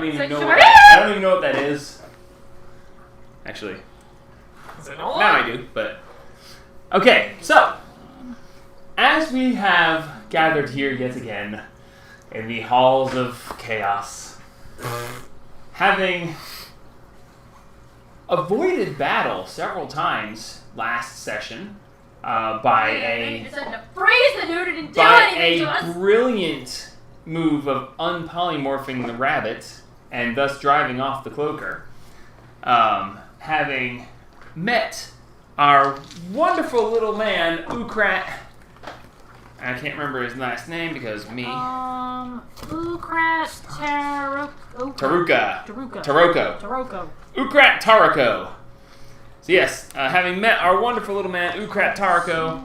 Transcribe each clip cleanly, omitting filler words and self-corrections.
don't even know. Sanctuary. I don't even know what that is. Actually, No, now I do. But okay, so as we have gathered here yet again in the halls of chaos, having avoided battle several times last session by You decided to freeze the dude and didn't do by anything to a us. brilliant move of unpolymorphing the rabbit and thus driving off the cloaker, having met our wonderful little man, Ukrat. I can't remember his last name because me. Ukrat Taroko. Taroko. Ukrat Taroko. So yes, having met our wonderful little man, Ukrat Taroko,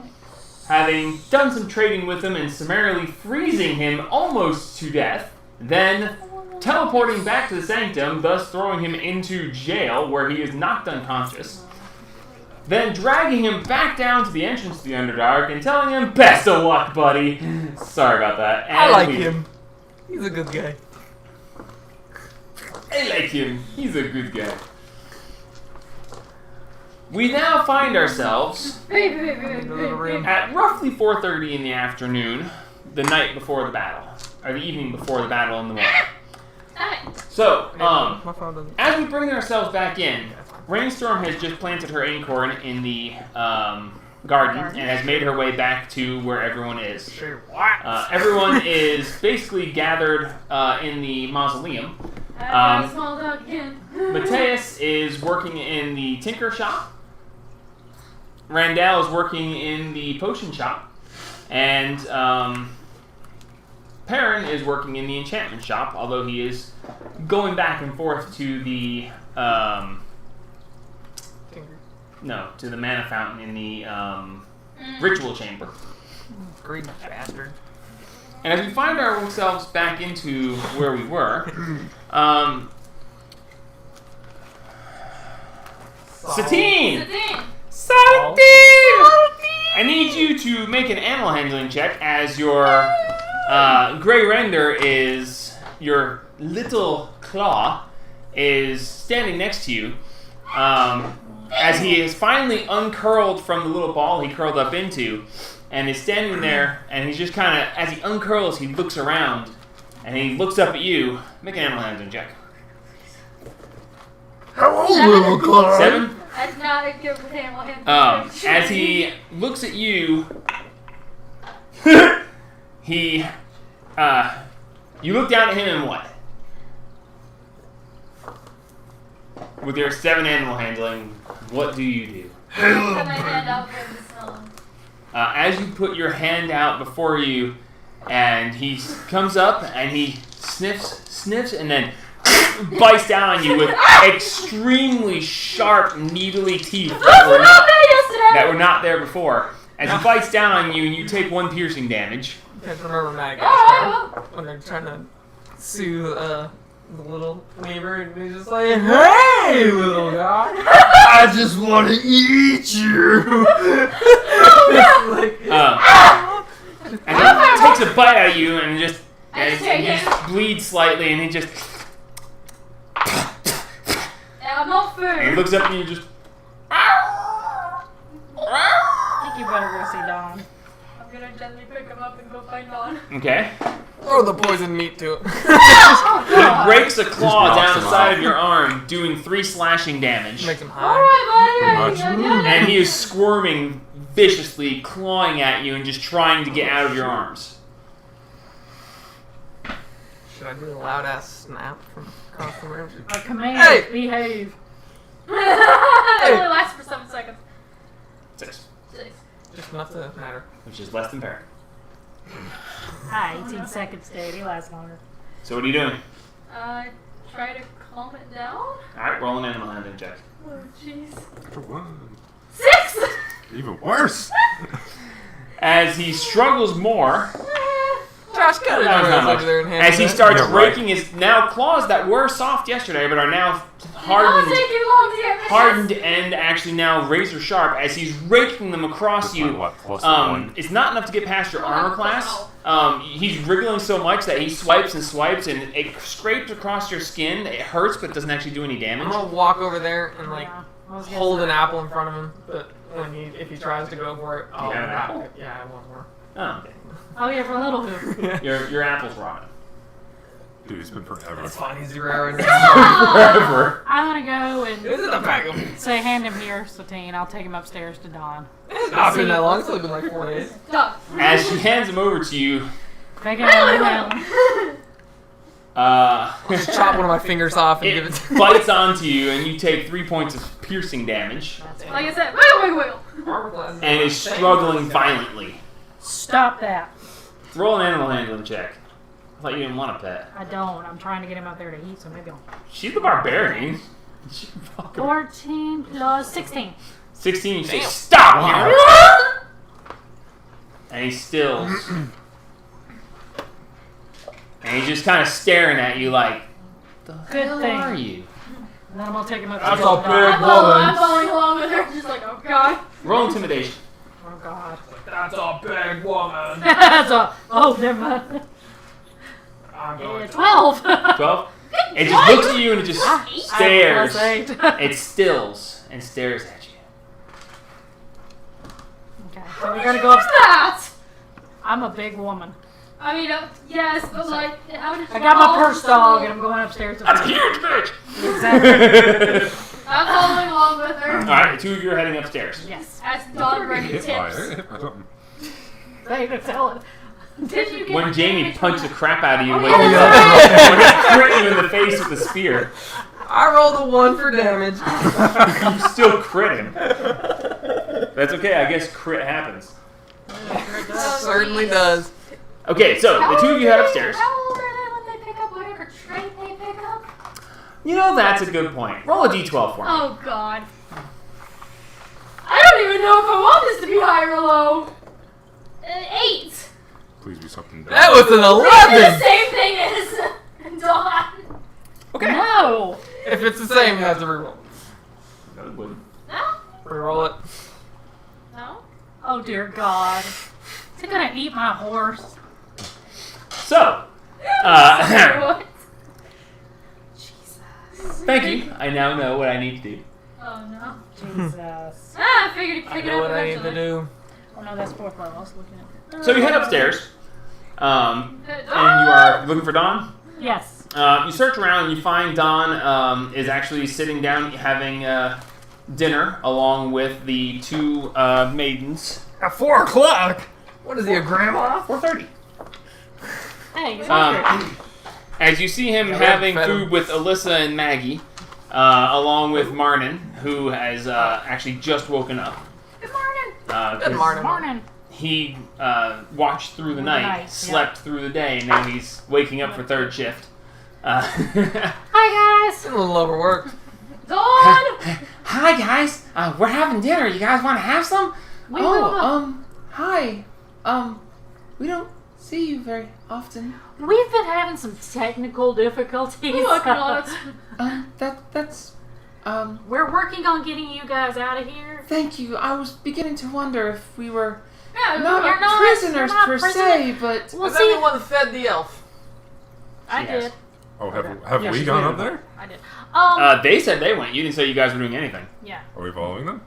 having done some trading with him and summarily freezing him almost to death, then teleporting back to the sanctum, thus throwing him into jail where he is knocked unconscious, then dragging him back down to the entrance to the Underdark and telling him, best of luck, buddy. Sorry about that. And I like leaving. him. He's a good guy. I like him. He's a good guy. We now find ourselves at roughly 4:30 in the afternoon, the night before the battle, or the evening before the battle in the morning. So, My phone doesn't. as we bring ourselves back in, Rainstorm has just planted her acorn in the garden and has made her way back to where everyone is. Everyone is basically gathered in the mausoleum. Small dog again. Mateus is working in the tinker shop. Randall is working in the potion shop. And Perrin is working in the enchantment shop, although he is going back and forth to the to the mana fountain in the ritual chamber. Greedy bastard. And as we find ourselves back into where we were, Satine! I need you to make an animal handling check as your Grey Render is, your little claw, is standing next to you. As he is finally uncurled from the little ball he curled up into, and is standing there, and he's just kind of, as he uncurls, he looks around, and he looks up at you. Make an animal handling check. Hello, little Clark. 7? That's not a good animal handling. As he looks at you, he, you look down at him and what? With your 7 animal handling, what do you do? Put my hand out for the smell. As you put your hand out before you, and he comes up and he sniffs, and then bites down on you with extremely sharp, needly teeth that were not there before. As he bites down on you, and you take 1 piercing damage. You guys remember Madagascar when they're trying to soothe the little neighbor, and he's just like, "Hey, little guy, I just want to eat you." And he takes a bite out of you, and just bleeds slightly, and he just. No food. And he looks up and you just. I think you better go see Dawn. I'm gonna gently pick him up and go find Dawn. Okay. Throw the poison meat to it. He breaks a claw Just knocks down the him side out. of your arm, doing 3 slashing damage. Makes him high. Alright, Pretty buddy. And he is squirming viciously, clawing at you and just trying to get out of your arms. Should I do a loud ass snap from across the room? Our command, Hey! behave. It only lasts for 7 seconds. 6, 6. Just enough to matter. which is less than fair. Hi, 18 seconds, Dave. He lasts longer. So what are you doing? Try to calm it down. Alright, roll an animal handling check. Oh, jeez. For what? 6! Even worse. As he struggles more, Josh, got it. that was not much. Over there and As he handle starts Yeah, right. breaking his now claws that were soft yesterday but are now Don't hardened take you long to get hardened and actually now razor sharp as he's raking them across you. What, close to 1? It's not enough to get past your armor class, He's wriggling so much that he swipes and swipes, and it scrapes across your skin. It hurts, but doesn't actually do any I'm damage. gonna walk over there and like Yeah, I was gonna hold say. an apple in front of him, but if he tries to go for it, I'll have an whack apple? it. Yeah, I have one more. Oh, okay. Oh yeah, for Little Hoop. Your apple's rotten. Dude, it's been forever. It's fine. He's rare. Now. Forever. I'm gonna go and This is a bag of. say, hand him here, Satine. I'll take him upstairs to Dawn. It's not been that long. It's only been like 4 days. Stop. As she hands him over to you, Take him down. Just chop one of my fingers off and give it. it bites onto you, and you take 3 points of piercing damage, Like I said, wiggle. and is struggling violently. Stop that. Roll an animal handling check. I thought you didn't want a pet. I don't. I'm trying to get him up there to eat, so maybe I'll. She's the barbarian. She fucking- 14 plus 16. 16, you say, Damn. stop! And he stills. And he's just kind of staring at you like, the Good hell thing. are you? And then I'm gonna take him That's upstairs all to big. Dawn. I'm following along with her, just like, oh god. Roll intimidation. Oh god. That's a big woman. That's a. Oh, never mind. I'm going Yeah, to. 12. 12? It just looks at you and it just stares. Plus 8. It stills and stares at you. Okay, so we're gonna go upstairs. That! I'm a big woman. I mean, yes, but like, how did I got my purse dog and I'm going upstairs to That's a huge bitch! Exactly. I'm following along with her. Alright, the two of you are heading upstairs. Yes. As Dawn ready Hit by tips. it. Hit by something. They to tell it. Did you get When Jamie damage punched the from crap out of you, Oh, when yeah. he crit you in the face with the spear, I rolled a 1 for damage. you still crit him. That's okay, I guess crit happens. Certainly does. Okay, so the two of you head upstairs. How old are they when they pick up whatever trait they pick up? You know, that's a good point. Roll a d12 for me. Oh god. I don't even know if I want this to be high or low. 8. Please be something dumb. That was an It's 11. the same thing as Dawn. Okay. No. If it's the same, that's a reroll. No, it wouldn't. No? Reroll it. No? Oh dear God. Is it gonna eat my horse? So, What? thank you. I now know what I need to do. Oh no. Jesus. Ah, I figured you'd I pick it know up what I need to eventually. do. Oh no, that's fourth level. I was looking at. So you head upstairs, and you are looking for Dawn. Yes. You search around and you find Dawn is actually sitting down having dinner along with the two maidens. At 4 o'clock? What is he, a grandma? 4:30. Hey, he's hungry. As you see him Yeah, we haven't having fed him. food with Alyssa and Maggie, along with Marnin, who has actually just woken up. Good morning. Good morning. Morning. He watched through the night, night, yeah. slept through the day, and now he's waking up for third shift. Hi guys. A little overworked. Dawn! Hi guys, we're having dinner. You guys want to have some? We will. Hi. We don't see you very often. We've been having some technical difficulties. Look at us. That's. We're working on getting you guys out of here. Thank you. I was beginning to wonder if we were Yeah, not You're not- prisoners you're not per prisoners. se, but We'll Was see. everyone fed the elf? I She has. did. Oh, have Yeah, we she's gone leaving. up there? I did. they said they went. You didn't say you guys were doing anything. Yeah. Are we following them?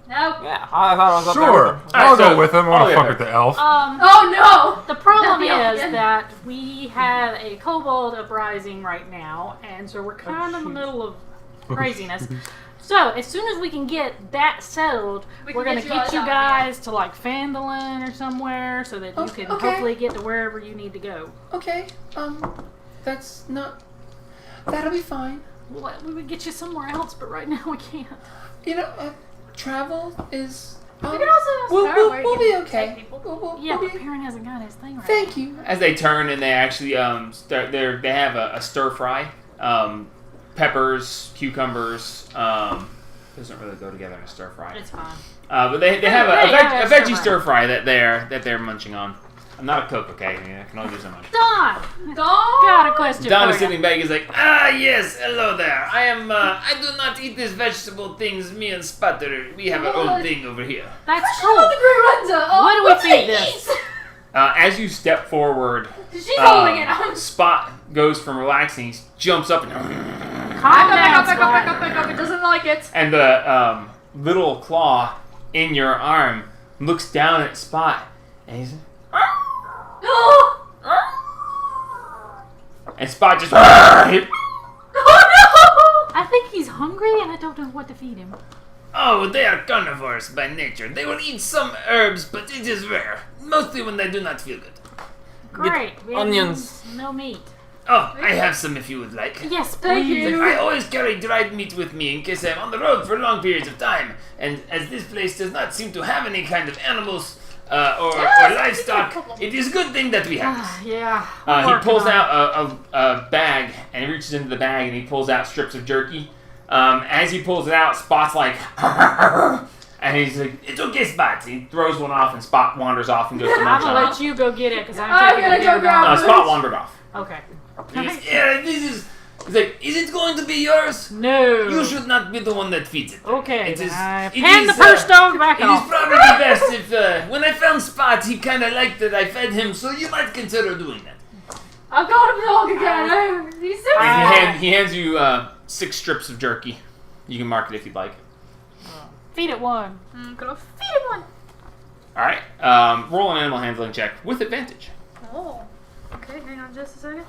No. Yeah, I thought I was up there. Sure. with them. I'll Alright, so- go with them. I want oh, to yeah. fuck with the elf. Oh The problem Not the is alien. that we have a kobold uprising right now, and so we're kind of in the middle of craziness. So as soon as we can get that settled, We we're can gonna get you get you out, guys to like Phandalin or somewhere, so that you can okay. hopefully get to wherever you need to go. Okay. That's not. That'll be fine. We would get you somewhere else, but right now we can't. You know, travel is. We can also ask her where you can take people. Yeah, but Perrin hasn't got his thing right. Thank you. As they turn and they actually they have a stir fry, peppers, cucumbers. Doesn't really go together in a stir fry. It's fine. But they have Right, yeah, a veggie stir stir fry that they're munching on. I'm not a cook, okay? I can only do so much. Don, Dawn! got a question Don for is you. sitting back. He's like, yes, hello there. I am. I do not eat these vegetable things. Me and Sputter, we have our own thing over here. That's Oh, cool. the Great Renza! Oh, What do we what's feed it this? eat? As you step forward, She's holding it. I'm Spot goes from relaxing, he jumps up and Calm back down, up. It doesn't like it. and the little claw in your arm looks down at Spot, and he's and Spot just I think he's hungry and I don't know what to feed him. Oh, they are carnivores by nature. They will eat some herbs, but it is rare. Mostly when they do not feel good. Great. We have onions. No meat. Oh, I have some if you would like. Yes, Thank please. you. I always carry dried meat with me in case I'm on the road for long periods of time. And as this place does not seem to have any kind of animals or livestock, it is a good thing that we have this. Yeah. He pulls out a bag, and he reaches into the bag, and he pulls out strips of jerky. As he pulls it out, Spot's like, and he's like, "It's okay, Spot." He throws one off, and Spot wanders off and goes to I'm munch gonna on it. let you go get it because I'm I'm taking gonna the go beer grab down. it. Spot wandered off. Okay. He's, yeah, this is. He's like, "Is it going to be yours? No. You should not be the one that feeds it." Okay. It is- I it hand the is, purse dog back It is off. probably best if, when I found Spot, he kind of liked that I fed him, so you might consider doing that. I got a dog again. He's so And he hands you 6 strips of jerky. You can mark it if you'd like. Feed it one. I'm gonna feed him one. All right. Roll an animal handling check with advantage. Oh. Okay, hang on just a second.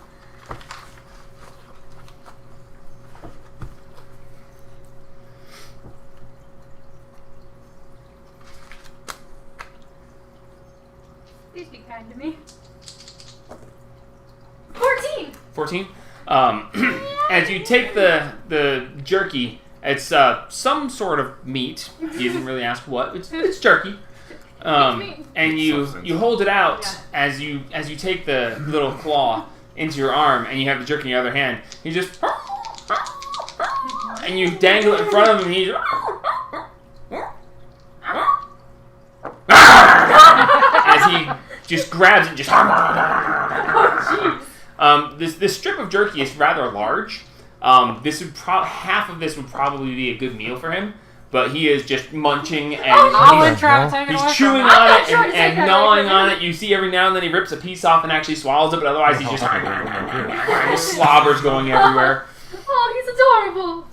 Please be kind to me. 14. 14. As you take the jerky, it's some sort of meat. You didn't really ask what. It's jerky. And you hold it out as you take the little claw into your arm, and you have the jerky in your other hand. You just and you dangle it in front of him. And he's as he just grabs it, and just. This strip of jerky is rather large. This would half of this would probably be a good meal for him, but he is just munching and I wouldn't try to take it he's away chewing from him. on it trying to take and that gnawing away from on him. it. You see every now and then he rips a piece off and actually swallows it, but otherwise he's just slobber's going everywhere. Oh, he's adorable.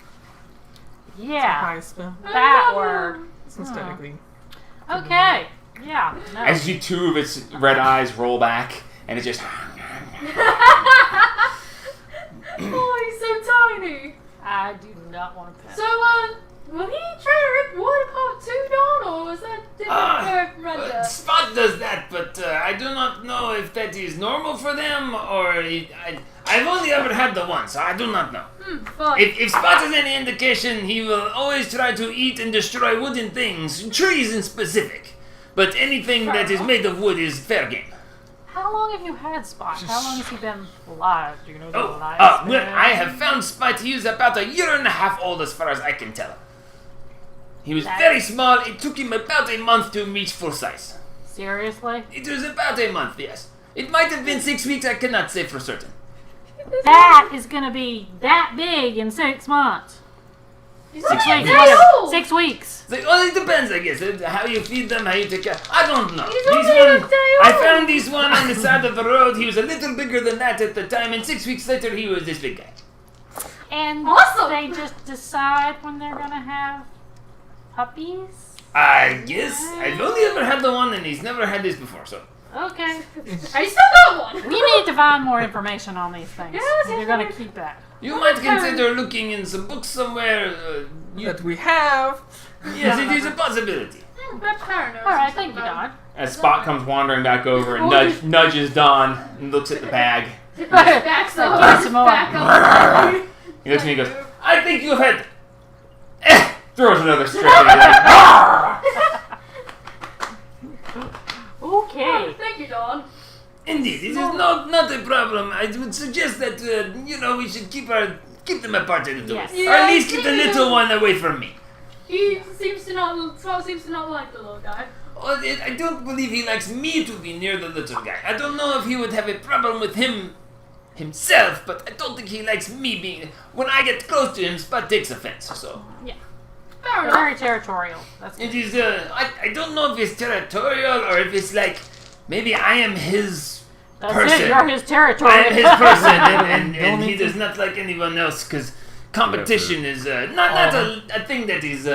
Yeah. High spell. That word. Since technically. Okay. Yeah. No. As you see 2 of its red eyes roll back, and it just Oh, he's so tiny. I do not want to pet. So, will he try to rip wood apart too, Don, or was that different from Renda? Spot does that, but I do not know if that is normal for them or I've only ever had the one, so I do not know. Fine. If Spot has any indication, he will always try to eat and destroy wooden things, trees in specific. But anything that is made of wood is fair game. How long have you had Spot? How long has he been alive? Do you know the Oh, life? well, I have found Spot. He is about 1.5 years old as far as I can tell. He was very small. It took him about a month to reach full size. Seriously? It was about a month, yes. It might have been 6 weeks. I cannot say for certain. That is going to be that big in 6 months. He's 6 only a weeks. day old. 6 weeks. Well, it depends, I guess. How you feed them, how you take care. I don't know. He's only a day I old. found this one on the side of the road. He was a little bigger than that at the time, and 6 weeks later, he was this big guy. And Awesome. they just decide when they're going to have puppies? I guess. I've only ever had the one, and he's never had this before, so. Okay. I still got one. We need to find more information on these things. Yes, If you're going to keep that. You might consider looking in some books somewhere. That we have. Yes, it is a possibility. That's fair enough. All right, thank you, Don. As Spot comes wandering back over and nudges Don and looks at the bag. Backs up. Give some more. Back up. He looks at me and goes, I think you've had... Throws another strip at the bag. Okay. Thank you, Don. Indeed, it is not a problem. I would suggest that, we should keep them apart a little. Yes. Or at least keep the Yeah, little one away from me. Spot seems to not like the little guy. Well, I don't believe he likes me to be near the little guy. I don't know if he would have a problem with himself, but I don't think he likes me being... When I get close to him, Spot takes offense, so... Fair They're enough. very territorial. That's It is, I don't know if it's territorial or if it's like, maybe I am his That's person. it. You're his territory. I am his person, and he does not like anyone else because competition is not a thing that is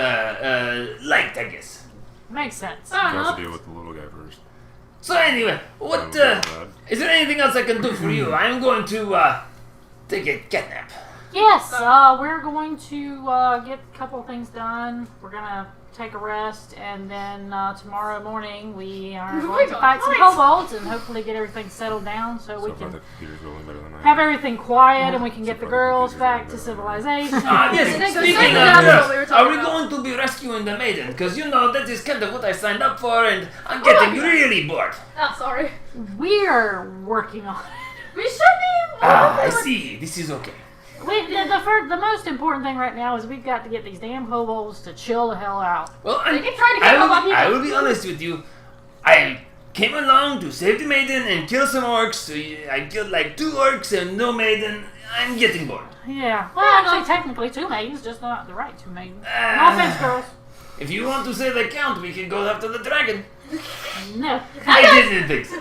liked, I guess. Makes sense. You have to deal with the little guy first. So anyway, what is there anything else I can do for you? I'm going to take a cat nap. Yes, we're going to get a couple things done. We're gonna take a rest, and then tomorrow morning we are going to fight some kobolds and hopefully get everything settled down so we So far, can the computer's rolling better than I have am. everything quiet and we can get the girls back to civilization. Yes, go speaking second of down, girls, what we were are talking we about. going to be rescuing the maiden? Because you know that is kind of what I signed up for, and I'm getting really bored. Oh, sorry. We're working on it. We should be. I see. This is okay. The most important thing right now is we've got to get these damn kobolds to chill the hell out. Well, They keep trying to kill all my people. I will be honest with you. I came along to save the maiden and kill some orcs. So I killed like 2 orcs and no maiden. I'm getting bored. Yeah. Well, actually, technically 2 maidens, just not the right 2 maidens. No offense, girls. If you want to say the count, we can go after the dragon. No. I didn't think so.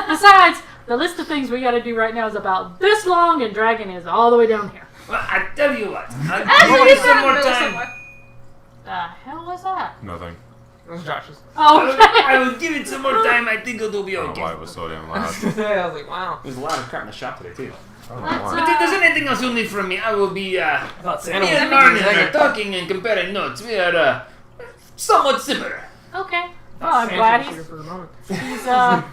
Besides, the list of things we got to do right now is about this long, and dragon is all the way down here. Well, I tell you what. I'll Actually, give you it's some down in more the middle time. somewhere. The hell was that? Nothing. That's Josh's. Oh, okay. I will give it some more time. I think it'll be I don't know why okay. it was so damn I loud. was like, wow. There's a lot of crap in the shop today too. I don't know Let's, why. But if there's anything else you need from me, I will be. I thought Me Santa was and Martin are talking and comparing notes. We are somewhat similar. Okay. Well, I'm glad he's for the moment. he's like,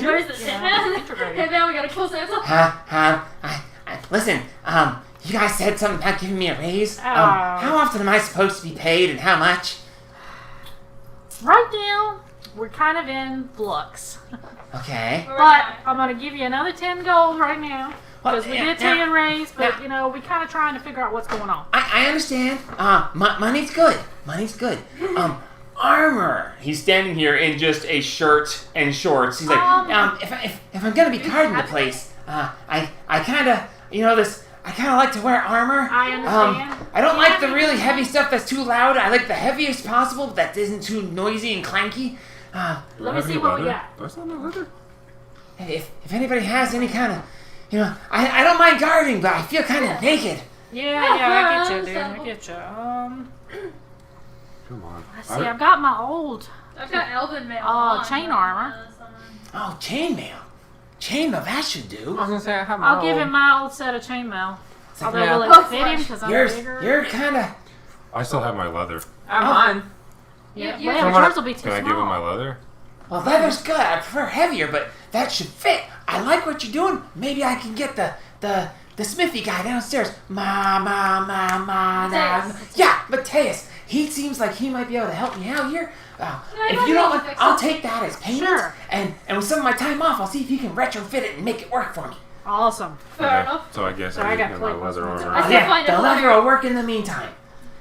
Where is it? Hitman? integrated. Hitman, we gotta kill Santa. Listen, you guys said something about giving me a raise. Oh. How often am I supposed to be paid and how much? Right now, we're kind of in flux. Okay. But I'm going to give you another 10 gold right now. Because we yeah, did tell yeah. you a raise, but, Yeah. you know, we kind of trying to figure out what's going on. I understand. Money's good. Money's good. Armor. He's standing here in just a shirt and shorts. He's like, If I'm gonna be guarding the place, I kind of, I kind of like to wear armor. I understand. I don't like the really heavy stuff that's too loud. I like the heaviest possible, but that isn't too noisy and clanky. Let me see what we got. That's not my leather. If anybody has any kind of, I don't mind guarding, but I feel kind of naked. Yeah, I get you, dude. I get you. Come on. See, I've got my old. I've got elven mail. chain armor. Oh, chainmail. Chainmail, that should do. I was gonna say I have my I'll give old- him my old set of chainmail. Although Yeah. will it Oh, fit him flesh. because I'm bigger? You're kind of. I still have my leather. I have mine. Yeah, You- well, From but what- yours will be too Can I small. give him my leather? Well, leather's good. I prefer heavier, but that should fit. I like what you're doing. Maybe I can get the smithy guy downstairs. Mateus. Yeah, Mateus. He seems like he might be able to help me out here. he If might you be don't, able to fix I'll it. take that as payment. Sure. And with some of my time off, I'll see if you can retrofit it and make it work for me. Awesome. Fair enough. So I guess So I I got need to get my plate leather plus one. armor. I still find it the leather hilarious. will work in the meantime.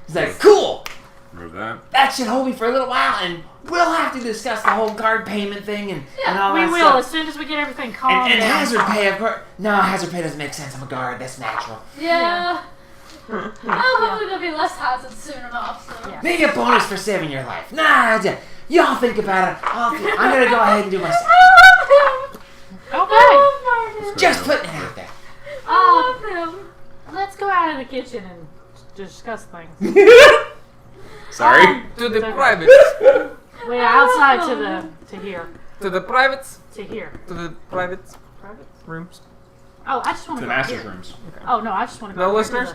He's like, cool. Remove that. That should hold me for a little while, and we'll have to discuss the whole guard payment thing and all We that will stuff. as soon as we get everything calmed And down. hazard pay, of course. No, hazard pay doesn't make sense. I'm a guard. That's natural. Yeah. Oh, hopefully there'll be less hazards soon enough. So. Yeah. Maybe a bonus for saving your life. Nah, y'all think about it. I'm gonna go ahead and do my stuff. Okay. Just putting it out there. Let's go out of the kitchen and discuss things. sorry. To the Okay. privates. We're outside to here. To the privates. To here. To the privates Private? rooms. Oh, I just want To to the go master's here. rooms. Oh no, I just want to No go here to listeners?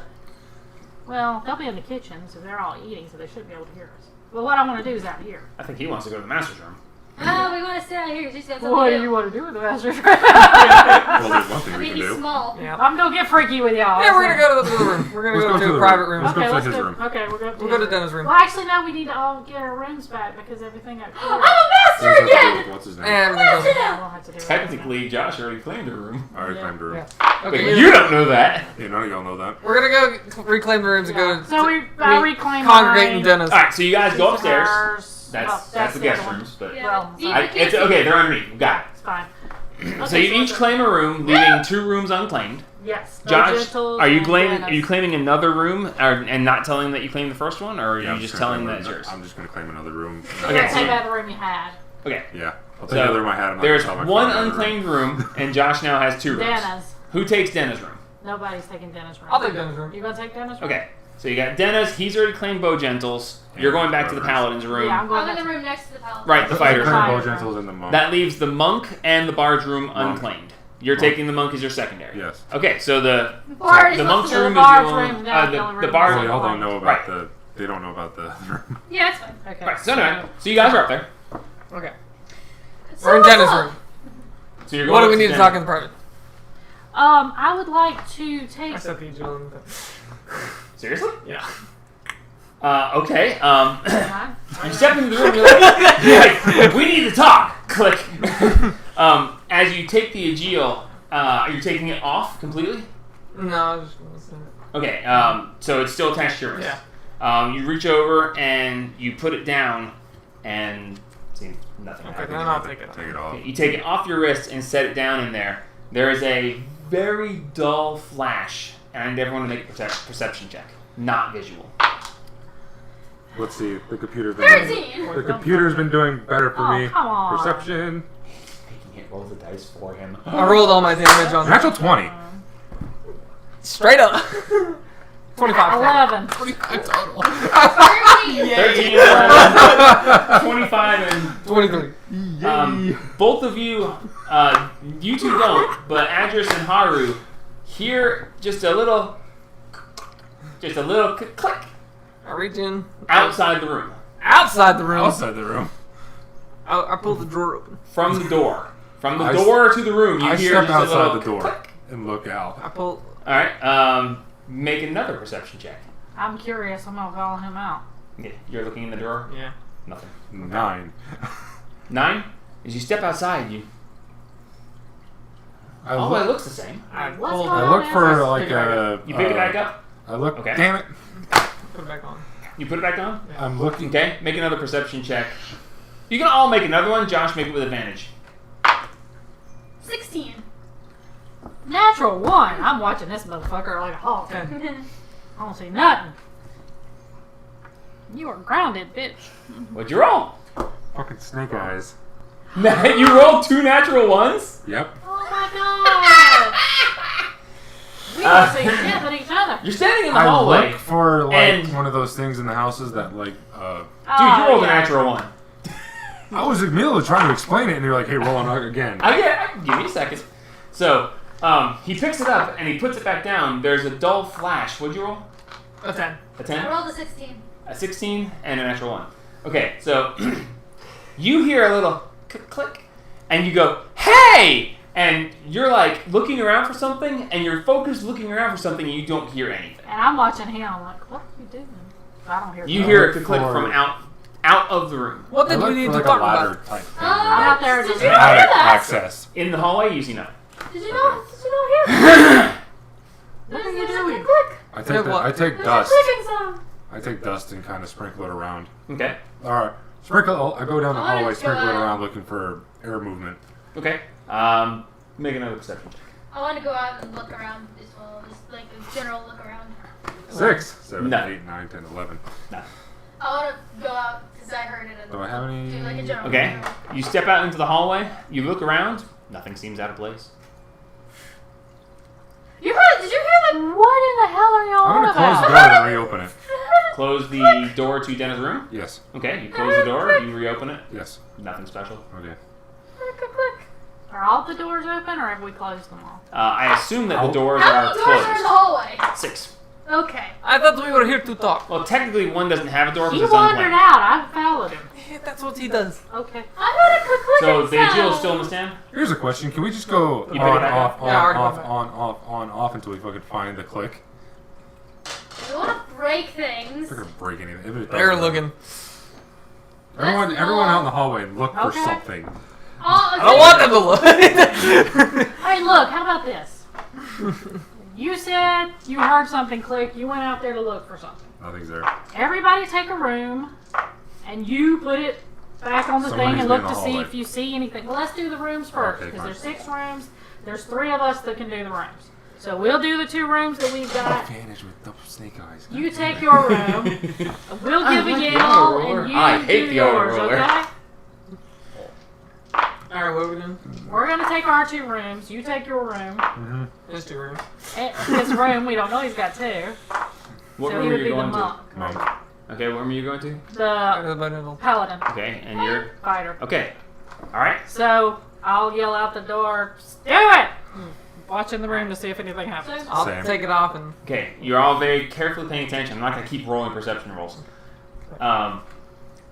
Well, they'll be in the kitchen, so they're all eating, so they should be able to hear us. But what I want to do is out here. I think he wants to go to the master's room. Oh, we want to stay out here. She said something. What to do you want to do with the master's room? Well, there's one thing I we mean, can he's do. small. Yeah. I'm gonna get freaky with y'all. Yeah, we're gonna go to the room. We're gonna Let's go go to to a the private room. room. Let's go Okay, to let's his go. room. Okay, we'll go. We'll go to Dennis' room. Well, actually, no. We need to all get our rooms back because everything got I'm cleared. a master again. What's his name? And everything goes. Yeah, we'll have to do it. Technically, Josh already claimed a room. I already Yeah. claimed a room. Yeah. But Okay. you don't know that. Yeah, none of y'all know that. We're gonna go reclaim the rooms and Yeah. go. So we reclaim congregate in mine. Dennis. All right, so you guys go upstairs. Ours. That's Oh, that's the the other guest one. rooms, but Yeah. Well, You it's can't see okay. They're underneath. We got It's fine. it. So you each claim a room, leaving 2 rooms unclaimed. Yes. Josh, Gentles are you and claiming? Dennis. Are you claiming another room, and not telling that you claimed the first one, or are Yeah, you I'm just gonna telling claim that it's another- yours? I'm just gonna claim another room. You're Okay, gonna so- take out the room you had. Okay. Yeah. I'll take So, the other my hat. I'm not There's gonna tell my one friend unclaimed room, and Josh now has 2 rooms. Dennis. Who takes Dennis' room? Nobody's taking Dennis' room. I'll take Dennis' room. You gonna take Dennis' room? Okay. So you got Dennis. He's already claimed Bojangles. You're going back to the Paladin's room. Yeah, I'm going I'm in back the to room next to the paladin. Right, the fighter's room. Fire. Bojangles in the monk. That leaves the monk and the bard's room Monk. unclaimed. You're Monk. taking the monk as your secondary. Yes. Okay, so the Bard is the monk's supposed to- room is bard's your room, own. yeah, The room. bard. Well, y'all don't know about Right. the. They don't know about the room. Yeah, it's fine. Okay. Right. So anyway, so you guys are up there. Okay. So We're in what's Dennis' up? room. So you're going. What do we up need to Dennis. talk in private? I would like to take. I said the Jill. Seriously? Yeah. Okay. Huh? You step into the room. You're like, we need to talk. Click. As you take the Aegil, are you taking it off completely? No, I was just gonna say it. Okay. So it's still attached to your wrist. Yeah. You reach over and you put it down, and see nothing. Okay, happens. then I'll take it. Take it off. You take it off your wrist and set it down in there. There is a very dull flash, and I need everyone to make a perception check, not visual. Let's see. The computer's been. 13. The computer's been doing better for Oh, me. come on. Perception. Making it roll the dice for him. I rolled all my damage on Natural 20. straight up. 25. 11. 25 total. 13. 13, 11, 25, and 23. both of you, you two don't, but Adris and Haru hear just a little click I reach in. outside the room, Outside the room. Outside the room. I pulled the drawer open. from the door. From the I door to the room, you I hear step just a little outside the door click. and look out. I pulled. All right, make another perception check. I'm curious. I'm gonna call him out. Yeah, you're looking in the drawer. Yeah. Nothing. 9. 9. As you step outside, you. I Oh, look, it looks the same. I What's pulled. going I on? look for Pick like it back a. up. You pick it back up. I look. Okay. Damn it! Put it back on. You put it back on. I'm looking. Okay. Make another perception check. You can all make another one. Josh, make it with advantage. 16. Natural 1. I'm watching this motherfucker like a hawk. 10. I don't see nothing. You are grounded, bitch. What'd you roll? Fucking snake eyes. You rolled 2 natural ones. Yep. Oh my god. We don't see shit but each other. You're standing in the I hallway. look for like and- one of those things in the houses that like. Dude, you rolled a yeah. natural 1. I was in the middle of trying to explain it, and you're like, "Hey, roll on again." Give me a second. So, he picks it up and he puts it back down. There's a dull flash. What'd you roll? A 10. A I 10? rolled a 16. A 16 and a natural 1. Okay, so you hear a little click, and you go, "Hey!" And you're like looking around for something, and you're focused looking around for something, and you don't hear anything. And I'm watching him. I'm like, what are you doing? I don't hear. You shit. hear a click for- from out of the room. What I did we look need for to like talk a ladder about? type thing. I'm out there Did just- you not hear Attic that? access. In the hallway, you see nothing. Did you not hear? What are you There's a doing? click. I take Yeah, the, what? I take There's dust. a clicking sound. I take dust and kind of sprinkle it around. Okay. All right, sprinkle. I go down the I wanna hallway, go sprinkle it out. around, looking for air movement. Okay. Make another perception check. I want to go out and look around as well, just like a general look around. 6, 7, No. 8, 9, 10, 11. I want to go out because I heard it. And Do I have any- do like a general Okay. look around. You step out into the hallway. You look around. Nothing seems out of place. You heard? Did you hear that? What in the hell are y'all I'm on gonna close the about? door and reopen it. Close the door to Dennis' room. Yes, Okay. You close the door. You reopen it. yes. Nothing special. Okay. Click, click, click. Are all the doors open, or have we closed them all? I assume that the Oh. doors How are many doors are in the closed. hallway? 6. Okay. I thought we were here to talk. Well, technically, one doesn't have a door He because it's wandered unclaimed. out. I followed him. Yeah, that's what he does. Okay. I heard a click, So clicking the sound. Agil is still in the stand. Here's a question: can we just go pick it on, back off, up? on, Yeah, I already off, got on, off until we fucking find the click? You want to break things? We're gonna break anything. If it doesn't They're matter. looking. Everyone out in the hallway, look for Okay. something. Oh, I don't want them to look. Hey, look. How about this? You said you heard something click. You went out there to look for something. Nothing's there. Everybody take a room, and you put it back on the Someone thing needs and to be look in to the see hallway. if you see anything. Well, let's do the rooms first, Okay, because there's fine. 6 rooms. There's 3 of us that can do the rooms. So we'll do the 2 rooms that we've got. Advantage with double snake eyes. You take your room. We'll I give a like the yell, auto roller. and you I hate do the auto yours, roller. okay? Alright, what are we doing? We're gonna take our 2 rooms. You take your room. Mm-hmm. There's 2 rooms. His room, we don't know he's got 2. What so room he are would you be the going to? monk. Monk. Okay, what room are you going to? The paladin. Okay, and you're Fighter. okay. All right. So I'll yell out the door, do it! Watch in the room to see if anything happens. I'll Same. take it off and. Okay, you're all very carefully paying attention. I'm not going to keep rolling perception rolls.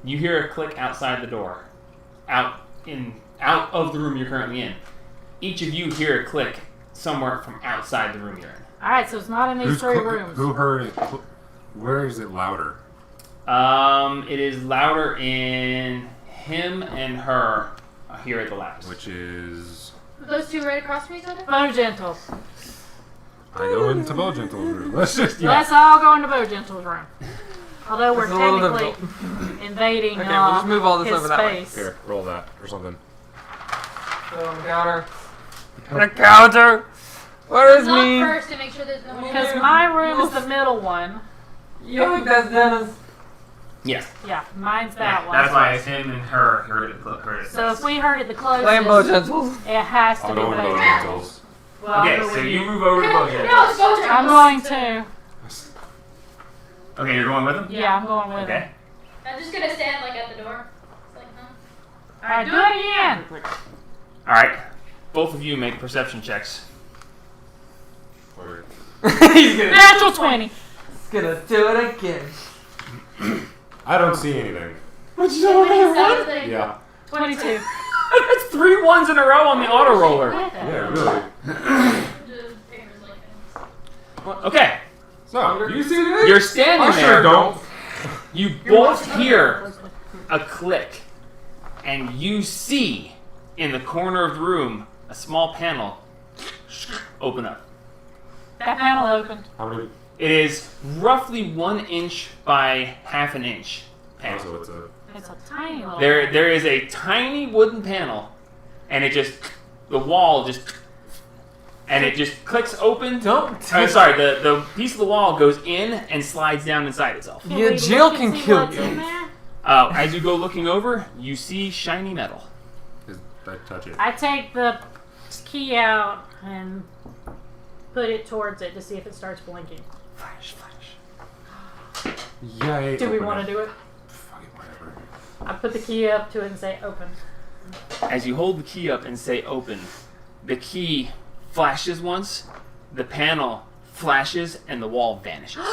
You hear a click outside the door, out of the room you're currently in. Each of you hear a click somewhere from outside the room you're in. Alright, so it's not in these 3 rooms. Who heard it? Where is it louder? It is louder in him and her here at the labs. Which is... Those 2 right across from each other? Bogentle. I go into Bojangle's room. Let's just... Let's all go into Bojentle's room. Although we're It's a little technically invading Okay, we'll just move all this his over that way. space. Here, roll that or something. So on the counter. The counter! Where is Knock me? first to make sure there's no one Because there. my room is the middle one. You think that's Dennis? Yes. Yeah, mine's that one. That's why it's him and her heard it. So if we heard it the Playing closest, Bojangles. it has to I'll be go into Bojentle's. Bojangle's. Well, Okay, who so would you move over to No, Bojangles. it's Bojangles. I'm going to. Okay, you're going with him? Yeah, I'm going with Okay. him. I'm just gonna stand like at the door. It's like, huh? Alright, do it again. Alright. Both of you make perception checks. He's Natural 20. gonna do it again. I don't see anything. What you Sounds like- Yeah. 22. That's 3 ones in a row on the auto roller. Yeah, really. Just fingers like this. Okay. So, you see anything? You're standing I there. sure don't. You both hear a click, and you see in the corner of the room a small panel open up. That panel opened. How many? It is roughly 1 inch by half an inch panel. So it's a... It's a tiny little. There is a tiny wooden panel, and it just the wall just and it just clicks open. Don't. Sorry, the piece of the wall goes in and slides down inside itself. Can Yeah, we Jill look and can see kill what's you. in there? As you go looking over, you see shiny metal. I touch it. I take the key out and put it towards it to see if it starts blinking. Flash, flash. Yay. Do we want to do it? Fuck it, whatever. I put the key up to it and say open. As you hold the key up and say open, the key flashes once, the panel flashes, and the wall vanishes.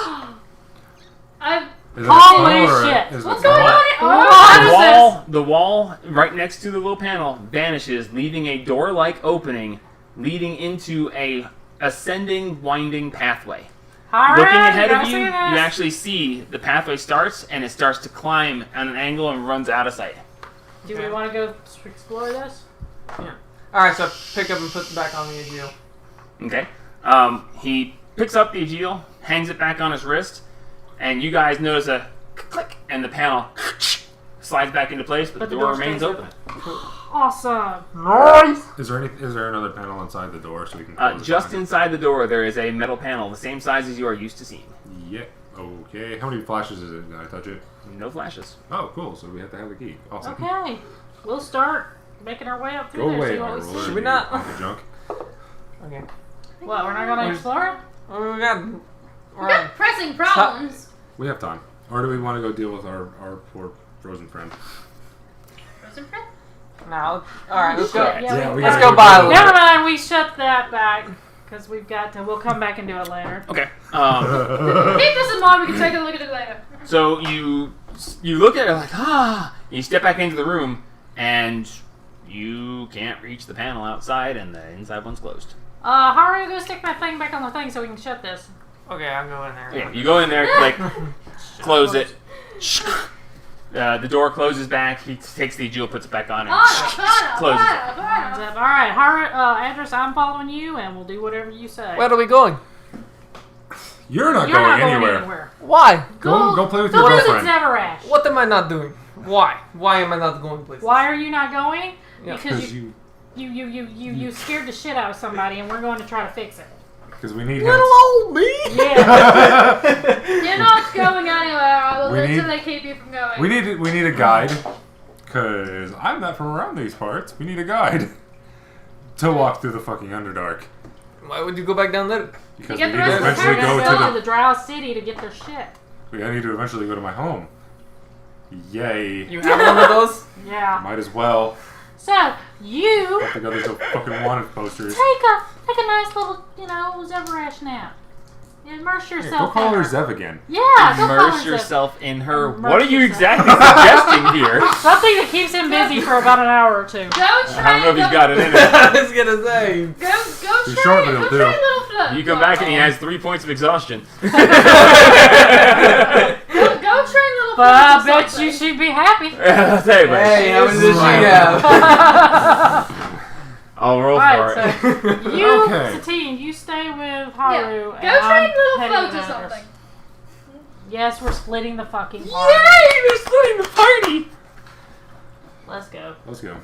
I've Is it Holy a tunnel or shit. is it What's a going tunnel? on? Oh, The wall right next to the little panel vanishes, leaving a door-like opening leading into a ascending, winding pathway. Alright, Looking ahead gotta of you, see you this. actually see the pathway starts and it starts to climb at an angle and runs out of sight. Do we want to go explore this? Alright, so pick up and put it back on the Agile. Okay. He picks up the Agile, hangs it back on his wrist, and you guys notice a click, and the panel slides back into place, but the door remains stays open. Awesome. Is there another panel inside the door so we can close it Just behind inside the door, there is a metal panel the same size as you are used to seeing. it? Yeah. Okay. How many flashes is it? Can I touch it? No flashes. Oh, cool. So we have to have the key. Awesome. Okay. We'll start making our way up through Go there. away, See what we Marvel. see. Should we not? The junk. Okay. What, we're not going to explore it? Well, we got. We We're got on. pressing problems. We have time. Or do we want to go deal with our poor frozen friend? Frozen friend? Now, alright, let's go. Yeah, we Let's gotta go buy a deal Never with mind, we shut that back. Because we've got to, we'll come back and do it later. Okay. Keep this in mind. We can take a look at it later. So you look at it like, you step back into the room, and you can't reach the panel outside, and the inside one's closed. Haru, go stick that thing back on the thing so we can shut this. Okay, I'll go in there. Yeah, you go in there, like, close it. The door closes back. He takes the jewel, puts it back on, and closes it. Alright, Haru, Andrus, I'm following you, and we'll do whatever you say. Where are we going? You're not You're going not anywhere. Why? Go play with Go your visit girlfriend. Severash. What am I not doing? Why? Why am I not going places? Why are you not going? Yeah. Because you scared the shit out of somebody, and we're going to try to fix it. Because we need Little him. old me? Yeah. You're not going anywhere. I will We wait need- till they keep you from going. We need a guide. Because I'm not from around these parts. We need a guide to walk through the fucking Underdark. Why would you go back down there? Because You we get need the to rest of the eventually go parents to to the Drow City to get their shit. I need to eventually go to my home. Yay. You have one of those? Yeah. Might as well. So you Got to go to the fucking wanted posters. take a nice little, Zevrash nap. Immerse Hey, yourself. go call in her her. Zev again. Yeah, go call Immerse her Zev. yourself in her. Immerse What are you yourself. exactly suggesting here? Something that keeps him busy for about an hour or two. Go try. I don't know if he's got it in him. I was gonna say. Go Too try. short, but it'll Go do. try little foot. You come back and he has 3 points of exhaustion. Go try little foot. But I bet you she'd be happy. I'll tell you, Hey, how many does she Right. have? I'll roll Alright, for it. so you, Okay. Satine, you stay with Yeah. Haru. Go and try I'm little heading float or to Others. something. Yes, we're splitting the fucking party. Yay! They're splitting the party! Let's go. Let's go.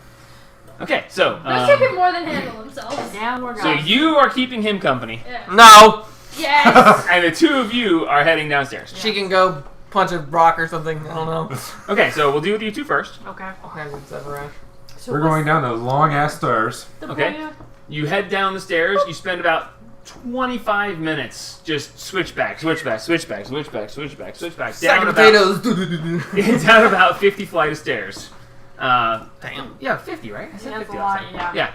Okay, so. Those two can more than handle themselves. Down we're So going. you are keeping him company, Yeah. No! Yes. and the two of you are heading downstairs. She can go punch a rock or something. I don't know. Okay, so we'll deal with you two first. Okay. Okay, with Zevrash. So We're going down those long ass stairs. Okay. You head down the stairs. You spend about 25 minutes just switchback, switchback, switchback, switchback, switchback, switchback. Sack Down of about, potatoes. down about 50 flight of stairs. Damn. Yeah, 50, right? I said Yeah, that's 50 a last lot, time. yeah.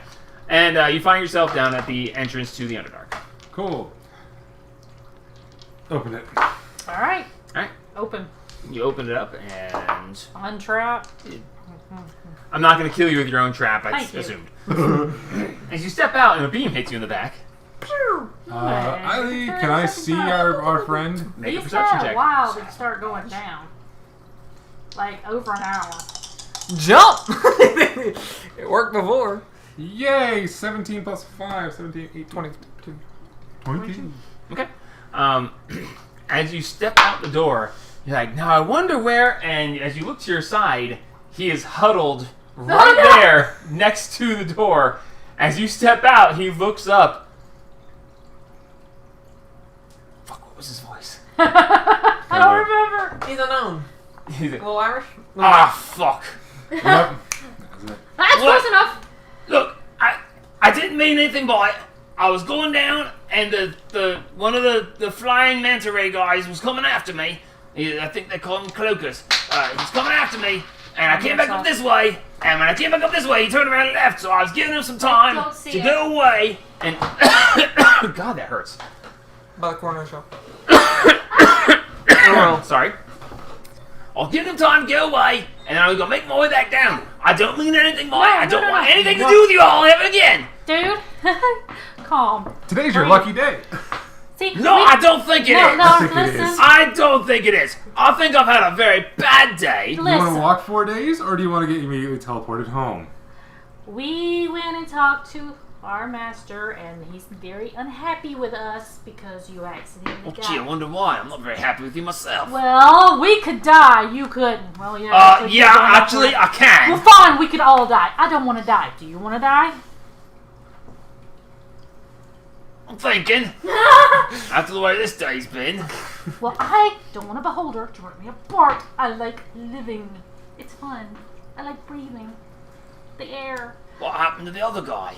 Yeah. And you find yourself down at the entrance to the Underdark. Cool. Open it. Alright. Alright. Open. You open it up, and Untrap. I'm not going to kill you with your own trap, I Thank you. assumed. As you step out, and a beam hits you in the back. Eileen, can I see our friend? Make a These perception got check. wild and start going down. Like over an hour. Jump! It worked before. Yay! 17 plus 5, 17, 18, 22. 20. Okay. As you step out the door, you're like, now I wonder where, and as you look to your side, he is huddled right there next to the door. As you step out, he looks up. Fuck, what was his voice? I don't remember. He's unknown. He's like, Little Irish? ah, fuck. Yep. That's What? close enough. Look, I didn't mean anything by it. I was going down, and the one of the flying manta ray guys was coming after me. I think they call him Cloacus. He's coming after me, and I came back up this way. And when I came back up this way, he turned around and left. So I was giving him some time Don't see to it. go away. And God, that hurts. By the corner of the shop. Sorry. I was giving him time to go away, and I was gonna make my way back down. I don't mean anything by it. I don't want anything to do with you all ever again. Dude. Calm. Today's your lucky day. See, No, I don't think it is. No, think it listen. is. I don't think it is. I think I've had a very bad day. Do you want Listen. to walk 4 days, or do you want to get immediately teleported home? We went and talked to our master, and he's very unhappy with us because you accidentally Oh, died. gee, I wonder why. I'm not very happy with you myself. Well, we could die. You couldn't. Well, yeah. we could Yeah, go on actually, for it. I can. Well, fine. We could all die. I don't want to die. Do you want to die? I'm thinking. After the way this day's been. Well, I don't want a beholder to rip me apart. I like living. It's fun. I like breathing. The air. What happened to the other guy?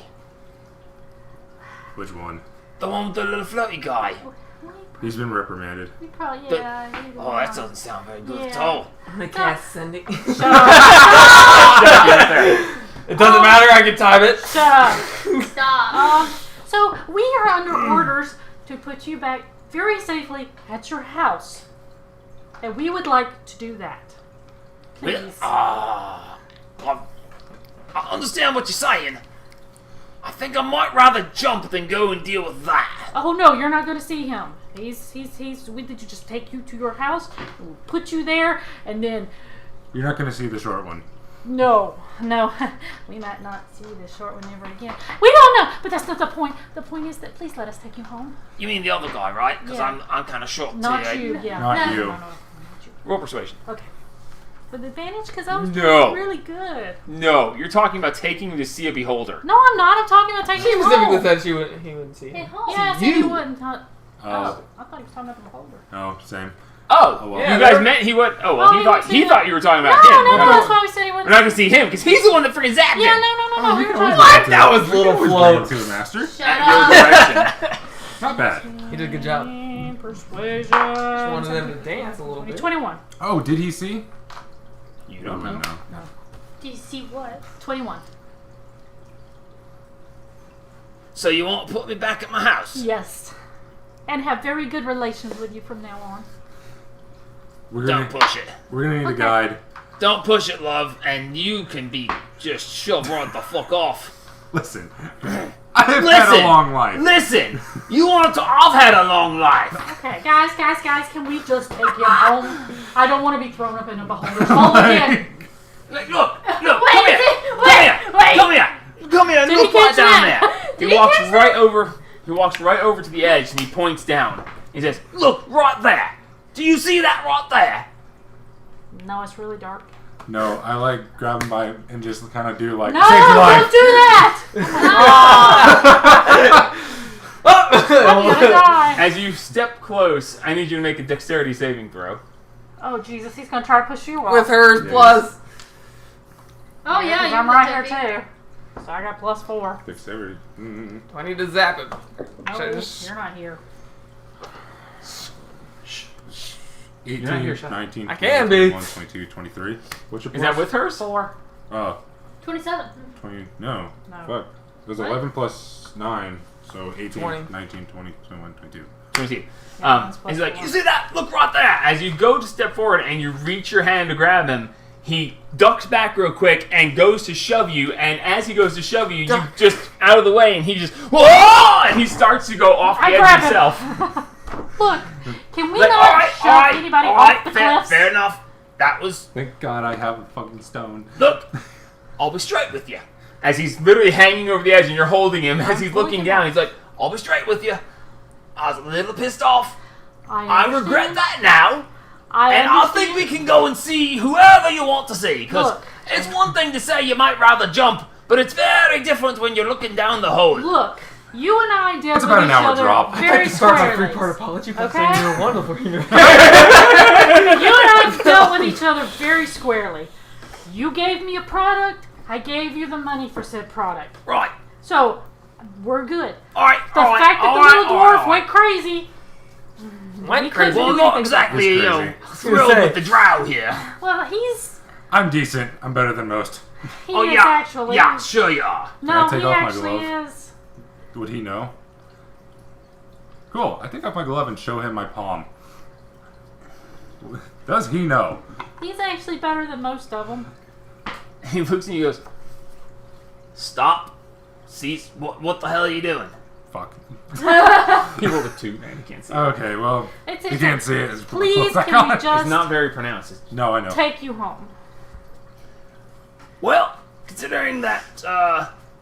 Which one? The one with the little floaty guy. He's been reprimanded. We probably, The- yeah. Oh, that doesn't sound very good at Yeah. all. I'm gonna cast Cindy. Shut It doesn't matter, I can time it. up. Stop. So we are under orders to put you back very safely at your house. And we would like to do that. Please. I understand what you're saying. I think I might rather jump than go and deal with that. Oh no, you're not gonna see him. We did just take you to your house, we'll put you there, and then You're not going to see the short one. no, we might not see the short one ever again. We don't know, but that's not the point. The point is that please let us take you home. You mean the other guy, right? Because Yeah. I'm kind of short Not today. you, yeah. Not No, you. no, not you. Roll persuasion. Okay. With advantage, because I was No. really good. No, you're talking about taking me to see a beholder. No, I'm not. I'm talking about taking She you specifically home. said he wouldn't see Hey, it. home. Yeah, I said You. you wouldn't. Oh, I thought he was talking about the beholder. Oh, same. Oh, well. Yeah, you guys they're- met. He what? Oh well, Oh, he thought you he thought you were talking No, about him. no, We're no, not- that's why we said he We're wasn't. not gonna see him because he's the one that freaking zapped Yeah, him. no. We were talking What? about That was little flow. To the master. Shut At your up. direction. Not bad. He did a good job. Persuasion. Just wanted them to dance a little bit. 21. Oh, did he see? You don't know. Do you see what? 21. So you won't put me back at my house? Yes. And have very good relations with you from now on. We're Don't gonna push it. need a Okay. guide. Don't push it, love, and you can be just shoved right the fuck off. Listen, I've had Listen. a long life. Listen, you want to? I've had a long life. Okay, guys, can we just take him home? I don't want to be thrown up in a beholder's hole again. Look, come here. Wait. Come here. Did Look he right catch down that? there. He Did he walks catch right over. He walks right over to the edge and he points down. He says, Look right there. Do you see that right there? No, it's really dark. No, I like grab him by and just kind of do like No, save your don't life. do that! I'm gonna die. as you step close, I need you to make a dexterity saving throw. Oh, Jesus, he's gonna try to push you off. With hers Yeah. plus. Oh yeah, 'Cause you're I'm right here tippy. too. So I got +4. Dexterity. Mm. Do I need to zap him? Should I Oh, just- you're not here. 18, You're not here, Shaq. 19, I can be. 21, 22, 23. What's your Is plus? that with hers? 4. Oh, 27. 20. No. No. Fuck. It was What? 11 plus 9. So 18, 20. 19, 20, 21, 22. 22. Yeah, mine's He's +4. like, you see that? Look right there. As you go to step forward and you reach your hand to grab him, he ducks back real quick and goes to shove you. And as he goes to shove you, you just out of the way, and he just whoa! And he starts to go off the I edge grab himself. him. Look, can we Like, not shove anybody off the cliffs? fair enough. That was. Thank God I have a fucking stone. Look, I'll be straight with you. As he's literally hanging over the edge, and you're holding him. As he's pulling looking him down, off. he's like, I'll be straight with you. I was a little pissed off. I understand. regret that now. I And I understand. think we can go and see whoever you want to see. Because Look. it's one thing to say you might rather jump, but it's very different when you're looking down the hole. Look, you and I dealt It's with about an each hour other drop. I'd very like to start my squarely. three-part apology by Okay. saying you were one before you knew. You and I have dealt with each other very squarely. You gave me a product, I gave you the money for said product. Right. So, we're good. Alright, The alright, fact that the alright, little dwarf alright. went crazy, Went we crazy. couldn't Well, do not anything. exactly, It's you know, crazy. thrilled say. with the drow here. Well, he's I'm decent. I'm better than most. he Oh, is yeah. actually. Yeah, sure you are. Can I No, take he off my actually glove? is. Would he know? Cool. I take off my glove and show him my palm. Does he know? He's actually better than most of them. He looks at you and goes, Stop. Cease. What the hell are you doing? Fuck. he rolled a 2, man. You can't see it. Okay, well, It's you can't see it. It's Please, back can we on. just It's not very pronounced. It's No, I know. take you home? Well, considering that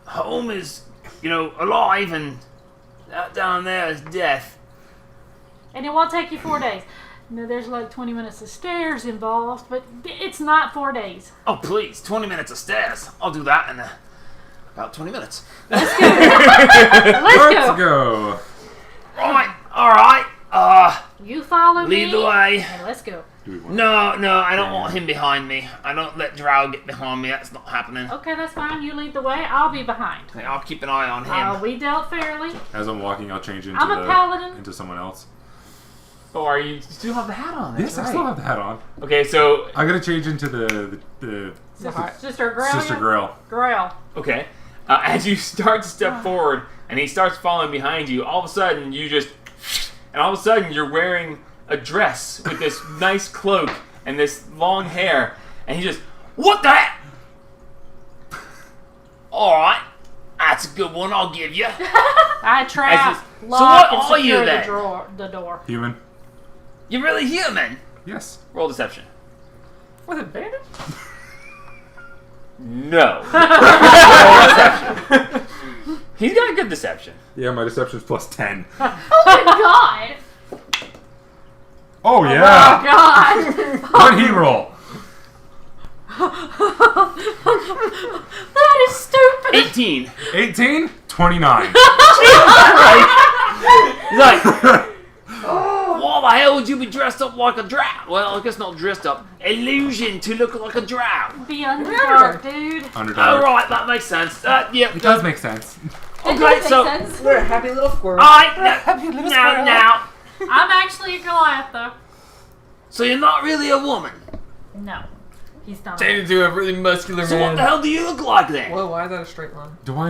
home is, you know, alive and out down there is death. And it won't take you 4 days. No, there's like 20 minutes of stairs involved, but it's not 4 days. Oh, please, 20 minutes of stairs. I'll do that in about 20 minutes. Let's Let's go. go. Right, alright. You follow me. Lead the way. And let's go. Do we want No, I don't want him behind me. I don't let Drow get behind me. That's not happening. Okay, that's fine. You lead the way. I'll be behind. I'll keep an eye on him. We dealt fairly. As I'm walking, I'll change into I'm a paladin. into someone else. Oh, are you still have the hat on? That's Yes, I still have the hat on. Okay, so I gotta change into the Sister Grail. Sister Grail. Grail. okay, as you start to step forward and he starts following behind you, all of a sudden all of a sudden you're wearing a dress with this nice cloak and this long hair, and he just What the heck? Alright. That's a good one, I'll give you. I trap, So lock, what and are you secure then? the door. Human. You're really human. Yes. roll deception. With advantage? No. He's got a good deception. Yeah, my deception's plus 10. Oh my god! Oh Oh yeah. God! What'd he roll? That is stupid. 18. 18? 29. He's like, why the hell would you be dressed up like a drow? Well, I guess not dressed up. Illusion to look like a drow. Be Underdark, dude. Underdark. Alright, that makes sense. Yeah. It does make sense. Okay, so... sense. We're a happy little squirrel. Alright, little now, squirrel. now. I'm actually a Goliath, though. So you're not really a woman. No. He's not. Turn into a really muscular So what man. the hell do you look like then? Whoa, why is that a straight line? Do I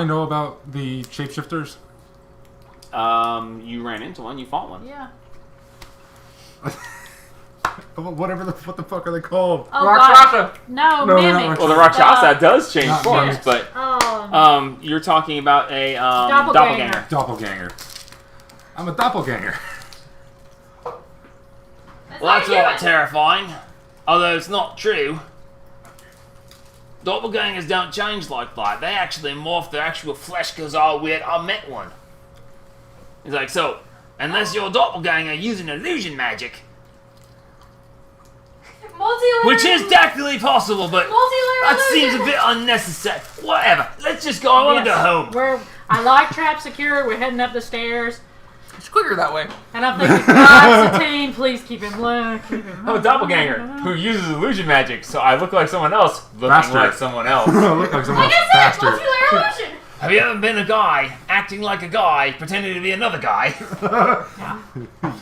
know about the shapeshifters? You ran into one, you fought one. Yeah. What the fuck are they called? Oh, Rakshasa. God. No, No, mimic. no, Well, the Rakshasa does change Not forms, mimics. but you're talking about a Doppelganger. Doppelganger. I'm a doppelganger. Well, that's all terrifying. Although it's not true. Doppelgangers don't change like that. They actually morph their actual flesh because I met one. He's like, so, unless you're a doppelganger using illusion magic, Multi-layer. which is technically possible, but Multi-layer that seems a illusion. bit unnecessary. Whatever. Let's just go. I want to go home. I like trap secure. We're heading up the stairs. It's quicker that way. And I'm thinking, God, Satine, please keep him low. Keep him I'm a doppelganger who uses illusion magic, so I look like someone else looking Faster. like someone else. I look like someone Like else I said, faster. multi-layer illusion. Have you ever been a guy acting like a guy, pretending to be another guy?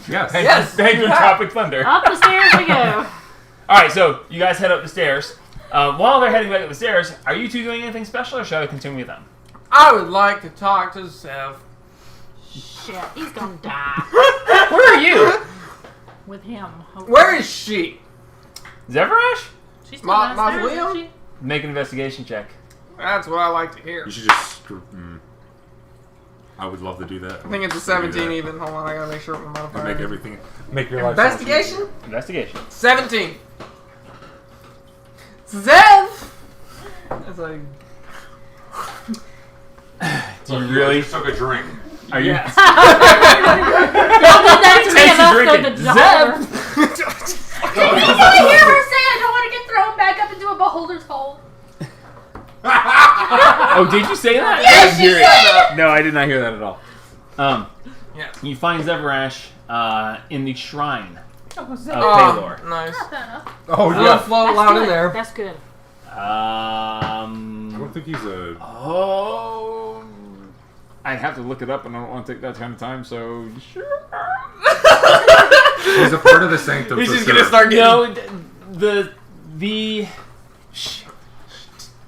Yes. Yes. Thank you, Tropic Thunder. Up the stairs we go. Alright, so you guys head up the stairs. While they're heading back up the stairs, are you two doing anything special, or shall I continue with them? I would like to talk to Seth. Shit, he's gonna die Where are you? with him. Where is she? Zeverash? She's still Ma- downstairs, Mausoleum? isn't she? Make an investigation check. That's what I like to hear. You should just. I would love to do that. I think it's a 17 even. Hold on, I gotta make sure what my And modifier make is. everything. Make your life. so much Investigation? Investigation. 17. Zev! It's like, Do you really? Just took a drink. Are you? yes. Y'all did that to me Takes a enough drink for the and dollar. I hear her say I don't want to get thrown back up into a beholder's hole. Oh, did you say that? Yes, I didn't she hear said it. No, I did not hear that at all. Yes. You find Zeverash in the shrine of Oh, Paylor. nice. Not fair enough. Oh We'll yeah. float That's loud good. in there. That's good. I don't think he's a. Oh, I'd have to look it up, and I don't want to take that kind of time. So sure. He's a part of the sanctum. He's for just sure. gonna start getting. No, the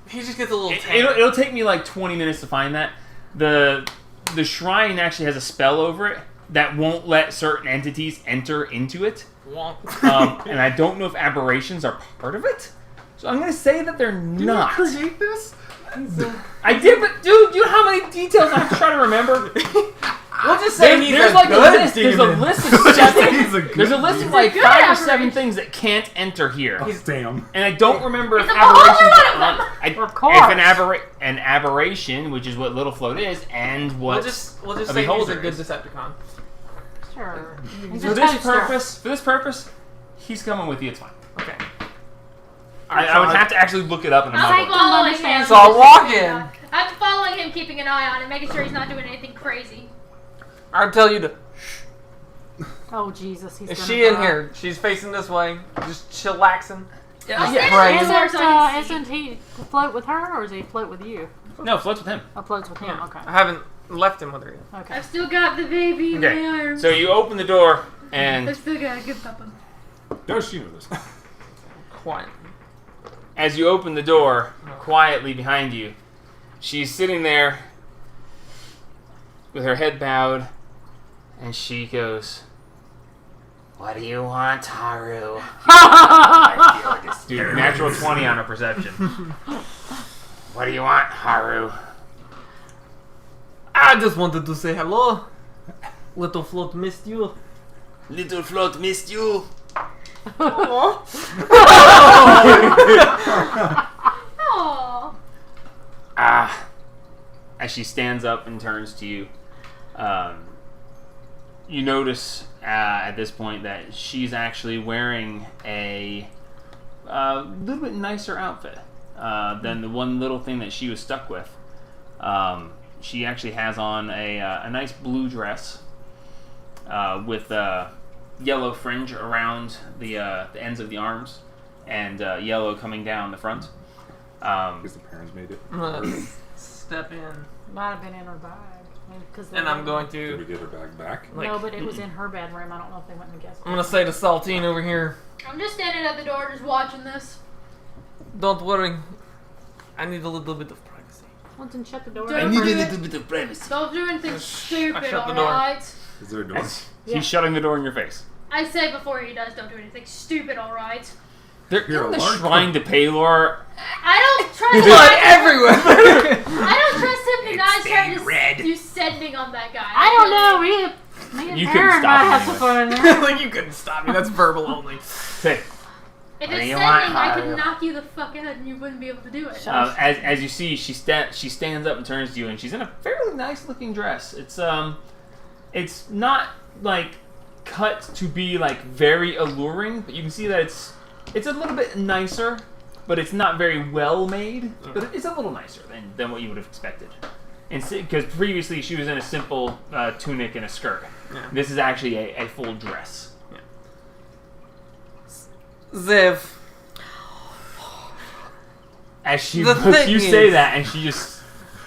He just gets a little. it'll take me like 20 minutes to find that. The shrine actually has a spell over it that won't let certain entities enter into it. And I don't know if aberrations are part of it. So I'm gonna say that they're not. create this? I did, but dude, you know how many details I have to try to remember? We'll just say he's There's a like a good list. There's a demon. list of seven. He's a good There's a list of demon. like Good 5 or 7 aberration. things that can't enter here. Oh, damn. And I don't remember if It's a beholder aberrations one of are them. on. Of course. If an aberration, which is what Little Float is, and what We'll just a say he's a beholder good is. Decepticon. Sure. He's For a this toaster. purpose, he's coming with you. It's fine. Okay. I would have to actually look it up, and I'm I'm not going to. following understand. him. So I'll walk in. I'm following him, keeping an eye on him, making sure he's not doing anything crazy. I'll tell you to. Oh Jesus, he's Is gonna she in die. here? She's facing this way, just chillaxing. I'll Yeah. stand Praying. in the dark so I can see. Isn't he float with her, or is he float with you? No, floats with him. Oh, floats with him. Yeah. Okay. I haven't left him with her yet. Okay. I've still got the baby in my Okay, arms. so you open the door, I've and still got a good papa. Does she know this? Quiet. as you open the door, quietly behind you, she's sitting there with her head bowed, and she goes, "What do you want, Haru?" I feel like it's dude, natural 20 on her perception. What do you want, Haru? I just wanted to say hello. Little float missed you. Little Float missed you. Aww. As she stands up and turns to you, you notice at this point that she's actually wearing a little bit nicer outfit than the one little thing that she was stuck with. She actually has on a nice blue dress with yellow fringe around the ends of the arms, and yellow coming down the front. Because the parents made it. I'm gonna step in, Might have been in her bag. and I'm going Did we to. get her bag back? Like, No, but it was in her bedroom. I don't know if they went in the guest I'm gonna say to Saltine over here, I'm just standing at the door, just watching this. don't worry. I need a little bit of privacy. Well, then shut the door. I need a little bit of privacy. Don't do anything stupid, shut the door. alright? Is there a door? Yeah. He's shutting the door in your face. I say before he does, don't do anything stupid, alright? They're You're in the a lark. shrine to Paylor. I don't trust Blood him. everywhere! I don't trust him to not try stained to red. do sending on that guy. I don't know. Me and You couldn't Aaron stop might him have some fun in there. Like, you couldn't stop me. That's verbal only. Okay. If What it's do you sending, want, I could Haru? knock you the fuck out and you wouldn't be able to do it. As you see, she stands up and turns to you, and she's in a fairly nice looking dress. It's not like cut to be like very alluring, but you can see that it's a little bit nicer, but it's not very well made. But it's a little nicer than what you would have expected. Because previously she was in a simple tunic and a skirt. Yeah. This is actually a full dress. Zev, As she The thing you say is- that, and she just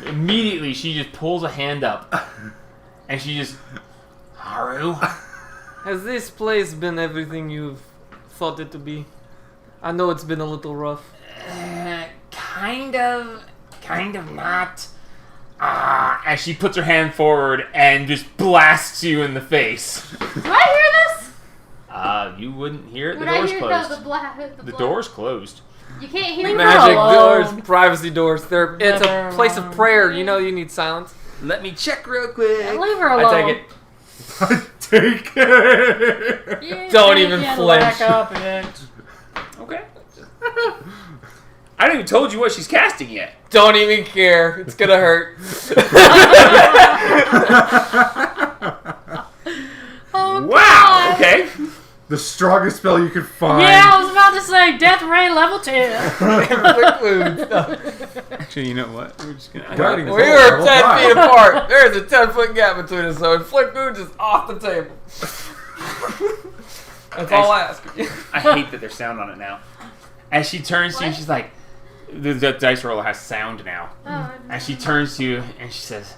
immediately pulls a hand up, and she just Haru? has this place been everything you've thought it to be? I know it's been a little rough. Kind of not. as she puts her hand forward and just blasts you in the face. Do I hear this? You wouldn't hear it. The Would I door's hear closed. the The door's closed. You can't hear Leave me. her Magic alone. doors, privacy doors. It's Leave a her place of alone. prayer. You know you need silence. Let me check real quick. Leave her alone. I take it. Take it! You Don't take even it, flinch. back up and Okay. I haven't even told you what she's casting yet. Don't even care. It's gonna hurt. Oh, Wow. God. Okay. The strongest spell you could find. Yeah, I was about to say Death Ray level 10. Inflict wounds. Actually, you know what? We're just gonna. Guiding is We all were level 10 5. feet apart. There's a 10-foot gap between us, so inflict wounds is off the table. That's all I ask. I hate that there's sound on it now. As she turns to you, What? she's like, the dice roller has sound now. Oh, And she turns to you and she says,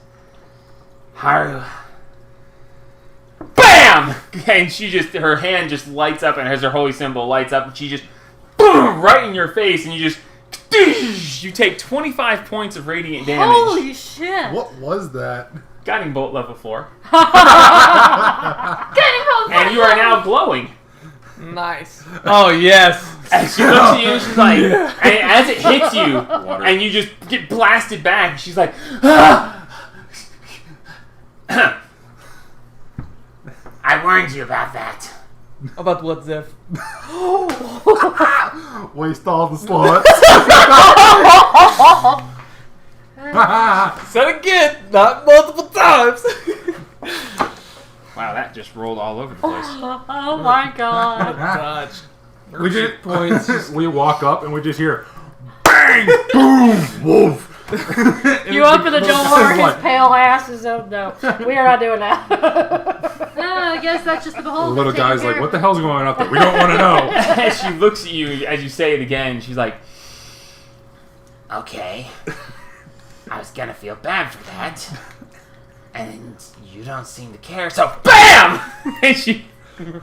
Haru. BAM! And she just, her hand just lights up, and as her holy symbol lights up, and she just, boom, right in your face, and you just, you take 25 points of radiant damage. Holy shit. What was that? Guiding bolt level 4. Getting home. And you are now glowing. Nice. Oh, yes. And she looks at you and she's like, and as it hits you, Water. and you just get blasted back, she's like, ah! I warned you about that. About what, Zev? Waste all the slots. Said again, not multiple times. Wow, that just rolled all over the place. Oh my god. Touch. We just Points. we walk up and we just hear bang, boom, wolf. You open the door, his pale ass is up. No, we are not doing that. I guess that's just the The whole. little guy's like, "What the hell's going on up there? We don't want to know." As she looks at you, as you say it again, she's like, Okay. I was gonna feel bad for that. And you don't seem to care, so BAM! And she, you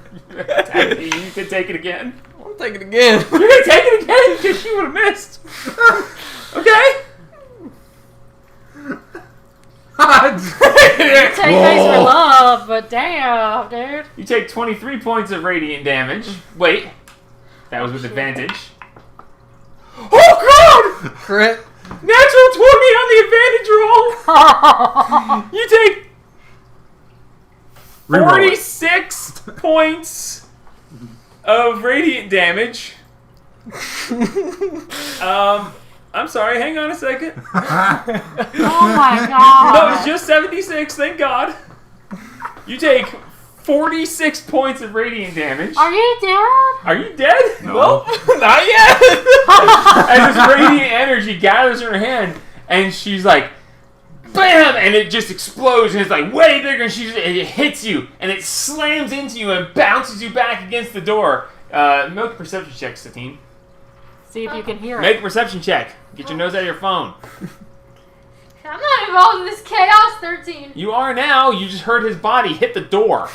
can take it again. I'm taking it again. You're gonna take it again because she would have missed. Okay? Take thanks for love, but damn, dude. You take 23 points of radiant damage. Wait, that was with advantage. Oh god! Crit. Natural 20 on the advantage roll! You take Reroll it. 46 points of radiant damage. I'm sorry, hang on a second. Oh my No, god. it's just 76, thank God. You take 46 points of radiant damage. Are you dead? Are you dead? No. Not yet. As this radiant energy gathers in her hand, and she's like, BAM! And it just explodes, and it's like way bigger, and it hits you, and it slams into you and bounces you back against the door. Make a perception check, Satine. See if you can hear it. Make a perception check. Get your nose out of your phone. I'm not involved in this chaos. 13. You are now. You just heard his body hit the door.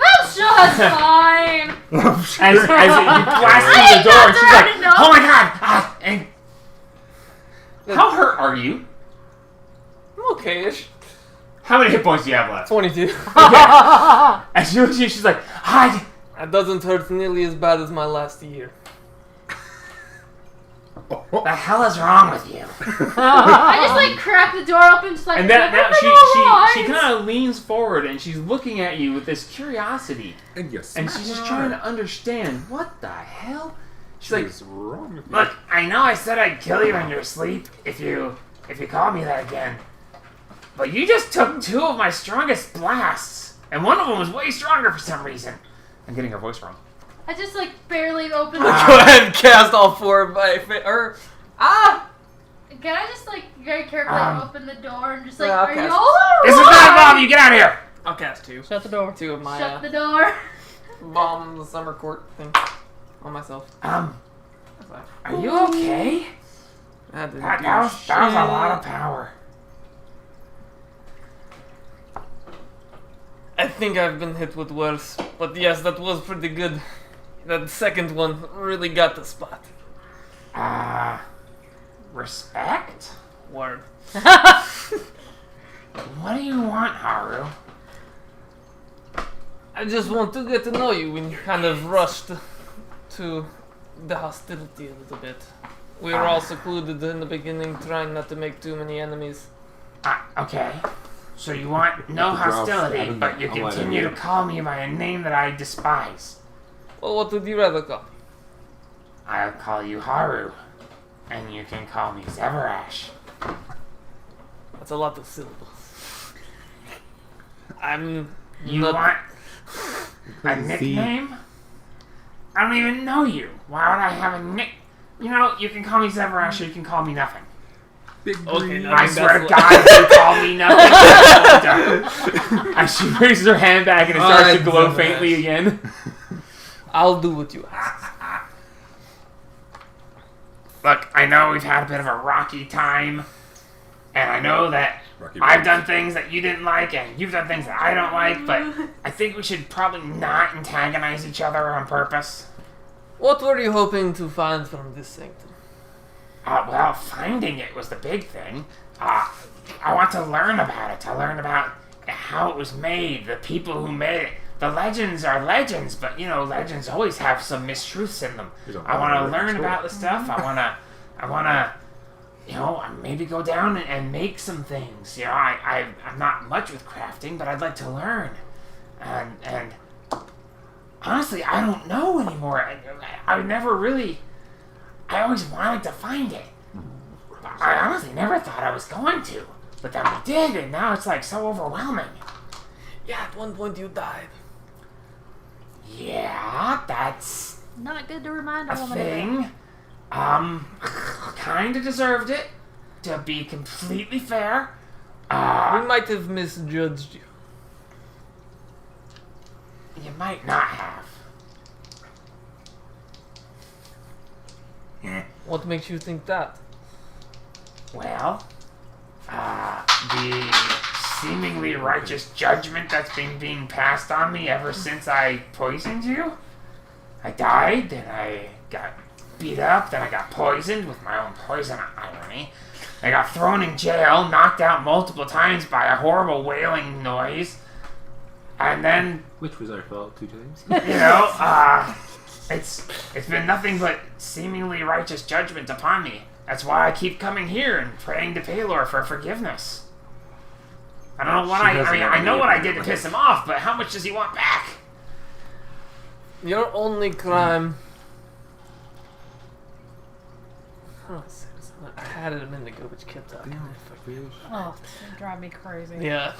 I'm sure that's fine. As you blast through the door, and she's like, "Oh my god!" And how hurt are you? I'm okay-ish. How many hit points do you have left? 22. As she looks at you, she's like, "Hide." That doesn't hurt nearly as bad as my last year. The hell is wrong with you? I just like crack the door open, just like. And then now everything she alright. kind of leans forward and she's looking at you with this curiosity, And yes. and she's just trying to understand what the hell. She's like, What's wrong with you? Look, I know I said I'd kill you in your sleep if you call me that again. But you just took 2 of my strongest blasts, and one of them was way stronger for some reason. I'm getting her voice wrong. I just like barely open Go the ahead and cast all 4 of my Can I just like very carefully open the door and just like, Yeah, I'll are you cast all This is not above you. Get out of here. I'll cast 2. Shut the door. 2 of my Shut the door. bomb the summer court thing on myself. Are you okay? That didn't That do was a lot of shit. power. I think I've been hit with worse, but yes, that was pretty good. That second one really got the spot. Respect? Word. What do you want, Haru? I just want to get to know you when you kind of rushed to the hostility a little bit. We were all secluded in the beginning, trying not to make too many enemies. Okay. So you want no hostility, but you continue to call me by a name that I despise. Well, what would you rather call me? I'll call you Haru, and you can call me Zeverash. That's a lot of syllables. I'm You not... want a nickname? I don't even know you. Why would I have a nick? You know, you can call me Zeverash or you can call me nothing. Okay, no, I think swear to that's God, if you call me nothing. As she raises her hand back and it starts to glow Alright, faintly again. I'll do what you ask. Look, I know we've had a bit of a rocky time, and I know that Rocky I've Road. done things that you didn't like, and you've done things that I don't like, but I think we should probably not antagonize each other on purpose. What were you hoping to find from this sanctum? Well, finding it was the big thing. I want to learn about it, to learn about how it was made, the people who made it. The legends are legends, but, you know, legends always have some mistruths in them. There's a I lot want of to learn story. about the stuff. I want to, you know, maybe go down and make some things. You know, I'm not much with crafting, but I'd like to learn. And honestly, I don't know anymore. I never really, I always wanted to find it. I honestly never thought I was going to. But then we did, and now it's like so overwhelming. Yeah, at one point you died. Yeah, that's Not good to remind a a woman thing. Kinda deserved it, to be completely fair. We might have misjudged you. You might not have. What makes you think that? Well, the seemingly righteous judgment that's been being passed on me ever since I poisoned you. I died, then I got beat up, then I got poisoned with my own poison, irony. I got thrown in jail, knocked out multiple times by a horrible wailing noise. And then, Which was our fault 2 times. you know, it's been nothing but seemingly righteous judgment upon me. That's why I keep coming here and praying to Paylor for forgiveness. I don't know what I mean, I know what I did to piss him off, but how much does he want back? Your only crime... Oh, I had it a minute ago, but you kept talking. Oh, that drive me crazy. Yeah.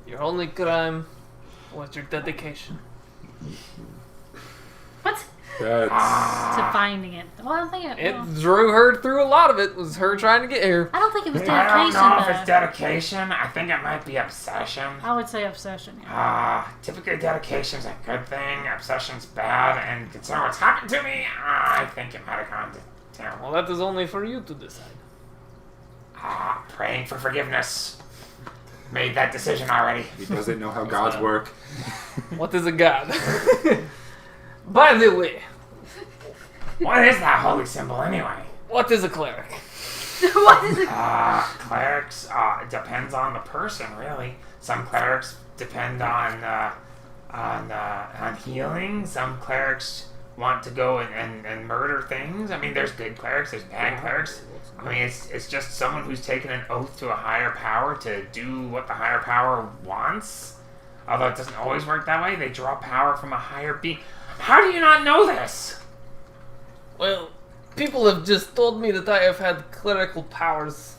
Your only crime was your dedication. What? That's To finding it. Well, I don't think It well, drew her through a lot of it. Was her trying to get here. I don't think it was I don't dedication. know if though. it's dedication. I think it might be obsession. I would say obsession. Yeah. Typically dedication's a good thing. Obsession's bad. And considering what's happened to me, I think it might have gone to town. Well, that is only for you to decide. Praying for forgiveness. Made that decision already. he doesn't know how gods work. What is a god? By the way, What is that holy symbol anyway? what is a cleric? What is it? Clerics, it depends on the person, really. Some clerics depend on healing. Some clerics want to go and murder things. I mean, there's good clerics, there's bad clerics. I mean, it's just someone who's taken an oath to a higher power to do what the higher power wants. Although it doesn't always work that way. They draw power from a higher being. How do you not know this? Well, people have just told me that I have had clerical powers,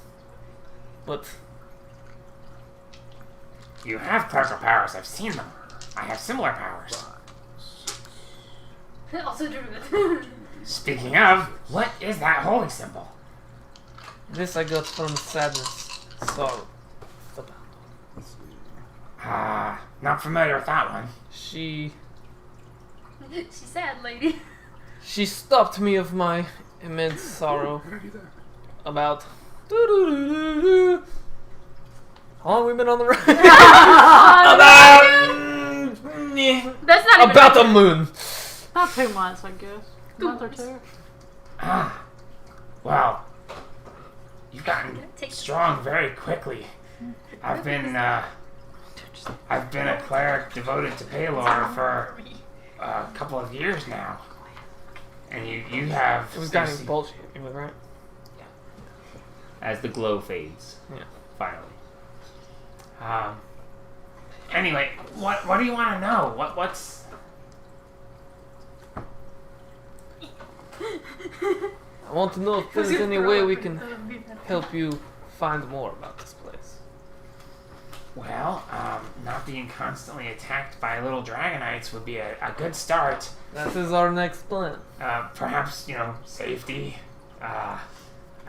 but You have clerical powers. I've seen them. I have similar powers. Also druid. Speaking of, what is that holy symbol? this I got from sadness, sorrow. Not familiar with that one. She She's sad, lady. stopped me of my immense sorrow about how long have we been on the road? That's not even About a moon. About 2 months, I guess. A month or two. Well, you've gotten strong very quickly. I've been a cleric devoted to Paylor for a couple of years now, and you have. It was getting bullshit, right? As the glow fades. Yeah. Finally. Anyway, what do you want to know? What's? I want to know if there's any way we can help you find more about this place. Well, not being constantly attacked by little dragonites would be a good start. That is our next plan. Perhaps, safety. I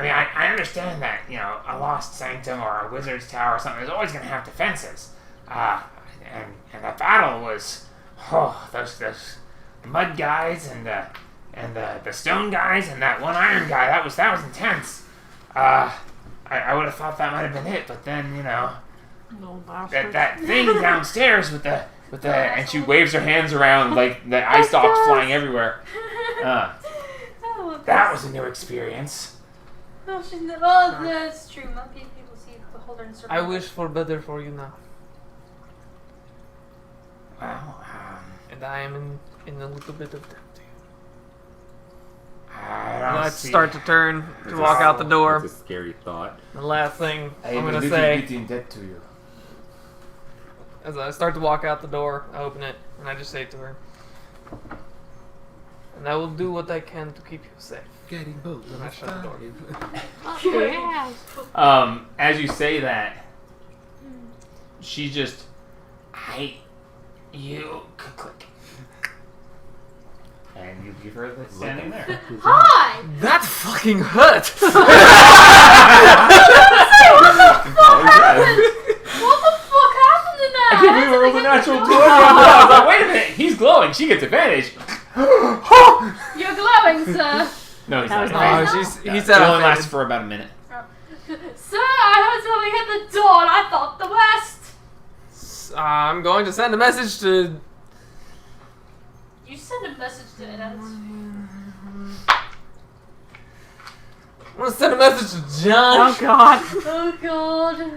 mean, I understand that, a lost sanctum or a wizard's tower or something is always going to have defenses. And that battle was, those mud guys and the stone guys and that one iron guy, that was intense. I would have thought that might have been it, but then, Little bastard. that thing downstairs with the And she waves her hands around like the ice stalks flying everywhere. that was a new experience. No, she's not. Oh, that's true. Not people see the holder in circle. I wish for better for you now. Well, And I am in a little bit of doubt. I don't Let's see. start to turn to walk out the door. It's a scary thought. The last thing I I'm am a gonna little say, bit in debt to you. as I start to walk out the door, I open it and I just say to her, "And I will do what I can to keep you safe." Getting both. And I shut the door. Yeah. As you say that, she just You click. and you give her the standing there. Hi! That fucking hurt! What the fuck happened in that? I can't believe I rolled a natural 20. I was like, wait a minute, he's glowing. She gets advantage. You're glowing, sir. No, he's That not. was Oh, nice. he It said only I lasts faded. for about a minute. Sir, I heard something at the door and I thought the worst. I'm going to send a message to. You sent a message to it. I'm gonna send a message to John. Oh god. Oh god.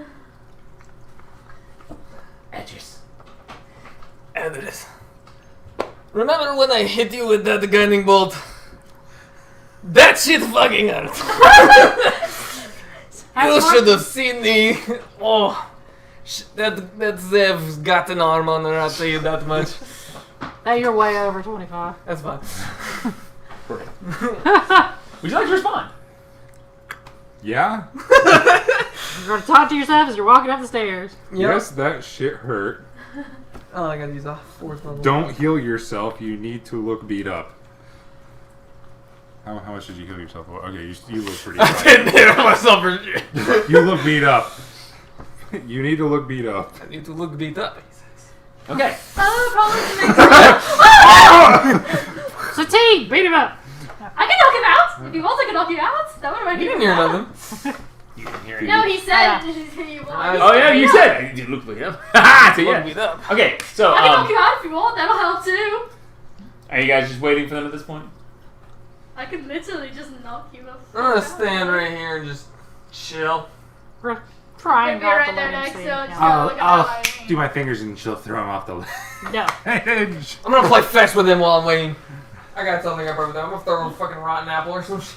Edges. Edris. Remember when I hit you with that guiding bolt? That shit fucking hurt. You should have seen me. Oh, that Zev's got an arm on her. I'll tell you that much. Hey, you're way over 25. That's fine. Would you like to respond? Yeah? You're gonna talk to yourself as you're walking up the stairs. Yes, that shit hurt. Oh, I gotta use a fourth level. Don't heal yourself. You need to look beat up. How much did you heal yourself? Okay, you look pretty. I didn't hit myself for shit. You look beat up. You need to look beat up. I need to look beat up. Okay. Satine, beat him up. I can knock him out. If he wants, I can knock you out. That would make You didn't hear nothing. You didn't hear it. No, he said. You want. Oh yeah, you said it. You look beat up. So Look yeah. beat up. Okay, so I can knock you out if you want. That'll help too. are you guys just waiting for them at this point? I could literally just knock you the I'm fuck gonna out. stand right here and just chill. We're trying Maybe not right to there let him next see. to it. Yeah. I'll do my fingers and she'll throw him off the No. ledge. I'm gonna play fetch with him while I'm waiting. I got something up over there. I'm gonna throw him a fucking rotten apple or some shit.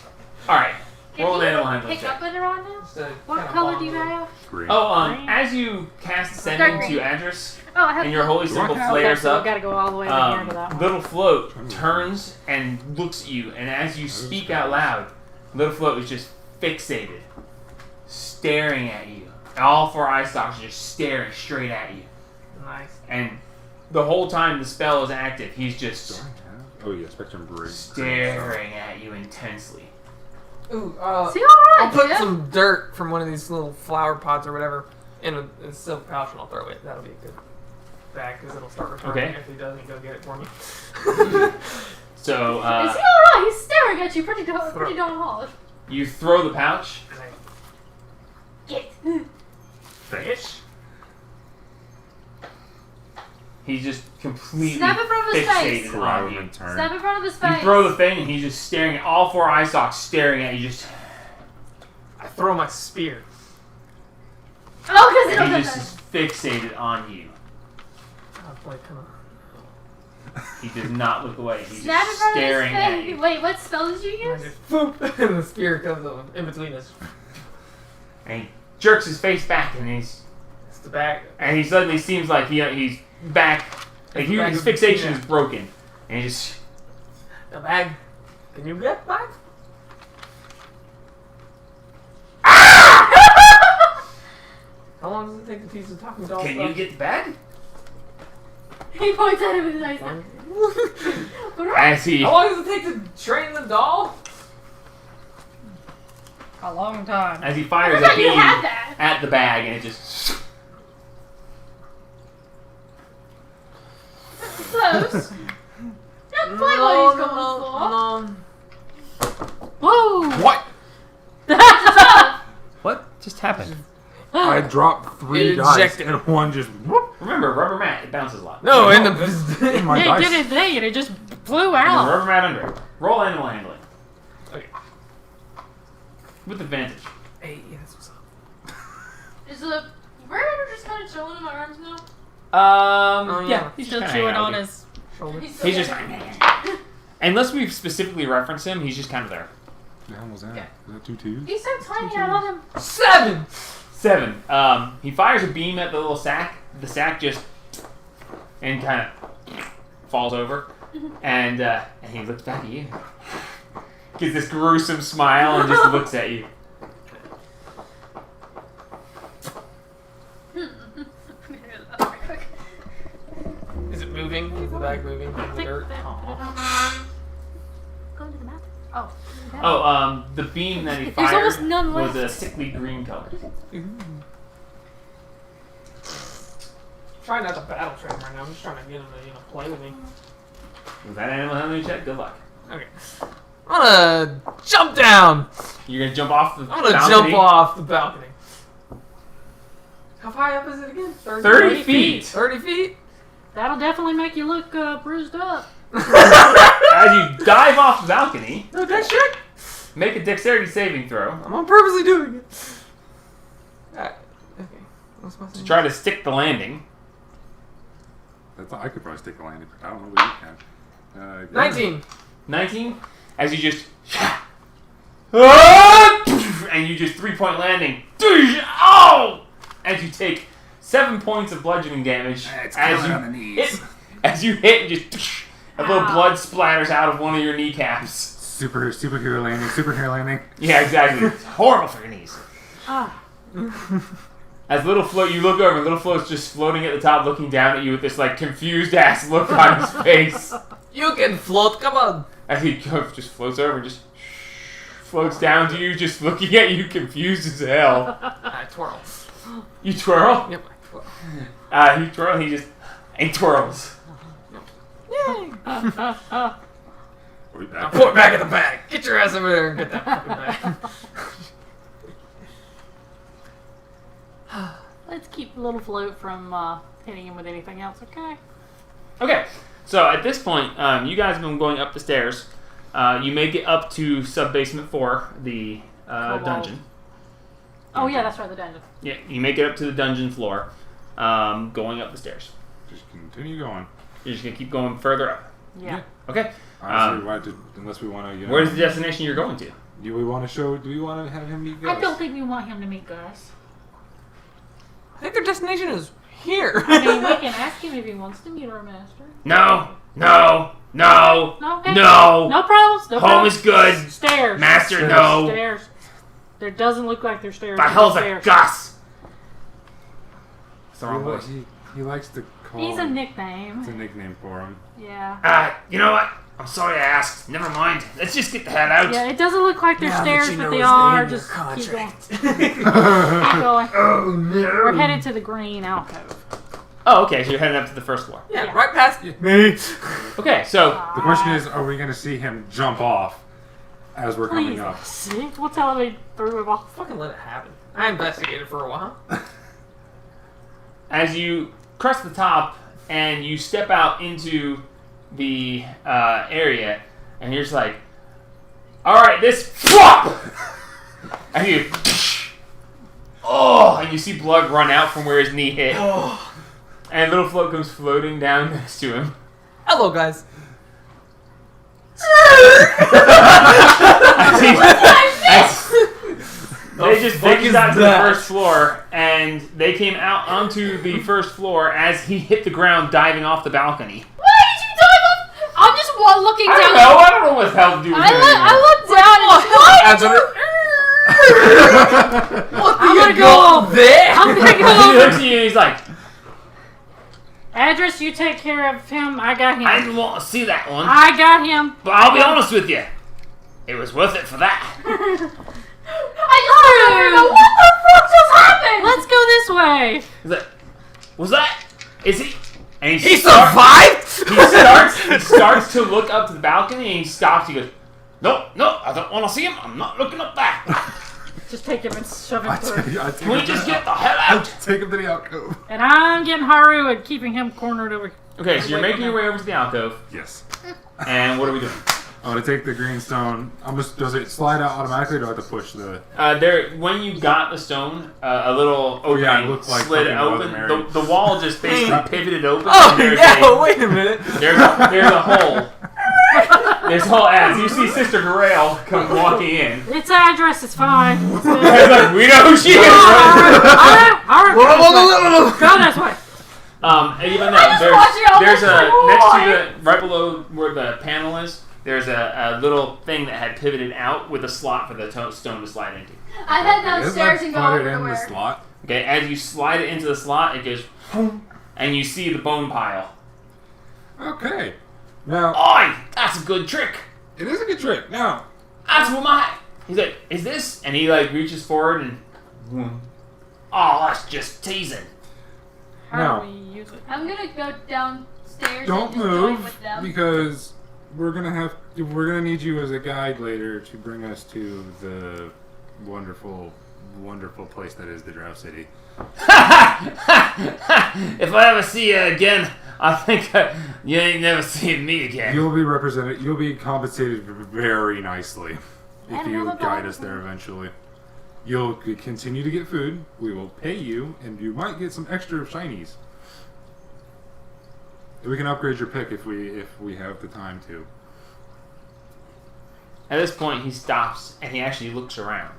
All right. Can Roll an you animal handling pick check. up in around now? Just to What kinda color bond do you with him. have? Green. Oh, Green. as you cast Dark sending green. to Andrus, Oh, I have. and your holy symbol Okay, flares So we up, gotta go all the way over here to that one. Little Float turns and looks at you, and as you speak out loud, Little Float is just fixated, staring at you. All 4 eye stalks are just staring straight at you, Nice. and the whole time the spell is active, he's just Oh yeah, Spectrum Break. staring at you intensely. Ooh, Is he alright? I'll put yeah? some dirt from one of these little flower pots or whatever in a silk pouch and I'll throw it. That'll be a good bag because it'll start returning. Okay. If he doesn't, go get it for me. So Is he alright? He's staring at you pretty darn hard. you throw the pouch. Get. Fish. He's just completely Snap it from his face. fixated on you. Turn. Snap in front of his You face. throw the thing, and he's just staring at all 4 eye stalks, staring at you. Just I throw my spear. Oh, because he and he don't just have is fixated on you. I'll play kind of. He does not look away. He's Snap in just front of his staring at face. you. Wait, what spell did you I use? just boop, and the spear comes on in between us. And he jerks his face back, and It's the bag. he suddenly seems like he's back. Like The bag his of- fixation yeah. is broken, and he just The bag. Can you get bag? How long does it take to teach the talking dog can stuff? you get the bag? He points at him with his eyes. As he How long does it take to train the doll? A long time. as he I fires a thought you beam had that. at the bag, and it just Close. Not quite what he's going for. Whoa! What? what just happened? I dropped 3 dice Ejected. and one just whoop Remember, rubber mat it bounces a lot. No, in the. in my It dice. did its thing and it just flew There's a out. rubber mat under it. Roll animal handling Okay. with advantage. Hey, that's what's up. Is the Rabbit just kind of chilling in my arms now? Oh, Yeah, yeah. he's Still just chewing kinda on hanging out his. Shoulder. He's just unless we've specifically referenced him, he's just kind of there. The hell was that? Yeah. Was that 2 2s? He's so tiny, I love him. 7! 7. He fires a beam at the little sack. The sack just and kind of falls over, and he looks back at you, gives this gruesome smile, and just looks at you. Is it moving? Is the bag moving in the dirt? Go into the bathroom. Oh. Oh, the beam that he There's fired almost none was left. a sickly green color. Trying not to battle train right now. I'm just trying to get him to play with me. Was that animal handling check? Good luck. Okay. I'm gonna jump down. You're gonna jump off the I'm gonna balcony? jump off the balcony. How high up is it again? 30 feet. 30 feet? That'll definitely make you look bruised up. As you dive off the balcony, No, that shit. make a dexterity saving throw I'm on purposely doing it. Okay. What's my to thing? try to stick the landing. I could probably stick a landing, but I don't know what you can. 19. 19. As you just and you just 3-point landing. Oh! As you take 7 points of bludgeoning damage It's as coming you on the knees. hit, as you hit and just a little blood splatters out of one of your kneecaps. Superhero landing. Yeah, exactly. It's horrible for your knees. Ah. As Little Float, you look over, and Little Float's just floating at the top, looking down at you with this like confused ass look on his face. You can float, come on. As he just floats over and just floats down to you, just looking at you confused as hell. I twirl. You twirl? Yep, I twirl. You twirl, he twirls. Yay! We Now back. put it back in the bag. Get your ass over there and get that fucking bag. Let's keep Little Float from hitting him with anything else, okay? Okay, so at this point, you guys have been going up the stairs. You make it up to sub-basement 4, the dungeon. Oh yeah, that's right, the dungeon. Yeah, you make it up to the dungeon floor, going up the stairs. Just continue going. You're just going to keep going further up. Yeah. Okay, Honestly, unless we want to, where's the destination you're going to? Do we want to have him meet Gus? I don't think we want him to meet Gus. I think their destination is here. I mean, we can ask him if he wants to meet our master. No. No, okay. No. No problems. No Home problems. is good. Stairs. Master, Stairs. no. Stairs. There doesn't look like there's stairs. The There's hell's a stairs. Gus? It's the wrong voice. He likes to call. He's a him. nickname. It's a nickname for him. Yeah. You know what? I'm sorry I asked. Never mind. Let's just get the hell out. Yeah, it doesn't look like there's Now that stairs, you but know they his are. name, Just your keep going. contract. Keep going. Oh no. We're headed to the green alcove. Oh, okay, so you're heading up to the first floor. Yeah, Yeah. right past me. Okay, so The question is, are we going to see him jump off as we're coming Please, up? see? We'll tell him he threw him off. Fucking let it happen. I investigated for a while. as you crest the top and you step out into the area, and you're just like, all right, this flop, and you, and you see blood run out from where his knee hit, and Little Float comes floating down next to him. Hello, guys. They just got to the first floor, and they came out onto the first floor as he hit the ground diving off the balcony. Why did you dive up? I'm just looking I down. don't know what the hell to do with him anymore. I looked down and why? I'm gonna go. there. I'm gonna He go. looks at you and he's like, Address, you take care of him. I got him. I didn't want to see that one, I got him. but I'll be honest with you. It was worth it for that. I just don't know what the fuck just happened. Let's go this way. He's like, was that? Is he? And He survived. He starts to look up to the balcony and he stops. He goes, no, I don't want to see him. I'm not looking up there. Just take him and shove him through. Can we just get the hell out? Take him to the alcove. And I'm getting Haru and keeping him cornered over. Okay, so you're making your way over to the alcove, Yes. and what are we doing? I'm gonna take the green stone. Does it slide out automatically, or do I have to push the? When you got the stone, a little opening yeah, it looked like slid fucking open. Mother Mary. The wall just basically pivoted open. Oh and yeah. Wait a minute. there's a hole. There's a hole as you see Sister Grail come walking in. It's Address. It's fine. It's like, we know who she is. Alright. Go this way. And even I just then, watched it all there's the time. next to the right below where the panel is. There's a little thing that had pivoted out with a slot for the stone to slide into. I head downstairs and go put it in the nowhere. slot. Okay, as you slide it into the slot, it goes, and you see the bone pile. Okay. Now Oi, that's a good trick. it is a good trick. Now That's what my. He's like, is this? And he like reaches forward and. Oh, that's just teasing. How No. do we use it? I'm gonna go downstairs don't and just join move with them. because we're gonna need you as a guide later to bring us to the wonderful place that is the Drow City. If I ever see you again, I think you ain't never seen me again. You'll be represented. You'll be compensated very nicely if And you another guide dog. us there eventually. You'll continue to get food. We will pay you, and you might get some extra shinies. We can upgrade your pick if we have the time to. At this point, he stops and he actually looks around.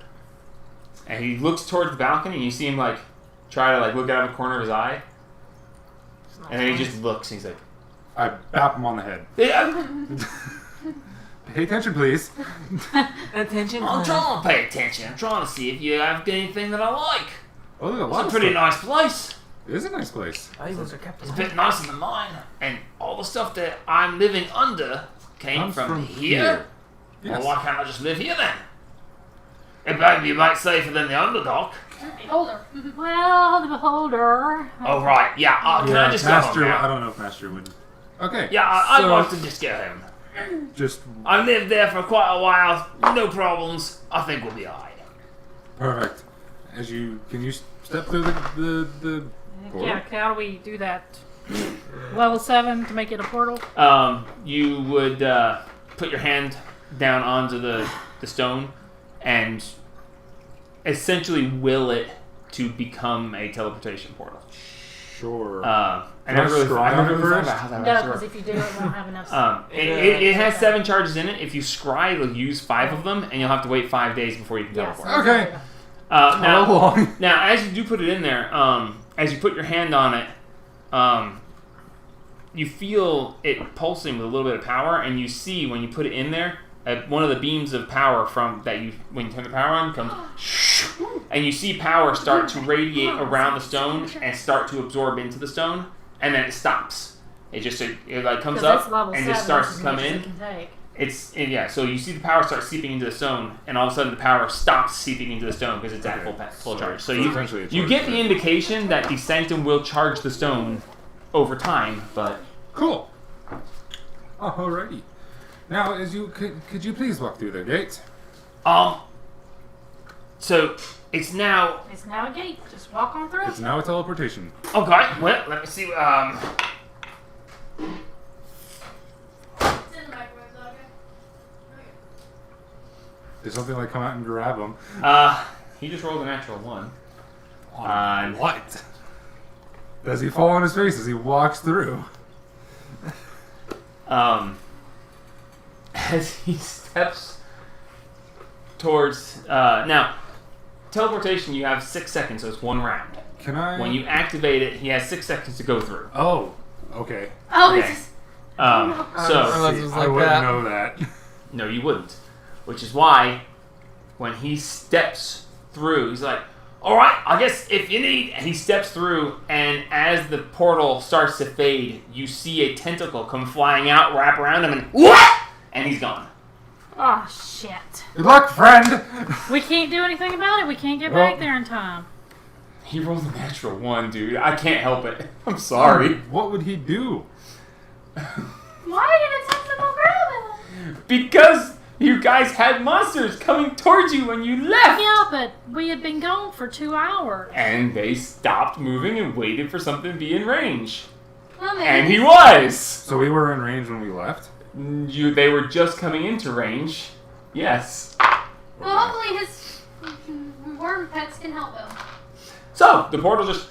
And he looks towards the balcony, and you see him like try to like look out of the corner of his eye. And then he just looks, and he's like, I bap him on the head. "Yeah, Pay attention, please. Attention. I'm trying to pay attention. I'm trying to see if you have anything that I like. Oh, there's a lot It's a of pretty stuff. nice place. It is a nice place. Valuables are kept It's a bit nicer than mine, and all the stuff that I'm living under came Comes from here? Yes. Well, why can't I just live here then? It might be much safer than the Underdark. Beholder. Well, the beholder. Oh, right. Yeah, can I just go home Master? I now? don't know if Master would. Okay. Yeah, I so want to just go home. just I lived there for quite a while. No problems. I think we'll be alright. perfect. Can you step through the portal? Yeah, how do we do that? Level 7 to make it a portal? You would put your hand down onto the stone and essentially will it to become a teleportation portal. Sure. I Can never I really scry thought on it about first? how that No, actually because works. if you do, it won't have enough. It has 7 charges in it. If you scry, you'll use 5 of them, and you'll have to wait 5 days before you can Yes. teleport. Okay. Now, How long? Now, as you do put it in there, as you put your hand on it, you feel it pulsing with a little bit of power, and you see when you put it in there, one of the beams of power when you turn the power on comes, and you see power start to radiate around the stone and start to absorb into the stone, and then it stops. It like comes 'Cause up that's level and 7, just starts that's to as come much as in. it can take. So you see the power start seeping into the stone, and all of a sudden the power stops seeping into the stone because it's at full charge. So essentially you get the indication that the sanctum will charge the stone over time, but Cool. Alrighty. Now, could you please walk through the gate? so it's now It's now a gate. Just walk on through. It's now a teleportation. okay. Well, let me see. It's in the microwave, though, okay? Did something like come out and grab him? He just rolled a natural 1. What? Does he fall on his face as he walks through? As he steps towards now, teleportation. You have 6 seconds, so it's 1 round. Can I? When you activate it, he has 6 seconds to go through. Oh, okay. Oh, Okay. it's So Unless it was I like wouldn't that. know that. no, you wouldn't. Which is why when he steps through, he's like, "All right, I guess if you need." And he steps through, and as the portal starts to fade, you see a tentacle come flying out, wrap around him, and what? And he's gone. Oh, shit. Good luck, friend. We can't do anything about it. We can't get Well- back there in time. He rolled a natural 1, dude. I can't help it. I'm sorry. What would he do? why did it tentacle grab him? Because you guys had monsters coming towards you when you left. Yeah, but we had been gone for 2 hours. And they stopped moving and waited for something to be in range. Well, maybe. And he was. So we were in range when we left. They were just coming into range. Yes. Well, hopefully his worm pets can help him. So the portal just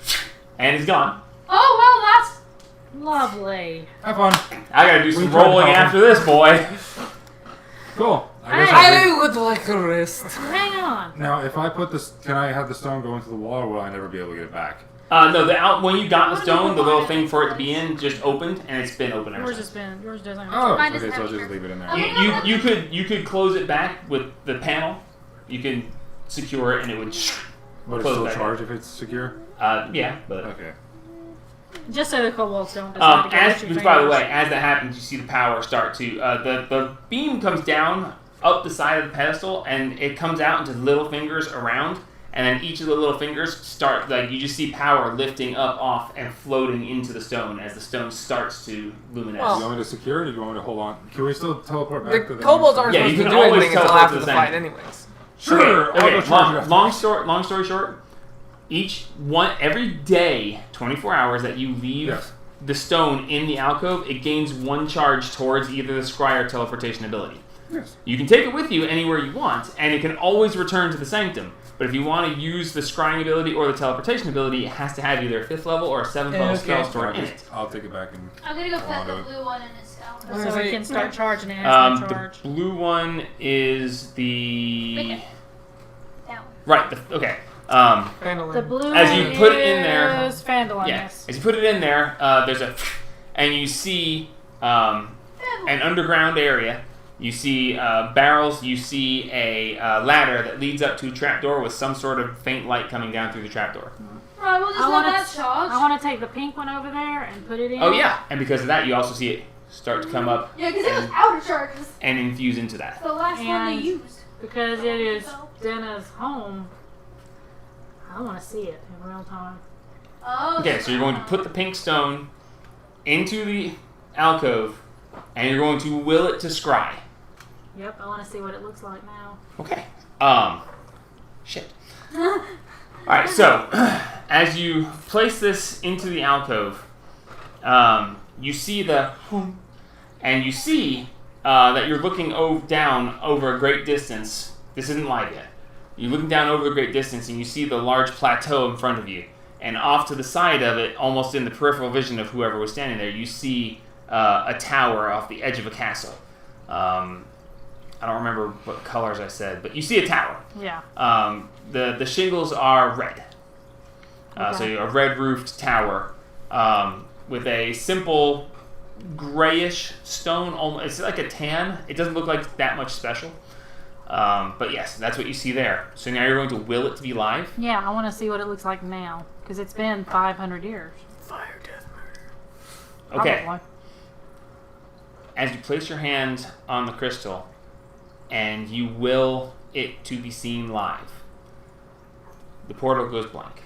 and he's gone. Oh, well, Lovely. Have fun. I gotta do some tried to rolling help him. after this, boy. Cool. I guess Hey. I would like a rest. Hang on. Now, if I put this, can I have the stone go into the wall, or will I never be able to get it back? No, when you got the stone, the little thing for it to be in just opened, and it's been open ever Yours has since. been. Yours doesn't. Oh, Mine okay, doesn't so I'll have just either. leave it in there. Oh. You could close it back with the panel. You can secure it, and it would. But it's close still back. charged if it's secure? Yeah, but. Okay. Just so the kobolds don't decide to get at your Which, by the fingers. way, as that happens, you see the power start to the beam comes down up the side of the pedestal, and it comes out into little fingers around, and then each of the little fingers start you just see power lifting up off and floating into the stone as the stone starts to luminesce. Well, You want me to secure it, or do you want me to hold on? Can we still teleport back The to the kobolds aren't Yeah, you supposed to can do always anything until teleport after to the the fight, center. anyways. Sure. I'll go charge it after. Long story short. Every day, 24 hours that you leave Yes. the stone in the alcove, it gains 1 charge towards either the scry or teleportation ability. Yes. You can take it with you anywhere you want, and it can always return to the sanctum. But if you want to use the scrying ability or the teleportation ability, it has to have either a 5th level or a 7th level spell stored in it. I'll take it back and. I'm gonna go pet the Hold on. blue one in his scalp. Well, So it can start charging. It has no charge. The blue one is the Okay. Down. right. Okay. Handling. The blue As you put it in there- is Phandalin, Yeah. yes. As you put it in there, there's a, and you see an underground area. You see barrels. You see a ladder that leads up to a trapdoor with some sort of faint light coming down through the trapdoor. Alright, we'll just I let want that to. charge. I want to take the pink one over there and put it in. Oh yeah, and because of that, you also see it start to come up Yeah, because it was out of charges. and infuse into that. The last one they And- used. Because it is Denna's home, I want to see it in real time. Oh. Okay, so you're going to put the pink stone into the alcove, and you're going to will it to scry. Yep, I want to see what it looks like now. Okay. Shit. Alright, so as you place this into the alcove, you see and you see that you're looking down over a great distance. This isn't live yet. You're looking down over a great distance, and you see the large plateau in front of you. And off to the side of it, almost in the peripheral vision of whoever was standing there, you see a tower off the edge of a castle. I don't remember what colors I said, but you see a tower. Yeah. The shingles are red. So a red-roofed tower with a simple grayish stone. It's like a tan. It doesn't look like that much special. But yes, that's what you see there. So now you're going to will it to be live. Yeah, I want to see what it looks like now. Because it's been 500 years. Fire, death, murder. Okay. Probably. As you place your hand on the crystal and you will it to be seen live, the portal goes blank.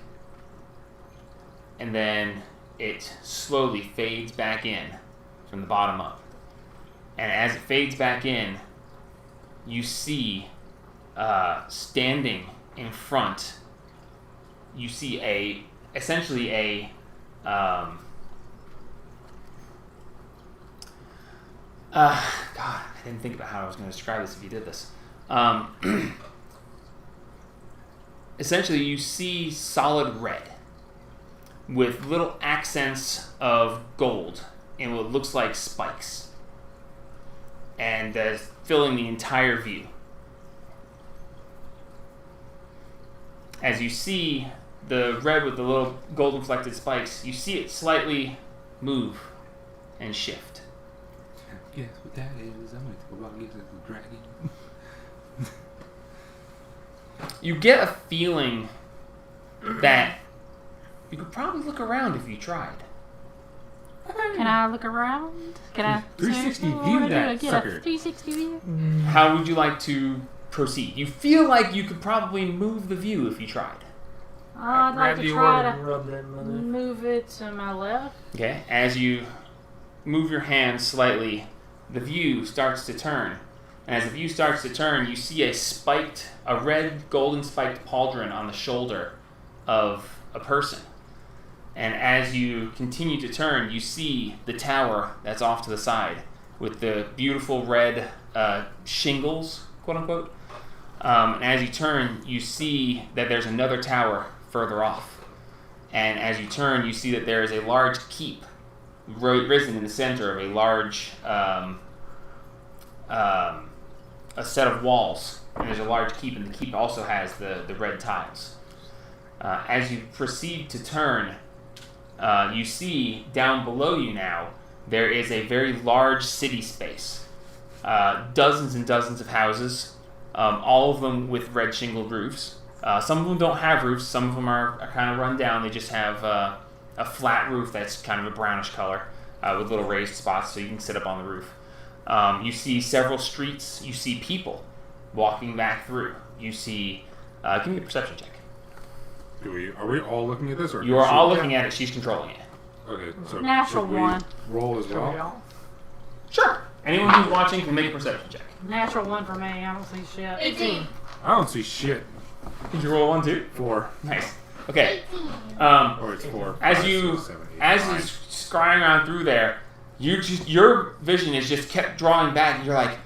And then it slowly fades back in from the bottom up. And as it fades back in, you see standing in front, you see essentially a God, I didn't think about how I was going to describe this if you did this. Essentially, you see solid red with little accents of gold and what looks like spikes, and filling the entire view. As you see the red with the little gold reflected spikes, you see it slightly move and shift. Guess what that is? I'm gonna talk about guess it's a dragon. You get a feeling that you could probably look around if you tried. Can I look around? Can I? 360 What view do I do? that Get sucker. a 360 view? How would you like to proceed? You feel like you could probably move the view if you tried. I'd like Grab to the try orb to and rub that mother. move it to my left. Okay, as you move your hand slightly, the view starts to turn. And as the view starts to turn, you see a red golden spiked pauldron on the shoulder of a person. And as you continue to turn, you see the tower that's off to the side with the beautiful red shingles, quote unquote. And as you turn, you see that there's another tower further off. And as you turn, you see that there is a large keep risen in the center of a large a set of walls. And there's a large keep, and the keep also has the red tiles. As you proceed to turn, you see down below you now, there is a very large city space. Dozens and dozens of houses, all of them with red shingled roofs. Some of them don't have roofs, some of them are kind of run down. They just have a flat roof that's kind of a brownish color with little raised spots so you can sit up on the roof. You see several streets, you see people walking back through. You see, give me a perception check. Are we all looking at this? Or You are all looking at it, she's controlling it. Okay, so Natural should we one. roll as well. Sure. Anyone who's watching can make a perception check. Natural one for me. I don't see shit. 18. I don't see shit. Did you roll 1 too? 4. Nice. Okay. Or it's 4. As 5, you 6, 7, 8, as 9. you're scrying around through there, your vision is just kept drawing back, and you're like,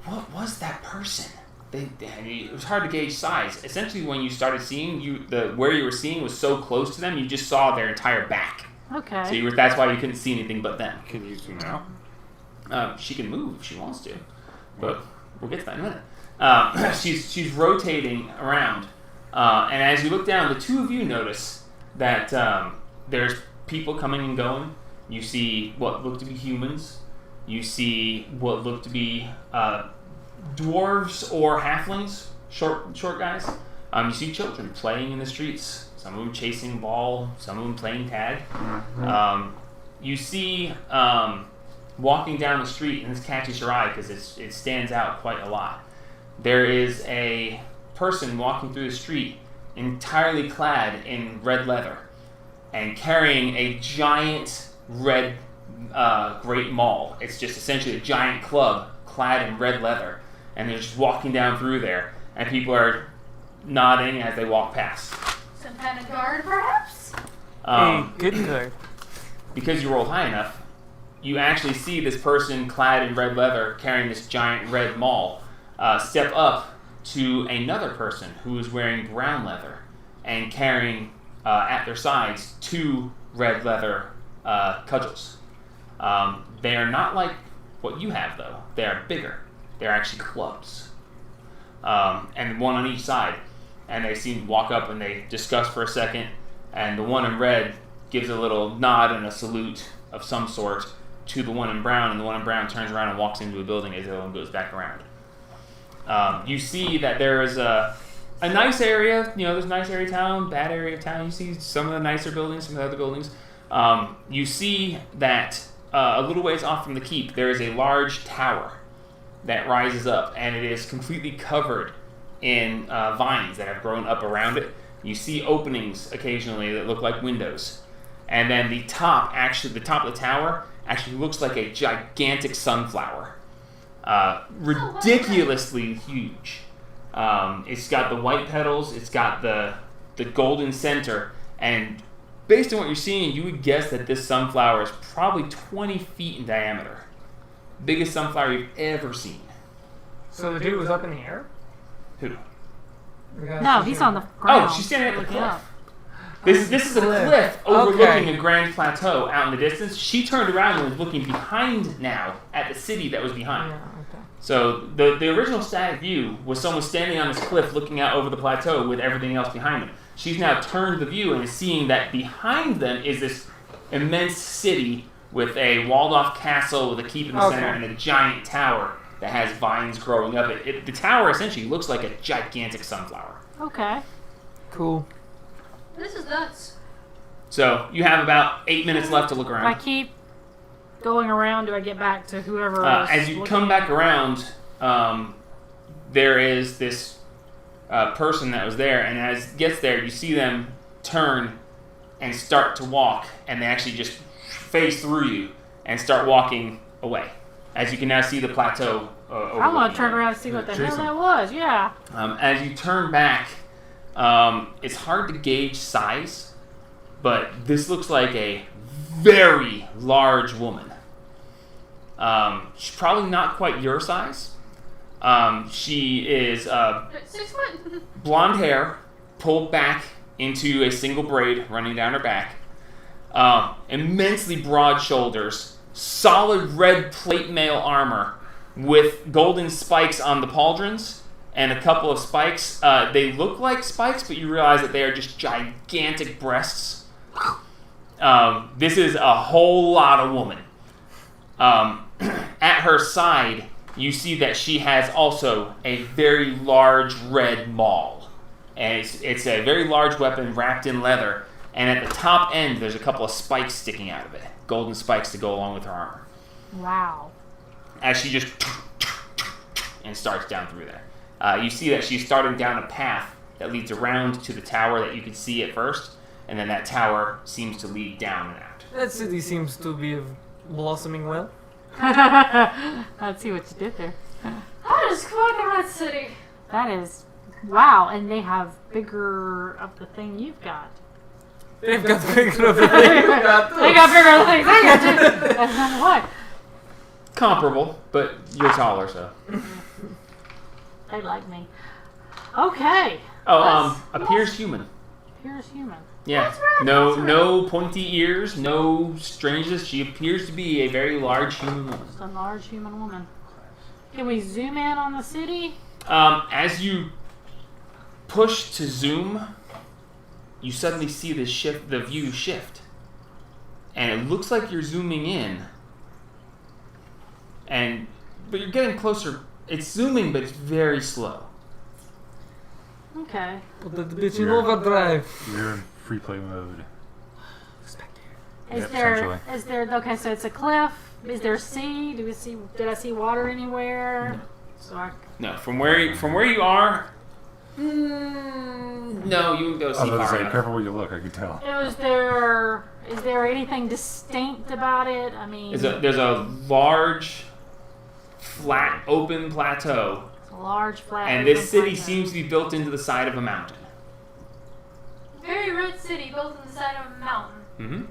what was that person? It was hard to gauge size. Essentially, when you started seeing, where you were seeing was so close to them, you just saw their entire back. Okay. So that's why you couldn't see anything but them. Can you zoom out? She can move if she wants to, but we'll get to that in a minute. She's rotating around, and as you look down, the two of you notice that there's people coming and going. You see what look to be humans. You see what look to be dwarves or halflings, short guys. You see children playing in the streets. Some of them chasing ball. Some of them playing tag. You see walking down the street, and this catches your eye because it stands out quite a lot. There is a person walking through the street entirely clad in red leather and carrying a giant red great maul. It's just essentially a giant club clad in red leather, and they're just walking down through there, and people are nodding as they walk past. Some kind of guard, perhaps? Good card. Because you rolled high enough, you actually see this person clad in red leather carrying this giant red maul step up to another person who is wearing brown leather and carrying at their sides 2 red leather cudgels. They are not like what you have, though. They are bigger. They're actually clubs. And one on each side. And they seem to walk up and they discuss for a second, and the one in red gives a little nod and a salute of some sort to the one in brown, and the one in brown turns around and walks into a building as the other one goes back around. You see that there is a nice area, there's a nice area of town, bad area of town. You see some of the nicer buildings, some of the other buildings. You see that a little ways off from the keep, there is a large tower that rises up, and it is completely covered in vines that have grown up around it. You see openings occasionally that look like windows. And then the top of the tower actually looks like a gigantic sunflower. Ridiculously huge. It's got the white petals, it's got the golden center, and based on what you're seeing, you would guess that this sunflower is probably 20 feet in diameter. Biggest sunflower you've ever seen. So the dude was up in the air? Who? No, he's on the ground. Oh, she's standing at the looking cliff. up. This is a cliff overlooking Okay. a grand plateau out in the distance. She turned around and was looking behind now at the city that was behind. Yeah, okay. So the original static view was someone standing on this cliff looking out over the plateau with everything else behind them. She's now turned the view and is seeing that behind them is this immense city with a walled-off castle with a keep in the center and a giant tower that has vines growing up. The tower essentially looks like a gigantic sunflower. Okay. Cool. This is nuts. So you have about 8 minutes left to look If I around. keep going around, do I get back to whoever As you come back around, there is this person that was there, and as it gets there, you see them turn and start to walk, and they actually just phase through you and start walking away. As you can now see the plateau I want to turn around and see what the hell Jason. that was. Yeah. As you turn back, it's hard to gauge size, but this looks like a very large woman. She's probably not quite your size. She is 6 foot. blonde hair pulled back into a single braid running down her back. Immensely broad shoulders, solid red plate mail armor with golden spikes on the pauldrons and a couple of spikes. They look like spikes, but you realize that they are just gigantic breasts. This is a whole lot of woman. At her side, you see that she has also a very large red maul. And it's a very large weapon wrapped in leather. And at the top end, there's a couple of spikes sticking out of it. Golden spikes to go along with her armor. Wow. As she just and starts down through there. You see that she's starting down a path that leads around to the tower that you could see at first. And then that tower seems to lead down and out. That city seems to be blossoming well. Let's see what you did there. That is quite a red city. That is, wow, and they have bigger of the thing you've got. They've got bigger of the thing. They got bigger of the things I got too. That's what? Comparable, but you're taller, so. They like me. Okay. Oh, appears human. Here's human. Yeah. That's right, No, that's right. no pointy ears, no strangeness. She appears to be a very large human woman. Just a large human woman. Can we zoom in on the city? As you push to zoom, you suddenly see the view shift, and it looks like you're zooming in. But you're getting closer. It's zooming, but it's very slow. Okay. Put that bitch in overdrive. You're in free play mode. Is Yep, there? essentially. Is there? Okay, so it's a cliff. Is there a sea? Did I see water anywhere? So No, from where you are. No, you wouldn't go see I was going to far say, enough. careful where you look. I can tell. Is there anything distinct about it? I mean, There's a large, flat, open plateau, it's a large flat. and open this city plateau. seems to be built into the side of a mountain. Very red city built on the side of a mountain. Mm-hmm.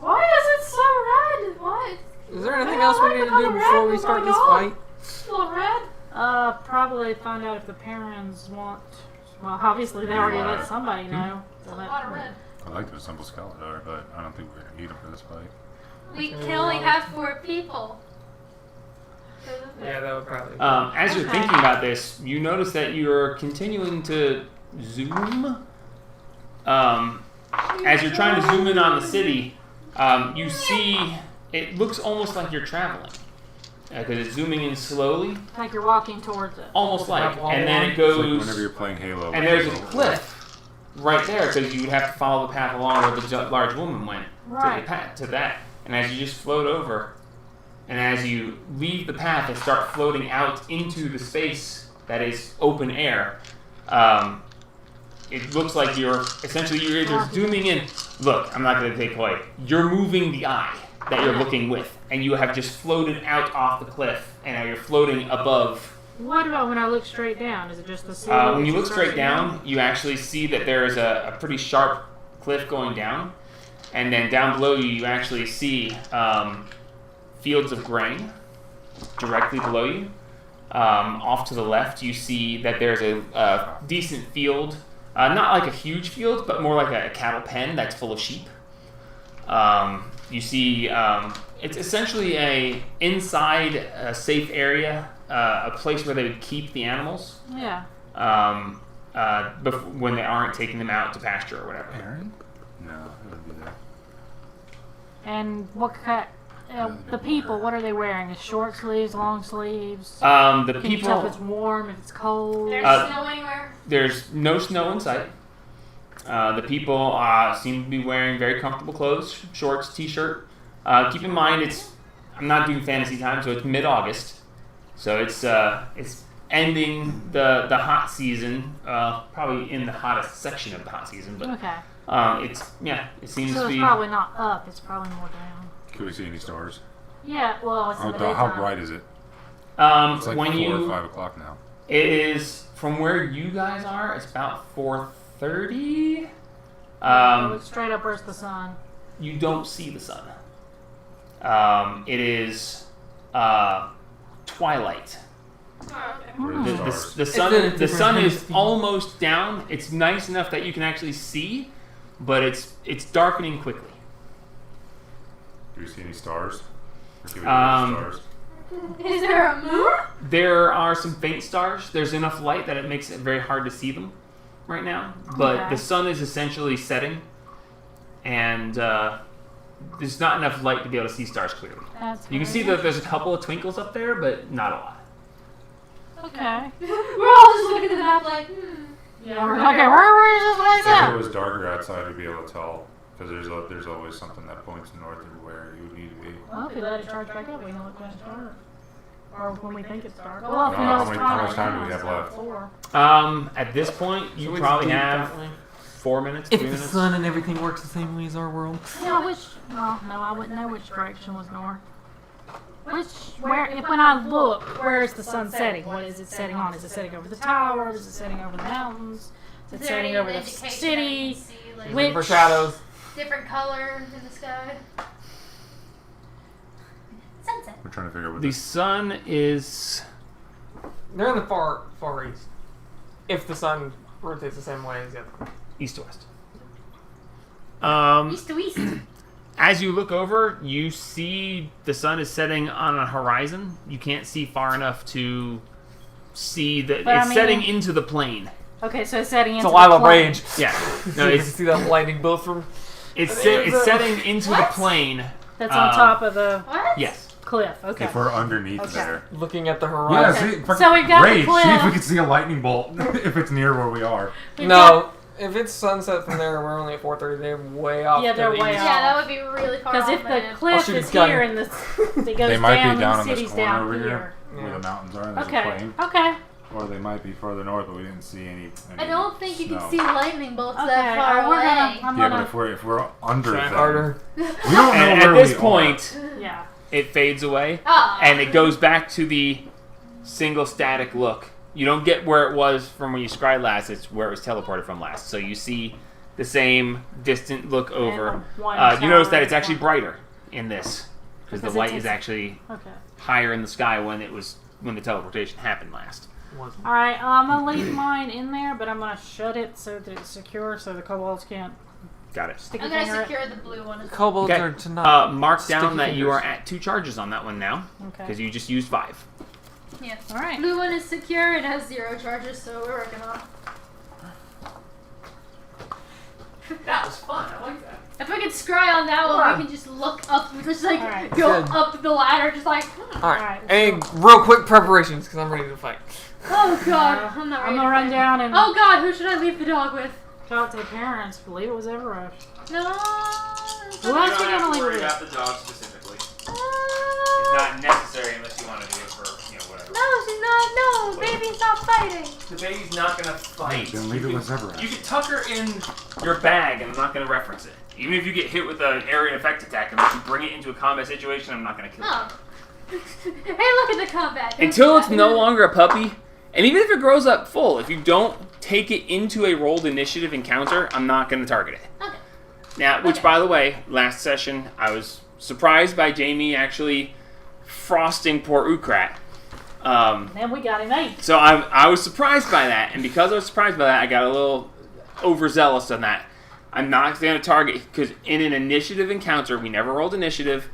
Why is it so red? What? Is there anything else we need to do before we start this fight? Still red? Probably find out if the Perrins want. Well, obviously they already let somebody know. It's a lot of red. I'd like to assemble Skeletor, but I don't think we're going to need him for this fight. We can only have 4 people. Yeah, that would probably. As you're Okay. thinking about this, you notice that you're continuing to zoom. As you're trying to zoom in on the city, you see it looks almost like you're traveling because it's zooming in slowly, Like you're walking towards it. almost like, and then it It's like goes. whenever you're playing Halo. And there's a cliff right there because you would have to follow the path along where the large woman went Right. to that. And as you just float over, and as you leave the path and start floating out into the space that is open air, it looks like you're either zooming in. Look, I'm not going to take away. You're moving the eye that you're looking with, and you have just floated out off the cliff, and now you're floating above. What about when I look straight down? Is it just the sea? When you look straight down, you actually see that there is a pretty sharp cliff going down, and then down below you actually see fields of grain directly below you. Off to the left, you see that there's a decent field, not like a huge field, but more like a cattle pen that's full of sheep. You see, it's essentially inside a safe area, a place where they would keep the animals. Yeah. When they aren't taking them out to pasture or whatever. Aaron? No, it wouldn't be there. And what kind? The people, what are they wearing? Is short sleeves, long sleeves? The Can you tell if it's people, warm, if it's cold? There's snow anywhere? there's no snow in sight. The people seem to be wearing very comfortable clothes, shorts, t-shirt. Keep in mind, I'm not doing fantasy time, so it's mid-August. So it's ending the hot season, probably in the hottest section of the hot season. But Okay. it seems So to it's be. probably not up, it's probably more down. Can we see any stars? Yeah, well, it's in the How daytime. bright is it? It's like When 4 you or 5 o'clock now. It is from where you guys are. It's about 4:30. Look straight up, where's the sun? You don't see the sun. It is twilight. Oh, okay. Where are The, the stars? the It's sun in a the different sun is hemisphere. almost down. It's nice enough that you can actually see, but it's darkening quickly. Do you see any stars? Or can we Um, see stars? Is there a moon? There are some faint stars. There's enough light that it makes it very hard to see them right now. But Okay. the sun is essentially setting, and there's not enough light to be able to see stars clearly. That's You can see that there's a couple of twinkles up there, but not a lot. Okay. We're all just looking at the map like, Yeah, we're okay, where is this place If at? it was darker outside, we'd be able to tell. Because there's always something that points north of where you would need to be. Well, if we let it charge back up, we know it's going to start. Or when we think it's dark. Well, Well, if we how know it's many- dark, how much time do we it's have left? 4. At this point, you So it's probably deep, have don't we? 4 minutes, If 3 the minutes. sun and everything works the same way as our world. Yeah, well, no, I wouldn't know which direction was north. When I look, where is the sun setting? What is it setting on? Is it setting over the towers? Is it setting over the mountains? Is it is there setting any over the indication that city? you can see, like, Which- For shadows. different color in the sky? Sunset. We're trying to figure out what The this. sun is They're in the far east. If the sun rotates the same way as the other. east to west. East to east. As you look over, you see the sun is setting on a horizon. You can't see far enough to see that But I it's mean- setting into the plane. Okay, so it's setting It's into a lava the plain. range. Yeah, So no, you can it's see that lightning bolt from. it's There's a- setting into the What? plane. That's on top of the What? Yes. cliff. Okay. If we're underneath Okay. there. Looking at the Yeah, horizon. see, So we've got the Rage, see if cliff. we can see a lightning bolt if it's near where we are. We've No, If it's sunset from there, we're only at 4:30. They're way off. Yeah, they're to the way east. off. Yeah, that would be really far Because off, if the man. cliff shoot is this gun. here and it goes They might down, be down the on this city's corner down over here. here, where Yeah. the mountains are, and there's a Okay. plain. Okay. Or they might be further north, but we didn't see any. I don't think you snow. can see lightning bolts Okay. that far we're away. gonna. I'm Yeah, but gonna. if we're under Try them, harder. we don't know And where at this we are. point, Yeah. it fades away, Ah. and it goes back to the single static look. You don't get where it was from when you scried last. It's where it was teleported from last. So you see the same distant look over. And the one You notice tower that it's in actually front. brighter in this because the Because it light takes- is actually Okay. higher in the sky when the teleportation happened last. All right. I'm gonna leave mine in there, but I'm gonna shut it so that it's secure, so the kobolds can't Got it. stick I'm a gonna finger secure the blue one as well. Kobolds Okay. are to not. Mark Sticky down that you are fingers. at 2 charges on that one now Okay. because you just used 5. Yeah. All right. Blue one is secure. It has 0 charges, so we're working on it. That was fun. I like that. If we could scry on that one, we can just look up, just like Alright. go Good. up the ladder, just like. Alright. Alright, Any real quick preparations because I'm ready to fight. Oh god, I'm not ready. I'm gonna run down and Oh god, who should I leave the dog with? talk to the parents. Believe it was Everrush. No. Who else are you gonna leave it with? the dog specifically. Uh, Not necessary unless you want to do it for whatever. no, she's not. No, baby's not fighting. The baby's not gonna fight. Then leave it with Zebra. You can tuck her in your bag, and I'm not gonna reference it. Even if you get hit with an area effect attack, unless you bring it into a combat situation, I'm not gonna kill you. Oh. Hey, look at the combat. Don't Until do it's that. no longer a puppy, and even if it grows up full, if you don't take it into a rolled initiative encounter, I'm not gonna target it. Okay. Now, which Okay. by the way, last session I was surprised by Jamie actually frosting poor Ukrat. Then we got him 8. So I was surprised by that, and because I was surprised by that, I got a little overzealous on that. I'm not going to target, because in an initiative encounter, we never rolled initiative.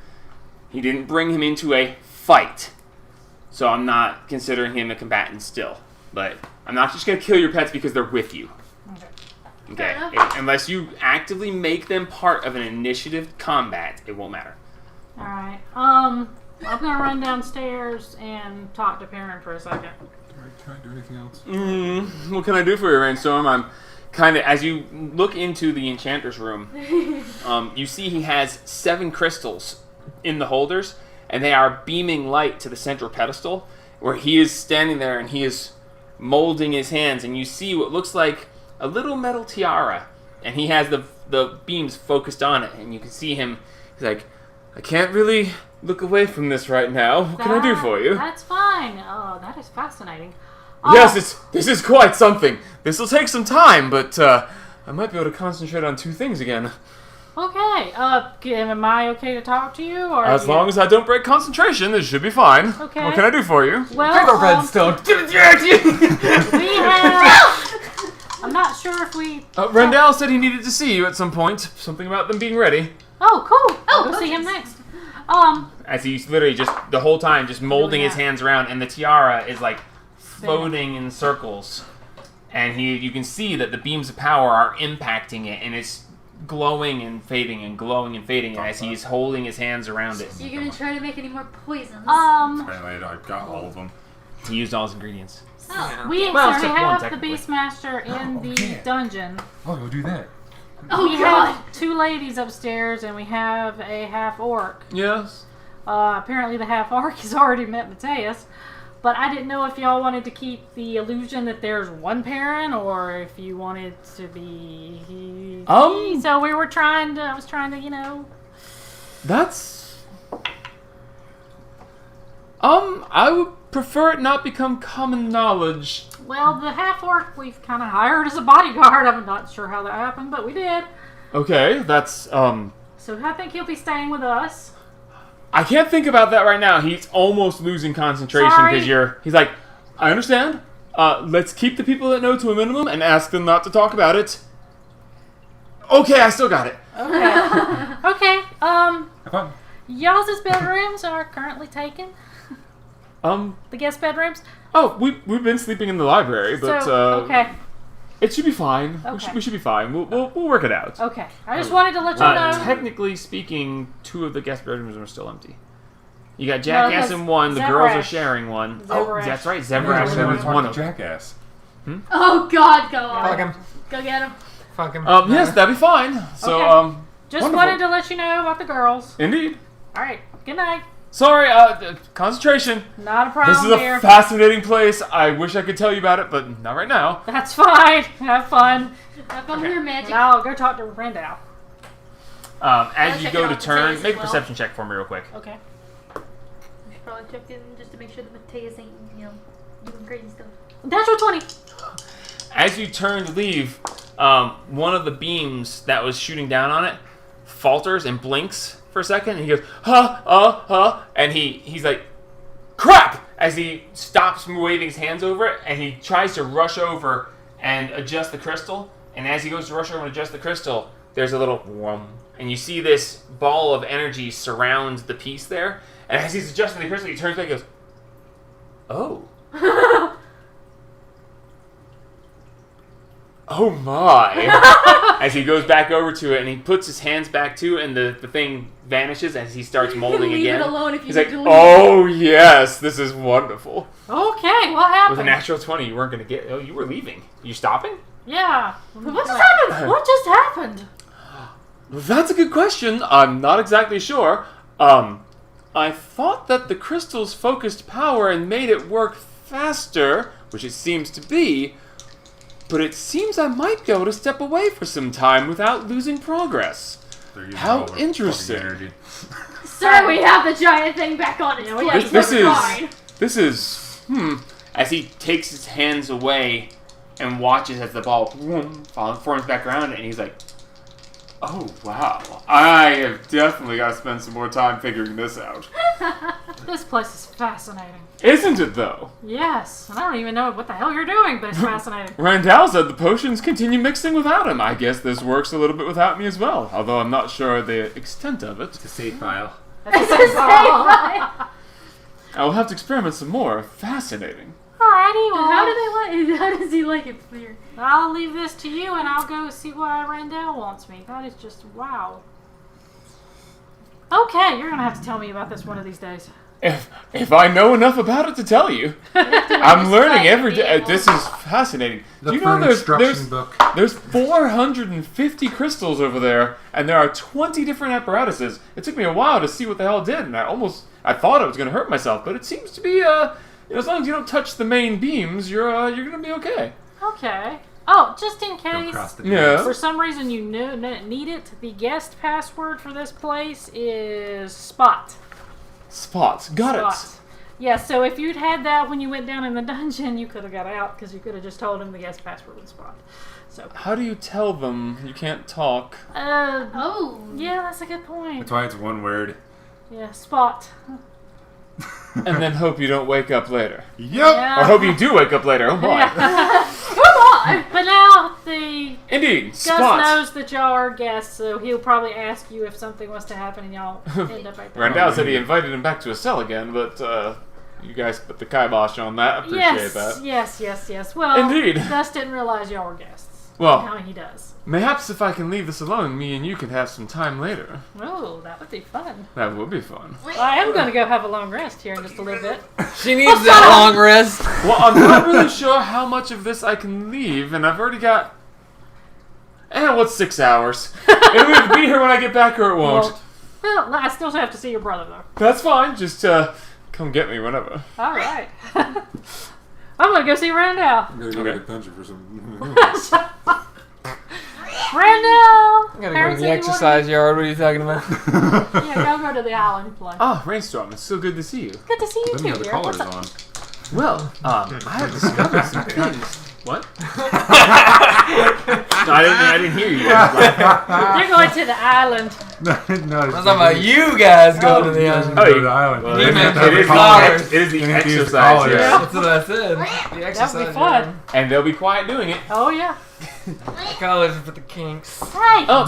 He didn't bring him into a fight. So I'm not considering him a combatant still. But I'm not just going to kill your pets because they're with you. Okay? Fair enough. Unless you actively make them part of an initiative combat, it won't matter. All right. I'm gonna run downstairs and talk to parent for a second. Can I do anything else? What can I do for you, Rainstorm? I'm kind of, as you look into the enchanter's room, you see he has 7 crystals in the holders, and they are beaming light to the central pedestal, where he is standing there and he is molding his hands, and you see what looks like a little metal tiara, and he has the beams focused on it, and you can see him. He's like, I can't really look away from this right now. What can I do for you? That's fine. Oh, that is fascinating. Yes, this is quite something. This will take some time, but I might be able to concentrate on 2 things again. Okay. Am I okay to talk to you, or As long as I don't break concentration, this should be fine. Okay. What can I do for you? Paper red well, still. we have. I'm not sure if we. Rendell said he needed to see you at some point. Something about them being ready. Oh, cool. I'll go Oh, see him jeez. next. As he's literally just the whole time just molding his that. hands around, and the tiara is like floating in circles, and you can see that the beams of power are impacting it, and it's glowing and fading and glowing and fading as he's holding his hands around it. So you're gonna try to make any more poisons? Apparently, I've got all of them. He used all his ingredients. Oh. we Well, actually except one, have the technically. Beastmaster in the Okay. dungeon. Oh, we'll do that. Oh we god. have 2 ladies upstairs, and we have a half orc. Yes. Apparently, the half orc has already met Mateus. But I didn't know if y'all wanted to keep the illusion that there's one parent, or if you wanted to be. So we were trying to. I was trying to, That's. I would prefer it not become common knowledge. Well, the half orc we've kind of hired as a bodyguard. I'm not sure how that happened, but we did. Okay, that's, So I think he'll be staying with us. I can't think about that right now. He's almost losing concentration Sorry. because he's like, I understand. Let's keep the people that know to a minimum and ask them not to talk about it. Okay, I still got it. Okay. Okay. Have fun. Y'all's bedrooms are currently taken. The guest bedrooms. Oh, we've been sleeping in the library, but So okay. it should be fine. Okay. We should be fine. We'll work it out. Okay. I just wanted to let you know. Technically speaking, 2 of the guest bedrooms are still empty. You got Jackass because in one. The girls are Zevrash. sharing one. Zevrash. That's right. Never Zevrash really is talk one to of them. Jackass. Oh god, go on. Fuck him. Go get him. fucking. Yes, that'd be fine. So, Okay. Just wonderful. wanted to let you know about the girls. Indeed. All right. Good night. Sorry, concentration. Not a problem This is a here. fascinating place. I wish I could tell you about it, but not right now. That's fine. Have fun. Have fun with your magic. Now I'll go talk to Randall. As you check go it to out turn, Mateus make a as well. perception check for me real quick. Okay. We should probably check in just to make sure that Mateus ain't, doing crazy stuff. Natural 20. As you turn to leave, one of the beams that was shooting down on it falters and blinks for a second, and he goes, and he's like, crap! As he stops waving his hands over it, and he tries to rush over and adjust the crystal, and as he goes to rush over and adjust the crystal, there's a little whum, and you see this ball of energy surround the piece there, and as he's adjusting the crystal, he turns back and goes, oh. Oh my! As he goes back over to it and he puts his hands back to it and the thing vanishes as he starts molding Leave again. it alone if you He's need like, to leave. oh yes, this is wonderful. Okay, what happened? With a natural 20, you weren't going to get... Oh, you were leaving. You stopping? Yeah. What just happened? What just happened? Well, that's a good question. I'm not exactly sure. I thought that the crystals focused power and made it work faster, which it seems to be, but it seems I might be able to step away for some time without losing progress. They're using How all their interesting. fucking energy. Sir, we have the giant thing back on its Yeah, we place. have- This We're is... fine. This is... As he takes his hands away and watches as the ball forms back around, and he's like, oh, wow. I have definitely got to spend some more time figuring this out. This place is fascinating. Isn't it, though? Yes. And I don't even know what the hell you're doing, but it's fascinating. Randall said the potions continue mixing without him. I guess this works a little bit without me as well, although I'm not sure the extent of it. It's a save file. That's I will have to experiment some more. Fascinating. Alrighty, well, How does he like it clear? I'll leave this to you and I'll go see why Randall wants me. That is just wow. Okay, you're gonna have to tell me about this one of these days. If I know enough about it to tell you. I'm learning every day. This is fascinating. The Do you know instruction there's book. there's 450 crystals over there, and there are 20 different apparatuses. It took me a while to see what the hell it did, and I thought I was going to hurt myself, but it seems to be as long as you don't touch the main beams, you're going to be okay. Okay. Oh, just in Don't case cross the Yeah. for some reason you need it, the guest password for this place is Spot. Spots. Got Spot. Yeah, so if you'd had that when you went down in the dungeon, you could have got out because you could have just told him the guest password was Spot. So, it. How do you tell them you can't talk? Oh. yeah, that's a good point. That's why it's one word. Yeah, Spot. And then hope you don't wake up later. Yep. Yeah. Or hope you do wake up later. Oh boy. Come on. But now the Indeed. Gus Spot. knows that y'all are guests, so he'll probably ask you if something was to happen and y'all end up right there. Randall said he invited him back to his cell again, but you guys put the kibosh on that. Appreciate that. Yes. Well, Indeed. Gus didn't realize y'all were guests. Well- now he does. Perhaps if I can leave this alone, me and you can have some time later. Oh, that would be fun. That would be fun. I am going to go have a long rest here in just a little bit. She needs that long rest. Well, I'm not really sure how much of this I can leave, and I've already got... what's 6 hours? It'll either be here when I get back or it won't. Well, I still have to see your brother though. That's fine. Just come get me whenever. All right. I'm going to go see Randall. I'm gonna go Okay. to the dungeon for some. Randall! I gotta go to Parents, the if you exercise yard. What are you talking about? wanna- Yeah, go to the island and play. Oh, Rainstorm, it's so good to see you. Good to see you Then you too, have the dear. collars What's up? on. Well, I have discovered some things. What? No, I didn't hear you. They're going to the island. no, I'm talking about you guys going to the island. Oh, Go to you- the island. Well, He Then you meant have to to have be the collars. collars. it is the You need to use the exercise, collars. yeah. That's what I said. The exercise That would be fun. yard. And they'll be quiet doing it. Oh, yeah. Collars for the kinks. Hey! Oh,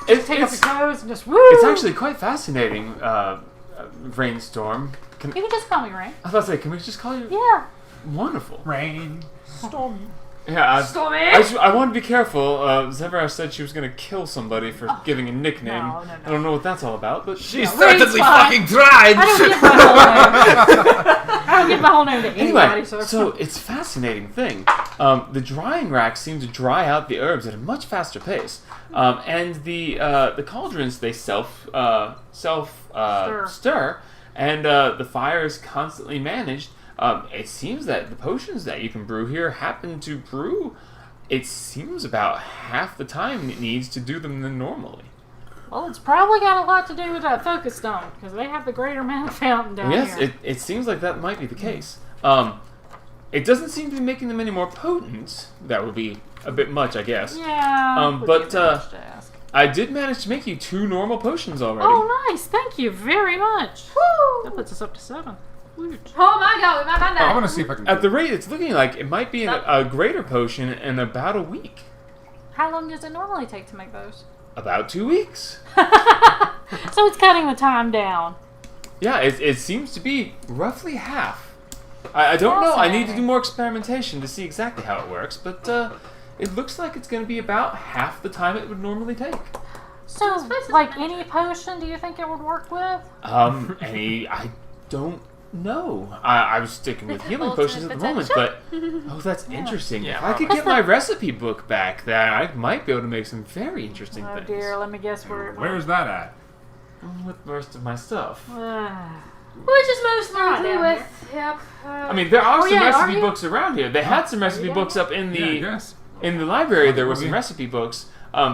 Take off your it's clothes and just woo! it's actually quite fascinating, Rainstorm. You can just call me Rain. I was about to say, can we just call you Yeah. Wonderful? Rain. Stormy. Yeah, Stormy. I want to be careful. Zevra said she was going to kill somebody for giving a nickname. No. I don't know what that's all about, but She Yeah, certainly Rain's fine. fucking tried. I don't get my whole name. I don't get my whole name to anybody. Anyway, so it's a fascinating thing. The drying racks seem to dry out the herbs at a much faster pace, and the cauldrons they self stir, and the fire is constantly managed. It seems that the potions that you can brew here happen to brew. It seems about half the time it needs to do them than normally. Well, it's probably got a lot to do with that focus stone, because they have the greater mana fountain down Yes, here. it seems like that might be the case. It doesn't seem to be making them any more potent. That would be a bit much, I guess. Yeah. but, would be a bit much to ask. I did manage to make you 2 normal potions already. Oh, nice! Thank you very much. Woo! That puts us up to 7. Woot. Oh my god, we might find I that. want to see if I can. At the rate it's looking like, it might be a greater potion in about a week. How long does it normally take to make those? About 2 weeks. So it's cutting the time down. Yeah, it seems to be roughly half. I don't know. I need to do Fascinating. more experimentation to see exactly how it works, but it looks like it's going to be about half the time it would normally take. So, This place is like nice. any potion, do you think it would work with? I don't know. I was sticking with healing potions at the moment, but that's interesting. Yeah, If I could probably. get my recipe book back, then I might be able to make some very interesting Oh things dear, let me guess where it Where's that at? with the rest of my stuff. Which is most Right likely down with. Yep. I mean, there are some yeah, are recipe you? books around here. They had some recipe Yeah. books up in the Yes. in the library. There were some Okay. recipe books.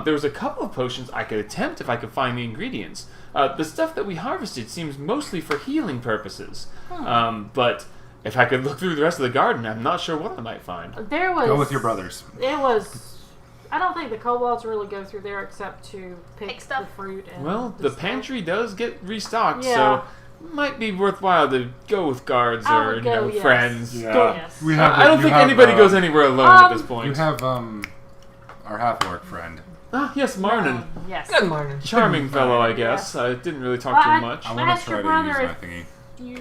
There was a couple of potions I could attempt if I could find the ingredients. The stuff that we harvested seems mostly for healing purposes. But if I could look through the rest of the garden, I'm not sure what I might find. There was. Go with your brothers. It was. I don't think the kobolds really go through there except to pick Pick stuff. the fruit. And Well, the stuff. pantry does get restocked, Yeah. so might be worthwhile to go with guards I or would go, yes. friends. Yes. We have. I don't you think have, anybody goes anywhere alone at this You point. have our half-orc friend. Ah, yes, Marnin. Yes. Good morning. Charming fellow, I guess. I didn't really talk to him much. I want to asked try your to use brother my if- thingy.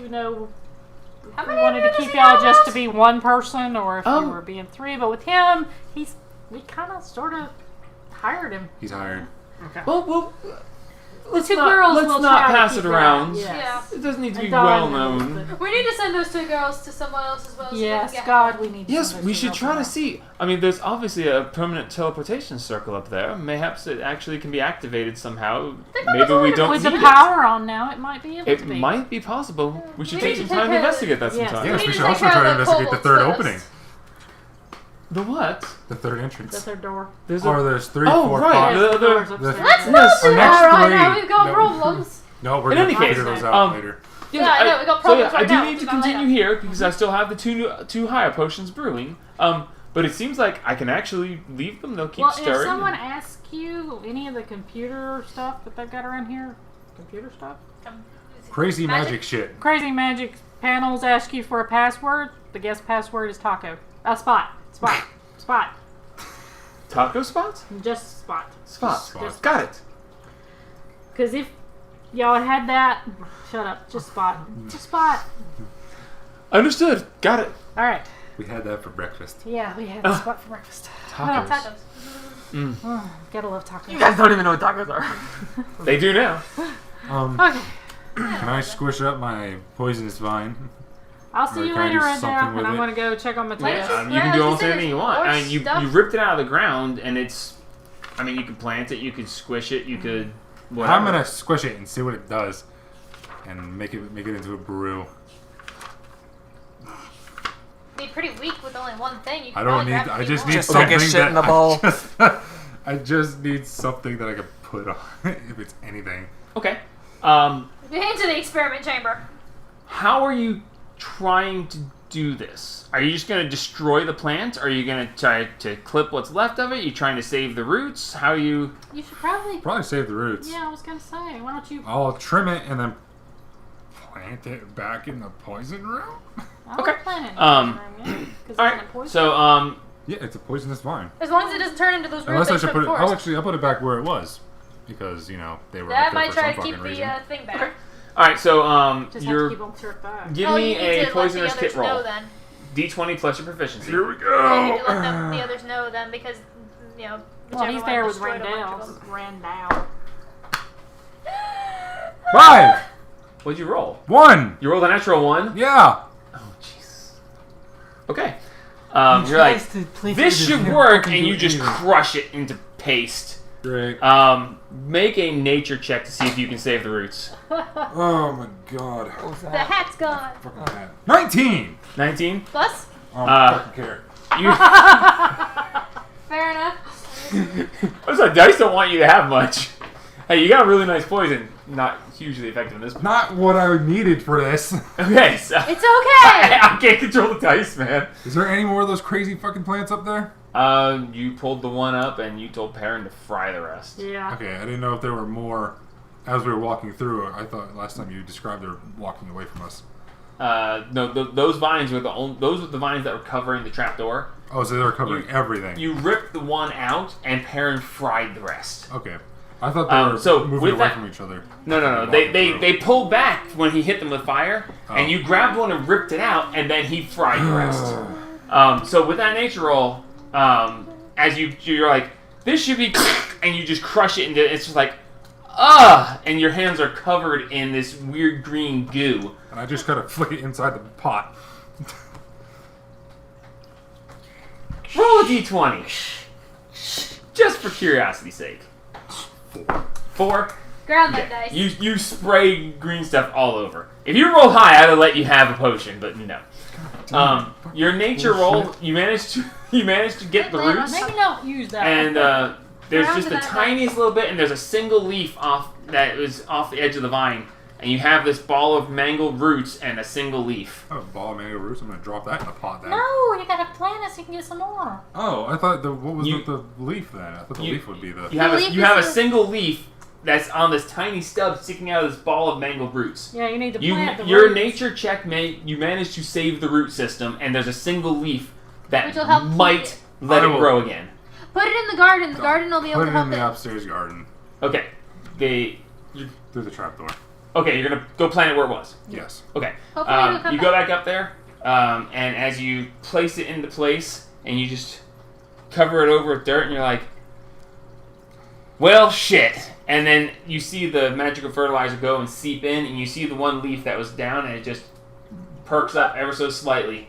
You know, How if we many wanted to of you keep does he y'all just to have? be one person, or if you Um, were being 3, but with him, we kind of sort of hired him. He's hired. Well, let's Two not, girls let's will not try to pass keep it that. around. Yes. Yeah. It doesn't need to be And Dawn well knows known. that- We need to send those 2 girls to someone else as well. So Yes, they can get God, help. we need. Yes, somebody we should help try him to out. see. I mean, there's obviously a permanent teleportation circle up there. Mayhaps it actually can be activated somehow. Maybe we don't With need the it. power on now, it might be able It to be. might be possible. We should We take need some to time to take a- investigate that Yes. sometime. Yes, need we to should take also care try to of the investigate the kobolds third first. opening. The what? The third The entrance. third door. There's Or a. there's 3, Oh, 4, right. 5. Yes, the- the door's the- upstairs. Let's Yes. not do Our that next right now. three- We've got no. problems. No, we're In gonna any figure case, those out um, later. Yes, Yeah, I know, we got so yeah, problems I right do now. need to We'll do that continue later. here because I still have the two higher potions brewing. But it seems like I can actually leave them. They'll keep Well, stirring. if someone asks you any of the computer stuff that they've got around here, computer stuff, Crazy magic shit. crazy magic panels ask you for a password. The guest password is taco. Spot. Taco spot? Just spot. Spot. Spot. Got it. Because if y'all had that, shut up. Just spot. Just spot. Understood. Got it. All right. We had that for breakfast. Yeah, we had a spot for breakfast. Tacos. Tacos. Oh, gotta love tacos. You guys don't even know what tacos are. They do now. Okay. Can I squish up my poisonous vine? I'll see Or you can I later, do Red something Down, with and I'm it? gonna go check on Matthias. Yeah. You can do Yeah, almost there's anything you more want. I mean, you stuff. ripped it out of the ground, and it's. I mean, you could plant it, you could squish it, you could. Whatever. I'm gonna squish it and see what it does, and make it into a brew. Be pretty weak with only one thing. You can I don't probably need. grab I a few just more. need Just stick something his shit that in the bowl. I just need something that I can put on, if it's anything. Okay. Into the experiment chamber. How are you trying to do this? Are you just going to destroy the plant? Are you going to try to clip what's left of it? Are you trying to save the roots? How are you... You should probably. Probably save the roots. Yeah, I was gonna say. Why don't you? I'll trim it and then plant it back in the poison room. I Okay. don't plan it. All Because right. So, Yeah, it's a poisonous vine. As long as it doesn't turn into those roots Unless they I should took put it. first. I'll put it back where it was, because they were That up there might for try some to keep fucking the reason. thing back. Okay. all right. So, just have to you're keep them turned back. give Oh, me you need a to poisonous let the kit others know roll. then. D20 plus your proficiency. Here we You go. need to let the others know then because, Well, whichever he's one there with destroyed a bunch Randall. of them. Randall. 5, What'd you roll? 1. You rolled a natural 1. Yeah. Oh, Jesus. Okay. You're like, this should work, and you just crush it into paste. Great. Make a nature check to see if you can save the roots. Oh my god. What was The that? hat's gone. Fucking hat. 19! 19? Plus? I don't fucking care. You, Fair enough. what's that? Dice don't want you to have much. Hey, you got really nice poison. Not hugely effective in this. Not what I needed for this. Okay, so It's okay. I can't control the dice, man. Is there any more of those crazy fucking plants up there? You pulled the one up, and you told Perrin to fry the rest. Yeah. Okay, I didn't know if there were more as we were walking through. I thought last time you described they were walking away from us. No, those vines were those were the vines that were covering the trapdoor. Oh, so they were covering everything. You ripped the one out, and Perrin fried the rest. Okay. I thought they were so moving with away that- from each other. No. They pulled back when he hit them with fire, and you grabbed one and ripped it out, and then he fried the rest. So with that nature roll, as you're like, this should be, and you just crush it into, it's just like, and your hands are covered in this weird green goo. And I just kind of flick it inside the pot. Roll a d20, just for curiosity's sake. 4. Ground that Yeah. dice. You spray green stuff all over. If you roll high, I'd have let you have a potion, but no. Your nature roll, you managed to get the roots, Maybe don't use that. and there's Ground just to the that tiniest little bit, and there's a single leaf off that was off the edge of the vine, and you have this ball of mangled roots and a single leaf. I have a ball of mango roots. I'm gonna drop that in the pot then. No, you gotta plant it so you can get some more. Oh, I thought what was You- with the leaf then? I thought the you- leaf would be the. You have The a leaf you have a is a- single leaf that's on this tiny stub sticking out of this ball of mangled roots. Yeah, you need to plant the Your roots. nature check you managed to save the root system, and there's a single leaf that Which will help keep might it. let I it will- grow again. Put it in the garden. The garden will be able Put to it help in the it. upstairs garden Okay, through the trapdoor. okay, you're gonna go plant it where it was. Yes. Okay, Hopefully it'll come you go back up there, and as you place it into place, and you just cover it over with dirt, and you're like, well, shit. And then you see the magical fertilizer go and seep in, and you see the one leaf that was down, and it just perks up ever so slightly.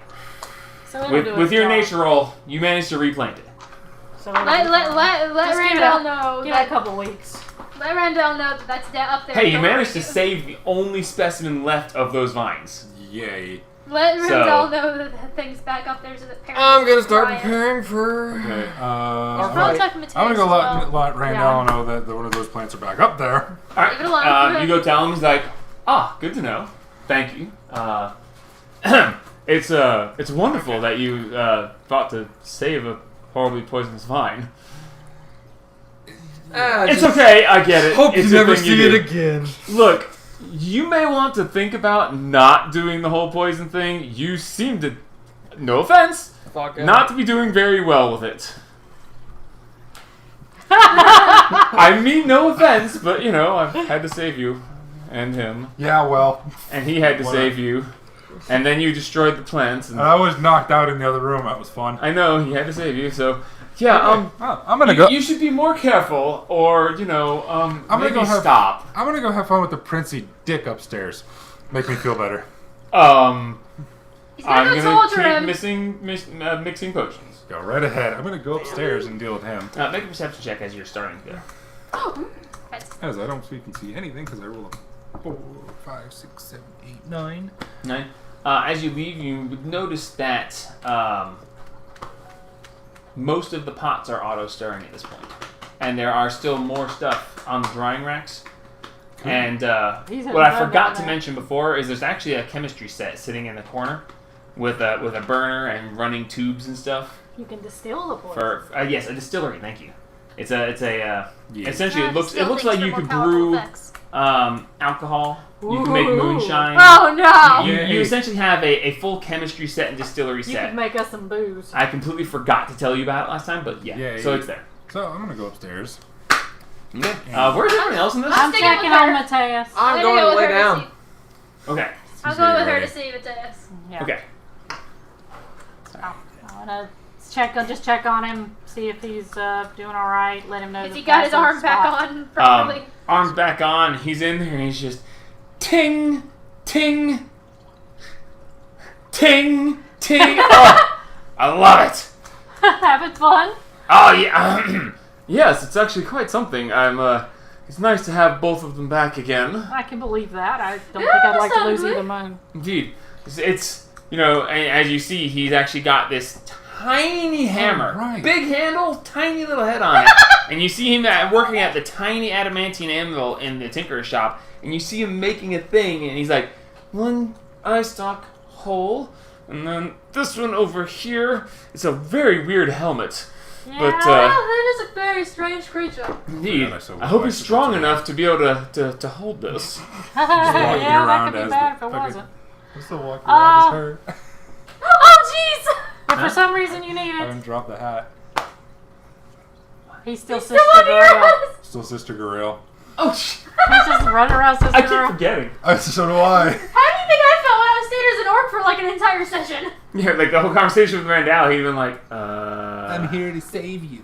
So it'll do With its your job. nature roll, you managed to replant it. So it'll Let do its job. let Just give it Randall a- know Give it a that. couple weeks. Let Randall know that that's up there. Hey, you Don't managed to worry. save the only specimen left of those vines. Yay. Let So- Randall know that the thing's back up there so that parents. I'm gonna start try it. preparing for. Okay. Our I'm fight. Contact Mateus gonna go as well. let Randall know that one of those plants are back up there. All right. Leave it alone. You go tell him. He's like, good to know. Thank you. It's wonderful that you thought to save a horribly poisonous vine. It's okay. I get it. Hope It's you a never thing see do. it again. Look, you may want to think about not doing the whole poison thing. You seem to, no offense, not to be doing very well with it. I mean no offense, but you know, I've had to save you and him, Yeah, well. and he had to Whatever. save you, and then you destroyed the plants. And I was knocked out in the other room. That was fun. I know he had to save you, so yeah. Oh, I'm gonna go. You should be more careful, or you know, gonna maybe go have- stop. I'm gonna go have fun with the princey dick upstairs. Make me feel better. He's I'm gonna gonna torture him. mixing potions. Go right ahead. I'm gonna go upstairs and deal with him. Make a perception check as you're starting to go. As I don't speak and see anything because I roll a 4, 5, 6, 7, 8, 9. 9. As you leave, you would notice that most of the pots are auto-stirring at this point. And there are still more stuff on the drying racks. And He's what I had forgot fun to down mention before is there's actually a chemistry set sitting in the corner with a burner and running tubes and stuff. You can distill the poison. For yes, a distillery. Thank you. It's a Yeah. essentially it looks Still like things you for could more powerful brew effects. alcohol. You can make Ooh. moonshine. Oh no! You essentially have a full chemistry set and distillery You set. could make us some booze. I completely forgot to tell you about it last time, but yeah. Yeah, So yeah. it's there. So I'm gonna go upstairs. Okay. Where's everyone else in this? I'm sticking checking with on her. Mateus. I'm gonna going go to with lay her down. see- Okay. I'm She's going with getting her ready. to see Mateus. Yeah. Okay. I wanna just check on him, see if he's doing all right. Let him know. Has the he got his password arm back spot. on properly? Arms back on. He's in there and he's just ting, ting, ting. Tea. Oh, I love it. Having fun? Oh yeah. Yes, it's actually quite something. It's nice to have both of them back again. I can believe that. I don't Yeah, think I'd like to sounds lose good. either mine. Indeed. It's as you see, he's actually got this tiny hammer. right. Big handle, tiny little head on it. And you see him working at the tiny adamantine anvil in the tinker's shop. And you see him making a thing, and he's like, one eye stalk hole, and then this one over here. It's a very weird helmet. Yeah. But, that is a very strange creature. Indeed. Yeah, so I hope like he's strong the- enough to be able to hold this. yeah, that around could be as bad the if it fucking- wasn't. I'm still walking around as her. Oh, jeez! If for some reason you need I it, haven't dropped the hat. he's still He's Sister still under Girl. us! Still Sister Gorilla. Oh, He's just running around Sister I keep Girl. forgetting. So do I. How do you think I felt when I was staying as an orc for like an entire session? Yeah, like the whole conversation with Randall, he'd been like, here to save you.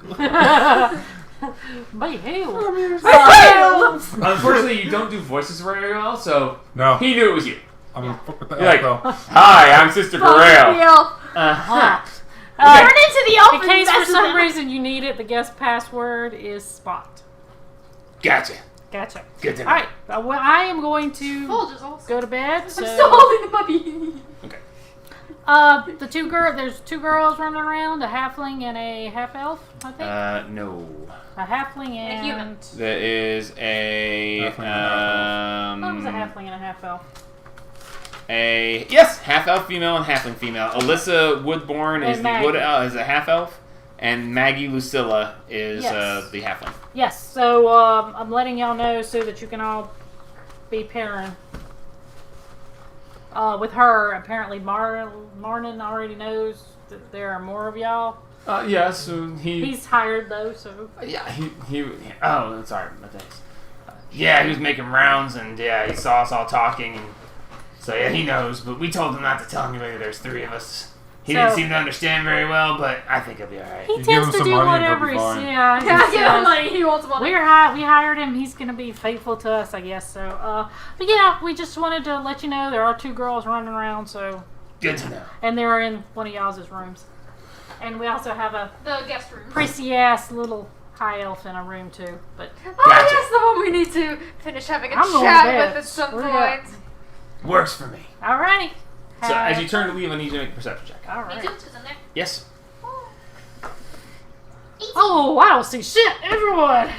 Be healed. Unfortunately, you don't do voices very well, so No, he knew it was you. I'm gonna fuck with the You're like, elf though. hi, I'm Sister Fuck the Grail. elf. Uh-huh. Turn into the elf In and case for mess with some them. reason you need it, the guest password is Spot. Gotcha. Gotcha. Good to know. Alright, well, I am going to Folger's awesome. go to bed. I'm So, still holding the puppy. there's two girls running around, a halfling and a half elf, I think. No. A halfling and... a human. There is a, Halfling and What was a halfling and a half elf? yes, half elf female and halfling female. Alyssa Woodbourne is And the Maggie. wood is a half elf, and Maggie Lucilla is Yes. the halfling. Yes, so I'm letting y'all know so that you can all be pairing. With her, apparently Marnin already knows that there are more of y'all. Yeah, so He's hired though, so yeah, he oh, sorry, my thanks. Yeah, he was making rounds, and yeah, he saw us all talking, and so yeah, he knows, but we told him not to tell anybody there's three of us. He didn't So- seem to understand very well, but I think he'll be alright. he You give tends him to some do money and he'll whatever be he fine. yeah. he Can I give him says. money? He wants money. We hired him. He's going to be faithful to us, I guess. So, but yeah, we just wanted to let you know there are two girls running around. So, Good to know. and they're in one of y'all's rooms, and we also have a The guest room. prissy ass little high elf in a room too. But Oh, Gotcha. yes, the one we need to finish having a I'm going to chat bed. with at some Screw it. point. Works for me. alrighty. So as you turn to leave, I need you to make a perception check. all Me right. too, because I'm there. Yes. Oh, I don't see shit, everyone.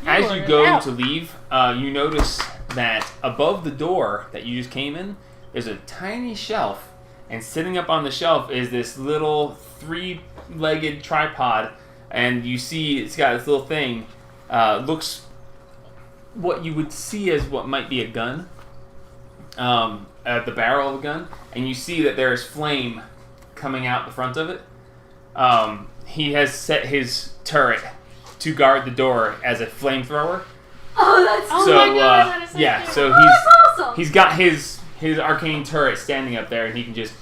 As you are go out. to leave, you notice that above the door that you just came in, there's a tiny shelf, and sitting up on the shelf is this little three-legged tripod, and you see it's got this little thing. Looks what you would see as what might be a gun, at the barrel of a gun, and you see that there is flame coming out the front of it. He has set his turret to guard the door as a flamethrower. Oh, that's Oh so my god, that is so yeah, cute. so Oh, that's awesome. he's got his arcane turret standing up there, and he can just.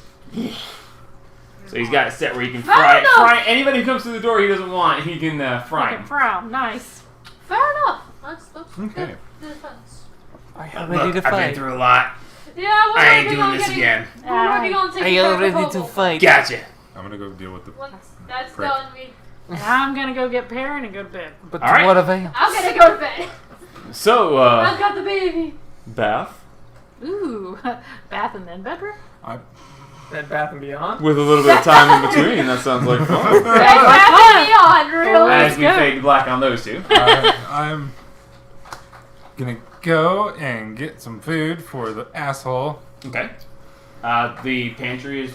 So he's got it set where he can Fair enough. fry anybody who comes through the door he doesn't want. He can fry Fucking him. frown. Nice. Fair enough. That's Okay. good defense. Are you Look, ready to I've been fight? through a lot. Yeah, we're I ain't working doing on this getting, again. We're working on taking Are you care of the ready to kobold. fight? Gotcha. I'm gonna go deal with the. Once that's Prick. done, we... And I'm gonna go get Perrin and go to bed. But All right. what avail? I'm gonna go to bed. So, I've got the baby. Beth, Ooh, bath and then bedroom. Bed Bath and Beyond? with a little bit of time in between, that sounds like fun. That's beyond, really. As we go. fade black on those two. I'm gonna go and get some food for the asshole. Okay. The pantry is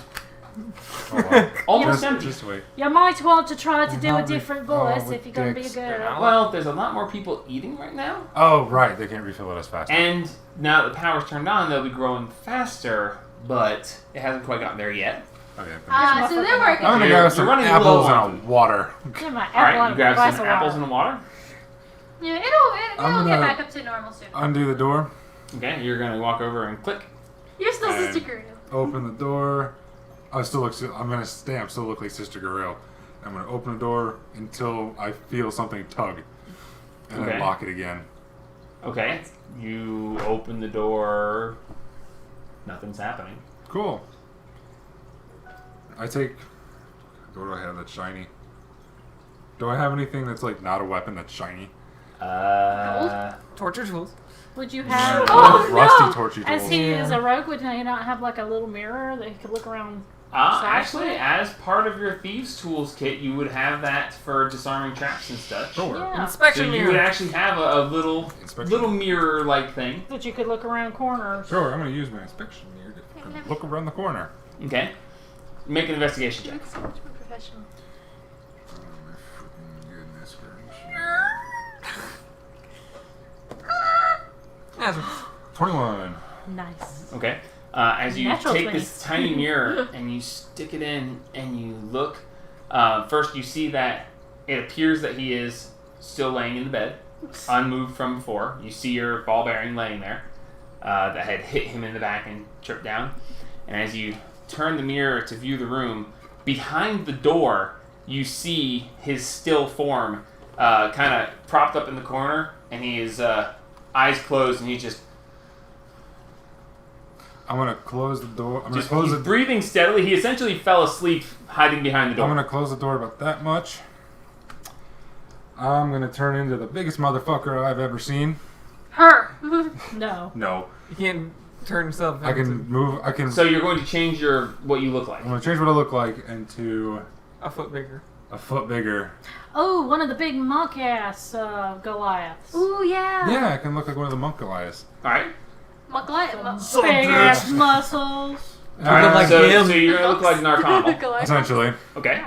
Oh, wow. almost just, empty. just wait. You might want to try to do a Not with- different oh, voice with if you're gonna be a dicks. girl. Well, there's a lot more people eating right now. Oh, right. They can't refill it as fast. And now that the power's turned on, they'll be growing faster, but it hasn't quite gotten there yet. Okay. So they're working. I'm gonna You're- grab you're some running low apples on and a water. Give my apple All right, and you a grab glass some of apples water. and water. Yeah, it'll I'm get gonna- back up to normal soon. Undo the door. Okay, you're gonna walk over and click. You're still and- Sister Girl. Open the door. I'm gonna stay. I still look like Sister Gorel. I'm gonna open the door until I feel something tug, and Okay. then lock it again. Okay, you open the door. Nothing's happening. Cool. I take. What do I have that's shiny? Do I have anything that's like not a weapon that's shiny? Torture tools. Would you have? Oh, Rusty no. torchy tools. As he is a rogue, would he not have like a little mirror that he could look around? Actually, as part of your thieves' tools kit, you would have that for disarming traps and stuff. Sure. Yeah. Inspection So you mirror. would actually have a little Inspection. mirror-like thing. That you could look around corners. Sure, I'm gonna use my inspection mirror to look around the corner. Okay. Make an investigation You check. look so much more professional. Oh my freaking goodness gracious. That's 21. Nice. Okay. As you Natural take 20s. this tiny mirror and you stick it in and you look, first you see that it appears that he is still laying in the bed, unmoved from before. You see your ball bearing laying there that had hit him in the back and tripped down. And as you turn the mirror to view the room, behind the door you see his still form kind of propped up in the corner, and he is eyes closed, and he's just I'm gonna close the door. I'm gonna close he's the. breathing steadily. He essentially fell asleep hiding behind the door. I'm gonna close the door about that much. I'm gonna turn into the biggest motherfucker I've ever seen. Her. No. No, You can't turn yourself I into can move. I can. So you're going to change what you look like. I'm gonna change what I look like into a foot bigger. a foot bigger. Oh, one of the big monk ass Goliaths. Ooh, yeah. Yeah, I can look like one of the monk Goliaths. All right. Big ass muscles. Alright, like so, him. so you're gonna look like Narcomal. essentially. Okay.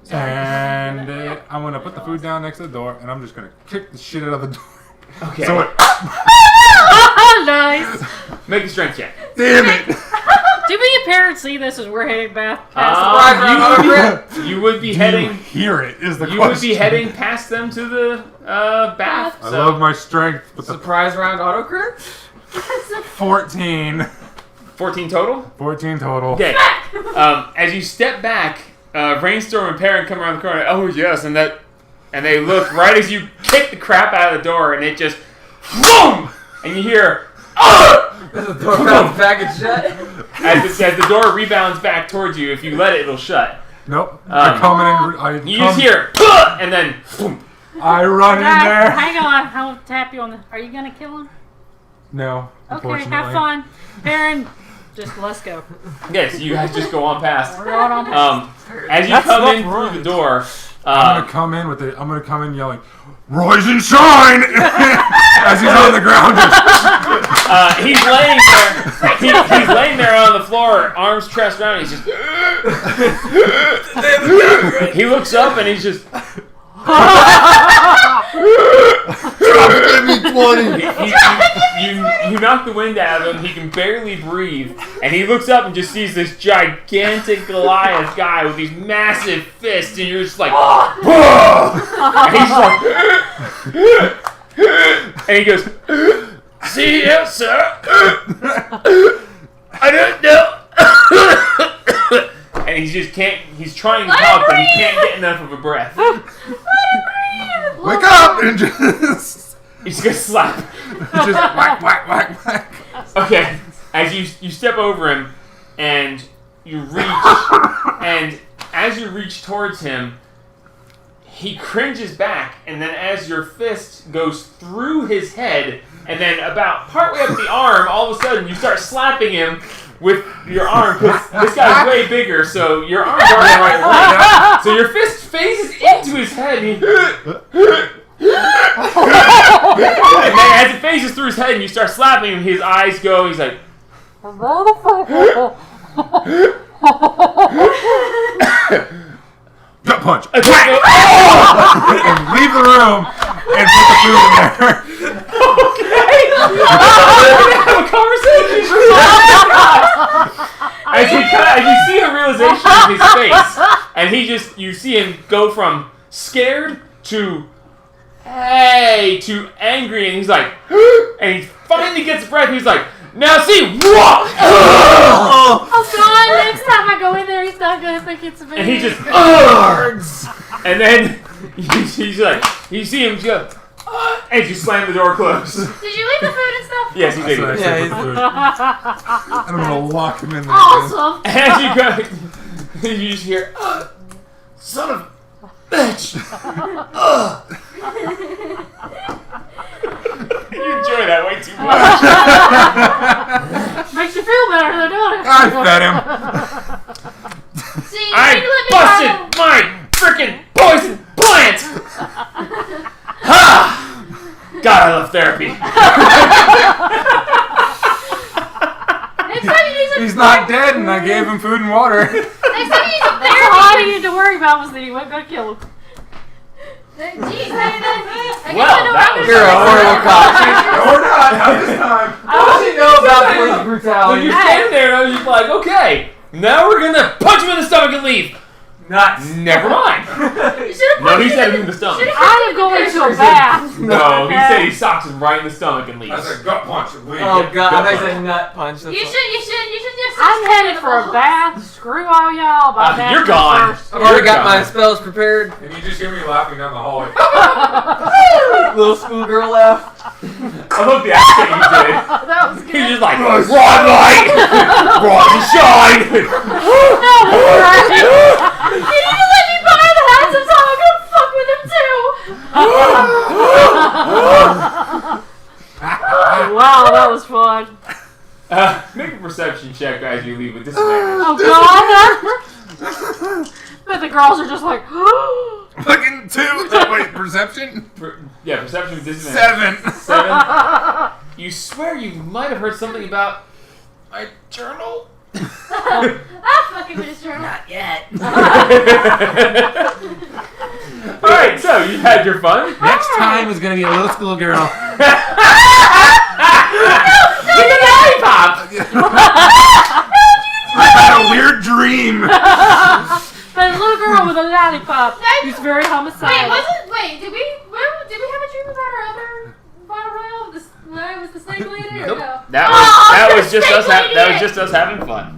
And I'm gonna put the food down next to the door, and I'm just gonna kick the shit out of the door. Okay. So it. Nice. Make a strength check. Damn it! Do me and parents see this as we're heading back past You would be Do heading. you hear it? Is the You question. would be heading past them to the bath. I so- love my strength, but the Surprise round auto crit? 14. 14 total. 14 total. Okay. As you step back, Rainstorm and Perrin come around the corner. Oh yes, and they look right as you kick the crap out of the door, and it just boom, and you hear There's a door bounce package shut. as the door rebounds back towards you. If you let it, it'll shut. Nope. I come in and You just hear and then boom. I run in there. Hang on, I'll tap you on the. Are you gonna kill him? No. Okay, Unfortunately. have fun, Baron. Just let's go. Yes, you guys just go on past. We're going on past. As you That's come not in right. through the door, I'm gonna come in with it. I'm gonna come in yelling, "Rise and shine!" as he's on the ground. he's laying there. He's laying there on the floor, arms pressed around. He's just. He looks up and he's just. Give me 20. You knock the wind out of him. He can barely breathe, and he looks up and just sees this gigantic Goliath guy with these massive fists, and you're just like, and he's like, and he goes, "See you, sir. I don't know." And he just can't. He's trying to talk, but he can't get enough of a breath. Wake up and just He's gonna slap. whack, whack, whack, whack. Okay, as you step over him and you reach, and as you reach towards him, he cringes back, and then as your fist goes through his head, and then about partway up the arm, all of a sudden you start slapping him with your arm, because this guy's way bigger, so your arm's already the right way. So your fist phases into his head, and and then as it phases through his head and you start slapping him, his eyes go, he's like, Gut punch. okay. And leave the room and put the food in there. We're gonna have a conversation. As you see a realization in his face, and you see him go from scared to hey to angry, and he's like, and he finally gets a breath. He's like, now see, whoa! Oh god, next time I go in there, he's not gonna think it's me. And he just, and then he's like, you see him just go, and you slam the door closed. Did you leave the food and stuff? Yes, he's That's taking what I it. said, put the food. And I'm gonna lock him in there. Awesome. As you go, You just hear, son of a bitch. You enjoy that way too much. Makes you feel better, though, don't it? I fed him. See, I you let me busted borrow- my freaking poison plant. Ha! God, I love therapy. Next time you need some He's not dead, and I gave him food and water. Next time you need some That's therapy. all you need to worry about was that he wasn't going to kill him. Jeez, I Well, that was- You're a horrible cop. Or not, not this time. What does he know about police So brutality? you're standing there and I was just like, okay, now we're gonna punch him in the stomach and leave. Nuts. Never mind. You should have No, he said him in the stomach. I am going to a bath. No, he said he socks him right in the stomach and leaves. That's a gut punch. Oh Yeah, god, gut I punch. said nut punch. You should just I'm headed for a bath. Screw all y'all. My bath You're is gone. first. I've already got You're my gone. spells prepared. And you just hear me laughing down the hallway. Little schoolgirl laugh. I love the accent you did. That was good. He's just like, rise light, rise and shine. You need to let me buy the hat sometime. I'm gonna fuck with him too. Wow, that was fun. Make a perception check as you leave with disadvantage. Oh god. But the girls are just like, Fucking 2. Wait, perception? Yeah, perception with disadvantage. 7. 7. You swear you might have heard something about my journal? I'm fucking with his journal. Not yet. Alright, so you had your fun. Next time is gonna be a little schoolgirl. Give me a lollipop! I had a weird dream. but a little girl with a lollipop who's very Wait, homicidal. did we have a dream about our other battle royale? When I was the snake lady or Nope. no? That was just us. That was just us having fun.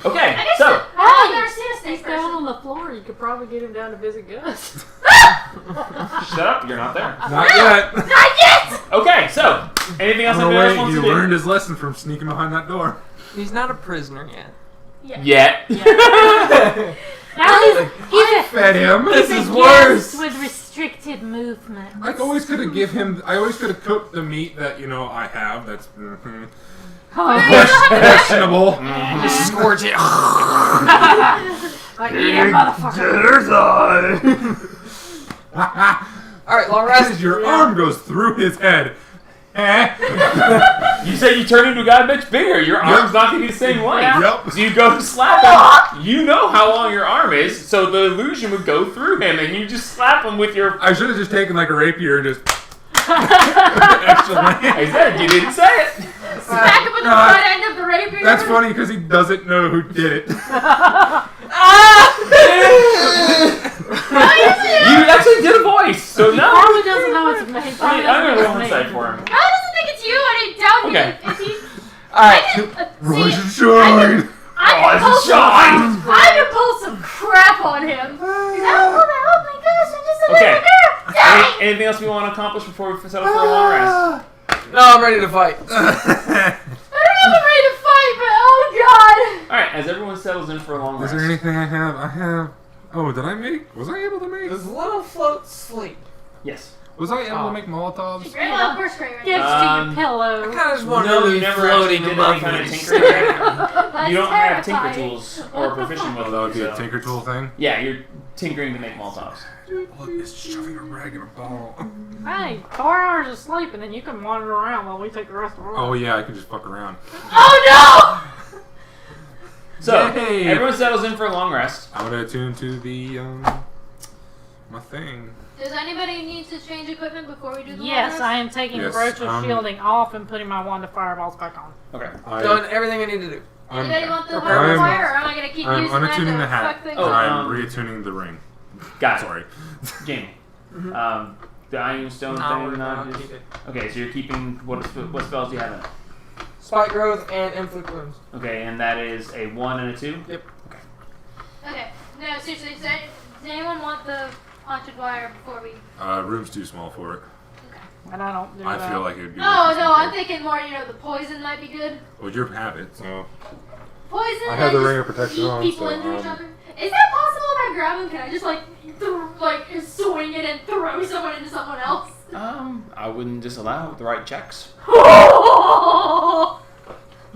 Okay, I guess so I've never seen a snake He's down person. on the floor. You could probably get him down to visit Gus. shut up. You're not there. Not yet. Not yet! Okay, so anything else No anybody else way, wants he to do? learned his lesson from sneaking behind that door. He's not a prisoner yet. Yet. Now he's a Fed him. This he's is a worse. guest with restricted movement. I always could have give him. I always could have cooked the meat that I have. That's questionable. Just scorch it. Like, eat it, motherfucker. Alright, long As rest. your arm goes through his head. You say you turn into a guy much bigger. Your arm's not going to be the same length. Yep. So you go to slap him. You know how long your arm is, so the illusion would go through him, and you just slap him with your. I should have just taken like a rapier and just. Extra length. I said you didn't say it. Smack him with the No, front end of the rapier. That's funny because he doesn't know who did it. You actually did a voice, so He no. probably doesn't know it's me. He probably I'm doesn't gonna know roll it's insight me. for him. I doesn't think it's you. I didn't doubt him. Okay. If he, Alright. Rise and see, shine. I Rise can and pull shine. I can pull some crap on him. He's like, oh my gosh, I'm just a Okay. little girl. Dang. Anything else we want to accomplish before we settle for a long rest? No, I'm ready to fight. I don't know if I'm ready to fight, but oh god. Alright, as everyone settles in for a long Is rest. there anything I have? I have. Oh, did I make? Was I able to make? Does little float sleep? Yes. Was I able Oh. to make Molotovs? Great, of course, great. Right? Gives to Um, your pillow. I kind of just want No, to you be never floating actually did above any kind of me. tinkering. That's You don't have tinker terrifying. tools or proficient with Oh, that would be them. a Tinker Tool thing. Yeah, you're tinkering to make Molotovs. Look, it's shoving a rag in a bottle. Hey, 4 hours of sleep and then you can wander around while we take the rest of the world. Oh yeah, I can just fuck around. Oh So, Yay. everyone settles in for a long rest. I'm gonna attune to the my thing. no! Does anybody need to change equipment before we do the Yes, long I rest? am taking Yes, Broach's shielding off and putting my wand of fireballs back on. Okay. Done everything I need to do. Anybody want the I'm- barbed wire, or am I gonna keep I'm using that unattuning to the hat. fuck things Oh, up? I'm um, reattuning the ring. Got it. Sorry. Jamie. Mhm. The Iron Stone No, thing. we're not not just- keep it. Okay, so you're keeping what spells do you have in it? Spike growth and inflict wounds. Okay, and that is a 1 and a 2. Yep. Okay, no, seriously, does anyone want the haunted wire before we... Room's too small for it. And I don't do I that. feel like it would be. Oh, no, I'm thinking more, the poison might be good. Well, you have it, so. poison. I have the and ring of just protection eat on, people so, into each other. Is that possible if I grab him? Can I just swing it and throw someone into someone else? I wouldn't disallow it with the right checks.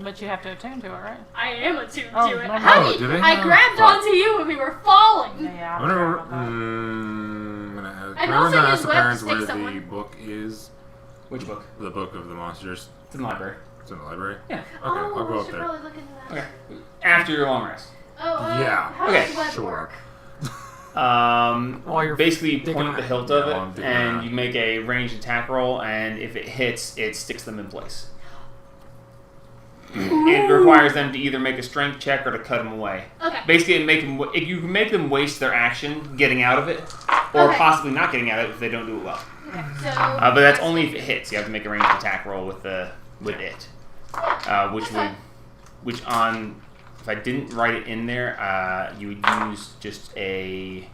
But you have to attune to it, right? I am attuned Oh, to it. no, no. How Oh, did do they? I Oh, grabbed fuck. onto you when we were falling. Yeah. I'm gonna, forgot about that. And I'm also gonna use ask the web to parents stick where the someone. book is. Which book? The book of the monsters. It's in the library. It's in the library. Yeah. Okay, Oh, I'll go we up should there. probably look into that. Okay. After your long rest. Oh, Yeah. How Okay, does web sure. work? While you're Basically, you digging point at the around. hilt of Yeah, while I'm it, digging and around. you make a ranged attack roll, and if it hits, it sticks them in place. It requires them to either make a strength check or to cut them away. Okay. Basically, if you can make them waste their action getting out of it, or Okay. possibly not getting out of it if they don't do it well. Okay. So. But that's only if it hits. You have to make a ranged attack roll with it, which on. If I didn't write it in there, you would use just a.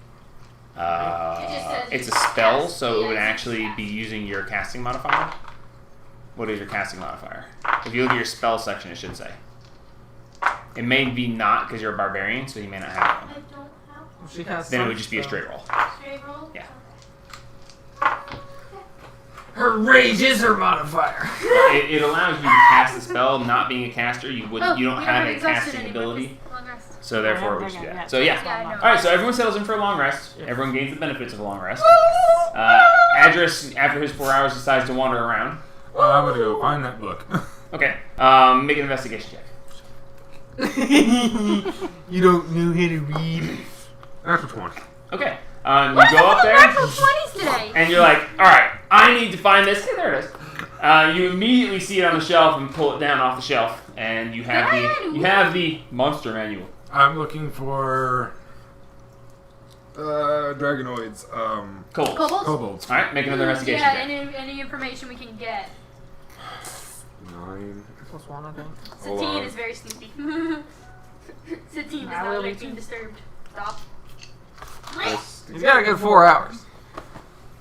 says It's a cast. spell, so it Yeah, would it's actually cast. be using your casting modifier. What is your casting modifier? If you look at your spell section, it should say. It may be not because you're a barbarian, so you may not have I one. don't have She has Then it some would just be a stuff. straight roll. straight roll. Yeah. Her rage is her modifier. It allows you to cast the spell. Not being a caster, you don't have a exhaustion casting anymore, ability, 'cause long rest. so therefore it would just do that. So yeah. Yeah, I know. All right, so everyone settles in for a long rest. Everyone gains the benefits of a long rest. Adris, after his 4 hours, decides to wander around. I'm gonna go find that book. Okay, make an investigation check. You don't know how to read. After 20. Okay, you What's go up up with the there, natural 20s today? and you're like, all right, I need to find this. Hey, there it is. You immediately see it on the shelf and pull it down off the shelf, and you have the monster manual. I'm looking for dragonoids. Kobolds. Kobolds? Kobolds. All right, make another investigation Yeah, check. any information we can get. 9. +1, I think. Hold Satine on. is very sleepy. Satine I does will not be like being too. disturbed. Stop. He's got a good 4 hours.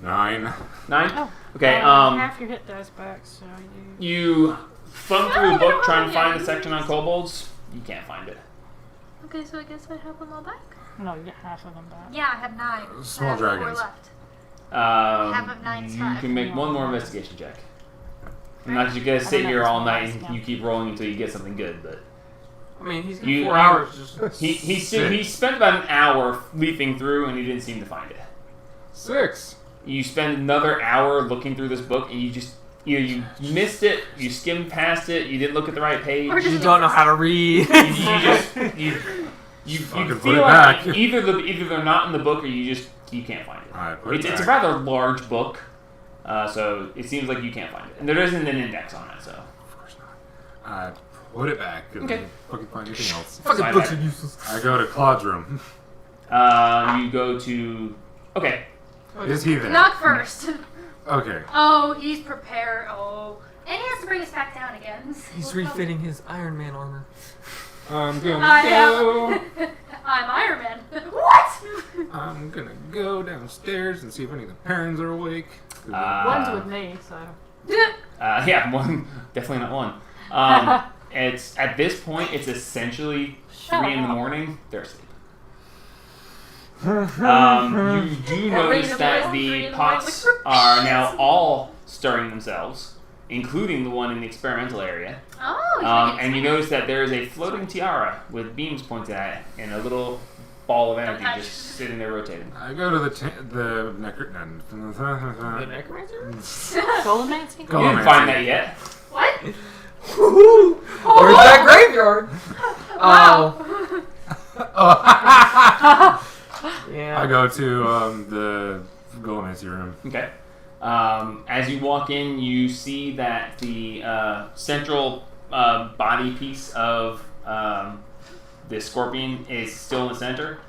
9. 9? Oh. Okay, half your hit dice back, so you. you thumb through the book trying to find the section on kobolds. You can't find it. Okay, so I guess I have them all back? No, you get half of them back. Yeah, I have 9. Small I have 4 dragons. left. Have of 9 you strike. can make one more investigation check. I'm not just gonna sit know here this all one night last and time. you keep rolling until you get something good, but I mean, he's got You- 4 hours just. he spent about an hour leafing through and he didn't seem to find it. 6. You spend another hour looking through this book and you just you missed it, you skimmed past it, you didn't look at the right page. Or You just don't know how to read. You Fucking put feel it like back. either they're not in the book or you can't find it. Alright, put it It's a back. rather large book, so it seems like you can't find it, and there isn't an index on it. So Of course not. I put it back. And Okay. fucking find anything else. Fucking Slide books back. are useless. I go to Claude's room. you go to Is he there? Knock first. Okay. Oh, he's prepared. Oh. And he has to bring us back down again. He's refitting his Iron Man armor. I'm gonna I go. am. I'm Iron Man. What? I'm gonna go downstairs and see if any of the parents are awake. One's with me, so. yeah, one definitely not one. It's at this point it's essentially 3 in the morning. They're asleep. You do notice that the pots are now all stirring themselves, including the one in the experimental area. Oh, And you notice that there is a floating tiara with beams pointed at it and a little ball of energy touch. just sitting there rotating. I go to the The necromancer? Golemancing? You didn't find that yet. What? Woohoo! Where's that graveyard? Oh. Yeah. I go to the Golemancy room. Okay. As you walk in, you see that the central body piece of the scorpion is still in the center.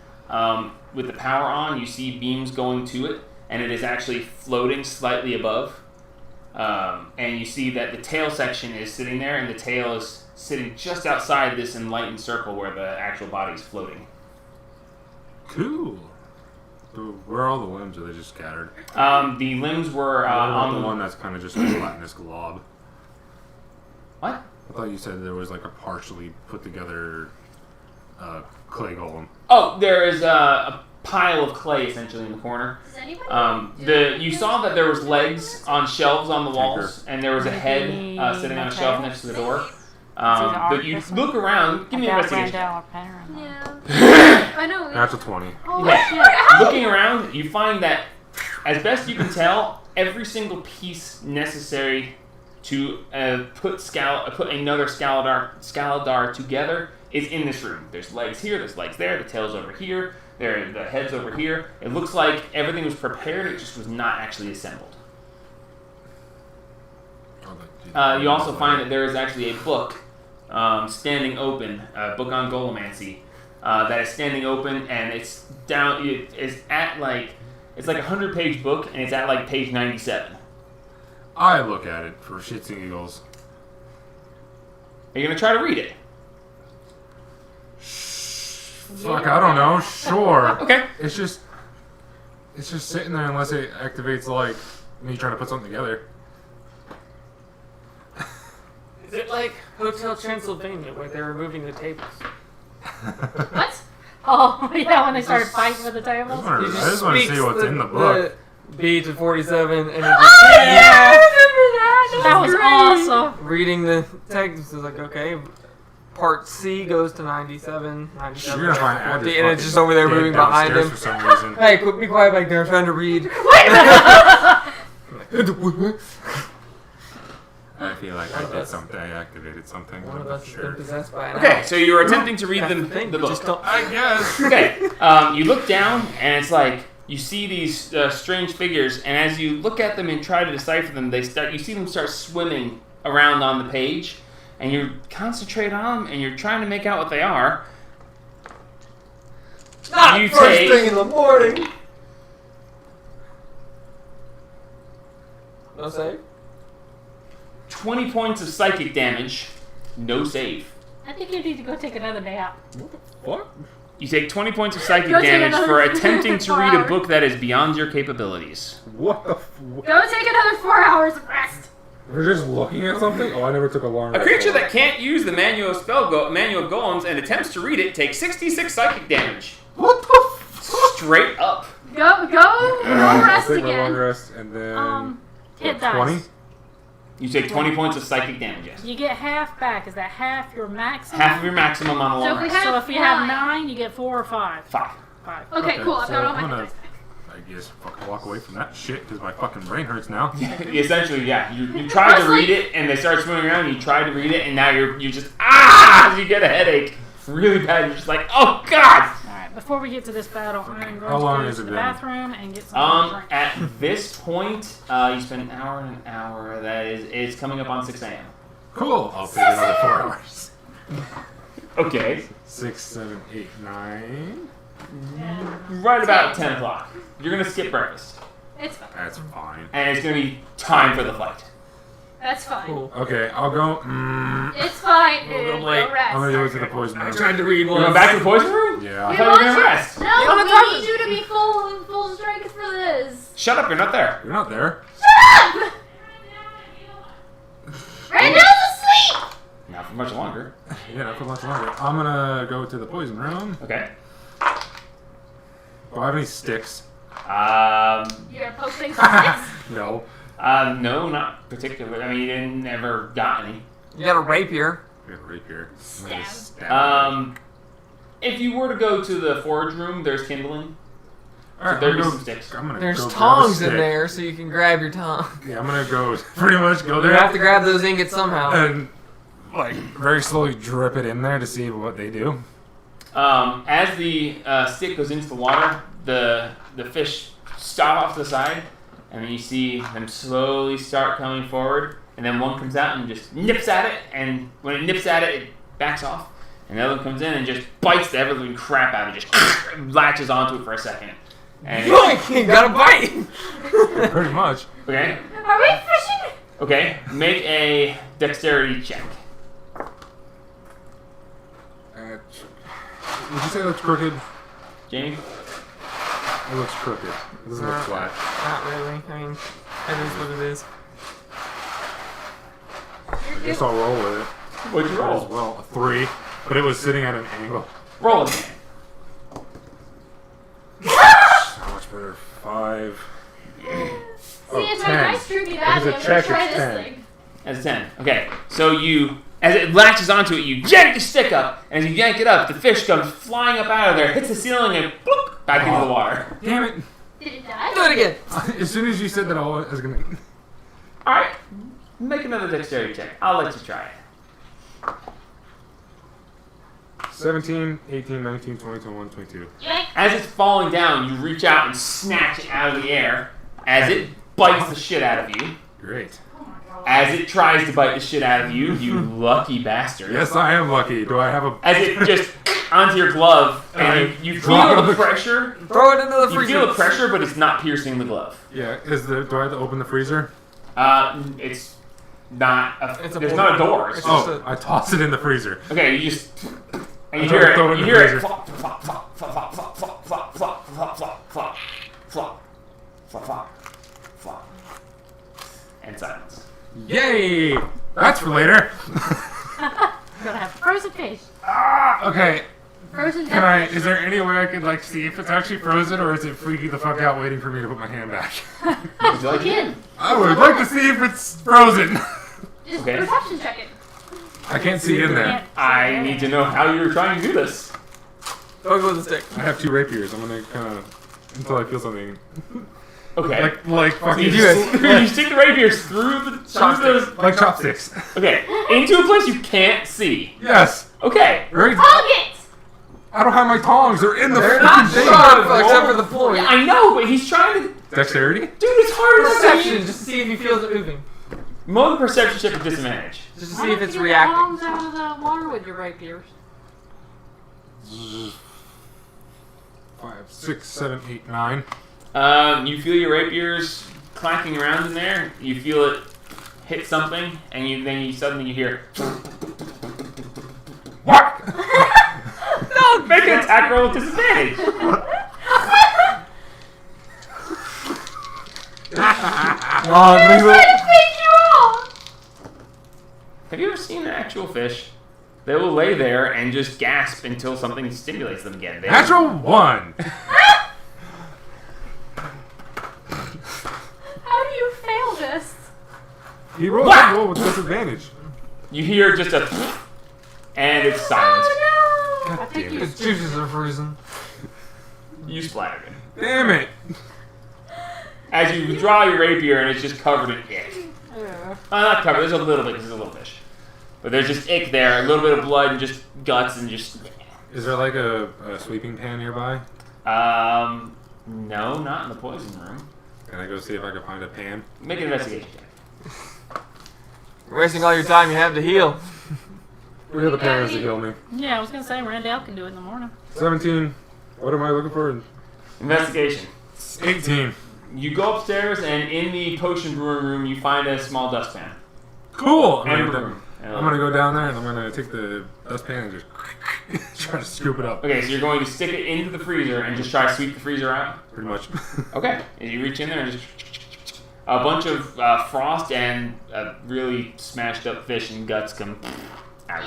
With the power on, you see beams going to it, and it is actually floating slightly above. And you see that the tail section is sitting there, and the tail is sitting just outside this enlightened circle where the actual body is floating. Cool. So where are all the limbs? Are they just scattered? The limbs were What about on the one that's kind of just a gelatinous glob? What? I thought you said there was like a partially put together clay golem. Oh, there is a pile of clay essentially in the corner. Does anybody? You saw that there was legs on shelves on the walls, and there was a head sitting on a shelf next to the door. But you look around. Give me an investigation. Yeah. I know. Natural 20. Oh, Yeah. shit. Looking around, you find that, as best you can tell, every single piece necessary to put another Scaladar together is in this room. There's legs here, there's legs there, the tail's over here, the head's over here. It looks like everything was prepared, it just was not actually assembled. You also find that there is actually a book standing open, a book on Golomancy, that is standing open, and it's down. It's like a 100-page book, and it's at like page 97. I look at it for shits and giggles. Are you gonna try to read it? Fuck, I don't know. Sure. Okay. It's just sitting there unless it activates like me trying to put something together. Is it like Hotel Transylvania where they're removing the tables? What? Oh, yeah, when they started fighting with the I tables. just want to see what's in the book. B to 47 and it just Oh yeah, I remember that. That was great. awesome. reading the text is like, okay, part C goes to 97, 97, You're gonna find 40, Adder's and it's just over there dead moving behind downstairs him. for some reason. Hey, be quiet back there, I'm trying to read. I feel like I did something. I activated something. One I'm of not us has been sure. possessed by an Okay, owl. so you were attempting to read That's the thing, book. we just don't. I guess. Okay, you look down, and it's like you see these strange figures, and as you look at them and try to decipher them, you see them start swimming around on the page, and you concentrate on them, and you're trying to make out what they are. Not You first take- thing in the morning. No save. 20 points of psychic damage, no save. I think you need to go take another nap. What? You take 20 points of psychic Go take damage for another attempting to 4 read a hours. book that is beyond your capabilities. What the? Go take another 4 hours of rest. We're just looking at something. Oh, I never took a long. A rest. creature that can't use the manual of golems and attempts to read it takes 66 psychic damage. What the? Straight up. Go I'll rest take my long again. rest and then. Hit what, 20? dice. You take 20 points of psychic damage, yes. You get half back. Is that half your maximum? Half of your maximum on a So long if we rest. have- So if you have 9, you get 4 or 5. 5. 5. Okay, cool. I've so got all my I'm hit gonna, dice back. I guess, fucking walk away from that shit because my fucking brain hurts now. Essentially, yeah. You tried to read it, and they start swimming around, and you tried to read it, and now you just, you get a headache. Really bad. You're just like, oh, God! Alright, before we get to this battle, I'm How going long to go has to it the been? bathroom and get some drink. At this point, you spend an hour and an hour. That is, it's coming up on 6 a.m. Cool. I'll take another 4 hours. Okay. 6, 7, 8, 9. Right about 10 o'clock. You're going to skip breakfast. It's fine. That's fine. And it's going to be time for the fight. That's fine. Cool. Okay, I'll go. It's fine, We'll dude. go Go late. rest. I'm gonna go to the poison I room. tried to read You're one. going back to the poison room? Yeah. I We thought you were want going to you. rest. No, Yeah, we that's need you to be full strength for this. Shut up, you're not there. You're not there. Shut up! Right now's asleep. Not for much longer. Yeah, not for much longer. I'm gonna go to the poison room. Okay. Do I have any sticks? You're gonna poke things with sticks? No. No, not particularly. I mean, you didn't never got any. You got a rapier. I got a rapier. I'm gonna Stab. stab If you were to go to the forge room, there's kindling. Alright, there'd I'm be gonna some go. sticks. I'm gonna There's go grab a tongs in stick. there, so you can grab your tongue. Yeah, I'm gonna go. Pretty much go You there have to grab those ingots somehow. and like very slowly drip it in there to see what they do. As the stick goes into the water, the fish stop off to the side, and then you see them slowly start coming forward, and then one comes out and just nips at it, and when it nips at it, it backs off, and the other one comes in and just bites the ever-living crap out of it, just latches onto it for a second. And You got a bite! Pretty much. okay, Are we fishing? okay, make a dexterity check. Would you say that's crooked? Jamie? It looks crooked. It doesn't look flat. Not really. I mean, it is what it is. I guess I'll roll with it. What'd you As roll? well, a 3, but it was sitting at an angle. Roll again. How much better? 5. See, if my 10. dice treat me badly, If I'm it's a gonna check, try it's this 10. thing. As a 10. Okay, so you, as it latches onto it, you yank the stick up, and as you yank it up, the fish comes flying up out of there, hits the ceiling, and bloop, back into the water. Damn it! Did it die? Do it again. As soon as you said that, I was gonna. Alright, make another dexterity check. I'll let you try it. 17, 18, 19, 20, 21, 22. As it's falling down, you reach out and snatch it out of the air, as it bites the shit out of you. Great. As it tries to bite the shit out of you, you lucky bastard. Yes, I am lucky. Do I have a? As it just onto your glove, and you Drop feel it. the pressure. Throw it into the You freezer. feel the pressure, but it's not piercing the glove. Yeah. Do I have to open the freezer? It's not. It's a There's not a door. It's It's just Oh, I toss it in the freezer. okay, you just and you I hear throw it it. in You the hear it. freezer. Flop, flop, flop, flop, flop, flop, flop, flop, flop, flop, flop, flop, flop, flop, flop, and silence. Yay! That's for later. Gonna have frozen fish. Okay. Frozen Can I? death fish. Is there any way I could like see if it's actually frozen, or is it freaking the fuck out waiting for me to put my hand back? Would you like it? Again, I would like to see if it's frozen. just Okay. perception check it. I can't see in there. Can't see I it. need to know how you're trying to do this. Don't go with the stick. I have 2 rapiers. I'm gonna kind of until I feel something Okay. like So fucking you, you stick the rapiers through the like chopsticks. okay into a place you can't see. Yes. Okay. Right. Target! I don't have my tongs. They're in the They're freaking not thing. sharp except for the point. I know, but he's trying to. Dexterity. Dude, it's hard to Perception, see. just to see if he feels it moving. Roll the perception check with disadvantage. Just to Why see don't if it's you get reacting. tongs out of the water with your rapiers. 5, 6, 7, 8, 9. You feel your rapiers clacking around in there. You feel it hit something, and then you suddenly hear. What? No, make an attack roll with disadvantage. Thank you all! Have you ever seen an actual fish? They will lay there and just gasp until something stimulates them again. They Natural 1. How do you fail this? He rolled Whack! a roll with disadvantage. You hear just a, and it's silent. Oh no! God think damn you- it. His juices are freezing. You splattered it. Damn it. As you draw your rapier and it's just covered in ick. Ugh. Not covered, there's a little bit, because it's a little fish. But there's just ick there, a little bit of blood and just guts and just... Is there like a sweeping pan nearby? No, not in the poison room. Can I go see if I can find a pan? Make an investigation check. You're wasting all your time you have to heal. Where are the pans to kill me? Yeah, I was gonna say Randall can do it in the morning. 17. What am I looking for? Investigation. 18. You go upstairs and in the potion brewing room you find a small dustpan. Cool. And a broom. I'm gonna go down there and I'm gonna take the dustpan and just try to scoop it up. Okay, so you're going to stick it into the freezer and just try to sweep the freezer out? Pretty much. Okay. And you reach in there and just... A bunch of frost and a really smashed up fish and guts come out.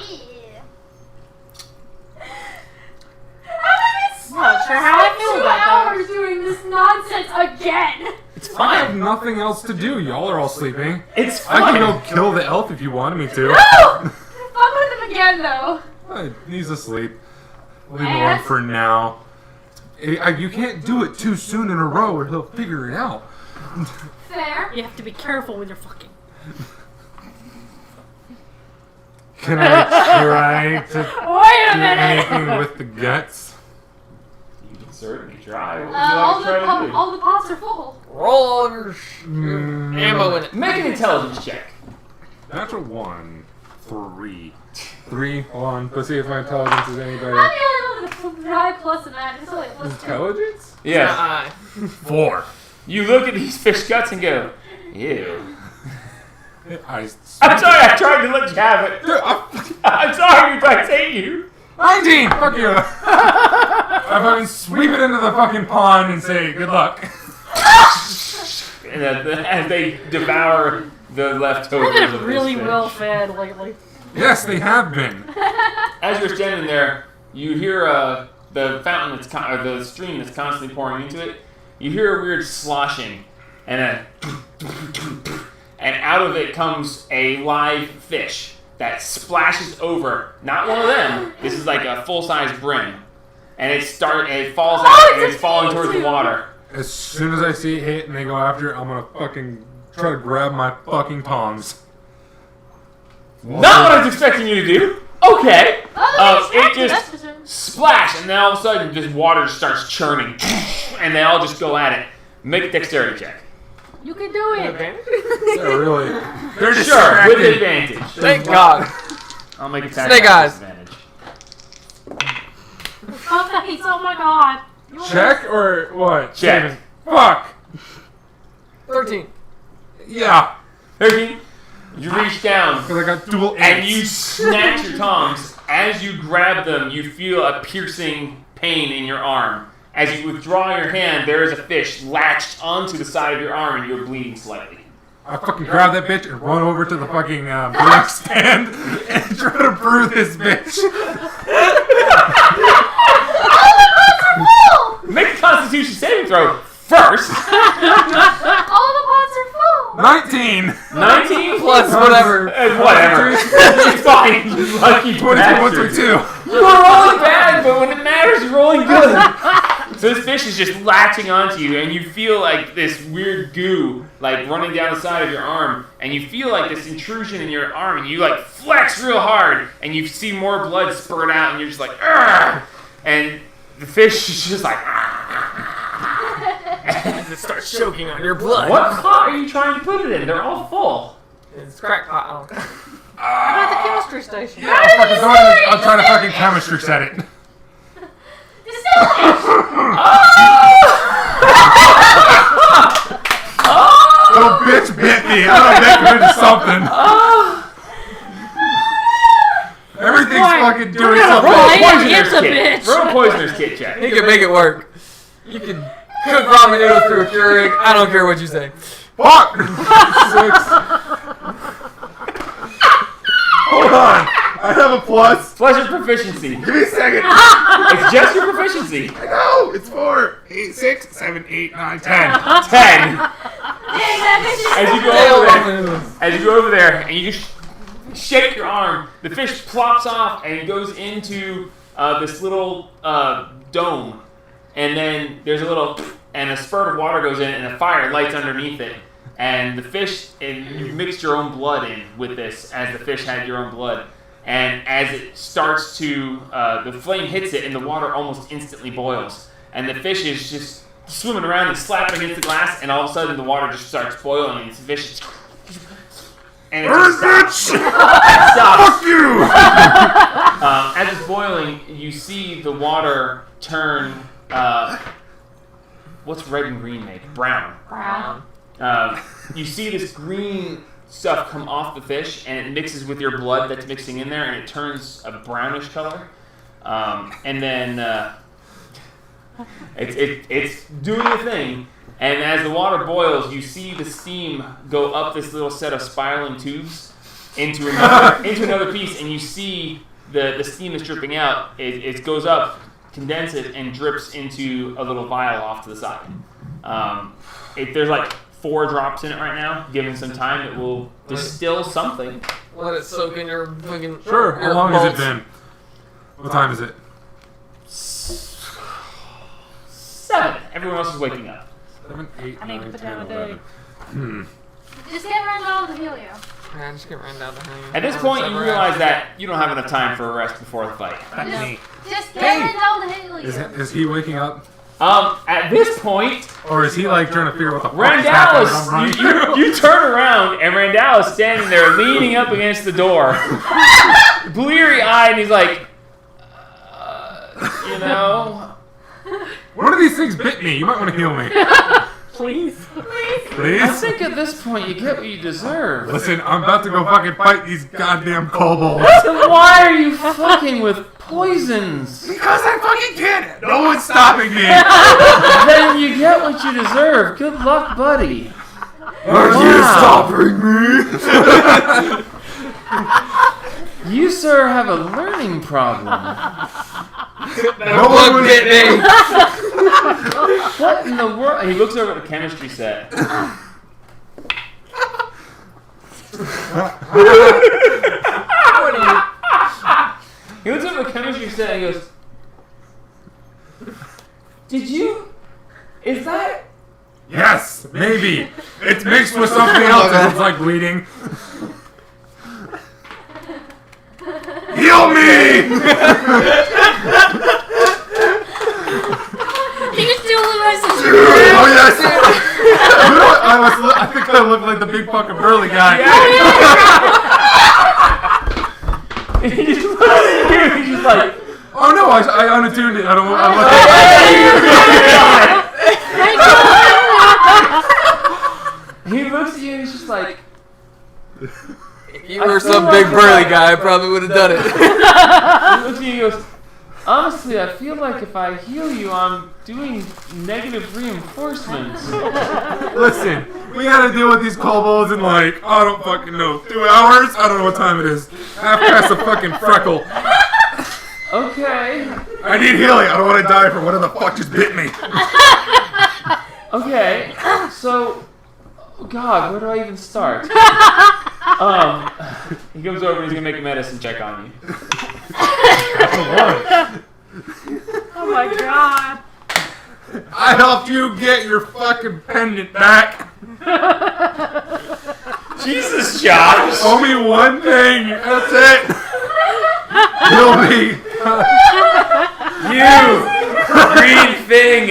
Not sure how I feel 2 about that. hours doing this nonsense again! It's I have fine. nothing else to do. Y'all are all sleeping. It's I fine. can go kill the elf if you wanted me to. No! Fuck with him again though! He's asleep. Leave him Yes. alone for now. You can't do it too soon in a row or he'll figure it out. Fair. You have to be careful with your fucking. Can I try to Wait a do minute! anything with the guts? You can certainly try. What would you like all, to try to do? all the pots are full. Roll all of your ammo in it. Make an intelligence check. Natural 1. 3. 3. Hold on. Let's see if my intelligence is any I'm better. the only one with a high plus in that. It's only a plus 2. Intelligence? Yes. 4. You look at these fish guts and go, ew. I I'm sorry, I tried to let you have it. I'm sorry, I hate you. 19! Fuck you! I fucking sweep it into the fucking pond and say, good luck. And as they devour the leftovers I've of been really this fish. well fed lately. Yes, they have been. As you're standing there, you hear the fountain or the stream that's constantly pouring into it. You hear a weird sloshing, and out of it comes a live fish that splashes over. Not one of them. This is like a full-size brim, and it falls out and it's falling towards the water. As soon as I see it hit and they go after it, I'm gonna fucking try to grab my fucking tongs. Not what I was expecting you to do. Okay. It just splash, and then all of a sudden, just water just starts churning, and they all just go at it. Make a dexterity check. You can do it. They're really. They're Sure, distracted. with advantage. Thank God. I'll make a attack Snake with eyes. disadvantage. Oh my god. Check or what? Check. Saving. Fuck. 13. Yeah. 13. You reach down. Because I got dual And eights. you snatch your tongs. As you grab them, you feel a piercing pain in your arm. As you withdraw your hand, there is a fish latched onto the side of your arm, and you're bleeding slightly. I fucking grab that bitch and run over to the fucking brewing stand and try to brew this bitch. Make a Constitution saving throw first. All the pots are full. 19. 19 Plus whatever. Whatever. It's fine. You lucky 22, 1 bastard. through 2. You were rolling bad, but when it matters, you're rolling good. So this fish is just latching onto you, and you feel like this weird goo, like running down the side of your arm, and you feel like this intrusion in your arm, and you like flex real hard, and you see more blood spurt out, and you're just like, "Argh!" And the fish is just like, It starts choking on your blood. what pot are you trying to put it in? They're all full. It's crack pot. About the chemistry station. I'll try to fucking chemistry set it. Little bitch bit me. I don't know, make it into something. Everything's fucking doing something. Roll a Right, poisoner's it's a kit. bitch. Roll a poisoner's kit check. You can make it work. You can cook ramen noodles through a Keurig. I don't care what you say. Fuck! 6. Hold on. I have a plus. Plus your proficiency. Give me a second. It's just your proficiency. No, it's 4, 8, 6, 7, 8, 9, 10. 10. As you go over there, Ramen noodles. as you go over there, and you just shake your arm, the fish plops off and it goes into this little dome, and then there's a little, and a spurt of water goes in, and a fire lights underneath it, and the fish, and you mixed your own blood in with this, as the fish had your own blood, and as it starts to, the flame hits it, and the water almost instantly boils, and the fish is just swimming around and slapping against the glass, and all of a sudden the water just starts boiling, and the fish is, and it just stops. Fuck you! As it's boiling, you see the water turn. What's red and green make? Brown. You see this green stuff come off the fish, and it mixes with your blood that's mixing in there, and it turns a brownish color. And then it's doing a thing. And as the water boils, you see the steam go up this little set of spiraling tubes into another piece, and you see the steam is dripping out. It goes up, condenses, and drips into a little vial off to the side. There's like 4 drops in it right now. Given some time, it will distill something. Let it soak in your fucking. Sure, how your long has it bolts. been? What time is it? 7. Everyone else is waking up. 7, 8, I need to 9, put 10, down a 11. Just get around all the Helio. Man, just get ran down the hang. At this point, you realize that you don't have enough time for a rest before the fight. Just get around all the Helio. Is he waking up? At this point, Or is he like trying to figure out what the fuck is happening? I'm Randalis, running. you turn around, and Randalis standing there leaning up against the door, bleary-eyed, and he's like, you know, One of these things bit me. You might want to heal me. Please. I Please? think at this point you get what you deserve. Listen, I'm about to go fucking fight these goddamn kobolds. Then why are you fucking with poisons? Because I fucking can! No one's stopping me! Then you get what you deserve. Good luck, buddy. Are you stopping me? You, sir, have a learning problem. No one bit me. What in the world? He looks over at the chemistry set. He looks over at the chemistry set and he goes, "Did you? Is that?" Yes, maybe. It's mixed with something else and it's like bleeding. Heal me! You can still lose. Oh yes! I think I look like the big fucking burly guy. He just looks at you and he's just like, Oh no, I unattuned it. I don't want he looks at you and he's just like, If you were some big burly guy, I probably would have done it. he looks at you and goes, honestly, I feel like if I heal you, I'm doing negative reinforcements. Listen, we gotta deal with these kobolds in like, I don't fucking know, 2 hours? I don't know what time it is. Half past a fucking freckle. Okay. I need healing. I don't want to die from whatever the fuck just bit me. Okay. So, God, where do I even start? He comes over and he's gonna make a medicine check on you. Oh my god. I helped you get your fucking pendant back. Jesus, Josh! Owe me one thing. That's it. Heal me. You green thing!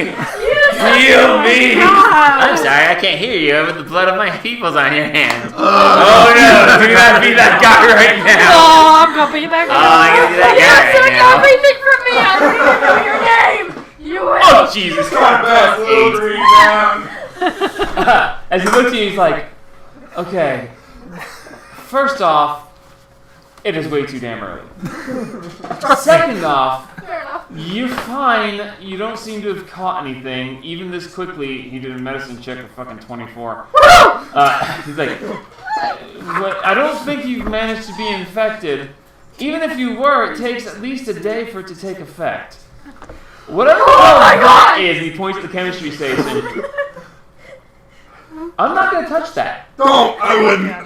Heal me! I'm sorry, I can't hear you. The blood of my people's on your hands. Oh no! Do not be that guy right now! Oh, I'm gonna be that Oh, guy. I gotta do that guy right now. Everything from me. I don't even know your name. You will. Oh Jesus Christ! Little green man. As he looks at you, he's like, okay. First off, it is way too damn early. Second off, Fair enough. you're fine. You don't seem to have caught anything. Even this quickly, he did a medicine check of fucking 24. He's like, I don't think you've managed to be infected. Even if you were, it takes at least a day for it to take effect. Whatever that is, and he points to the chemistry station. I'm not gonna touch that. Don't. I wouldn't. I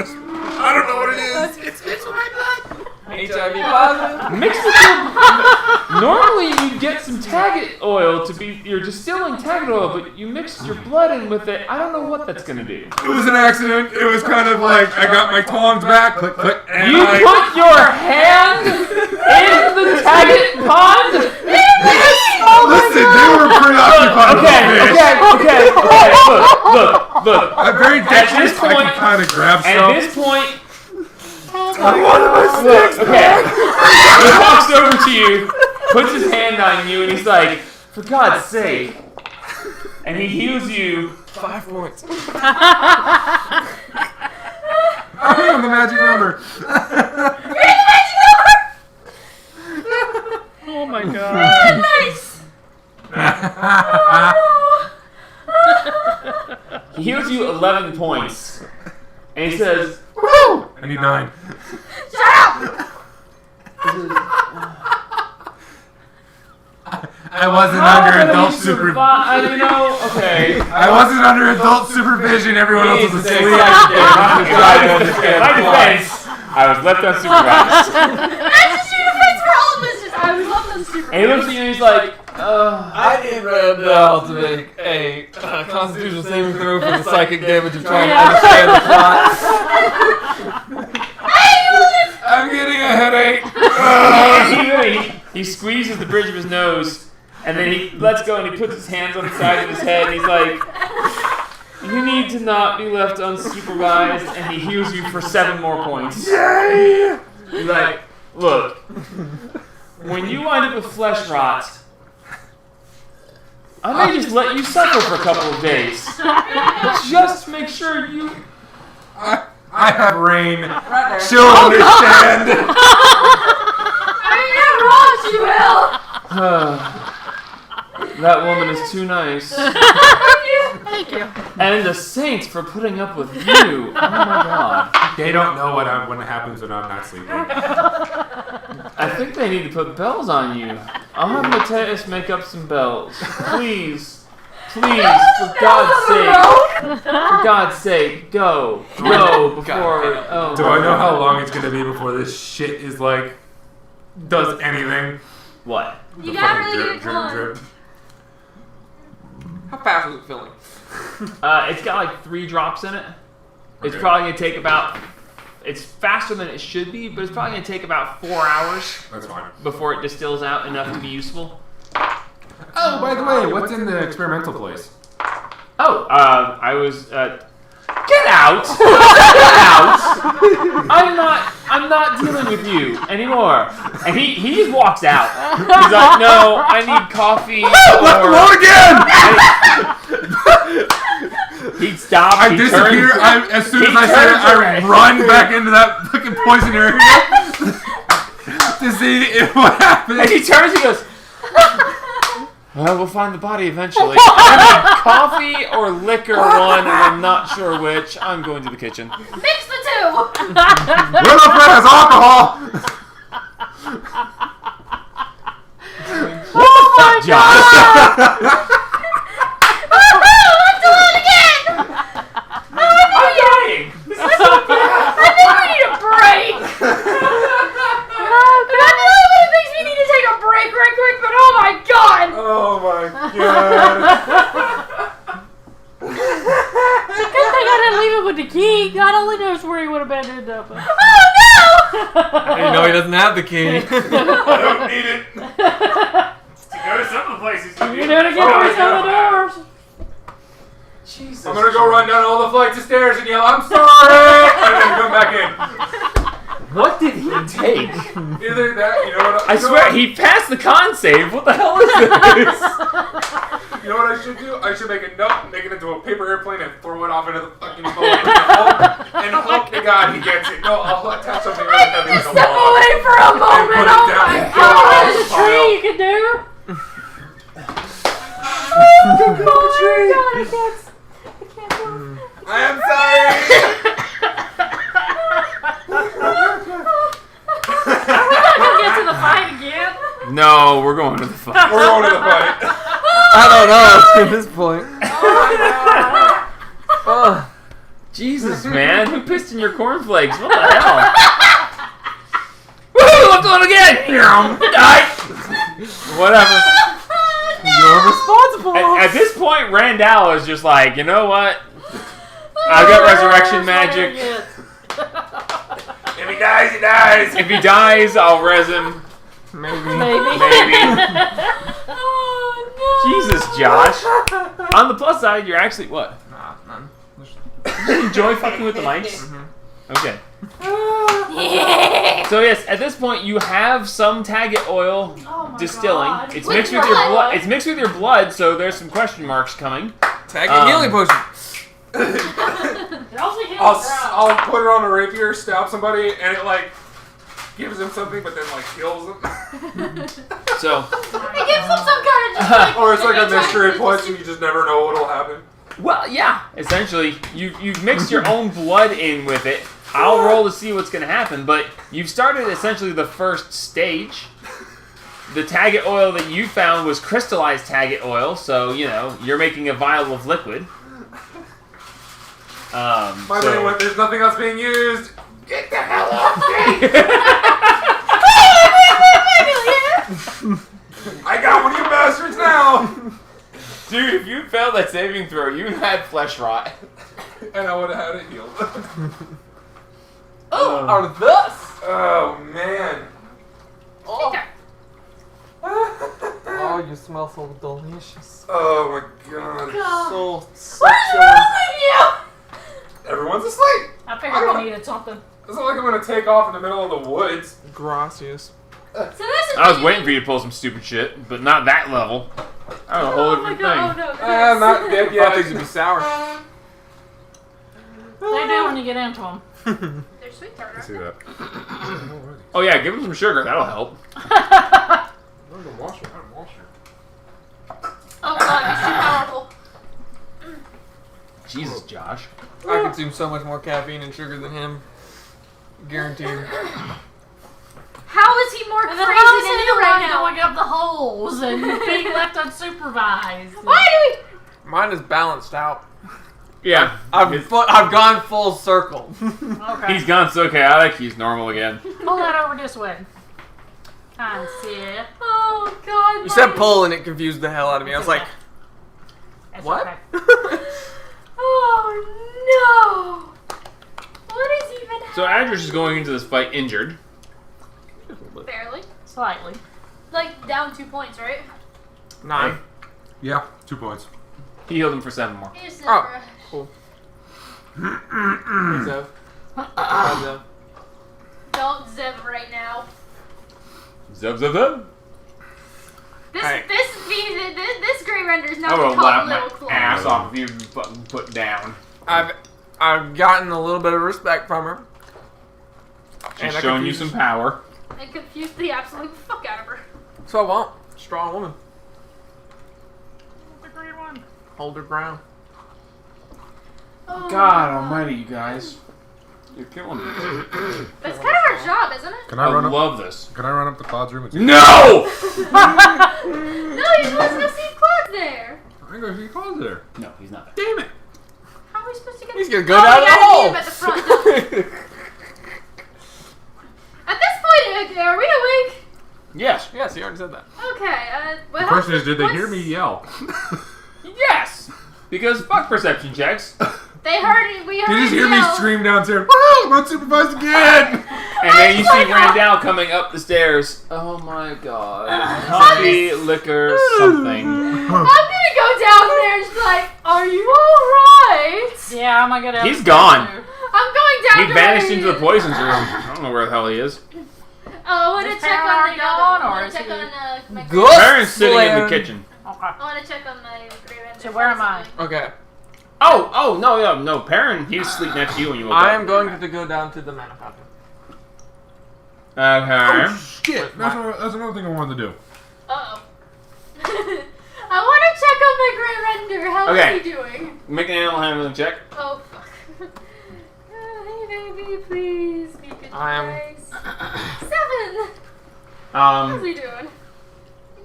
don't know what it is. It's my blood. HIV positive. Mix with your. Normally you get some Taggart oil to be. You're distilling Taggart oil, but you mixed your blood in with it. I don't know what that's gonna do. It was an accident. It was kind of like I got my tongs back. Click, click, and You put your hand in the Taggart pond. Listen, they were preoccupied with fish. Okay. Look. I'm very dexterous. this I point- can kind of grab At stuff. this point, Look, okay. He walks over to you, puts his hand on you, and he's like, "For God's sake!" And he heals you. 5 points. I'm on the magic number. Oh my god. Nice. He heals you 11 points, and he says, Woo! I need 9. Shut up. I wasn't "How under do adult you supervision. survive?" You know, okay. I wasn't under adult supervision. Everyone else was asleep. My defense, I was left unsupervised. That's just your defense for all of us. I would love those super. And he looks at you and he's like, I need Randall to make a constitutional saving throw for the psychic damage of trying to understand the plot. I'm getting a headache. he squeezes the bridge of his nose, and then he lets go and he puts his hands on the side of his head, and he's like, you need to not be left unsupervised, and he heals you for 7 more points. Yay! He's like, look, when you wind up with flesh rot, I may just let you suffer for a couple of days. Just make sure you... I have rain. She'll understand. I mean, you're wrong, she will. That woman is too nice. Thank you. And the saints for putting up with you. Oh my god. They don't know what happens when I'm not sleeping. I think they need to put bells on you. I'll have Mateus make up some bells. Please. Please, for God's sake. For God's sake, go. Go before... Oh, Do I know how long it's gonna be before this shit is like does anything? What? You The gotta fucking really get it going. drip. How fast is it filling? It's got like 3 drops in it. It's Okay. probably going to take about... It's faster than it should be, but it's probably going to take about 4 hours That's fine. before it distills out enough to be useful. Oh, by the way, what's in the experimental place? Oh, I was... Get out! Get out! I'm not dealing with you anymore. And he just walks out. He's like, no, I need coffee. Load again! He'd stop. I he'd disappear. turn- As soon he as I say turns it, I around. run back into that fucking poison area to see if what And happens. he turns, he goes, well, we'll find the body eventually. I need coffee or liquor one, and I'm not sure which. I'm going to the kitchen. Mix the two! Little friend has alcohol. Oh my Josh. Let's do it again! I'm dying. I think we need a break! I know everybody thinks we need to take a break right quick, but oh my god! Oh my god. Good thing I didn't leave it with the key. God only knows where he would have been ended up. Oh no! You know he doesn't have the key. I don't need it. To go to some of the places. You do it again when we open the doors. Jesus. I'm gonna go run down all the flights of stairs and yell, I'm sorry! And then come back in. What did he take? Either that, you know what I swear, he passed the con save. What the hell is this? You know what I should do? I should make a note, make it into a paper airplane, and throw it off into the fucking boat. And hope to God he gets it. No, I'll attach something really heavy like a Step log. away for a moment! put it Oh down. my Yeah. god! There's a tree you can do. Oh my god! I am sorry! We're not gonna get to the fight again. No, we're going to the fight. We're going to the fight. I don't know at this point. Oh, Jesus, man. Who pissed in your cornflakes? What the hell? Woohoo! I'm doing it again! Die! Whatever. you're responsible. At this point, Randall is just like, you know what? I've got resurrection magic. If he dies, he dies. If he dies, I'll res him. Maybe. Maybe. Oh no! Jesus, Josh. On the plus side, you're actually what? Nah, none. You enjoy fucking with the mics? Okay. So yes, at this point you have some Taggett oil Oh my distilling. God. It's With mixed with your blood. blood. It's mixed with your blood, so there's some question marks coming. Tag it healing potion. It also heals I'll around. put it on a rapier, stab somebody, and it like gives him something, but then like kills him. So It gives them some kind of just like, Or it's like a anytime mystery they punch, just- and you just never know what'll happen. well, yeah. Essentially, you've mixed your own blood in with it. I'll roll to see what's gonna happen, but you've started essentially the first stage. The Taggett oil that you found was crystallized Taggett oil, so you know you're making a vial of liquid. My so- money went, there's nothing else being used. Get the hell off me! I got one of you bastards now! Dude, if you failed that saving throw, you had flesh rot. And I would have had it healed. Oh, out of this. Oh, man. Oh, you smell so delicious. Oh, my God. So What is wrong with you? Everyone's asleep. I figured we needed something. It's not like I'm going to take off in the middle of the woods. gracias. So this is I was waiting for you to pull some stupid shit, but not that level. That was a whole Oh my different god! thing. Oh no! Not dead I yet. thought these would be sour. They do when you get into them. They're sweet tart, aren't See they? that. Oh yeah, give him some sugar. That'll help. Oh god, it's too powerful. Jesus, Josh. I consume so much more caffeine and sugar than him. Guaranteed. How is he more And then freezing how's in you anyone right now. going up the holes and being left unsupervised? Why do Mine is balanced out. Yeah. I've gone full circle. Okay. He's gone so chaotic, he's normal again. Pull that over this way. I see it. we? Oh God. You said mine- pull and it confused the hell out of me. I was like, That's what? okay. Oh no. What is even happening? So Adris is going into this fight injured. Barely. Slightly. Like down 2 points, right? 9. Yeah, 2 points. He healed him for 7 more. Here's the Oh. brush. Cool. Hey, Zev. Hi, Zev. Don't Zev right now. Zub, zub, zub. Hey. This gray render is I not will the laugh top little my claw. ass off if you fucking put down. I've gotten a little bit of respect from her. She's I showing you confused- some power. And confused the absolute fuck out of her. So I won't. Strong woman. The green one. Hold her ground. Oh, God almighty, you guys. You're killing me. That's kind of our job, isn't it? Can I I run up? love this. Can I run up to Claude's room and see? No! No, you're supposed to go see Claude there. I go see Claude there. No, he's not there. Damn it! How are we supposed to get? He's gonna go Oh, down we the gotta hole. meet him at the front door. At this point, are we awake? Yes. Yes, he already said that. Okay. The question is, did they hear me yell? Yes! Because fuck perception checks. They heard it. We heard Did you just it hear me yell. scream downstairs? Wow, I'm unsupervised again! And then you see Oh my God. Randall coming up the stairs. Oh my god. Coffee, liquor, something. I'm gonna go down there and just be like, "Are you alright?" Yeah, I'm gonna go down. He's gone. I'm going down. He to vanished where into the poisons room. I don't know where the hell he is. Oh, I want to Is check Farrah on already the gone, other. I or want is to check he- on my. Good. Baron's sitting in the Slam. kitchen. Okay. I want to check on my. So where am I? Okay. Oh, no, Perrin, he was asleep next to you when you woke I up. am going to go down to the mana fountain. Okay. Oh, shit! That's another thing I wanted to do. Uh oh. I want to check on my Grey Render. How is Okay. he doing? Make an animal handling check. Oh fuck. Oh, hey baby, please be good. I am- Nice. 7. How's he doing?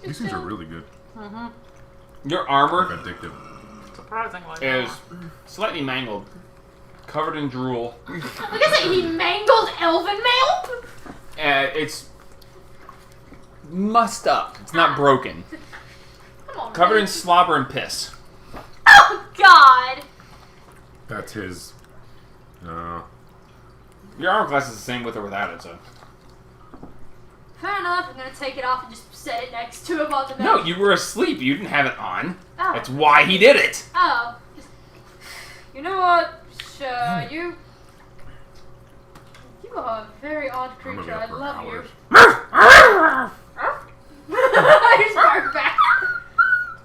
He These just things are chilled. really good. Mm-hmm. Your Like armor addictive. Surprisingly. is slightly mangled, covered in drool. Look at that, he mangled elven mail? It's mussed up. It's not broken. Come on, Covered man. in slobber and piss. Oh god! That's his. Your armor class is the same with or without it, so. Fair enough, I'm gonna take it off and just set it next to him on the bed. No, you were asleep. You didn't have it on. Oh. That's why he did it. Oh. You know what? You are a very odd I'm gonna be creature. up I for love you. hours. I just barked back.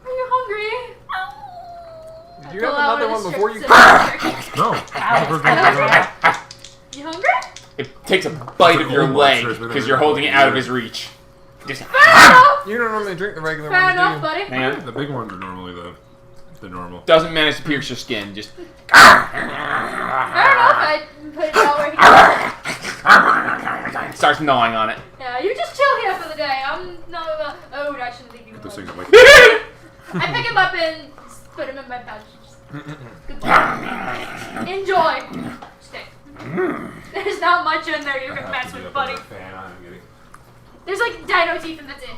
Are you hungry? Did you have another one before you? No. You hungry? It takes a bite of your old leg monsters, but because they're you're holding it really out of weird. his reach. Just Fair enough. You don't normally drink the regular Fair ones, enough, do buddy. man, The big ones are normally the normal. doesn't manage to pierce your skin. Just Fair enough. I put it out where he can. starts gnawing on it. Yeah, you just chill here for the day. I'm not. Oh, I shouldn't leave you. Those things alone. are like. I pick him up and put him in my pouch. Goodbye. Enjoy. Stay. There's not much in there you can mess with, buddy. Fan I'm getting. There's like dino teeth and that's it.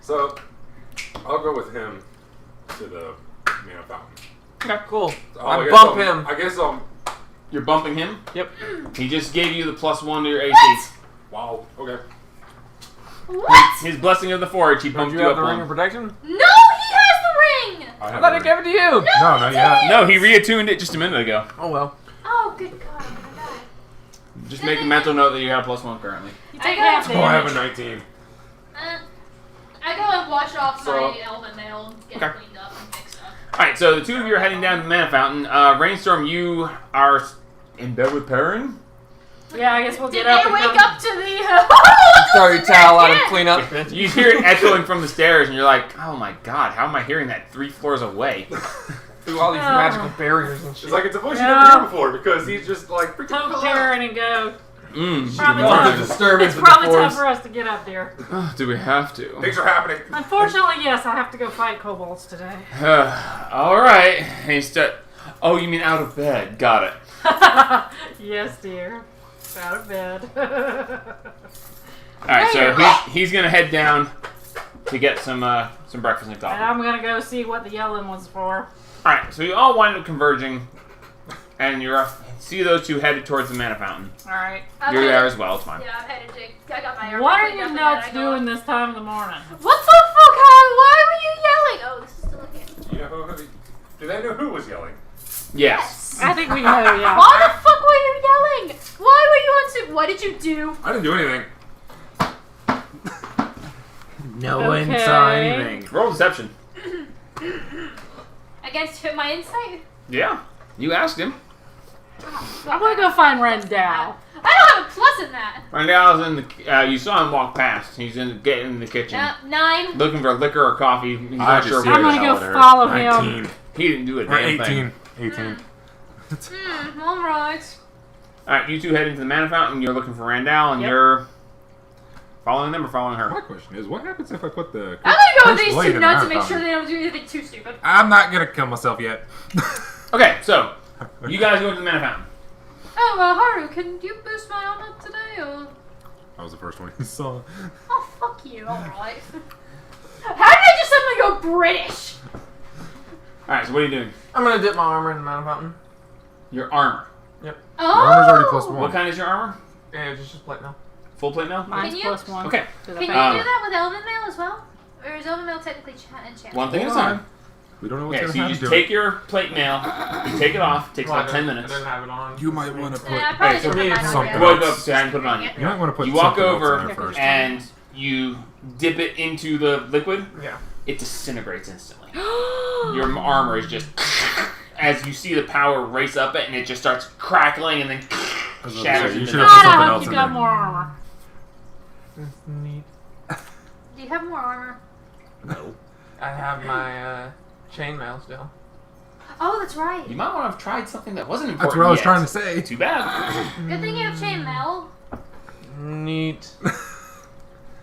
So, I'll go with him to the mana fountain. Cool. Oh, I guess bump I'll- him. I guess I'll. You're bumping him? Yep. He just gave you the +1 to your AC. What? Wow. Okay. What? His blessing of the forge, he Don't bumped you you have up the ring of one. protection? No, he has the ring. I thought I gave it to you. No, not yet. No, he reattuned it just a minute ago. Oh well. Oh, good God, I'm gonna die. Just make a mental note that you have +1 currently. You take I half got- Oh, I have a damage. 19. I go and wash off So- my elven nail and get Okay. it cleaned up and fixed up. Alright, so the two of you are heading down to the mana fountain. Rainstorm, you are in bed with Perrin? Yeah, I guess we'll Did get up they and wake come. up to the? Throw your towel out and clean up. You hear it echoing from the stairs, and you're like, oh my god, how am I hearing that 3 floors away? Through all these Oh. magical barriers and shit. It's like it's a voice Yeah. you never hear before because he's just like freaking Poke hell out. Perrin and go, Probably want the tough. disturbance It's with the probably tough force. for us to get up there. Do we have to? Things are happening. Unfortunately, yes, I have to go fight kobolds today. Alright. Oh, you mean out of bed. Got it. Yes, dear. Out of bed. Alright, so he's gonna head down to get some breakfast and And coffee. I'm gonna go see what the yelling was for. Alright, so you all wind up converging, and you see those two headed towards the mana fountain. Alright. You're there as well, it's fine. Yeah, I'm headed to. I got my armor. What are cleaned you up and nuts then I go doing this time of the morning? What the fuck? Why were you yelling? Oh, this is still a game. You know who? Do they know who was yelling? Yes. I think we know, yeah. Why the fuck were you yelling? Why were you on to? What did you do? I didn't do anything. No one Okay. saw anything. Roll deception. Against my insight? Yeah. You asked him. I'm gonna go find Rendell. I don't have a plus in that. Right now, in the you saw him walk past. He's getting in the kitchen, 9. looking for liquor or coffee. He's I not just sure see what I'm the gonna hell go it is. follow him. 19. He didn't do a Or damn 18. thing. 18. Alright. All right, you two head into the mana fountain. You're looking for Randall, and Yep. you're following them or following her. My question is, what happens if I put the... I'm gonna go with cursed these blade two in the nuts and mana make sure fountain? they don't do anything too stupid. I'm not gonna kill myself yet. Okay, so you guys go into the mana fountain. Oh, Haru, can you boost my armor today, or...? That was the first one you saw. Oh, fuck you, alright. How did I just suddenly go British? All right, so what are you doing? I'm gonna dip my armor in the mana fountain. Your armor. Oh! armor's already plus one. What kind is your armor? Yeah, just plate now. Full plate mail? Mine's Can you- plus 1. Okay. To the Can you face. do that with Elven Mail as well? Or is Elven Mail technically enchanted? One thing at a time. We don't know what's Okay, gonna so you happen just to take it. your plate mail, you take it off, takes Well, about 10 I minutes. didn't have it on. You might want to put... Yeah, I probably Hey, so should me, have it's mine something on Go there. ahead, go upstairs and put it on you. You might want to put You walk something else over in there first. and you dip it into the liquid. Yeah. It disintegrates instantly. Your armor is just... As you see the power race up it, and it just starts crackling, and then shatters You into should the have put God, I something hope else you in got there. more armor. That's neat. Do you have more armor? No. I have my chainmail still. Oh, that's right. You might want to have tried something that wasn't important That's what I was yet. trying to say. Too bad. Good thing you have chainmail. Neat.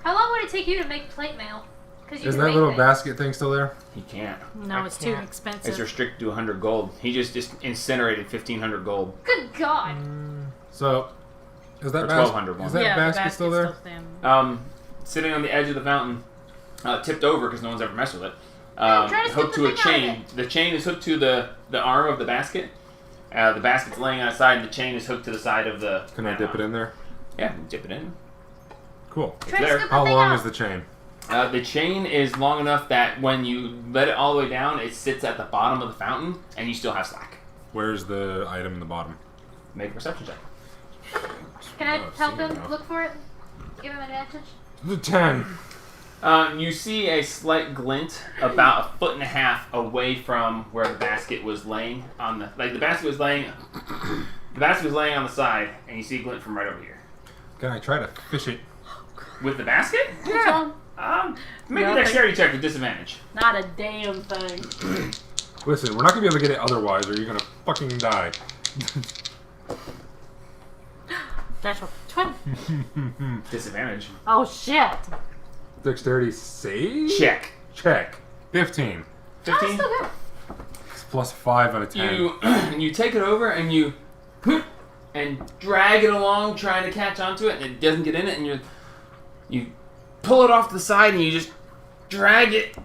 How long would it take you to make plate mail? Because you Is can that make little things. basket thing still there? He can't. No, I it's too can't. expensive. It's restricted to 100 gold. He just incinerated 1,500 gold. Good God. So, is that Or basket? 1,200 Is that yeah, the basket basket's still there? standing. Sitting on the edge of the fountain, tipped over because no one's ever messed with it. try to Hooked slip to the a thing out chain. of The chain is hooked to the arm of the basket. The basket's laying outside, and the chain is hooked to the side of the. Can I dip it in there? Yeah, dip it in. Cool. Try to there. scoop the How thing long out. is the chain? The chain is long enough that when you let it all the way down, it sits at the bottom of the fountain, and you still have slack. Where's the item in the bottom? Make a perception check. Can I Oh, help see, him no. look for it? Give him advantage? The 10. You see a slight glint about 1.5 feet away from where the basket was laying on the the basket was laying on the side, and you see a glint from right over here. Can I try to fish it? With the basket? Yeah. Make a Nothing. dexterity check with disadvantage. Not a damn thing. Listen, we're not gonna be able to get it otherwise, or you're gonna fucking die. That's what 20. Disadvantage. Oh shit. Dexterity save? Check. Check. 15. Oh, that's 15. still good. It's plus 5 out of 10. You take it over and you drag it along, trying to catch onto it, and it doesn't get in it, and you pull it off to the side, and you just drag it,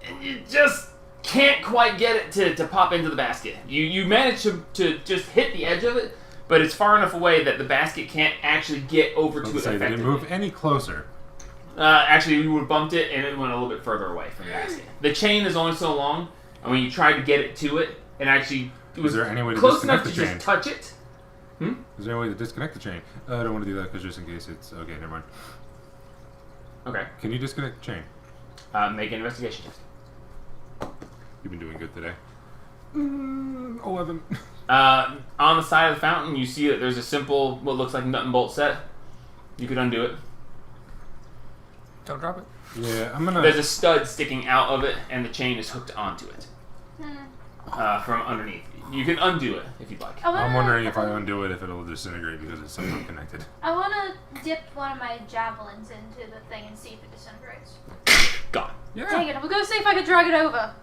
and you just can't quite get it to pop into the basket. You manage to just hit the edge of it, but it's far enough away that the basket can't actually get over to it Let's say they didn't effectively. move any closer. Actually, you would have bumped it, and it went a little bit further away from the basket. The chain is only so long, and when you tried to get it to it, it was there any way to close enough disconnect to the chain? just touch it. Is there any way to disconnect the chain? I don't want to do that because just in case it's... Okay, never mind. Okay. Can you disconnect the chain? Make an investigation check. You've been doing good today. 11. On the side of the fountain, you see that there's a simple, what looks like nut and bolt set. You could undo it. Don't drop it. Yeah, I'm gonna... There's a stud sticking out of it, and the chain is hooked onto it. from underneath. You can undo it if you'd like. I'm wondering if I undo it, if it'll disintegrate because it's somehow connected. I want to dip one of my javelins into the thing and see if it disintegrates. Gone. Dang it, I'm gonna see if I can drag it over.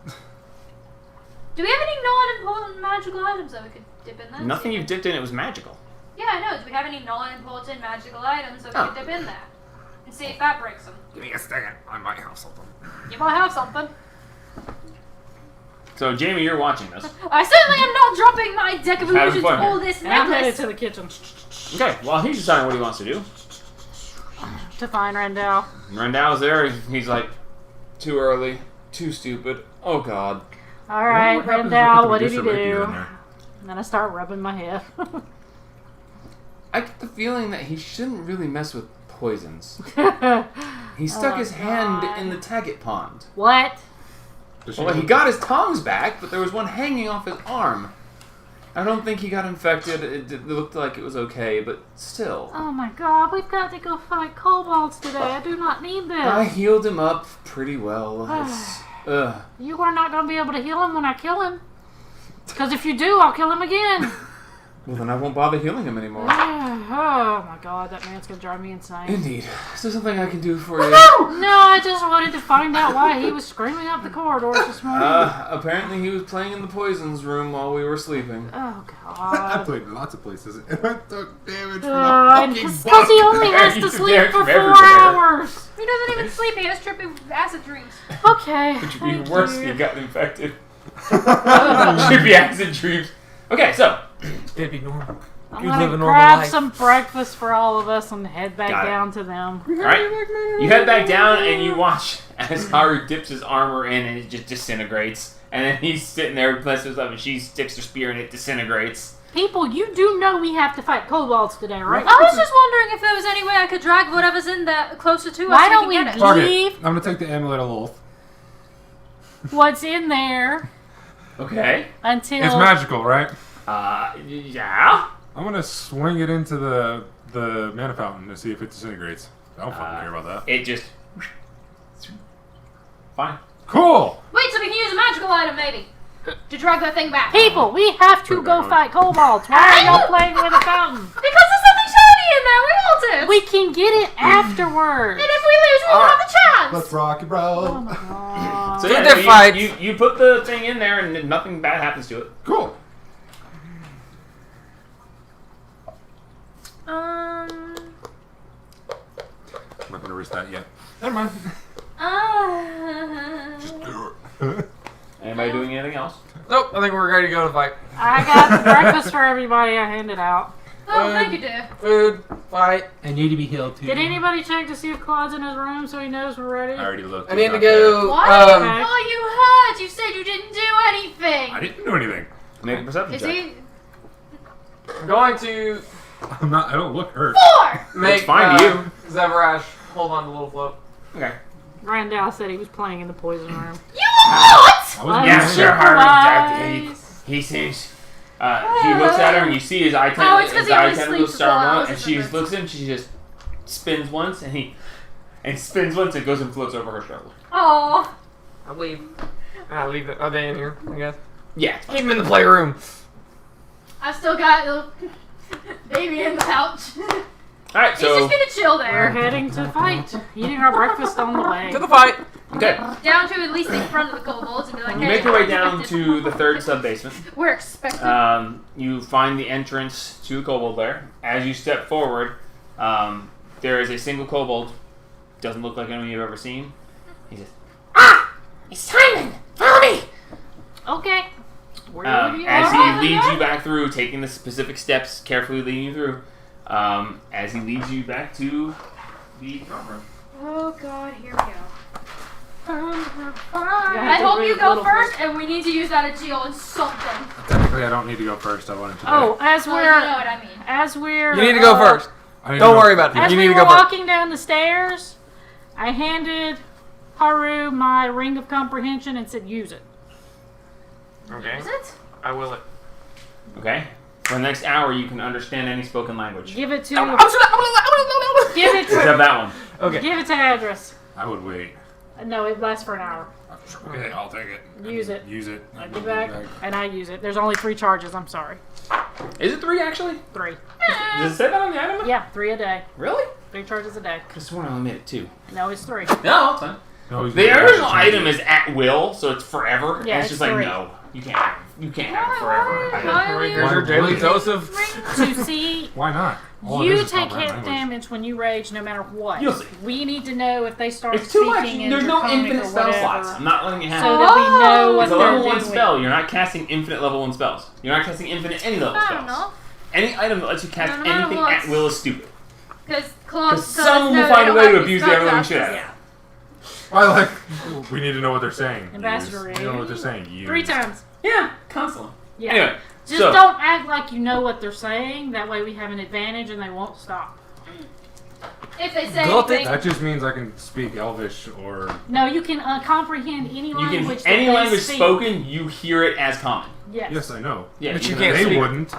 Do we have any non-important magical items that we could dip in there? Nothing you've dipped in it was magical. Yeah, I know. Do we have any non-important magical items that we could dip in there? And see if that breaks them. Give me a second. I might have something. You might have something. So, Jamie, you're watching this. I certainly am not dropping my deck of illusions fun. for this And I'm headed necklace. to the kitchen Okay, well, he's deciding what he wants to do. to find Rendell. Rendell's there. He's like, too early, too stupid. Oh, God. All right, Rendell, what did he do? And And then I start rubbing my head. I get the feeling that he shouldn't really mess with poisons. He stuck his hand in the Taggett pond. What? Well, he got his tongs back, but there was one hanging off his arm. I don't think he got infected. It looked like it was okay, but still. Oh my god, we've got to go fight kobolds today. I do not need this. I healed him up pretty well. You are not going to be able to heal him when I kill him. Because if you do, I'll kill him again. Well, then I won't bother healing him anymore. Oh my god, that man's going to drive me insane. Indeed. Is there something I can do for you? No, I just wanted to find out why he was screaming up the corridors this morning. Apparently he was playing in the poisons room while we were sleeping. Oh I god. played in lots of places and I took damage from And a fucking because he only has to You sleep dare for from 4 everywhere. hours. He doesn't even sleep. He has tripping acid dreams. Okay. Which would thank be worse you. if you got infected. Should be acid dreams. Okay, so It'd be normal. I'm You'd gonna live a normal grab life. some breakfast for all of us and head back Got it. down to them. Alright. You head back down and you watch as Haru dips his armor in and it just disintegrates. And then he's sitting there blessing himself and she sticks her spear and it disintegrates. People, you do know we have to fight kobolds today, right? I was just wondering if there was any way I could drag whatever's in there closer to us. Why so don't we we can get it. Target. leave I'm gonna take the amulet of Lolth. what's in there Okay. until... It's magical, right? Yeah? I'm gonna swing it into the mana fountain to see if it disintegrates. I don't fucking care about that. It just... Fine. Cool! Wait, so we can use a magical item maybe to drag that thing back. People, we have to Put it go back on. fight kobolds. Why are y'all playing with a fountain? Because there's something shiny in there. We want it. We can get it afterwards. And if we lose, we won't have the chance. Let's rock it, Oh bro. my god. So Get yeah, their no, fights. you put the thing in there and nothing bad happens to it. Cool. I'm not gonna risk that yet. Never mind. Anybody doing anything else? Nope, I think we're ready to go to fight. I got the breakfast for everybody. I handed out. Oh, thank you, dear. Food, fight. I need to be healed too. Did anybody check to see if Claude's in his room so he knows we're ready? I already looked. I need It's to not there. go. What? Okay. Oh, you heard. You said you didn't do anything. I didn't do anything. Make a perception Is check. he I'm going to I'm not. I don't look hurt. 4? make fine to you. Zevrash hold on to Little Float. Okay. Randall said he was playing in the poison room. You what? I wasn't Yeah, doing sure, anything. Haru. Supervise. He seems. He looks at her and you see his eye Oh, tentacle. it's 'cause his he eye only tentacle sleeps for start 4 on, hours, and isn't she it? just looks at him. She just spins once, and he spins once and goes and floats over her shoulder. Oh. I'll leave. I'll leave it. Are they in here? I guess. Yeah. Keep them in the playroom. I've still got the baby in the pouch. All right. He's So just gonna chill We're there. heading to fight. Eating our breakfast on the way. To the fight. okay. Down to at least the front of the kobolds and be like, You hey, make your way we're down expected. to the third sub basement. We're expected. You find the entrance to the kobold lair. As you step forward, there is a single kobold. Doesn't look like anyone you've ever seen. He says, It's Simon! Follow me! Okay. Where do you as are? he leads you back through, taking the specific steps, carefully leading you through, as he leads you back to the throne room. Oh god, here we go. Yeah, I hope you go first, and we need to use that agile in something. Technically, I don't need to go first. I wanted to. Oh, as Well, you know we're what I mean. as we're You need to go first. Don't worry about it. As You we need to were go first. walking down the stairs, I handed Haru my ring of comprehension and said, "Use it." Okay. Is it? I will it. Okay? For the next hour, you can understand any spoken language. Give it to. Give Give it Except to. that one. Okay. Give it to Address. I would wait. No, it lasts for an hour. Okay. Okay, I'll take it. Use it. Use it. I give back, and I use it. There's only 3 charges. I'm sorry. Is it 3 actually? 3. Does it say that on the item? Yeah, 3 a day. Really? 3 charges a day. I just want to limit it 2. No, it's 3. No, it's fine. No, The original item is at will, so it's forever. Yeah, and it's it's just like 3. no, you can't have it forever. Here's your daily dose of. To see, Why not? All it you is is take not hit language. damage when you rage, no matter what. You'll see. We need to know if they start It's too much. speaking in There's no Draconic infinite or spell whatever, slots. I'm not letting it happen. so that we know what It's a they're level 1 doing. spell. You're not casting infinite level 1 spells. You're not casting infinite any level I spells. don't know. Any item that lets you cast No matter anything what. at will is stupid. Because Claude Because someone will find a way to abuse the ever living shit out of it. Yeah. I like. We need to know what they're saying. Ambassador Use. We know what they're saying. Use. 3 times. Yeah, constantly. Yeah. Anyway, Just so don't act like you know what they're saying. That way we have an advantage and they won't stop. If they say Gothic. anything. That just means I can speak Elvish or. No, you can comprehend any you language can any that they language speak. spoken, you hear it as common. Yes. Yes, I know. Yeah, But you can- can't They speak. wouldn't.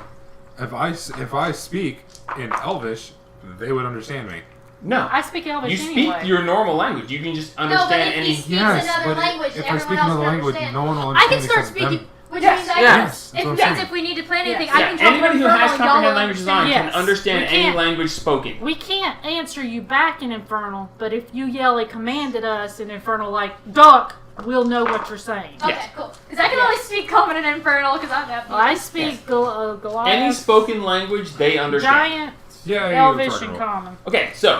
If I speak in Elvish, they would understand me. No, I speak Elvish you speak anyway. your normal language. You can just No, but understand if he any. speaks Yes, another but language, if I everyone speak else another can language, understand. no one will I understand can start except them. speaking, which Yes, means I yes, can. that's what I'm If, because saying. if we need to plan anything, Yes. I Yeah, can talk anybody who Infernal has and y'all comprehend will languages understand. on Yes. can understand We any can't. language spoken. We can't answer you back in Infernal, but if you yell a command at us in Infernal like, duck, we'll know what you're saying. Okay, Yes. cool. Because I can only speak Common and Infernal because I'm deaf. I speak Goliath, Any spoken language, they understand. Giant, Yeah, Elvish, and Common. Okay, so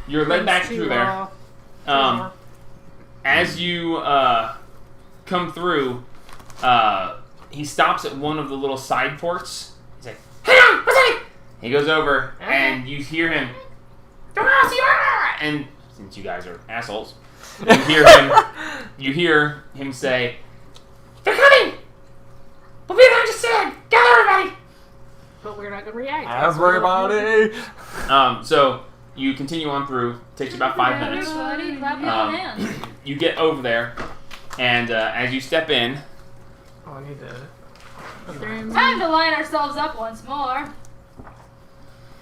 you're led back Those through two, there. As you come through, he stops at one of the little side ports. He's like, "Hang on, what's that?" He goes over, and you hear him. And since you guys are assholes, you hear him say, "They're coming! We'll be there just soon. Gather everybody!" But we're not going to react. Everybody. So you continue on through. Takes you about 5 minutes. Everybody, clap your hands. You get over there, and as you step in, Oh, I need to. Time to line ourselves up once more.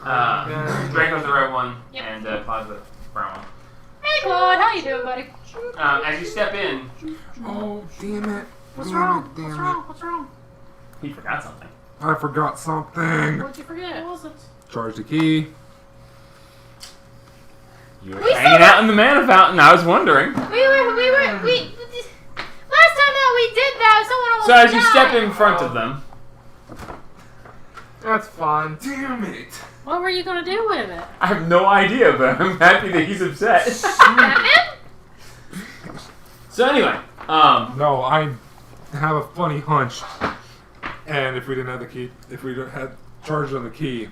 Draco's the red one, Yep. and Claude's the brown one. Hey Claude, how you doing, buddy? As you step in, Oh, damn it. What's Damn wrong? it, damn What's it. wrong? What's wrong? he forgot something. I forgot something. What'd you forget? What was it? Charge the key. You were hanging out in the mana fountain. I was wondering. Last time that we did that, someone almost So as you step died. in front of them, That's fine. Damn it. What were you going to do with it? I have no idea, but I'm happy that he's upset. Batman? So anyway, No, I have a funny hunch. And if we didn't have the key, if we had charged on the key,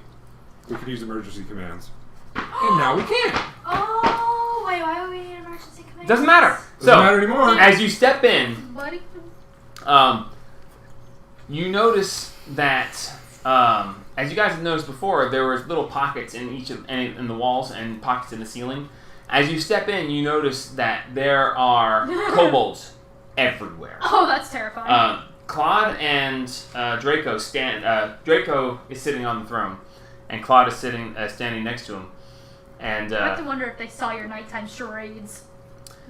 we could use emergency commands. And now we can't. Oh, wait, why would we need emergency command? doesn't matter. Doesn't matter anymore. As you step in, Buddy? you notice that, as you guys have noticed before, there was little pockets in in the walls and pockets in the ceiling. As you step in, you notice that there are kobolds everywhere. Oh, that's terrifying. Claude and Draco Draco is sitting on the throne, and Claude is standing next to him. And I have to wonder if they saw your nighttime charades.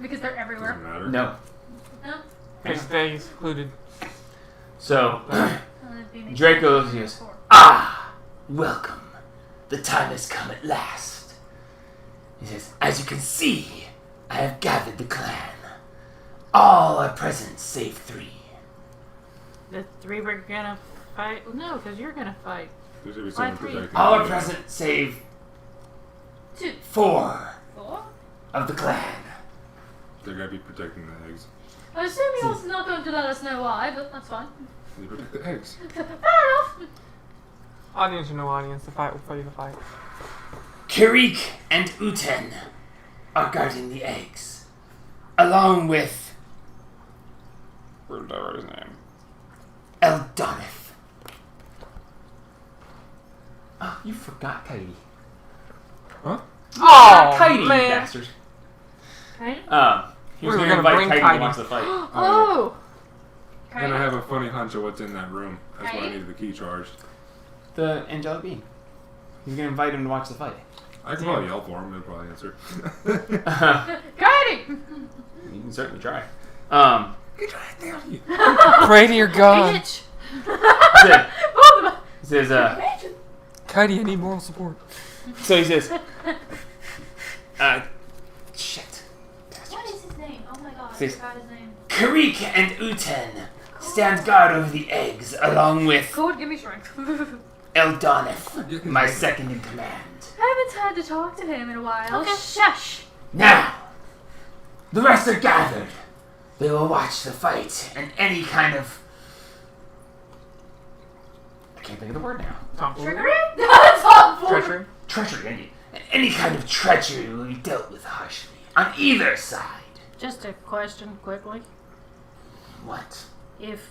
Because they're everywhere. Doesn't matter. no. No? They stay excluded. So It'd be Draco makes goes, sense. Ah, welcome. The time has come at last. He says, as you can see, I have gathered the clan. All are present save 3. The 3 were going to fight? No, because you're going to fight. There's gonna be Why someone 3? protecting All me. are present save 2. 4 4? of the clan. They're gonna be protecting the eggs. I assume you're also not going to let us know why, but that's fine. They protect the eggs. Fair enough. Audience or no audience, the fight will fight the fight. Kirik and Uten are guarding the eggs. Along with Where did I write his name? Eldonith. Oh, you forgot Katie. Huh? Oh, Katie, you man. bastard. Okay? He was We were going to gonna invite bring Katie to Katie. watch the fight. Oh! And I have a funny hunch of what's in that room. That's why I Right. needed the key charged. The angelic being. He's going to invite him to watch the fight. I can probably yell for him. He'll probably answer. Katie! You can certainly try. Pray to your God. Bitch. He says, Katie, I need moral support. so he says, shit. What is his name? Oh my god, I Please. forgot his name. Karik and Uten stand guard over the eggs, along with Code, give me strength. Eldoneth, my second in command. I haven't had to talk to him in a while. Okay. Shush. Now, the rest are gathered. They will watch the fight and any kind of... I can't think of the word now. Trickery? That's awful. Treachery. Treachery. Any kind of treachery will be dealt with harshly on either side. Just a question, quickly. What? If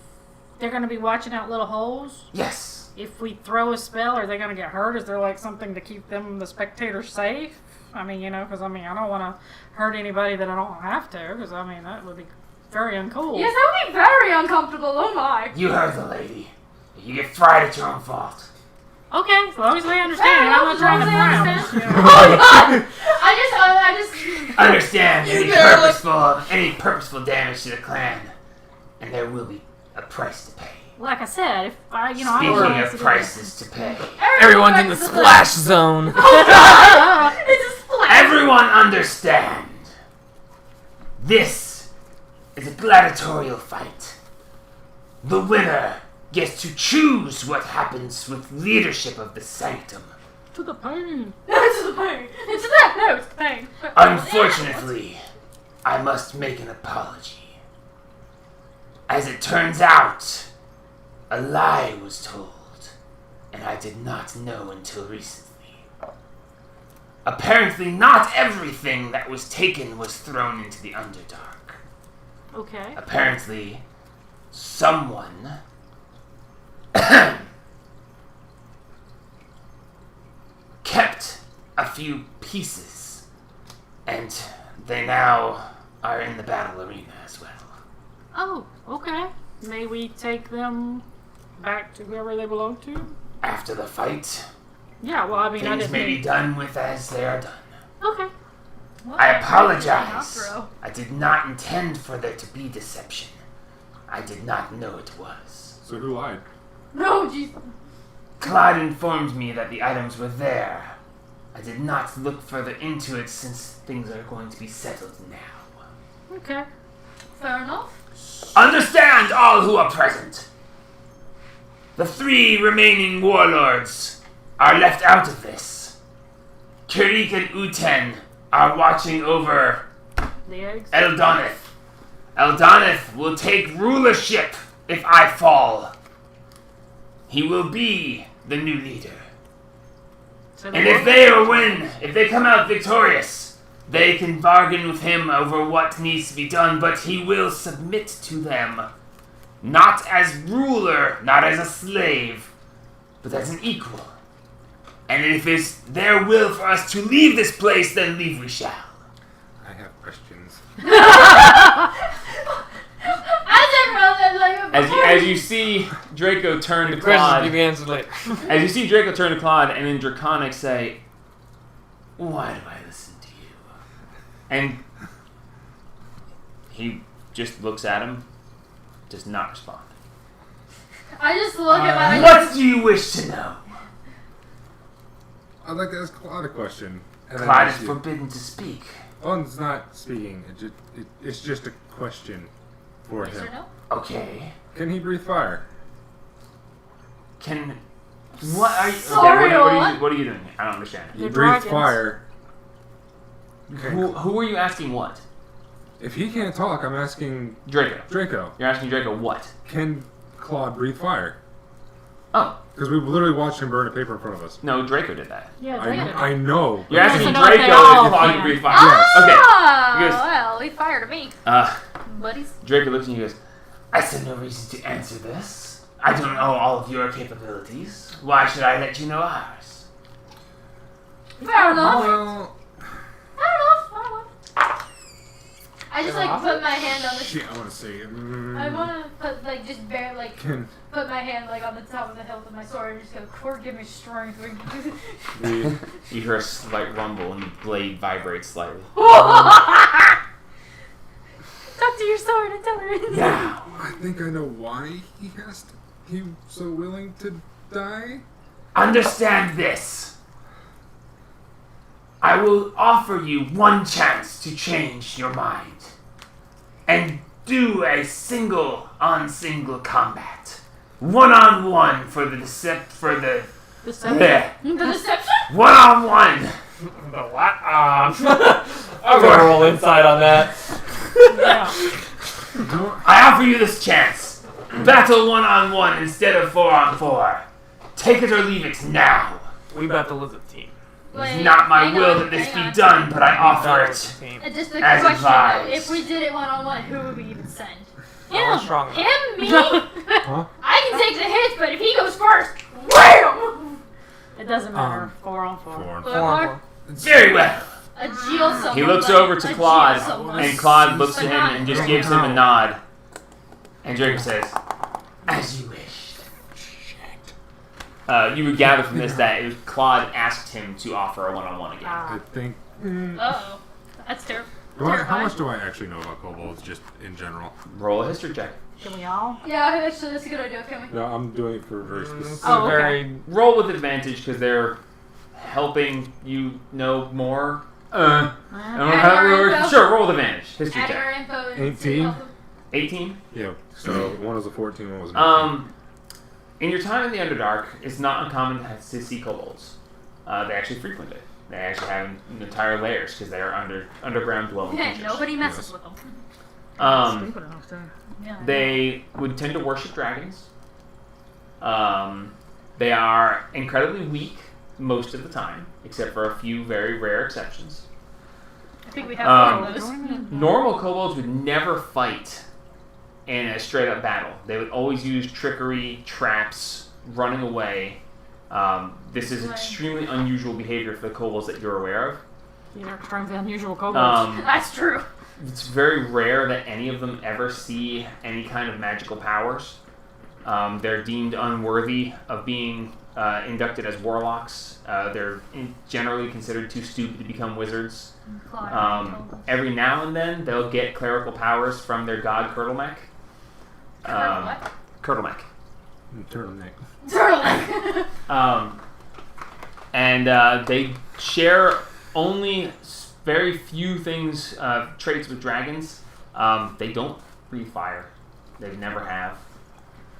they're going to be watching out little holes, Yes. if we throw a spell, are they going to get hurt? Is there like something to keep them, the spectators, safe? I mean, you know, because I don't want to hurt anybody that I don't have to, because I mean, that would be very uncool. Yes, that would be very uncomfortable. Oh my. You heard the lady. If you get fried, it's your own fault. Okay, as long as they understand. I'm not trying to Understand. frown. Oh god. I just. Understand You barely- any purposeful damage to the clan, and there will be a price to pay. Like I said, if I, I Speaking don't of prices to pay, Everyone's in the splash zone. It's a splash. everyone understand. This is a gladiatorial fight. The winner gets to choose what happens with leadership of the sanctum. to the pain. It's the pain. It's that. No, it's the pain. Unfortunately, I must make an apology. As it turns out, a lie was told, and I did not know until recently. Apparently, not everything that was taken was thrown into the Underdark. Okay. Apparently, someone kept a few pieces, and they now are in the battle arena as well. Oh, okay. May we take them back to whoever they belong to? After the fight, Yeah, well, I mean, I things didn't may be mean... done with as they are done. Okay. I apologize. Outro. I did not intend for there to be deception. I did not know it was. So who lied? No, jeez. Clyde informed me that the items were there. I did not look further into it since things are going to be settled now. Okay. Fair enough. Understand, all who are present. The 3 remaining warlords are left out of this. Kirik and Uten are watching over The eggs? Eldoneth. Eldoneth will take rulership if I fall. He will be the new leader. So And if they come out victorious, they can bargain with him over what needs to be done, but he will submit to them. Not as ruler, not as a slave, but as an equal. And if it's their will for us to leave this place, then leave we shall. I have questions. As everyone said, like, As you see Draco turn to Questions Claude, can be answered later. as you see Draco turn to Claude, and then Draconic say, Why do I listen to you? and he just looks at him, does not respond. I just look at my. What do you wish to know? I'd like to ask Claude a question. And then Clyde is ask you. forbidden to speak. Owen's not speaking. It's just a question for Yes him. or no? Okay. Can he breathe fire? Can... What are you... Sorry, What are you doing? I don't understand. He They're breathes dragons. fire. Who are you asking what? If he can't talk, I'm asking Draco. Draco. You're asking Draco what? Can Claude breathe fire? Oh, Because we've literally watched him burn a paper in front of us. no, Draco did that. Yeah, they did. I know. You're Yes, asking I know if they Draco all if Claude can. can breathe fire. Yes. Okay. Ah, He goes- well, he fired at me, buddies. Draco looks at you and goes, I see no reason to answer this. I don't know all of your capabilities. Why should I let you know ours? Fair enough. Well, Fair enough. I just like put my hand on the. shit, I want to say. I want to put like just Can put my hand like on the top of the hilt of my sword and just go, "Cord, give me strength." we, you hear a slight rumble and the blade vibrates slightly. Talk to your sword and tell her. Now, I think I know why he's so willing to die. understand this. I will offer you one chance to change your mind and do a single-on-single combat. One-on-one for the Deception. The deception? One-on-one. The what? I'm gonna roll inside on that. Yeah. I offer you this chance. Battle one-on-one instead of 4-on-4. Take it or leave it now. We battle as a team. It's not my will that this be done, but I offer it. As a team. Just a As question advised. though. If we did it one-on-one, who would we even send? How strong? Him? Me? Huh? I can take the hits, but if he goes first, wham! It doesn't matter. 4 on 4. 4 on 4. 4-on-4. Very well. A Geo someone. He looks buddy. over to A Claude, Geo someone. and Claude looks at But him not- and just gives him a nod. And Draco says, As you wish. you would gather from this that it was Claude asked him to offer a one-on-one again. I think. Uh-oh. That's terrible. How much do I actually know about kobolds, just in general? Roll a history check. Can we all? Yeah, actually, that's a good idea. Can we? No, I'm doing it for very It's specific. a Oh, okay. very Roll with advantage because they're helping you know more. I don't know how it works. Sure, roll with advantage. History Adding check. our info. And 18? 18. Yeah. So one was a 14, one was a 19. In your time in the Underdark, it's not uncommon to see kobolds. They actually frequent it. They actually have entire layers because they are underground dwelling Yeah, creatures. nobody messes Yes. with them. Stupid enough to. Yeah. They would tend to worship dragons. They are incredibly weak most of the time, except for a few very rare exceptions. I think we have one of those. Normal kobolds would never fight in a straight up battle. They would always use trickery, traps, running away. This is extremely unusual behavior for the kobolds that you're aware of. These are extremely unusual kobolds. That's true. It's very rare that any of them ever see any kind of magical powers. They're deemed unworthy of being inducted as warlocks. They're generally considered too stupid to become wizards. Every now and then, they'll get clerical powers from their god Curdlemek. What? Curdlemek. Turtleneck. Turtleneck. And they share only very few things, traits with dragons. They don't breathe fire. They never have.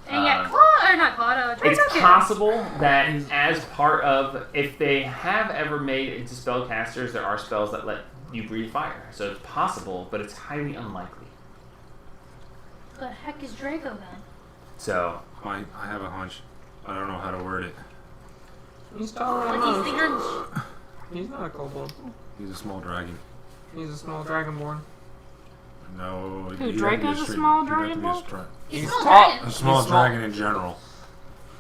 And yet, Claude, or not Claude, It's Draco can. possible that as part of, if they have ever made it into spellcasters, there are spells that let you breathe fire. So it's possible, but it's highly unlikely. The heck is Draco then? So, I have a hunch. I don't know how to word it. He's taller than Like he's most. thinking. He's not a kobold. He's a small dragon. He's a small dragonborn. No. Who, he'd have to be Draco's a straight- small he'd have to be a dragon stra- He's He's small tall. dragon. A small He's small. dragon in general.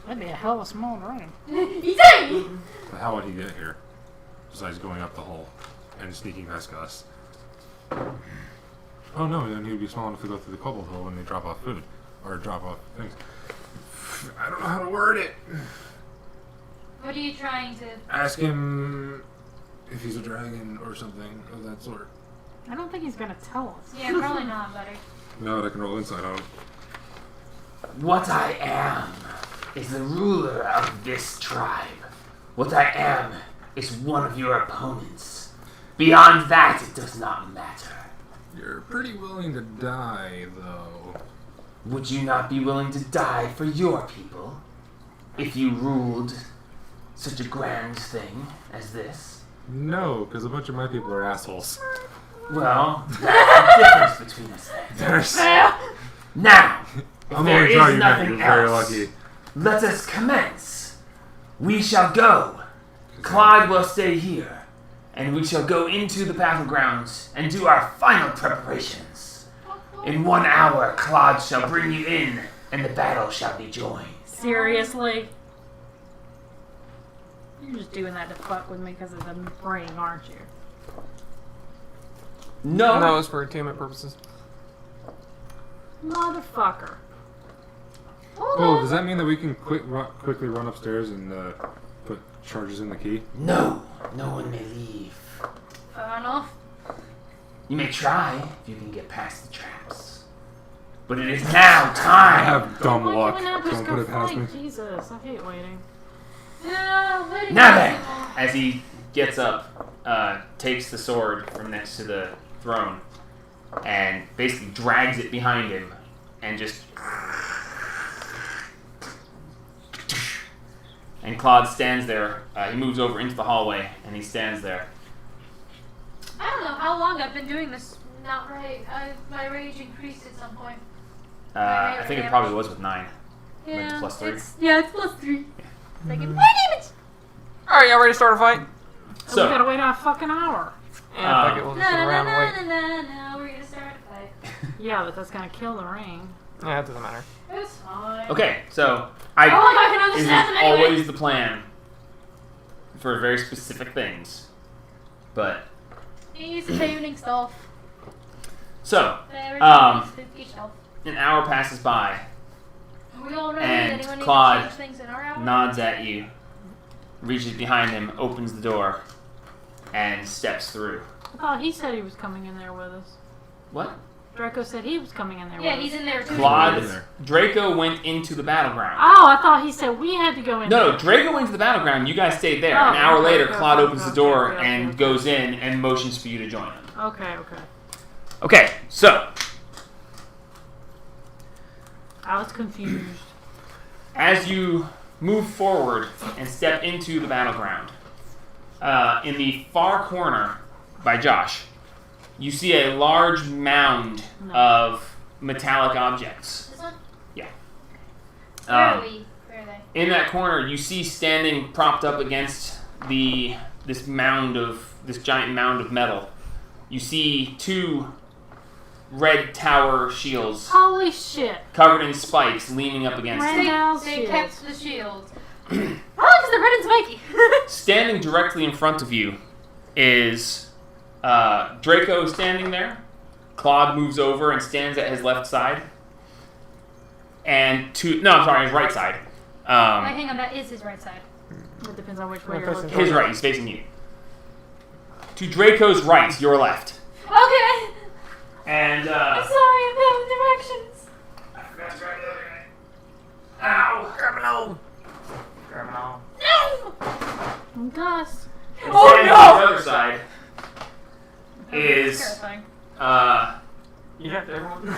That'd be a hell of a small dragon. He's tiny. But how would he get here? Besides going up the hole and sneaking past us. Oh no, then he would be small enough to go through the kobold hole when they drop off food. Or drop off things. I don't know how to word it. What are you trying to? Ask him if he's a dragon or something of that sort. I don't think he's gonna tell us. Yeah, probably not, buddy. No, I can roll inside on him. What I am is the ruler of this tribe. What I am is one of your opponents. Beyond that, it does not matter. You're pretty willing to die, though. Would you not be willing to die for your people if you ruled such a grand thing as this? No, because a bunch of my people are assholes. Well, that's the difference between us then. There's. Now, if I'm there only is telling you that nothing you're very else, lucky. let us commence. We shall go. Clyde will stay here, and we shall go into the battlegrounds and do our final preparations. In 1 hour, Claude shall bring you in, and the battle shall be joined. Seriously? You're just doing that to fuck with me because of the ring, aren't you? no. No, it's for entertainment purposes. Motherfucker. Oh, does that mean that we can quickly run upstairs and put charges in the key? No, no one may leave. Fair enough. You may try if you can get past the traps. but it is now I time. have dumb Why luck. can we not just Don't go put it past me. fight? Jesus, I hate waiting. Yeah, waiting Now is then. possible. As he gets up, takes the sword from next to the throne, and basically drags it behind him, and just. And Claude stands there. He moves over into the hallway, and he stands there. I don't know how long I've been doing this. Not right. My rage increased at some point. I think it probably was with 9. Yeah, plus 3. It's +3. It's like, my damage! Alright, y'all ready to start a fight? So, we gotta wait a fucking hour. Yeah, fuck it, we'll No, just sit no, no, around no, and wait. no, no, no. We're gonna start a fight. Yeah, but that's gonna kill the ring. Yeah, it doesn't matter. It's fine. Okay, so Oh, I can this is understand them anyway. always the plan for very specific things, but He's tuning stuff. so Very spooky stuff. an hour passes by. Are we all ready? And Anyone need Claude to change things in our hour? Nods at you, reaches behind him, opens the door, and steps through. I thought he said he was coming in there with us. What? Draco said he was coming in there Yeah, with he's us. in there too. Claude Draco went into the battleground. Oh, I thought he said we had to go in No, there. Draco went to the battleground. You guys stayed there. Oh, An hour okay, later, okay, Claude okay, opens the okay, door okay, and okay. goes in and motions for you to join him. Okay, okay. Okay, so I was confused. as you move forward and step into the battleground, in the far corner by Josh, you see a large mound of metallic objects. This one? Yeah. Where are Um, we? Where are they? In that corner, you see standing propped up against this giant mound of metal. You see 2 red tower shields Holy shit. covered in spikes leaning up against Red it. Now They shields. kept the shield. Probably because they're red and spiky. Standing directly in front of you is Draco standing there. Claude moves over and stands at his left side. And his right side. Wait, hang on, that is his right side. It depends on which way Yeah, you're person- looking. His right, he's facing you. To Draco's right, your left. Okay. And I'm sorry, I'm out of directions. I forgot to grab the other guy. Ow! Criminal! Criminal. No! And Gus. And Oh, standing no! on the other side is Terrifying. You got different one?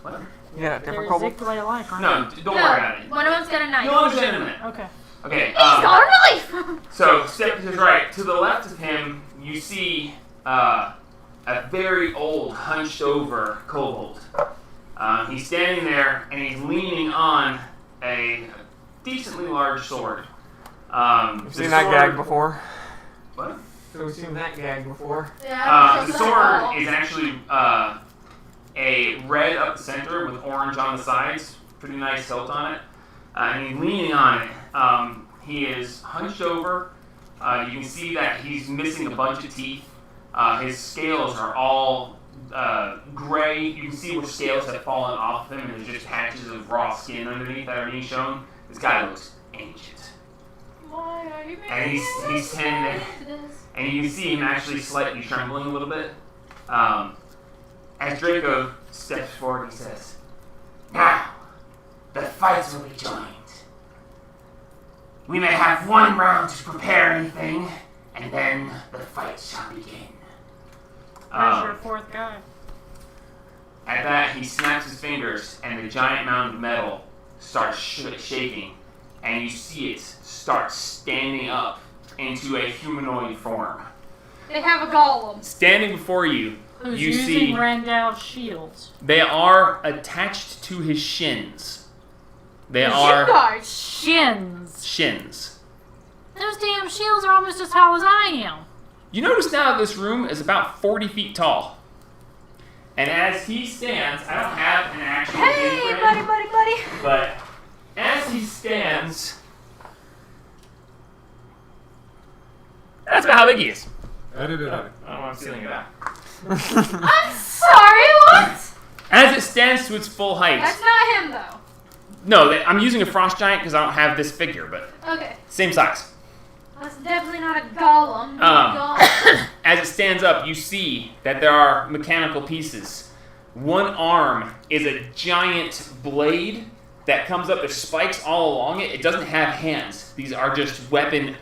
What? You got a There's different couple? Zick way alike, right? No, don't worry about it. One of them's got a knife. You'll understand in a minute. Okay. Okay. He's got a knife! So step to his right. To the left of him, you see a very old, hunched over kobold. He's standing there and he's leaning on a decently large sword. You've seen that gag before? What? So we've seen that gag before. Yeah, The sword is actually a red up the center with orange on the sides. Pretty nice hilt on it. And he's leaning on it. He is hunched over. You can see that he's missing a bunch of teeth. His scales are all gray. You can see where scales have fallen off him, and there's just patches of raw skin underneath that are being shown. This guy looks ancient. Why are you making And he's standing there. this? And you can see him actually slightly trembling a little bit. As Draco steps forward, he says, Now, the fights will be joined. We may have 1 round to prepare anything, and then the fight shall begin. Where's your 4th guy? At that, he snaps his fingers, and the giant mound of metal starts shaking, and you see it start standing up into a humanoid form. They have a golem. Standing before you, Who's you using see Randall's shields? they are attached to his shins. They Shin are guards. Shins. shins. Those damn shields are almost as tall as I am. You notice now that this room is about 40 feet tall. And as he stands, I don't have an actual Hey, imprint, buddy. but as he stands, that's about how big he is. Edit it. I don't know, I'm stealing it back. I'm sorry, what? As it stands to its full height. That's not him, though. No, I'm using a frost giant because I don't have this figure, but Okay. same size. That's definitely not a golem. As it stands up, you see that there are mechanical pieces One arm is a giant blade that comes up. There's spikes all along it. It doesn't have hands. These are just weapon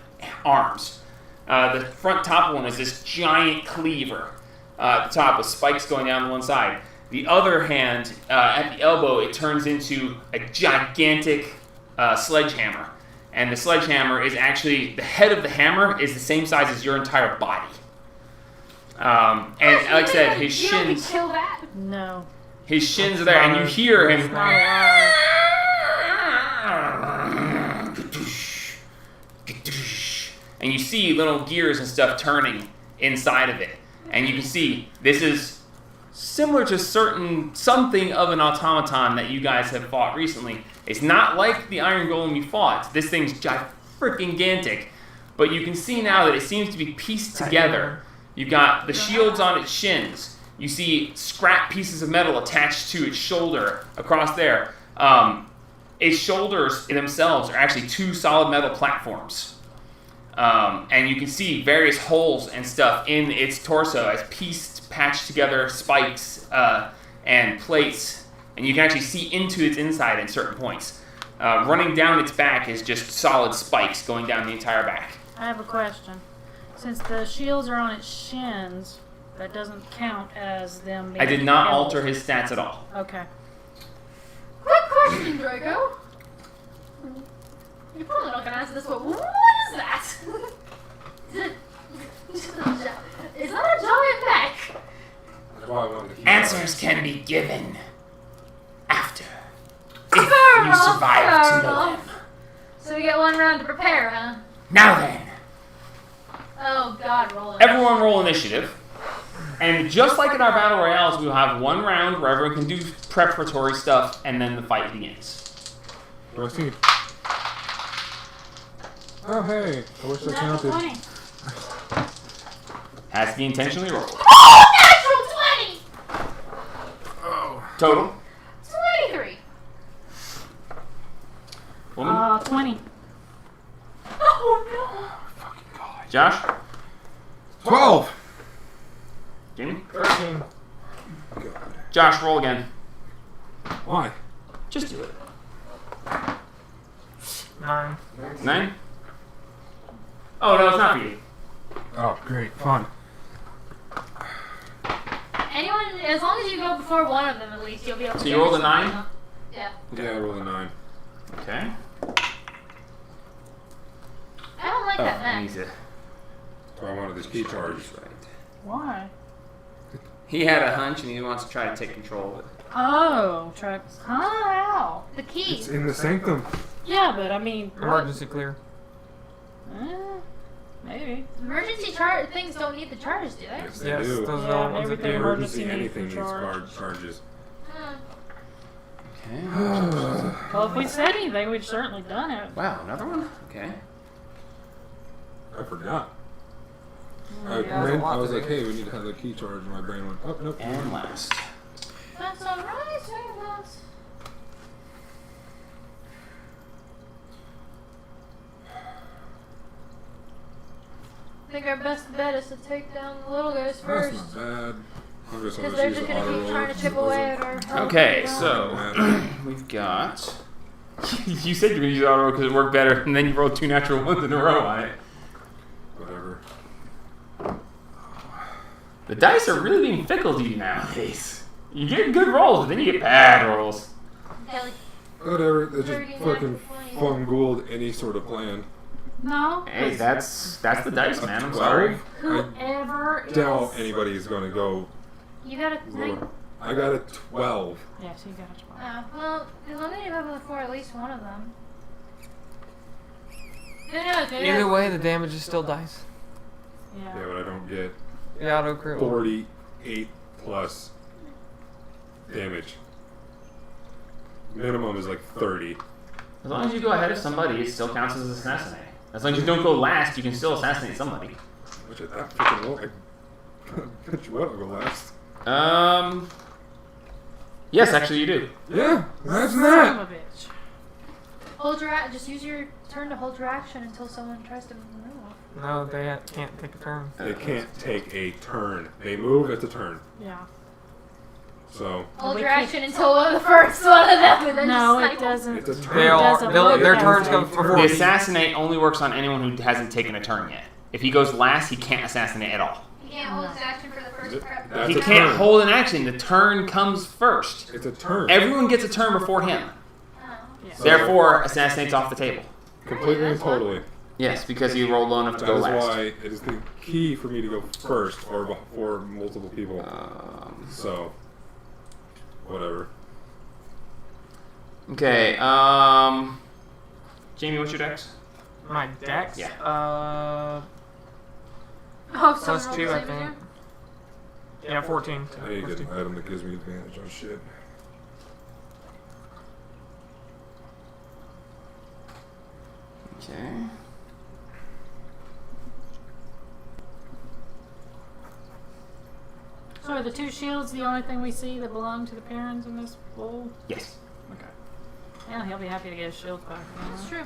arms. The front top one is this giant cleaver at the top with spikes going down one side. The other hand, at the elbow, it turns into a gigantic sledgehammer. And the sledgehammer is actually, the head of the hammer is the same size as your entire body. And like I said, his shins... Kill that. No. His shins are there, and you hear him... Not alive. And you see little gears and stuff turning inside of it. And you can see this is similar to something of an automaton that you guys have fought recently. It's not like the Iron Golem you fought. This thing's freaking-gantic. But you can see now that it seems to be pieced together. You've got the shields on its shins. You see scrap pieces of metal attached to its shoulder across there. Its shoulders themselves are actually two solid metal platforms. And you can see various holes and stuff in its torso as pieced, patched together spikes and plates. And you can actually see into its inside at certain points. Running down its back is just solid spikes going down the entire back. I have a question. Since the shields are on its shins, that doesn't count as them being I did not killed. alter his stats at all. Okay. Quick question, Draco. You're probably not gonna answer this, but what is that? Is that a giant mech? That's why I wanted to keep Answers can be given after. Fair If you enough, survive fair to know enough. them. So we get one round to prepare, huh? Now then. Oh God, roll it. Everyone roll initiative. And just like in our battle royales, we'll have one round where everyone can do preparatory stuff, and then the fight begins. What do I see? Oh, hey. I wish I Natural counted. 20. Has to be intentionally rolled. Oh, natural 20! Oh. Total. 23. Woman. 20. Oh Fucking God. Josh. 12! Jamie. 13. God. Josh, roll again. Why? Just do it. 9. 9? Oh, no, it's not for you. Oh, great. Fun. no. Anyone, as long as you go before one of them at least, you'll be able to So you get rolled a something. 9? Yeah. Yeah, I rolled a 9. Okay. I don't like that I mech. need to... So I wanted this key charge. Right. Why? He had a hunch, and he wants to try to take control of it. Oh, try. How? The key. It's in the sanctum. Yeah, but I mean, what? Emergency clear. Maybe. Emergency things don't need the charges, do they? Yes, they Yes, do. those Yeah, are the ones that everything do. emergency Emergency, needs anything the needs charge. charges. Hmm. Okay. Well, if we said anything, we'd certainly done it. Wow, another one? Okay. I forgot. Yeah, there's a lot I was to like, do. hey, we need to have the key charge, and my brain went, oh, nope. And last. That's alright, Servus. I think our best bet is to take down the little guys That's first. not bad. I'm just Because gonna they're use just the going to auto keep trying to roll. chip away at our health. Okay, you know? so we've got. You said you were going to use auto roll because it worked better, and then you rolled 2 natural ones in a row on it. Whatever. The dice are really being fickle to you nowadays. You get good rolls, but then you get bad rolls. Kelly. Whatever. They just 39, fucking 20. fungooled any sort of plan. No. Hey, that's the dice, man. I'm sorry. 12? Whoever I doubt is. anybody is going to go You got a lower. I got a 12. Yes, you got a 12. well, as long as you have them for at least one of them. No, Either way, the damage is still dice. Yeah, Yeah. but I don't get The auto crit. 48 plus damage. Minimum is like 30. As long as you go ahead of somebody, it still counts as assassinating. As long as you don't go last, you can still assassinate somebody. Which is that freaking low. I bet you what, I'll go last. Yes, actually you do. Yeah, imagine Son that. of a bitch. Hold your just use your turn to hold your action until someone tries to move. No, they can't take a turn. They can't take a turn. They move, it's a turn. Yeah. So Hold your action until the first one of them, and then No, just it doesn't. it's a It turn. doesn't work Their that turns way. come before The me. assassinate only works on anyone who hasn't taken a turn yet. If he goes last, he can't assassinate at all. You can't hold his action for the first part. That's He a can't turn. hold an action. The turn comes first. It's a turn. Everyone gets a turn before him. Oh. Therefore, assassinates off the table. Completely and totally. Yes, because he rolled low enough to That go is last. why it is the key for me to go first or before multiple people. So, whatever. Okay, Jamie, what's your dex? My dex? Yeah. Oh, Plus so 2, I think. Yeah, 14. I need to get an item that gives me advantage on shit. Okay. So are the 2 shields the only thing we see that belong to the parents in this bowl? Yes. Yeah, he'll be happy to get his shield back. That's true.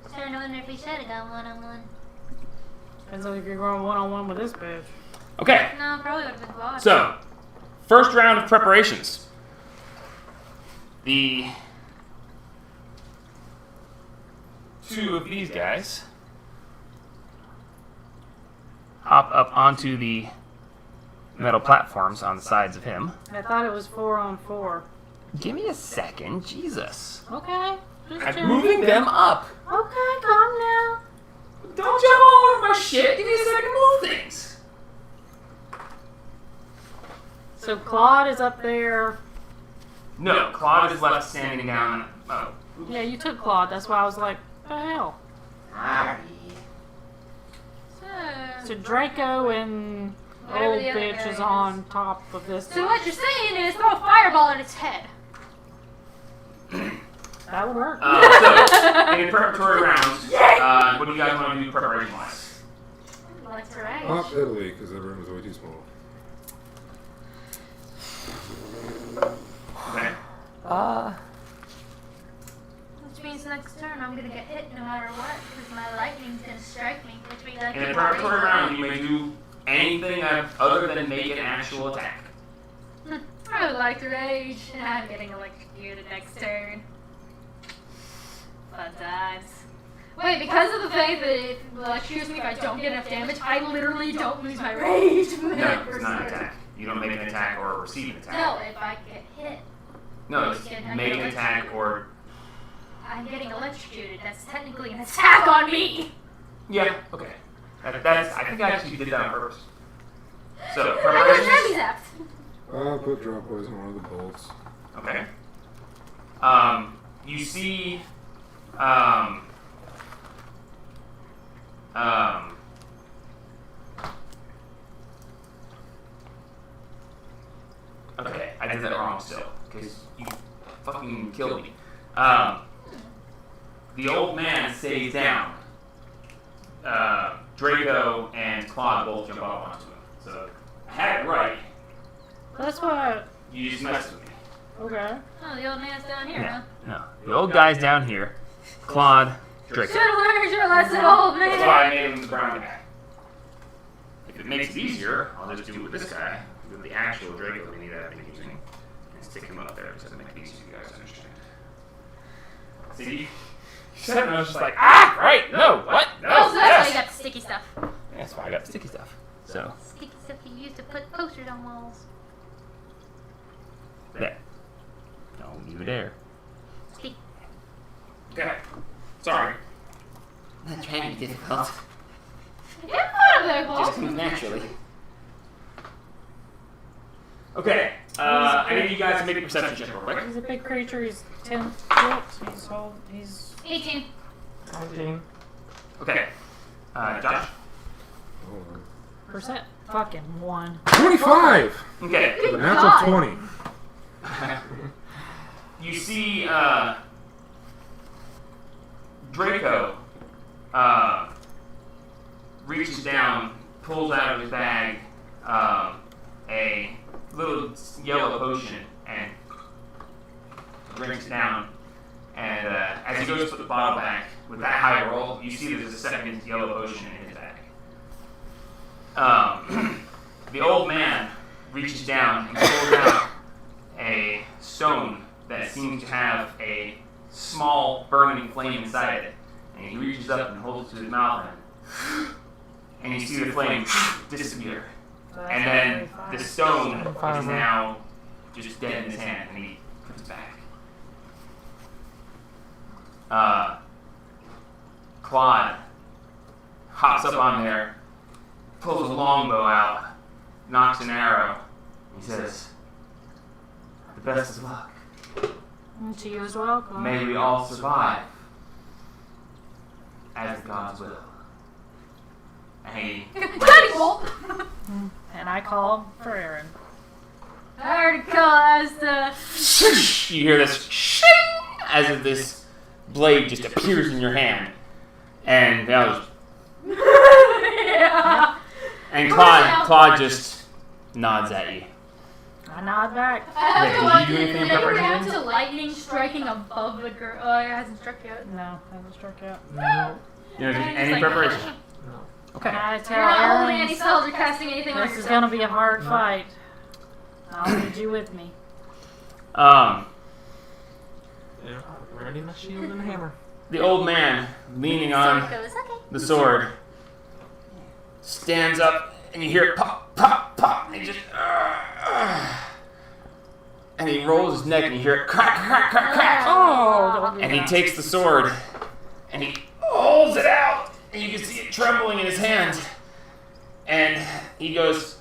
Starting to wonder if we should have gone one-on-one. Depends on if you're going one-on-one with this bitch. Okay, No, probably would have been quad. so, first round of preparations. The 2 of these guys hop up onto the metal platforms on the sides of him. I thought it was 4-on-4. Give me a second, Jesus. Okay. Just I'm checking. moving them up. Okay, calm down. Don't jump all over my shit. Give me a second to move things. So Claude is up there. No, Claude is left standing down. Oh. Yeah, you took Claude. That's why I was like, the hell? So Draco and Whatever old the other bitch guy is is. on top of this. So what you're saying is throw a fireball at its head. That would work. So, in preparatory rounds, what do you guys want to do preparation-wise? That's right. Pop Italy, because that room is way too small. Okay. Which means next turn I'm gonna get hit no matter what, because my lightning's gonna strike me, which means I In a can preparatory round, you may do anything other than make an actual attack. I would like to rage, and I'm getting electrocuted next turn. Fun times. Wait, because of the fact that it electrocutes me if I don't get enough damage, I literally don't lose my rage. No, it's not an attack. You don't make an attack or receive an attack. No, if I get hit, No, it's make an attack or... I'm getting electrocuted. That's technically an attack on me. Yeah, okay. That's, I think I actually did that on purpose. So, I got preparations... Draggy zapped. I'll put drop poison on one of the bolts. Okay. You see, okay, I did that wrong still, because you fucking killed me. The old man stays down. Draco and Claude both jump up onto him. So, I had it right. That's why. You just messed with me. Okay. Oh, the old man's down here, huh? No. The old guy's down here. Claude, Draco. Should've learned your lesson, old man. That's why I made him the brown guy. If it makes it easier, I'll just do it with this guy, with the actual Draco we need to have been using, and stick him up there, because it'll make it easier for you guys to understand. See? You said it, and I was just like, ah, right, no, what, no, Oh, so that's why you yes. got the sticky stuff. That's why I got the sticky stuff. So, Sticky stuff you use to put posters on walls. there. Don't you dare. Sticky. Okay. Sorry. I'm not trying to be difficult. Get out of there, Just Paul. comes naturally. Okay, I need you guys to make a perception check real quick. He's a big creature. He's 10 foot. He's 18. 19. Okay, Josh. Hold on. percent fucking 1. 25! Okay, The natural 20. you see Draco reaches down, pulls out of his bag a little yellow potion and drinks it down. And as he goes to put the bottle back with that high roll, you see there's a second yellow potion in his bag. The old man reaches down and pulls out a stone that seems to have a small burning flame inside it. And he reaches up and holds it to his mouth, and you see the flame disappear. And then the stone is now just dead in his hand, and he puts it back. Claude hops up on there, pulls a longbow out, knocks an arrow. He says, "The best of luck. And to you as well, Claude. May we all survive, as the gods will." And he Daddy Bolt! And I call for Aaron. I already caused the... you hear this shing as if this blade just appears in your hand, and that was, Yeah. and Claude just nods at you. I nod back. I have to Did watch you do anything did it preparation? react to lightning striking above the girl. Oh, it hasn't struck yet. No, haven't struck out. No. You know, It's any like- preparation? Can I You're tell not holding any Aaron spells or casting anything on this is yourself. gonna be a hard fight? I'll need you with me. Yeah. Ready my shield and hammer. The old man, leaning on Sword goes, okay. the sword, stands up, and you hear it pop, pop, pop, and he just, and he rolls his neck, and you hear it crack, crack, crack, crack. Oh, don't do And he that. takes the sword, and he holds it out, and you can see it trembling in his hand, and he goes,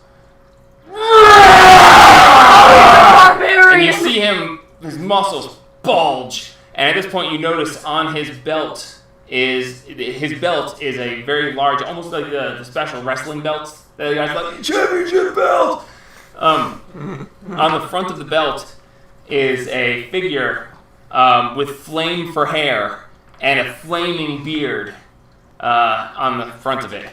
and you see him, his muscles bulge, and at this point you notice on his belt is a very large, almost like the special wrestling belts that the guys like, championship belt. On the front of the belt is a figure with flame for hair and a flaming beard on the front of it.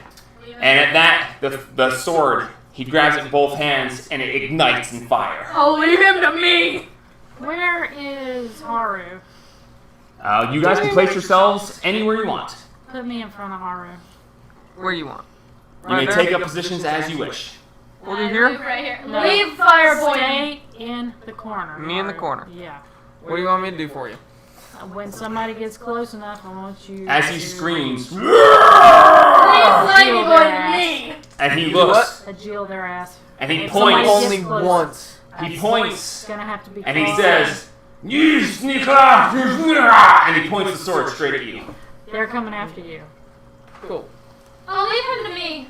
And at that, the sword, he grabs it in both hands and it ignites in fire. Oh, leave him to me! Where is Haru? You guys can place yourselves anywhere you want. Put me in front of Haru. Where you want? You may there? take up positions as you wish. Over Leave here? right here. No. Leave Fireboy. Stay in the corner. Me in the Haru. corner. Yeah. What do you want me to do for you? When somebody gets close enough, I want you. As he to screams, Leave Flamey Boy to me! and he looks, Agile their ass. and he If somebody points, gets Only close, once. he points, It's gonna have to be. and he close. says, "You sneak off," and he points the sword straight at you. They're coming after you. Cool. Oh, leave him to me.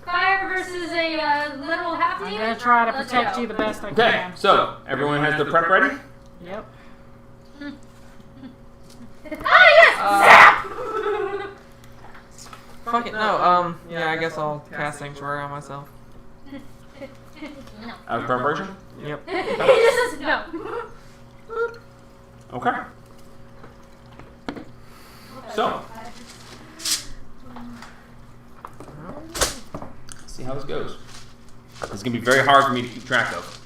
Fire versus a little half I'm demon? gonna try to Let's protect go. you the best I Okay, can. so everyone has their prep ready? Yep. Ah, yes! Zap! Fuck it, no, yeah, I guess I'll cast Sanctuary on myself. Preparation? Yep. He just says no. Okay. So, see how this goes. This is going to be very hard for me to keep track of.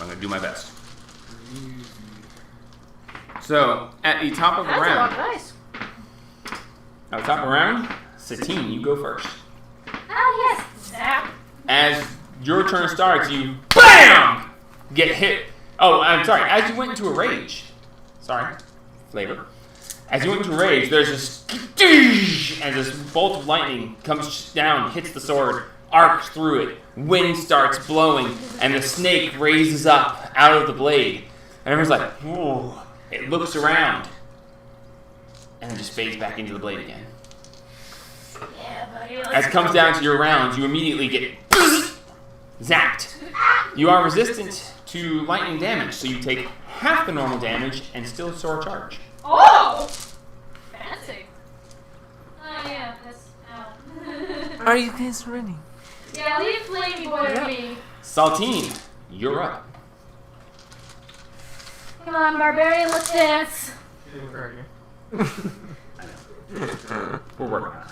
I'm going to do my best. So, at the top of the That's a lot of round, dice. at the top of the round, Satine, you go first. Ah, yes! Zap! As your turn starts, you BAM! Get hit. Oh, I'm sorry. As you went into a rage. Sorry. Flavor. As you went into a rage, there's this and this bolt of lightning comes down, hits the sword, arcs through it. Wind starts blowing, and the snake raises up out of the blade. And everyone's like, whoa. It looks around, and then just fades back into the blade again. Yeah, buddy. As it comes down to your rounds, you immediately get zapped. You are resistant to lightning damage, so you take half the normal damage and still soar charge. Oh! Fancy. Oh, yeah, that's out. Are you guys ready? Yeah, leave Flamey Boy to me. Saltine, you're up. Come on, Barbarian, let's dance. We're working on it.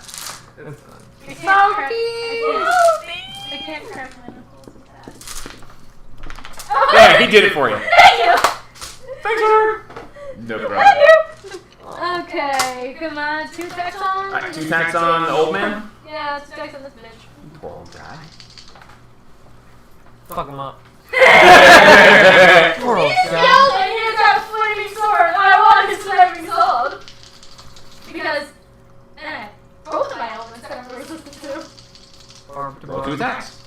That's fine. I can't crack- I can't crack my knuckles with that. Oh, Yeah, he did it for you. Thank you! Thanks, sir. No problem. Thank you! Okay, come on, 2 attacks on. Alright, 2 attacks on the old man. Yeah, 2 attacks on this bitch. Poor old guy. Fuck him up. He's Poor old guy. yelled and he's got a flaming sword. I want his flaming sword. Because, both of my elements are resistant to. Roll 2 attacks.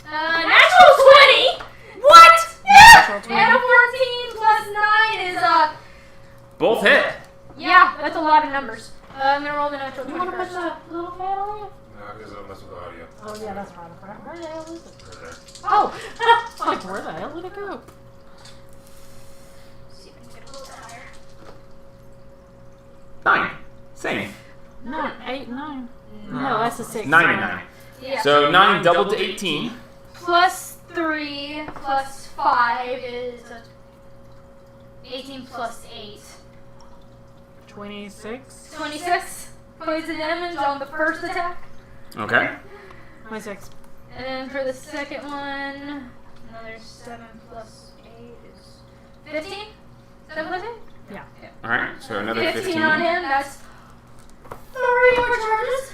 Natural 20! What? Yeah! And a 14 plus 9 is, Both hit. yeah, that's a lot of numbers. I'm gonna roll the natural You 20 want to put first. the little fan on you? No, because it'll mess with the audio. Oh yeah, that's right. I forgot. Where the hell is it? Right there. Oh! Like, where the hell did it go? See if I can get a little bit higher. 9. Same. No, 8, 9. No, that's a 6. 9 and 9. Yeah. So 9 doubled to 18. Plus 3 plus 5 is 18 plus 8. 26. 26 points of damage on the first attack. Okay. 26. And then for the second one, another 7 plus 8 is 15? 7 plus 8? Yeah. Alright, so another 15 15. on him, that's 3 more charges.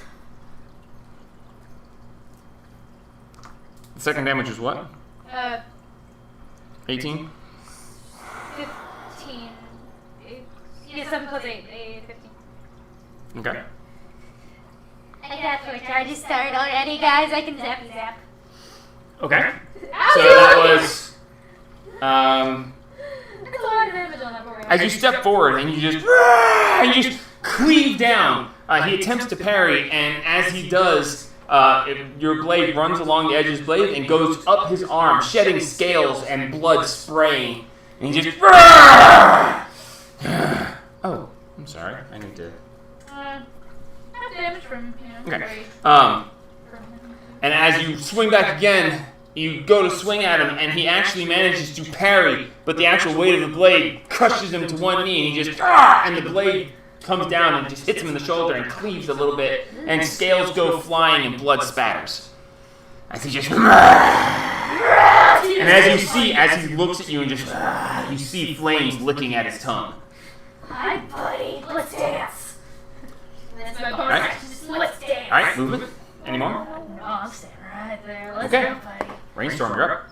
The second damage is what? 18? 15. Yeah, 7 plus 8, 15. Okay. I got 4 charges started already, guys. I can zap. Okay. Ow, So you that lucky. was. That's a lot of damage on that board. As you step forward and you just cleave down, he attempts to parry, and as he does, your blade runs along the edge of his blade and goes up his arm, shedding scales and blood spraying. And he just. Oh, I'm sorry. I need to. Half damage from, Okay. blade Um, from him. and as you swing back again, you go to swing at him, and he actually manages to parry, but the actual weight of the blade crushes him to one knee, and he just. And the blade comes down and just hits him in the shoulder and cleaves a little bit, and scales go flying and blood spatters. As he just. And as you see, as he looks at you and just. You see flames licking at his tongue. Hi, buddy. Let's dance. That's my bonus Alright. action. Just let's dance. Alright, movement. Any more? No, I'm staying right there. Let's Okay. go, buddy. Rainstorm, you're up.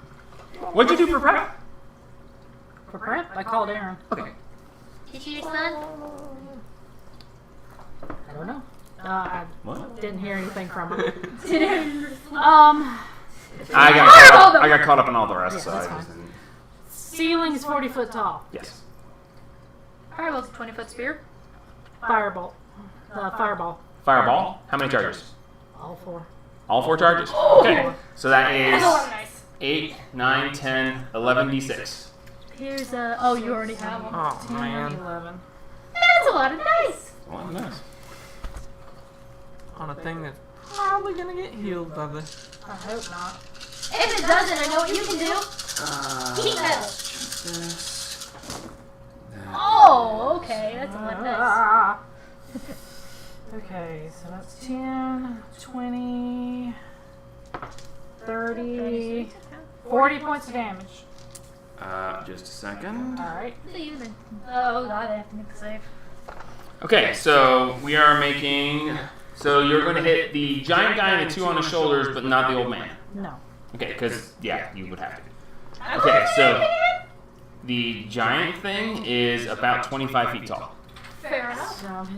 What'd you do for prep? For prep, I called Aaron. Okay. Did you, son? I don't know. I What? didn't hear anything from him. Yeah, I got caught up in all the rest, Yeah, so that's I fine. just didn't. Ceiling's 40 foot tall. Yes. Fireball's a 20-foot spear. Firebolt. Fireball. Fireball. How many charges? All 4. All 4 charges. Okay. So that That's a lot is of nice. 8, 9, 10, 11 d6. Here's a. Oh, you already have one. Oh, 10, man. 11. That's a lot of dice. Oh, nice. On a thing that's probably gonna get healed by the. I hope not. If it doesn't, I know what you can do. Heat metal. Oh, okay. That's a lot of dice. Ah. Okay, so that's 10, 20, 30, 40 points of damage. Just a second. Alright. Oh, God, I have to make the save. Okay, so we are making. So you're going to hit the giant guy and the 2 on his shoulders, but not the old man. No. Okay, because, yeah, you would have to. Okay, so the giant thing is about 25 feet tall. Fair enough.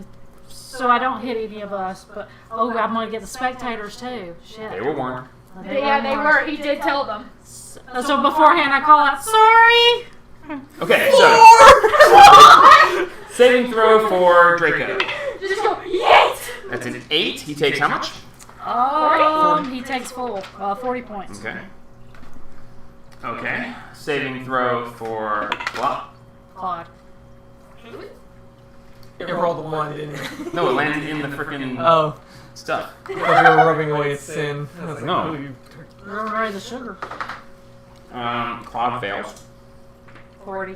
So I don't hit any of us, but oh, I'm gonna get the spectators too. Shit. They were warned. Yeah, they were. He did tell them. So beforehand, I call out, "Sorry." Okay, so saving throw for Draco. Just go, yes! That's an 8. He takes how much? He takes full 40 points. Okay. Okay. Saving throw for what? Claude. It rolled a 1, didn't it? No, it landed in the freaking Oh, stuff. because you were rubbing away its sin. I was like, No. oh, you. Remember the sugar. Claude fails. 40.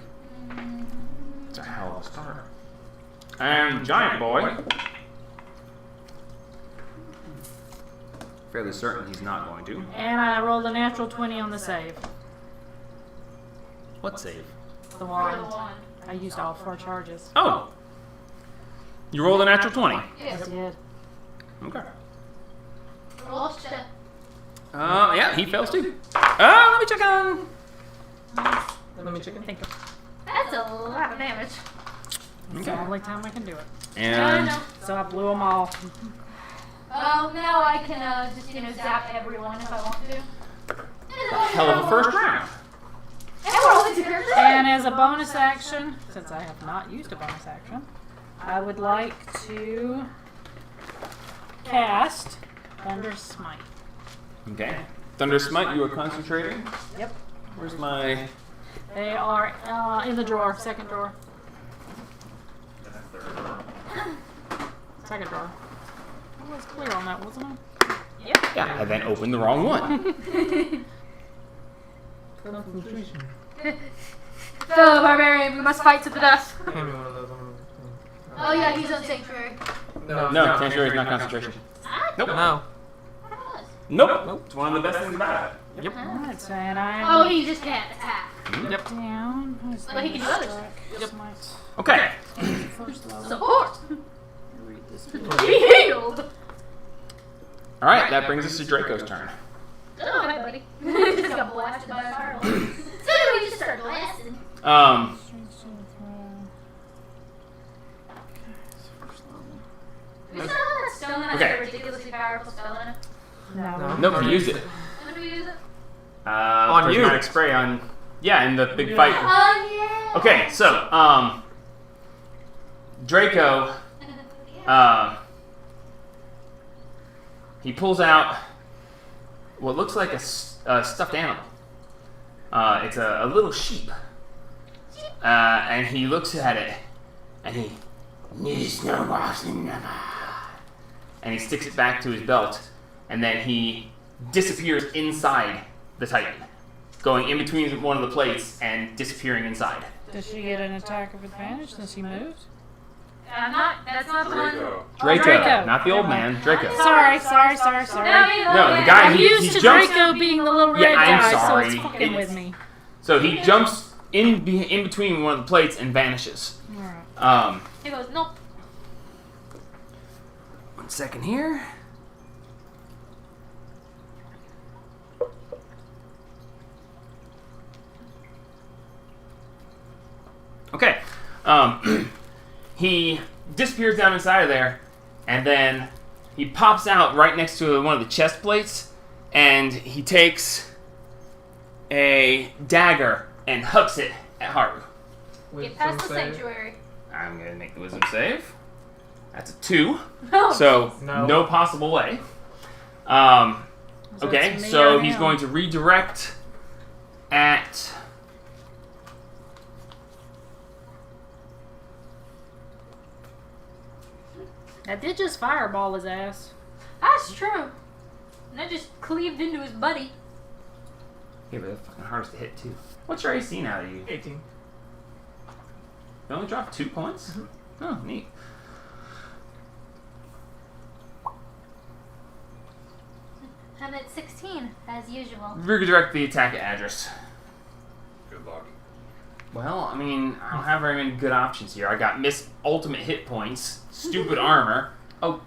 It's a hell of a start. And giant boy. Fairly certain he's not going to. And I rolled a natural 20 on the save. What save? The wand. I used all 4 charges. Oh! You rolled a natural 20. I did. Okay. lost you. Yeah, he fails too. Let me check on. Let me check it. Think of That's a lot of damage. it's the only time I can do it. I And know. So I blew them all. Now I can just zap everyone if I want to. hell of a first round. And we're only 2 turns in. And as a bonus action, since I have not used a bonus action, I would like to cast Thunder Smite. Okay. Thunder Smite, you are concentrating. Yep. Where's my... They are in the drawer, second drawer. Second drawer. I was clear on that, wasn't I? Yeah, I then opened the wrong one. Concentration. Fellow barbarian, we must fight to the death. Hand me one of those. Oh yeah, he's on sanctuary. No, No, Sanctuary is not concentration. Nope. No. Nope. It's one of the best things about it. Yep. Alright, so and I Oh, he just can't attack. Yep. down. Who's Well, he can do that? others. Yep. Smite. Okay. First level. Support. Read this. He healed. Alright, that brings us to Draco's turn. Oh, hi, buddy. Just got blasted by a fireball. So we just start blasting. We still have that stone that has Okay. a ridiculously powerful spell in it. No. Nope, you used it. When do we use it? On you. Prismatic spray on... Yeah, in the big fight. Oh, yeah. Okay, so, Draco, he pulls out what looks like a stuffed animal. It's a little sheep. And he looks at it, and he needs no washing never. And he sticks it back to his belt, and then he disappears inside the Titan, going in between one of the plates and disappearing inside. Does she get an attack of advantage since he moved? That's not the one. Draco, Draco. not the old man, Draco. Sorry. No, the guy I'm he used to jumps. Draco being the little red Yeah, I'm guy, sorry. so it's fucking with It's- me. So he jumps in between one of the plates and vanishes. Alright. He goes, nope. 1 second here. Okay. He disappears down inside of there, and then he pops out right next to one of the chest plates, and he takes a dagger and hucks it at Haru. Get past the sanctuary. I'm gonna make the wisdom save. That's a 2. Oh, So No. no possible way. So Okay, it's me so or he's him? going to redirect at. I did just fireball his ass. That's true. And I just cleaved into his buddy. Yeah, but they're fucking hardest to hit too. What's your AC now that you? 18. You only dropped 2 points. Oh, neat. I'm at 16, as usual. Redirect the attack at Adris. Good luck. Well, I mean, I don't have very many good options here. I got Miss Ultimate hit points, stupid armor. Oh,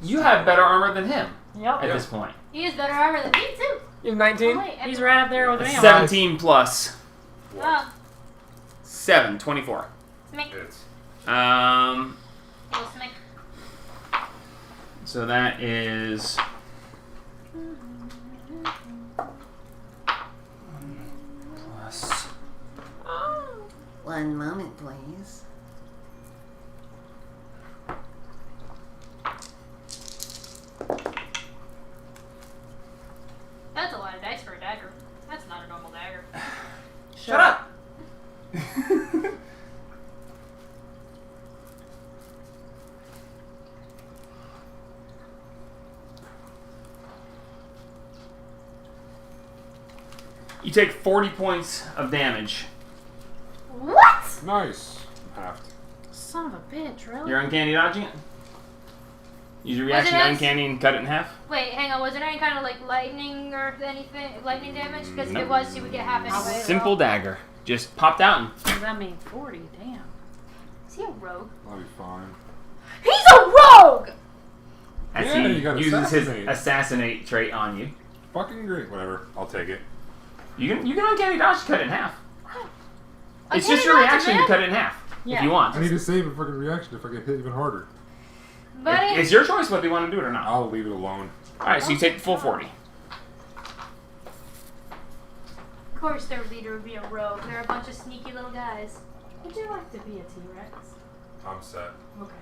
you have better armor than him Yep. at this point. He has better armor than me, too. You have 19? Oh, wait, He's right up there with me. 17 plus Oh, 7, 24. smick. Hits. Little smick. So that is plus. One moment, please. That's a lot of dice for a dagger. That's not a normal dagger. Shut up! You take 40 points of damage. What? Nice. Half. Son of a bitch, really? You're uncanny dodging it? Use your Was reaction it to us? uncanny and cut it in half? Wait, hang on. Was there any kind of like lightning or anything? Lightning damage? Because if No. it was, she would get half anyway. Simple dagger. Just popped out and What does that mean? 40, damn. Is he a rogue? I'll be fine. He's a rogue! as Yeah, he you got uses his assassinate. assassinate trait on you. Fucking great. Whatever. I'll take it. You can uncanny dodge to cut it in half. It's Uncanny just your dodge, reaction to man? cut it in half Yeah. if you want. I need to save a fucking reaction if I get hit even harder. Buddy. It's your choice whether you want to do it or not. I'll leave it alone. All right, so you take the full 40. Of course, their leader would be a rogue. They're a bunch of sneaky little guys. Would you like to be a T-Rex? I'm set. Okay.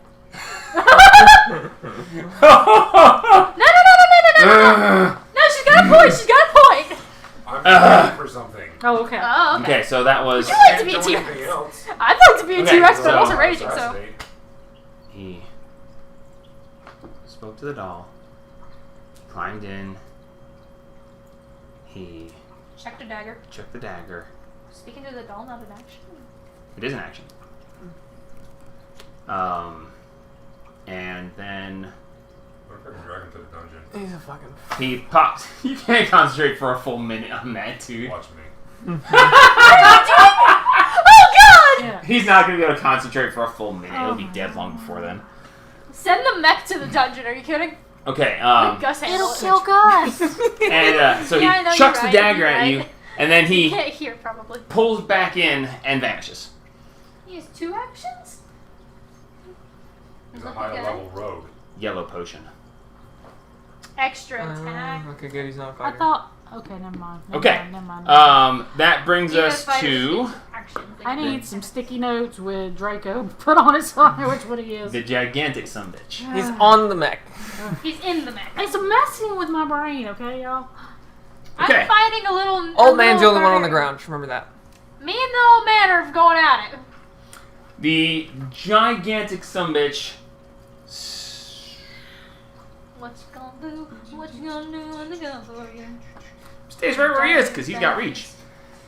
No, she's got a point. She's got a point. I'm ready for something. Oh, okay. Oh, okay. Okay, so that was. Would you like to be a Can't do T-Rex? anything else. I'd like to be a Okay, T-Rex, but so- I'm also raging, so. Assassinate. He spoke to the doll, climbed in, he Check the dagger. checked the dagger. Speaking to the doll, not an action. It is an action. And then I'm fucking dragging to the dungeon. He's a fucking. he popped. You can't concentrate for a full minute on that, dude. Watch me. Oh god! Yeah. He's not going to be able to concentrate for a full minute. He'll be Oh. dead long before then. Send the mech to the dungeon. Are you kidding? Okay, Gus handle It'll it. kill Gus. and so Yeah, I know, he chucks you're the right, dagger you're at you, right. and then He he can't hear, probably. pulls back in and vanishes. He has 2 actions? He's a Look high again. level rogue. Yellow potion. Extra attack. Okay, good. He's not I fighting. thought. Okay, never mind. Okay. Never mind. That brings Even us fighters to get action thing. I need some sticky notes with Draco put on it so I know which one he is. the gigantic sumbitch. He's on the mech. He's in the mech. It's messing with my brain, okay, y'all? Okay. I'm fighting a little. Old man's the only one on the bird. ground. Just remember that. Me and the old man are going at it. The gigantic sumbitch What you gonna do? What you gonna do when they come for you? stays right where he is because he's got reach.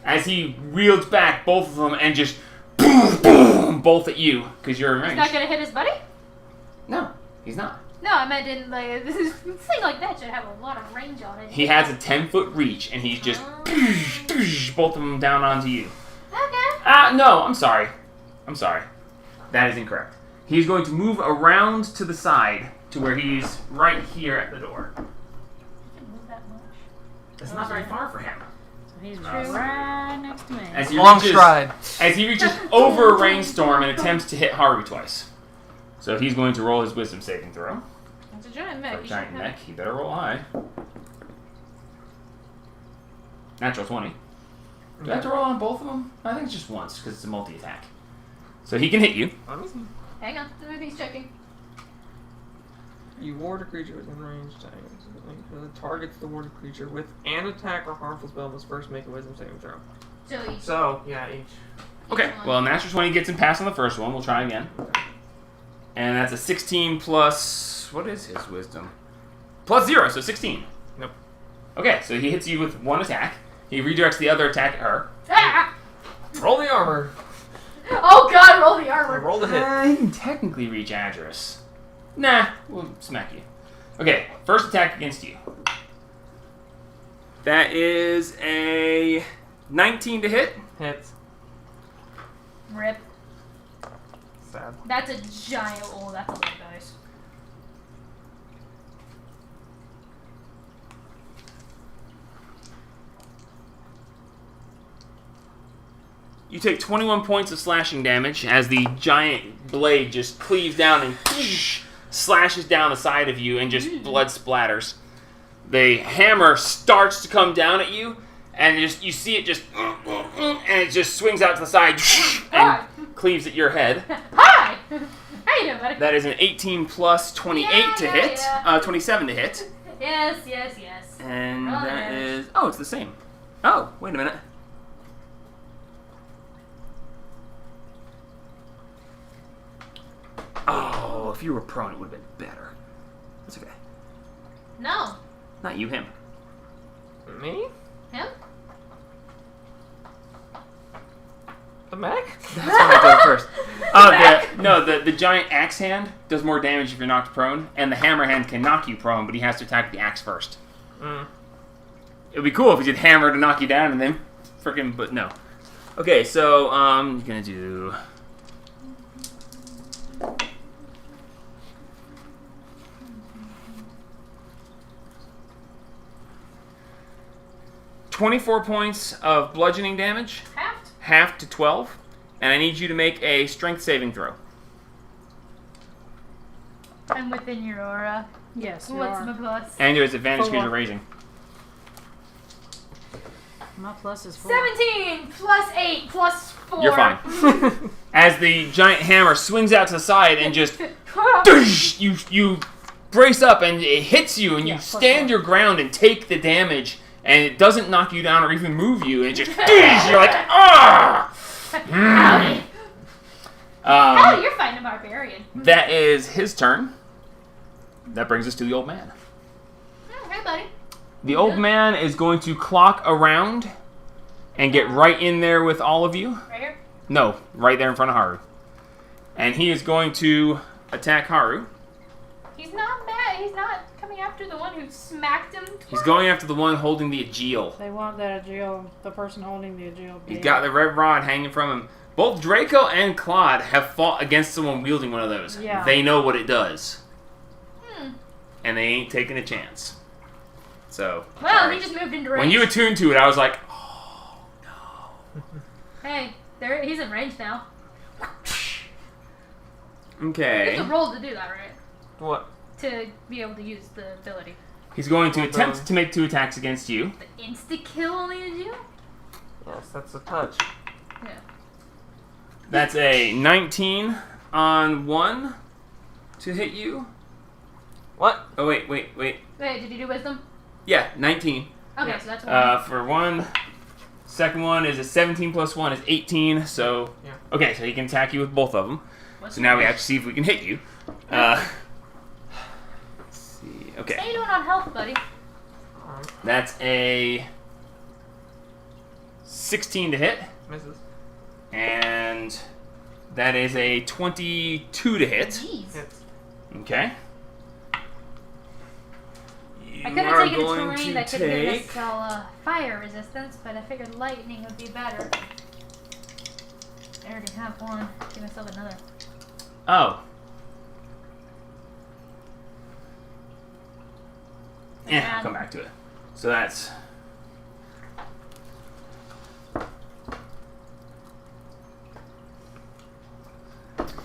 As he wields back both of them and just boom, boom, both at you because you're in He's range. not gonna hit his buddy? No, he's not. No, I meant in like this thing like that should have a lot of range on it. He has a 10-foot reach and he's just both of them down onto you. Okay. No, I'm sorry. That is incorrect. He's going to move around to the side to where he's right here at the door. Move that much. That's not very far for him. So he's True. right next to me. As he Long reaches, stride. as he reaches over Rainstorm and attempts to hit Haru twice. So he's going to roll his wisdom saving throw. That's a giant For mech. a You giant should mech, he better roll high. Natural 20. Do I have to roll on both of them? I think it's just once because it's a multi-attack. So he can hit you. Let me see. Hang on, the movie's checking. You ward a creature within range. The targets the warded creature with an attack or harmful spell must first make a wisdom saving throw. So each. So, yeah, each. Okay, one. well, natural 20 gets him past on the first one. We'll try again. And that's a 16 plus... What is his wisdom? Plus 0, so 16. Nope. Okay, so he hits you with one attack. He redirects the other attack at her. Ah! Roll the armor. Oh god, roll the armor. Roll the hit. He can technically reach Adgerus. Nah, we'll smack you. Okay, first attack against you. That is a 19 to hit. Hits. Rip. Sad. That's a giant. Oh, that's a lot of dice. You take 21 points of slashing damage as the giant blade just cleaves down and slashes down the side of you and just blood splatters. The hammer starts to come down at you and you see it just and it just swings out to the side and cleaves at your head. Hi! How you doing, buddy? That is an 18 plus 28 to Yeah, hit, yeah. 27 to hit. Yes, yes, yes. And Roll that damage. is... Oh, it's the same. Oh, wait a minute. Oh, if you were prone, it would have been better. That's okay. No. Not you, him. Me? Him? The mech? That's what I did first. The giant axe hand does more damage if you're knocked prone, and the hammer hand can knock you prone, but he has to attack the axe first. Mm. It would be cool if he did hammer to knock you down and then freaking, but no. Okay, so you're gonna do. 24 points of bludgeoning damage, Halved. half to 12, and I need you to make a strength saving throw. I'm within your aura. Yes, you What's are. my plus? And there's advantage because Four. you're raising. My plus is 4. 17 plus 8 plus 4. You're fine. As the giant hammer swings out to the side and just you brace up and it hits you and Yeah, you plus stand one. your ground and take the damage and it doesn't knock you down or even move you and it just you're like ah. Howdy. Howdy, Um, you're fighting a barbarian. that is his turn. That brings us to the old man. Hey, buddy. The old man is going to clock around and get right in there with all of you. Right here. No, right there in front of Haru. And he is going to attack Haru. He's not mad. He's not coming after the one who smacked him. He's going after the one holding the Aegil. They want that Agile, the person holding the Agile. He's got the red rod hanging from him. Both Draco and Claude have fought against someone wielding one of those. Yeah. They know what it does. Hmm. And they ain't taking a chance. So, Well, sorry. he just moved into range. When you attuned to it, I was like, Hey, there. He's in range now. You okay. have to roll to do that, right? What? To be able to use the ability. He's going to Well attempt done. to make 2 attacks against you. The insta-kill only is you? Yes, that's a touch. Yeah. That's a 19 on 1 to hit you. What? Oh, wait. Wait, did you do wisdom? Yeah, 19. Okay, Yeah. so that's one. For 1. Second one is a 17 plus 1 is 18. So, Yeah. okay, so he can attack you with both of them. What's So now we have to see if we can hit you. Let's see. How Okay, you doing on health, buddy? Alright. that's a 16 to hit, Misses. and that is a 22 to hit. Jeez. Hits. Okay. I You could are have taken a going terrain to that could give take. us all fire resistance, but I figured lightning would be better. I already have one. Give myself another. Oh. Yeah, I'll come back to it. So that's.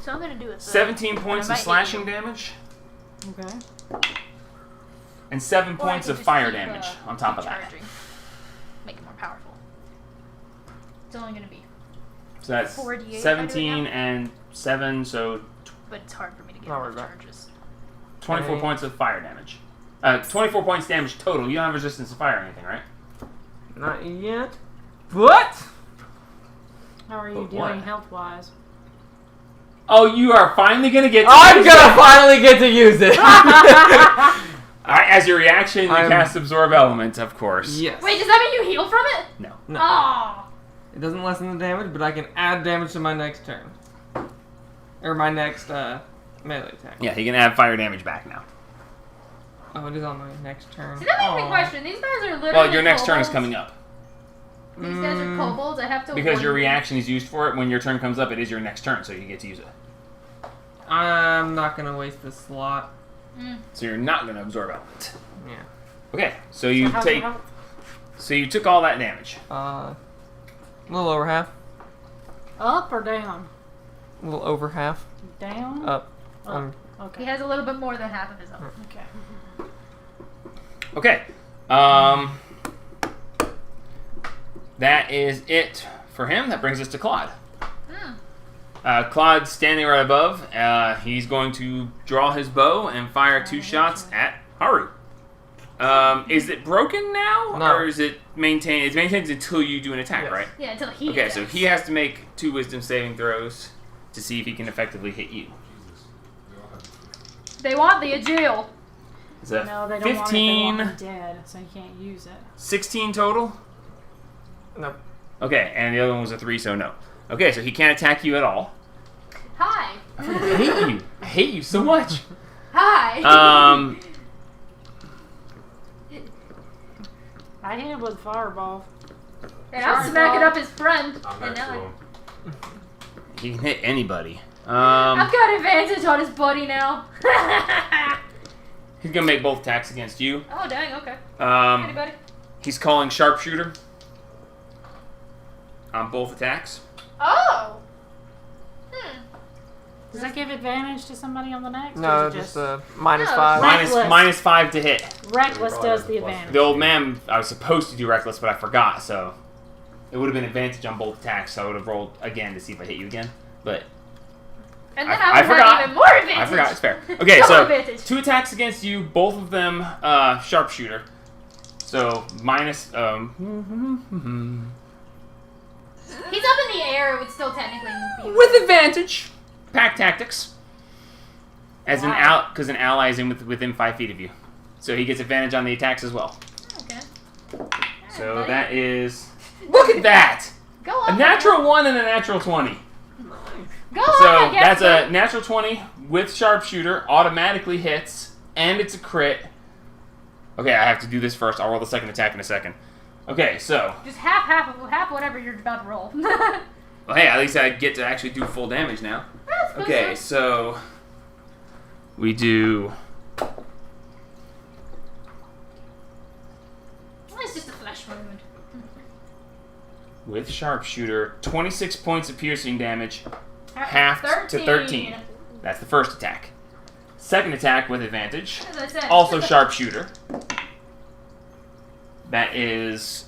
So I'm gonna do it. 17 points of might hit slashing you. damage Okay. and 7 Or I points could of just fire keep, damage on top of keep that. charging. Make it more powerful. It's only gonna be, So that's 48 17 and 7, so but it's hard for me to get Not more worried about it. charges. 24 Okay. points of fire damage. 24 points damage total. You don't have resistance to fire or anything, right? Not yet. What? How are you But doing what? health wise? Oh, you are finally gonna get. To I'm use gonna that. finally get to use it. All right, as your reaction, you I'm- cast absorb element, of course. Yes. Wait, does that mean you heal from it? No. No. Oh. It doesn't lessen the damage, but I can add damage to my next turn. Or my next melee attack. Yeah, you can add fire damage back now. Oh, it is on my next turn. See, that makes me Aw. question. These guys are literally. Well, your next turn is kobolds. coming up These guys are kobolds. I have to. because your warn you. reaction is used for it. When your turn comes up, it is your next turn, so you get to use it. I'm not gonna waste this slot. So you're not gonna absorb element. Yeah. Okay, so you How's take. your health? So you took all that damage. A little over half. Up or down? A little over half. Down? Up. Up. He Okay. has a little bit more than half of his own. Okay. Okay. That is it for him. That brings us to Claude. Claude's standing right above. He's going to draw his bow and fire 2 shots at Haru. Is it broken now, No. or is it maintained? It's maintained until you do an attack, Yes. right? Yeah, until he. Okay, does. so he has to make 2 wisdom saving throws to see if he can effectively hit you. Jesus. We all have They want the Agile. It's a No, they don't want it. They 15, want him dead, so you can't use it. 16 total. No. Okay, and the other one was a 3, so no. Okay, so he can't attack you at all. Hi. I hate you. I hate you so much. Hi. I hit him with fireball. and I'm Sorry, smacking Bob. up his friend. I'm And next to now him. He can hit anybody. I've got advantage on his buddy now. He's gonna make both attacks against you. Oh dang. Okay. Um, Anybody? He's calling sharpshooter on both attacks. Oh. Does that give advantage to somebody on the next? No, or is it just just minus No. 5. Reckless. Minus 5 to hit. reckless Probably does has the a plus. advantage. The old man, I was supposed to do reckless, but I forgot, so it would have been advantage on both attacks, so I would have rolled again to see if I hit you again. But And then I I would forgot. have even more advantage. I forgot, it's fair. Okay, Double so advantage. 2 attacks against you, both of them sharpshooter. So minus He's up in the air. It would still technically be. with advantage. Pack tactics. As Wow. because an ally is within 5 feet of you, so he gets advantage on the attacks as well. Okay. So buddy. that is look at that, Go a on. natural 1 and a natural 20. Go on. So I guess, that's a natural 20 with sharpshooter, automatically hits, and it's a crit. Okay, I have to do this first. I'll roll the second attack in a second. Okay, so Just half whatever you're about to roll. well, hey, at least I get to actually do full damage now. Okay, so we do It's just a flesh wound. with sharpshooter 26 points of piercing damage, half to 13. That's the first attack. Second attack with advantage, As I said, also just a- sharpshooter. That is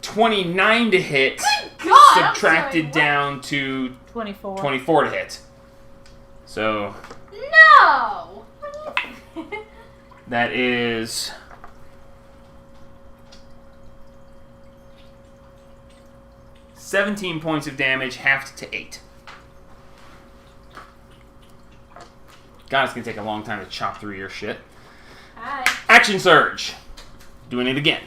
29 to hit, God, I'm subtracted sorry, down to 24. 24 to hit. So No. that is 17 points of damage, halved to 8. God, it's gonna take a long time to chop through your shit. Hi. Action surge. Doing it again.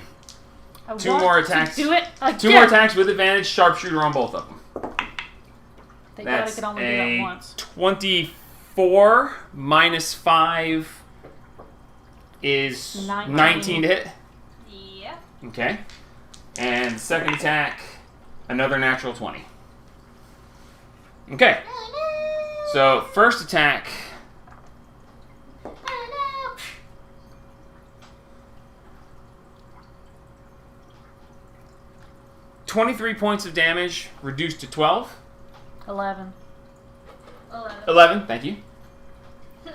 I 2 want more to attacks. Do it again. 2 more attacks with advantage, sharpshooter on both of them. Thank God I That's could only do that a once. 24 minus 5 is 19. 19 to hit. Yeah. Okay. And second attack, another natural 20. Okay. So first attack, Oh no. 23 points of damage, reduced to 12. 11. 11. 11, thank you.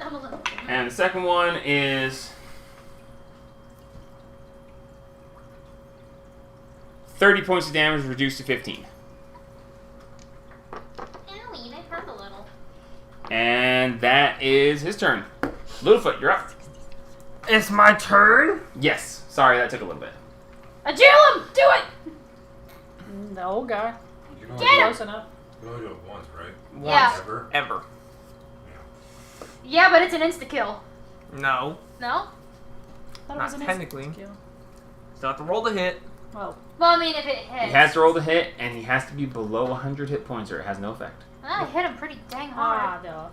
I'm 11. And the second one is 30 points of damage, reduced to 15. Owie, that hurt a little. And that is his turn. Littlefoot, you're up. It's my turn? Yes. Sorry, that took a little bit. Agile him! Do it! The old guy. You can only, Get him! Close enough. you can only do it once, right? Yeah. Ever? Ever. Yeah, but it's an insta-kill. No. No? Thought it Not was an technically. instant kill. Still have to roll the hit. Well, Well, I mean, if it hits. He has to roll the hit, and he has to be below 100 hit points, or it has no effect. I hit him pretty dang hard. the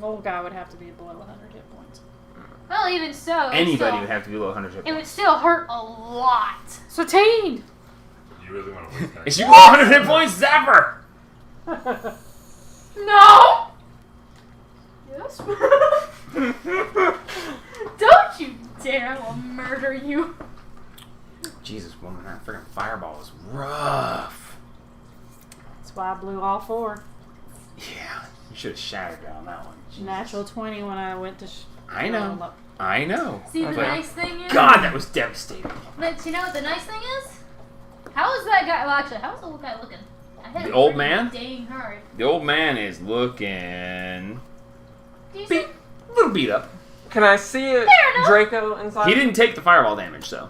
old guy would have to be below 100 hit points. Well, even so, Anybody would have to be below 100 hit it would points. still hurt a lot. Satine! You really want to waste that? Is you below 100 hit points, Zapper? No! Yes? Don't you dare, I will murder you. Jesus, woman, that freaking fireball was rough. That's why I blew all 4. Yeah, you should have shattered it on that one. Jesus. Natural 20 when I went to. I know. I know. See, the But- nice thing is... God, that was devastating. But you know what the nice thing is? How is that guy... Well, actually, how's the old guy looking? I hit The him old pretty man? Dang hard. The old man is looking Decent. a little beat up. Can I see it, Fair enough. Draco inside? He didn't take the fireball damage, so.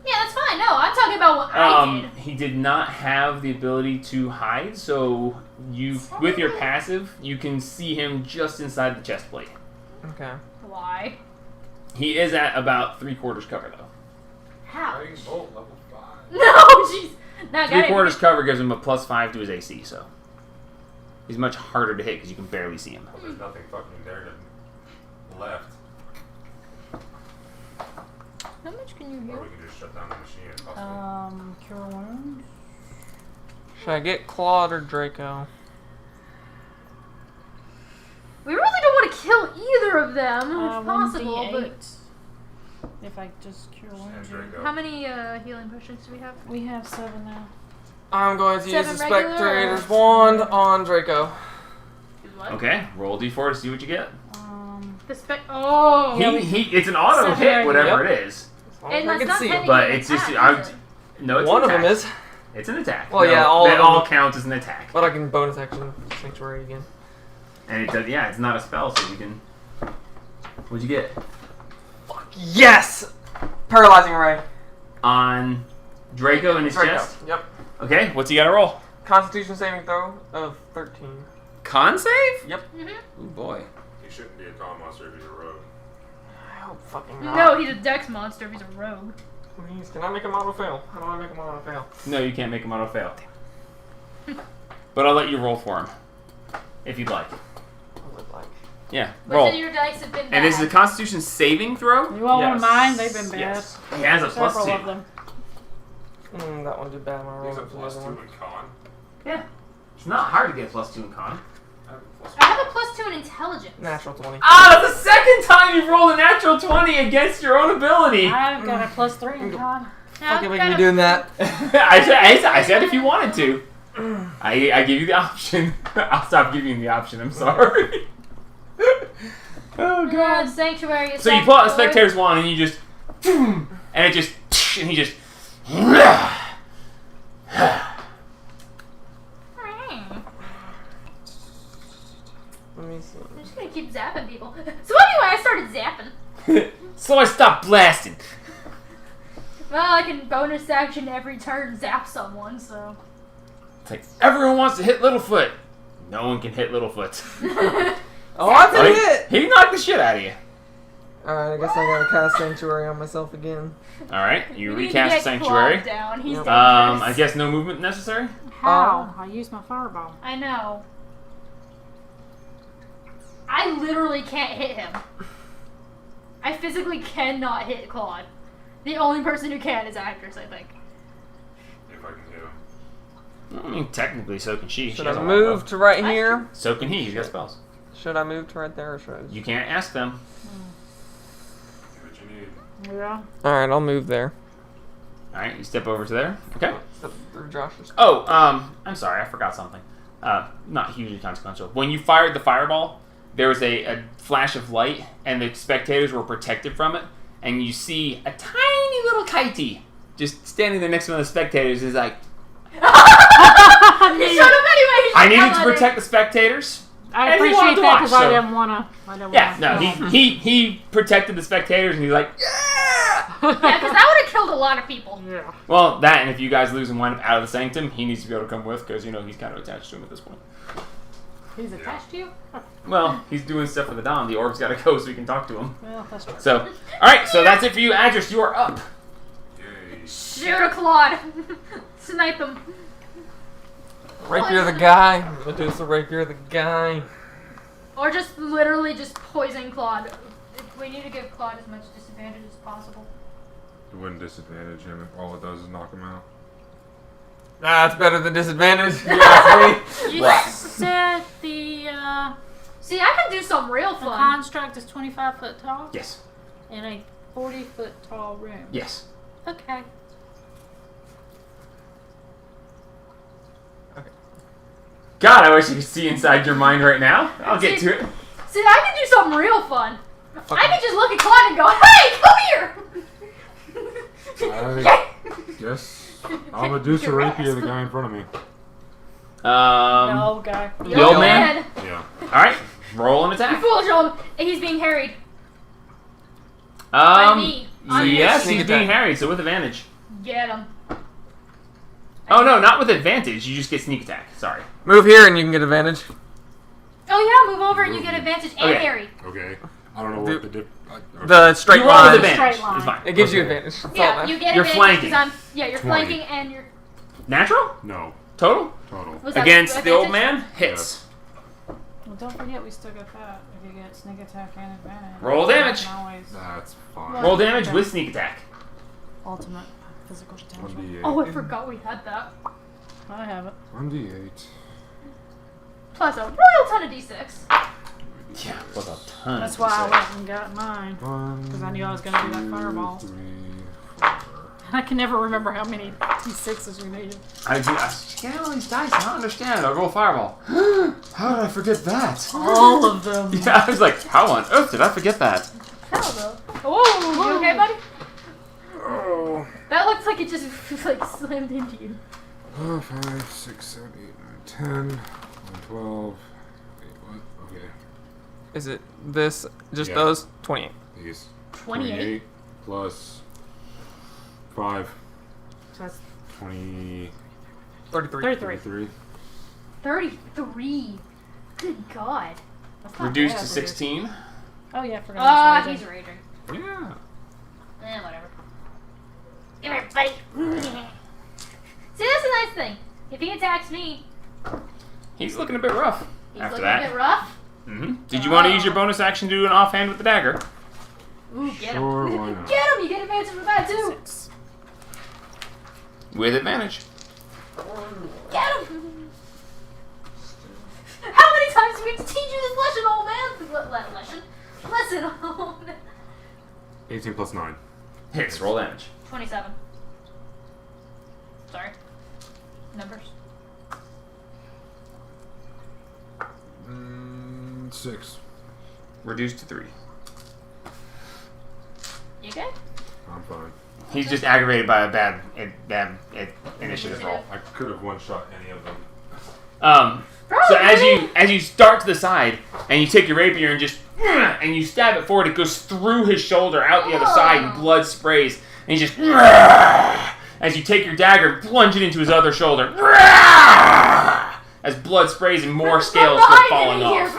Yeah, that's fine. No, I'm talking about what I did. He did not have the ability to hide, so you, with your passive, you can see him just inside the chest plate. Okay. Why? He is at about 3/4 cover, though. How? Lightning bolt level 5. No, jeez. No, got 3/4 cover gives him a +5 to his AC, so he's much harder to hit because you can barely see him. There's nothing fucking there to left. How much can you Or heal? we can just shut down the machine and possibly. Cure wounds. Should I get Claude or Draco? We really don't want to kill either of them, if possible, but... If I just cure And wounds. Draco. How many healing potions do we have? We have 7 now. I'm going to use Seven the regular Spectator's or- wand on Draco. What? Okay, roll a d4 to see what you get. The Oh! It's an auto Seven hit, regular. whatever Yep. it is. I It's can not see it. technically But an it's just attack, is it? no. It's One an of them attack. is, It's an attack. Well, yeah, all that of them. all counts as an attack. but I can bonus action Sanctuary again. And it does, yeah, it's not a spell, so you can. What'd you get Yes! Paralyzing Ray. on Draco in his Draco. chest? Yep. Okay, what's he got to roll? Constitution saving throw of 13. Con save? Yep. Oh boy. He shouldn't be a con monster if he's a rogue. I hope fucking not. No, he's a dex monster if he's a rogue. Please, can I make a auto fail? How do I make a auto fail? No, you can't make him auto fail. But I'll let you roll for him, if you'd like. What does it like? Yeah, What's roll. in your dice have been bad. And this is a Constitution saving throw. You all Yes. want mine? They've been bad. Yes. He has a plus Several 2. of them. That one did bad. My He's a roll was plus the 2 other one. in con. Yeah. It's not hard to get a plus 2 in con. I have a plus I have a plus 2 in intelligence. Natural 20. Ah, the second time you've rolled a natural 20 against your own ability. I've got a plus 3 in con. Now, Fucking make kind me of- doing that. I said if you wanted to. I give you the option. I'll stop giving you the option. I'm sorry. Oh god. Sanctuary is So you pull out the spectator's wand and you just, and it just, and he just. Let me see. I'm just gonna keep zapping people. So anyway, I started zapping. So I stopped blasting. Well, I can bonus action every turn zap someone, so. It's like everyone wants to hit Littlefoot. No one can hit Littlefoot. Oh, I Right? did it! He knocked the shit out of you. Alright, I guess I gotta cast Sanctuary on myself again. All right, you We need to recast get Sanctuary. Claude down. He's Yep. dangerous. I guess no movement necessary. How? I used my fireball. I know. I literally can't hit him. I physically cannot hit Claude. The only person who can is Actress, I think. if I can hit him. I mean, technically, so can she. She Should has I a move longbow. to right here? So can he. He's got spells. Should I move to right there or should I? You can't ask them. Do what you need. Yeah. Alright, I'll move there. All right, you step over to there. Okay. Step through Josh's. Oh, I'm sorry, I forgot something. Not hugely consequential. When you fired the fireball, there was a flash of light, and the spectators were protected from it. And you see a tiny little kitey just standing there next to one of the spectators. Is like, You showed him anyway. I needed to protect the spectators. I And he wanted appreciate to that because watch, I so- didn't want to. Yeah, no, he protected the spectators, and he's like, yeah. Yeah, because that would have killed a lot of people. Yeah. Well, that, and if you guys lose and wind up out of the sanctum, he needs to be able to come with, because, you know, he's kind of attached to him at this point. He's attached to you? Well, he's doing stuff for the Dom. The orc's got to go so we can talk to him. Well, that's true. So, alright, so that's it for you, Adris. You are up. Yay. Shoot a Claude. Snipe him. Rapier the guy. Medusa Rapier the guy. Or just literally just poison Claude. We need to give Claude as much disadvantage as possible. It wouldn't disadvantage him if all it does is knock him out. That's better than disadvantage. You ask me. You said the See, I can do some real fun. construct is 25 foot tall Yes. in a 40 foot tall room. Yes. Okay. God, I wish you could see inside your mind right now. I'll get to it. See, I can do something real fun. I can just look at Claude and go, "Hey, come here!" I guess I'll Medusa Your Rapier the rasp. guy in front of me. No, guy. The old man? Yeah. Alright, roll an You attack. fool, Joel. He's being harried by me. I'm Yes, Sneak he's being attack. harried, so with advantage. Get him. Oh, no, not with advantage. You just get sneak attack. Sorry. Move here and you can get advantage. Oh yeah, move over and you get advantage and Okay. harry. Okay. I don't know The- what the dip. Okay. The straight You roll line. with advantage. Straight line. It's fine. It gives you Okay. advantage. That's all Yeah, that you get You're advantage flanking. 'cause you're 20. flanking and you're. Natural? No. Total? Total. Was that Against the old advantage? man? Hits. Well, don't forget we still got that. If you get sneak attack and advantage. Roll damage. You can always That's fine. Well- Roll damage Okay. with sneak attack. ultimate physical potential. 1d8. Oh, I forgot we had that. I have it. 1d8. Plus a royal ton of d6. Yeah, with a ton. That's to why I say. went and got mine. 1, Because I knew I was going to do that 2, fireball. 3, 4. I can never remember how many D6s we needed. I get all these dice. I don't understand. I'll roll fireball. How did I forget that? All of them. Yeah, I was like, how on earth did I forget that? Hell no. Oh, you okay, buddy? Oh. That looks like it just like slammed into you. 4, 5, 6, 7, 8, 9, 10, 11, 12. Wait, what? Okay. Is it this? Just Yeah. those? 28. These. 28. Plus 5. So that's 20. 33. 33. 33. 33. Good God. That's not Reduced bad, to is it? 16. Oh, yeah, I forgot. He's raging. Yeah. Whatever. Come here, buddy. See, that's a nice thing. If he attacks me, He's looking a bit rough he's after looking that. a bit rough. Did you want to use your bonus action to do an offhand with the dagger? Ooh, get him. Sure, why not? Get him! You get advantage for that too. 6. With advantage. Get him! How many times do we have to teach you this lesson, old man? Lesson, old man. 18 plus 9. Hits. Roll damage. 27. Sorry. Numbers. 6. Reduced to 3. You okay? I'm fine. He's just aggravated by a bad initiative roll. I could have one-shot any of them. So as you start to the side and you take your rapier and just and you stab it forward, it goes through his shoulder out the other side and blood sprays. And he just as you take your dagger, plunge it into his other shoulder. As blood sprays and more scales go falling off.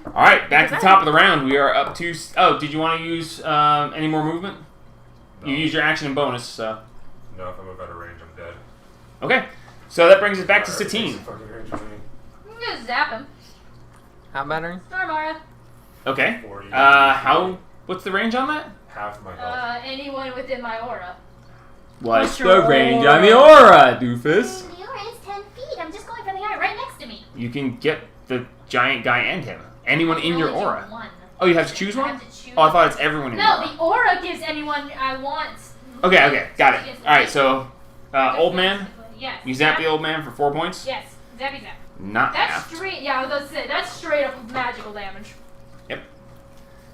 All right, back to the top of the round. We are up to. Oh, did you want to use any more movement? No. You use your action and bonus. So No, if I'm out of range, I'm dead. okay. So that brings us back to Satine. I'm gonna zap him. How battery? Stormara. Okay. 40. What's the range on that? Half my health. Anyone within my aura. What's your the range aura? on the aura, doofus? The aura is 10 feet. I'm just going for the guy right next to me. You can get the giant guy and him. Anyone in your I only do aura. one. Oh, you have to choose I one? have to choose Oh, I thought it's everyone in your No, aura. the aura gives anyone I want. Okay, got it. Alright, so, old man, Yes. you zap the old man for 4 points? Yes, zappy zap. Not That's half. straight. Yeah, I was about to say that's straight up magical damage.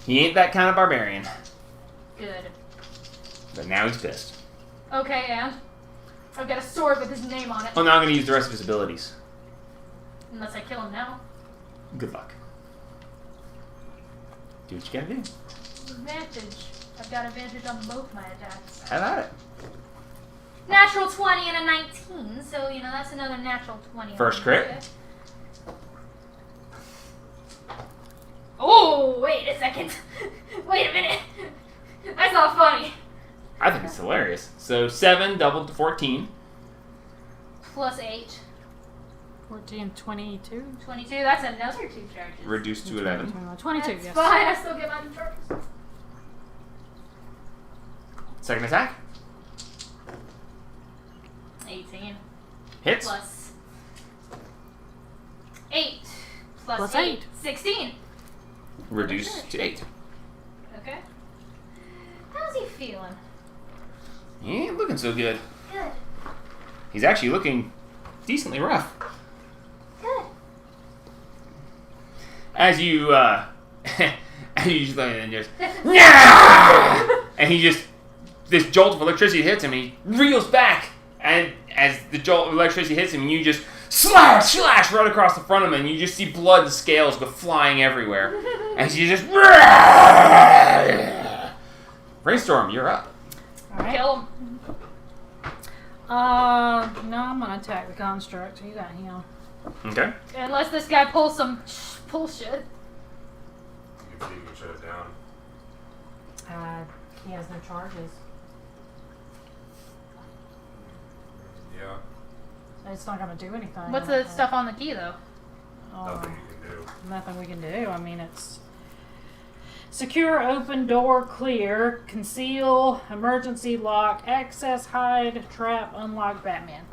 He ain't that kind of barbarian. Good. But now he's pissed. Okay, and I've got a sword with his name on it. Oh, now I'm going to use the rest of his abilities. Unless I kill him now. Good luck. Do what you gotta do. Advantage. I've got advantage on both my attacks. Have at it. Natural 20 and a 19, so you know that's another natural 20. First crit. Oh, wait a second. Wait a minute. That's not funny. I think it's hilarious. So 7 doubled to 14. Plus 8. 14, 22. 22. That's another 2 charges. Reduced to 11. 22, That's yes. fine. I still get my 2 charges. Second attack. 18. Hits. Plus 8. Plus 8. 8. 16. Reduced to 8. Okay. How's he feeling? He ain't looking so good. Good. He's actually looking decently rough. Good. As you, as you just and just, and he just, this jolt of electricity hits him, and he reels back, and as the jolt of electricity hits him, you just slash right across the front of him, and you just see blood and scales go flying everywhere, and you just, Brainstorm, you're up. Alright. Kill him. No, I'm gonna attack the construct. You got him. Okay. Unless this guy pulls some bullshit. You can shut it down. He has no charges. Yeah. It's not gonna do anything. What's I don't the think. stuff on the key, though? Nothing you can do. Nothing we can do. I mean, it's secure, open door, clear, conceal, emergency lock, access, hide, trap, unlock, Batman.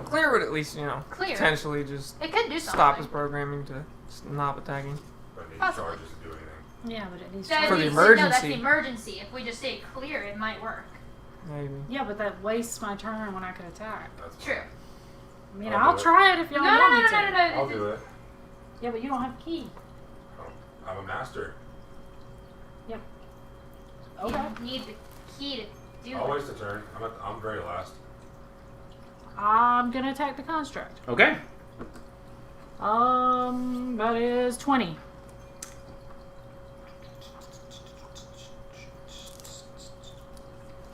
Clear would at least, Clear. potentially just It could do something. stop his programming to Just not attacking. But need Possibly. charges to do anything. Yeah, but it needs That For the needs to- No, that's emergency. the emergency. If we just stay clear, it might work. Maybe. Yeah, but that wastes my turn when I could attack. That's True. I mean, I'll I'll do it. try it if No, y'all no, want no, me no, to. no, no, no. I'll do it. Yeah, but you don't have a key. I'm a master. Okay. You need the key to do I'll it. waste a turn. I'm very last. I'm gonna attack the construct. Okay. That is 20.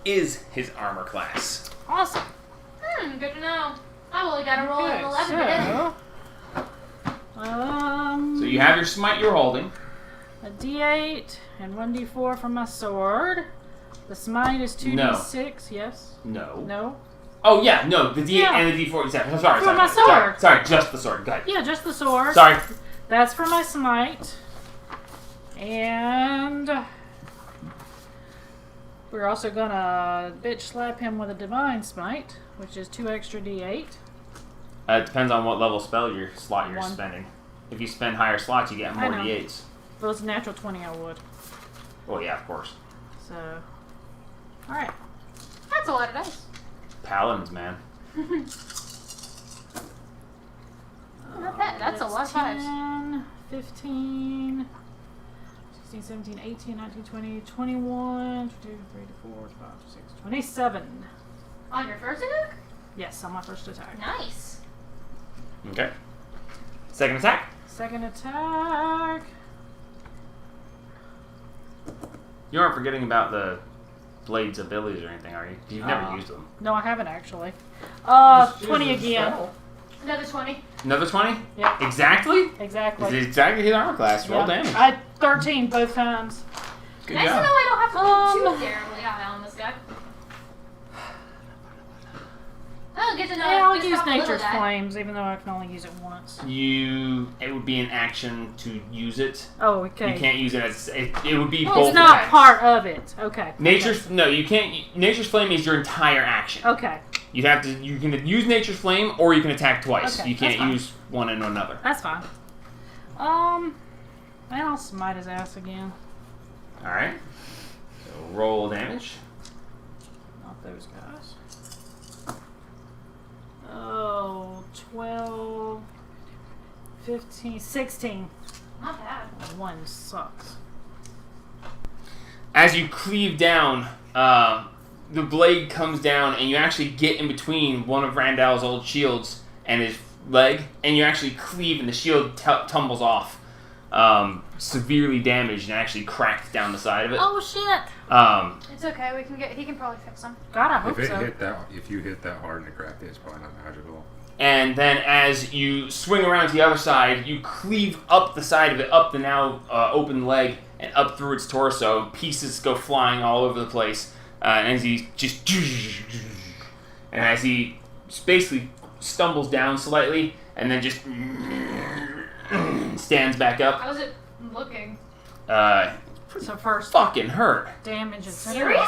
Is his armor class. Awesome. Good to know. I only got to roll an 11 today. So you have your smite you're holding. A D8 and 1D4 from my sword. The smite is 2D6. Yes. No. No. Oh yeah, no, the D8 Yeah. and the D4. Exactly. Sorry, For sorry, my sorry, sword. sorry, just the sword. Go ahead. Yeah, just the sword. Sorry. That's for my smite. And we're also gonna bitch slap him with a divine smite, which is 2 extra D8. It depends on what level spell slot you're One. spending. If you spend higher slots, you get I more know. D8s. If it was a natural 20, I would. Well, yeah, of course. So, alright. That's a lot of dice. Paladins, man. Not bad. That's a lot of fives. 10, 15, 16, 17, 18, 19, 20, 21, 22, 23, 24, 25, 26, 27. On your first attack? Yes, on my first attack. Nice. Okay. Second attack. Second attack. You aren't forgetting about the blade's abilities or anything, are you? You've never used them. No, I haven't actually. Just use 20 it again. spell. Another 20. Another 20? Yep. Exactly? Exactly. It's exactly his armor class. Roll Yeah. damage. I had 13 both times. Good Nice to know job. I don't have to do too terribly high on this guy. Oh, get to know. Yeah, I'll just use how little Nature's that. Flames, even though I can only use it once. It would be an action to use it. Oh, okay. You can't use it as it would be Well, both. It's not attacks. part of it. Okay. No, you can't. Nature's Flame is your entire action. Okay. You can use Nature's Flame or you can attack twice. Okay, You can't that's fine. use one and another. That's fine. And I'll smite his ass again. All right. So roll damage. Not those guys. Oh, 12, 15, 16. Not bad. One sucks. As you cleave down, the blade comes down, and you actually get in between one of Randall's old shields and his leg, and you actually cleave, and the shield tumbles off, severely damaged, and actually cracked down the side of it. Oh shit! It's okay. He can probably fix them. God, I hope If so. you hit that hard and it cracked it, it's probably not magical. And then as you swing around to the other side, you cleave up the side of it, up the now open leg, and up through its torso. Pieces go flying all over the place. And as he basically stumbles down slightly, and then just stands back up. How's it looking? So first Fucking hurt. damage and Seriously?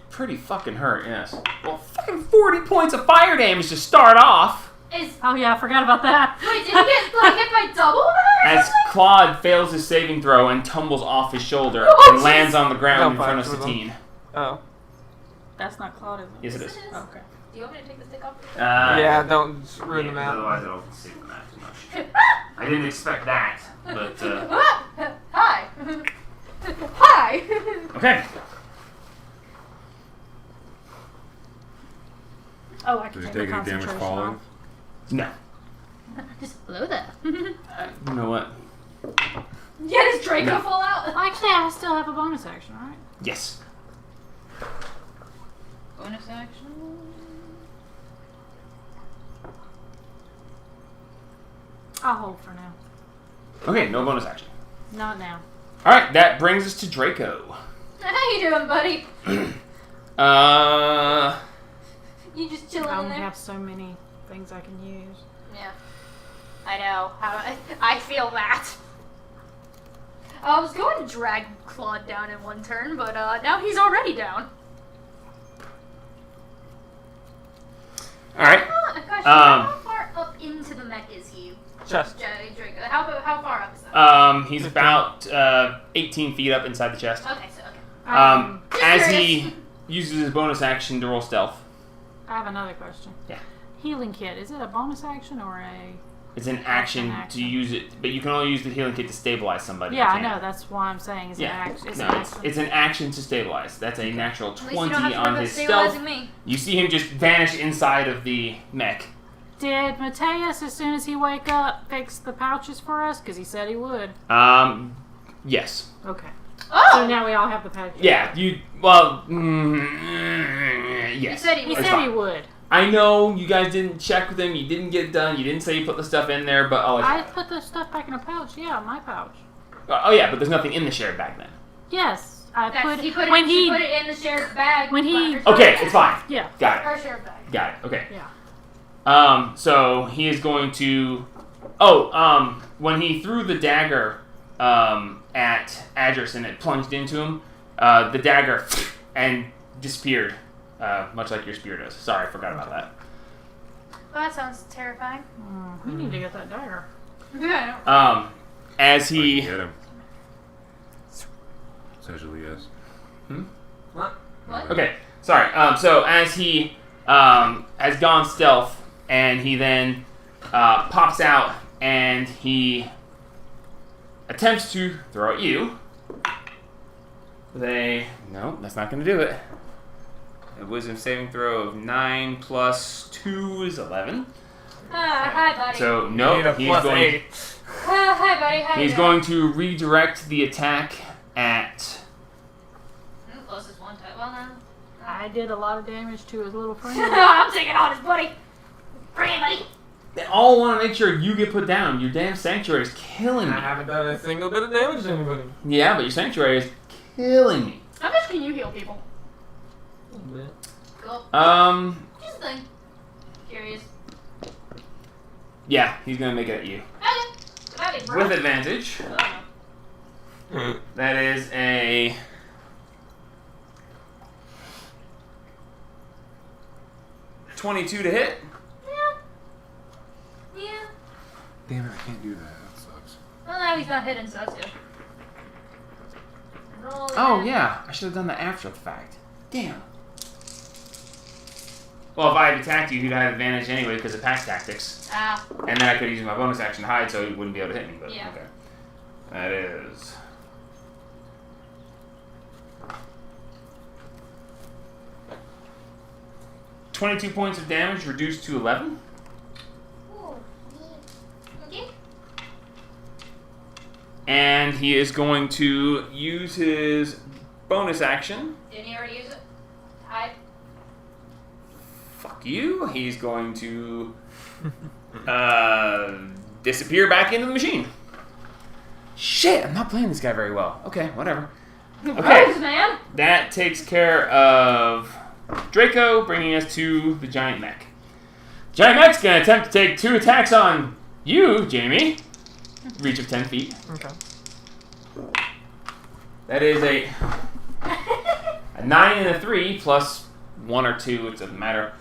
Pretty fucking hurt, yes. Well, fucking 40 points of fire damage to start off. Oh yeah, I forgot about that. Wait, did he get hit by double that or As something? Claude fails his saving throw and tumbles off his shoulder Oh, and lands on the ground Don't in front of fight with him. Satine. Oh. That's not Claude, is it? Yes, it is. Oh, okay. Do you want me to take the stick off? Yeah, don't just ruin the yeah, map. Otherwise, it'll save the map too much. I didn't expect that, but Hi. Hi. okay. Oh, I can Does take it my take any damage concentration falling? off. No. Just hello there. You know what? Yeah, does Draco No. fall out? Well, actually, I still have a bonus action, right? Yes. Bonus action. I'll hold for now. Okay, no bonus action. Not now. All right, that brings us to Draco. How you doing, buddy? You just I chilling in only there? have so many things I can use. Yeah. I know. I feel that. I was going to drag Claude down in one turn, but now he's already down. All right. Question, Um, how far up into the mech is he? Chest. Draco. How far up is that? He's about 18 feet up inside the chest. Okay, so okay. As Just he uses his bonus action to roll stealth. I have another question. Yeah. Healing kit, is it a bonus action or a... It's an action to use it, but you can only use the healing kit to stabilize somebody. Yeah, You I can't. know, that's why I'm saying it's an action. It's No, an it's, action. it's an action to stabilize. That's a natural At least 20 you don't have to worry on about his stabilizing stealth. me. You see him just vanish inside of the mech. Did Mateus, as soon as he wake up, fix the pouches for us? Because he said he would. Yes. Okay. Oh! So now we all have the pouches. Yeah, you, well, He yes. said he He was. It's said fine. he would. I know you guys didn't check with him, you didn't get it done, you didn't say you put the stuff in there, but I'll let you I have it. put the stuff back in a pouch. Yeah, my pouch. Oh yeah, but there's nothing in the shared bag then. Yes, I put He put when it, he she put it in the sheriff's bag. when he- Okay, it's fine. yeah. Got Her sheriff bag. it. Got it. Okay. Yeah. So he is going to. When he threw the dagger at Adris and it plunged into him, the dagger and disappeared, much like your spear does. Sorry, I forgot about that. Well, that sounds terrifying. We need to get that dagger. Yeah. As Get he. him. Essentially, yes. What? Okay, sorry. So as he has gone stealth, and he then pops out, and he attempts to throw at you. No, that's not going to do it. A wisdom saving throw of 9 plus 2 is 11. Hi, buddy. So Need no, a he's plus going. 8. Hi, buddy. How He's you going to redirect the attack at. Closest one time. Well, no. I did a lot of damage to his little friend. I'm taking on his buddy. Bring it, buddy. They all want to make sure you get put down. Your damn sanctuary is killing I me. haven't done a single bit of damage to anybody. Yeah, but your sanctuary is killing me. How much can you heal people? A little bit. Cool. Just a thing. Curious. Yeah, he's gonna make it at you Okay. Bro. with advantage. Oh, That is a 22 to hit. yeah. Damn it, I can't do that. That sucks. Well, now he's not hidden, so that's good. Roll Oh again. yeah, I should have done that after the fact. Damn. Well, if I had attacked you, he'd have had advantage anyway because of pack tactics, Ah. and then I could use my bonus action to hide, so he wouldn't be able to hit me. But Yeah. okay, that is. $22 points of damage reduced to 11. Ooh. Okay. And he is going to use his bonus action. Didn't he already use it? Hide. Fuck you. He's going to disappear back into the machine. Shit, I'm not playing this guy very well. Okay, whatever. Okay, Rose, man. that takes care of Draco, bringing us to the giant mech. Giant mech's gonna attempt to take 2 attacks on you, Jamie. Reach of 10 feet. Okay. That is a 9 and a 3 plus 1 or 2. It doesn't matter.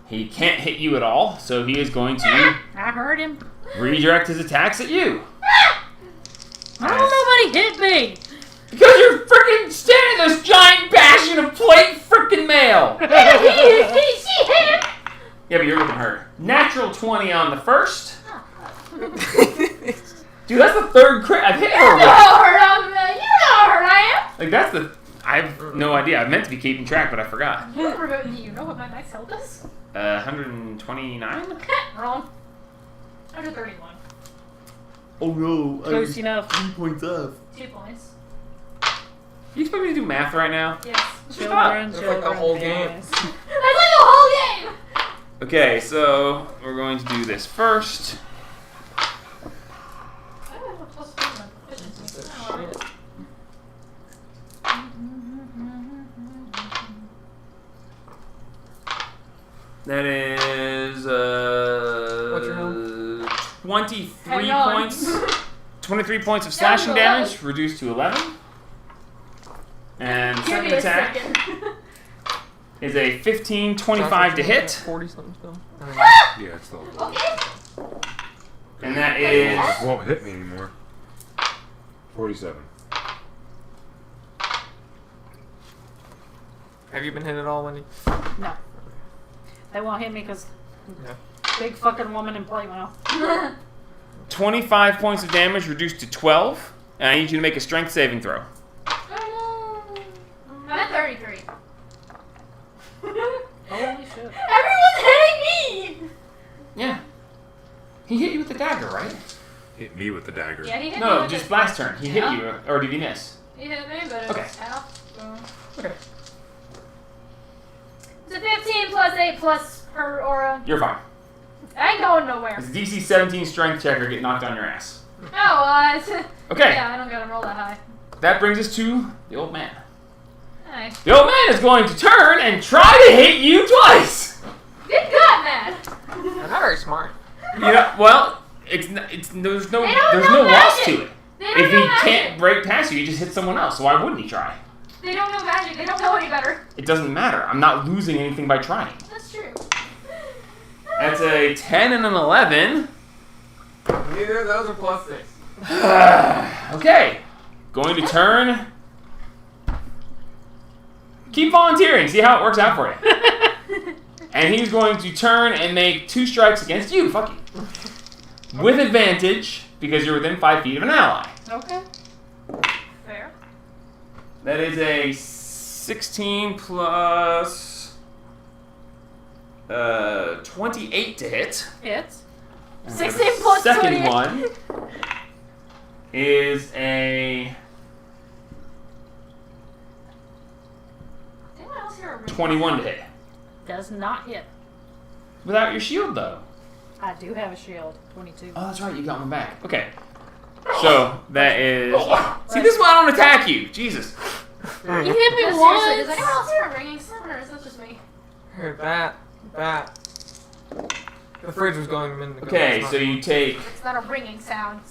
He can't hit you at all, so he is going to I heard him. redirect his attacks at you. Oh, nobody hit me. Because you're freaking standing in this giant bastion of plate freaking mail. She hit him. Yeah, but you're looking hurt. Natural 20 on the first. Dude, that's the 3rd crit I've hit You her know with. how hurt I'm. You know how hurt I am. Like, that's the... I have no idea. I meant to be keeping track, but I forgot. You know what my max health is? 129? Wrong. 131. Oh no. Close enough. 3 points off. 2 points. You expect me to do math right now? Yes. Children, It's like the whole game. That's like the whole game. Okay, so we're going to do this first. That is What's your health? 23 Hang on. points. 23 points of slashing Yeah, I'm damage, reduced to 11. And Give second me a attack second. is a 15, 25 to hit. 40 something still. Yeah, it's still. Okay. And that is It won't hit me anymore. 47. Have you been hit at all, Wendy? No. They won't hit me because No. big fucking woman in Playmouth. 25 points of damage reduced to 12. And I need you to make a strength saving throw. I'm at 33. Holy shit. Everyone's hitting me! Yeah. He hit you with the dagger, right? Hit me with the dagger. Yeah, he hit me No, with just his- last turn. He hit you, or did he miss? He hit me, but Okay. it's out. So. Okay. It's a 15 plus 8 plus her aura. You're fine. I ain't going nowhere. It's a DC 17 strength check or get knocked on your ass. Oh, Okay. yeah, I don't gotta roll that high. That brings us to the old man. Nice. The old man is going to turn and try to hit you twice. Good God, man! They're not very smart. You know, well, there's no They don't there's know no loss magic. to it. They don't If he know magic. can't break past you, he just hits someone else. So why wouldn't he try? They don't know magic. They don't know any better. It doesn't matter. I'm not losing anything by trying. That's true. That's a 10 and an 11. Neither of those are plus 6. Okay. Going to turn. Keep volunteering. See how it works out for you. And he's going to turn and make 2 strikes against you. Fuck you. With advantage, because you're within 5 feet of an ally. Okay. Fair. That is a 16 plus 28 to hit. Hits. And 16 the plus second 28. one is a Anyone else here? 21 to hit. Does not hit. Without your shield, though. I do have a shield. 22. Oh, that's right. You got one back. Okay. So that is. See, this is why I don't attack you. Jesus. You hit me Seriously, does once. anyone else hear a ringing sound, or is that just me? Heard that. The fridge was going a minute ago. Okay, It's so not. you take It's not a ringing sound.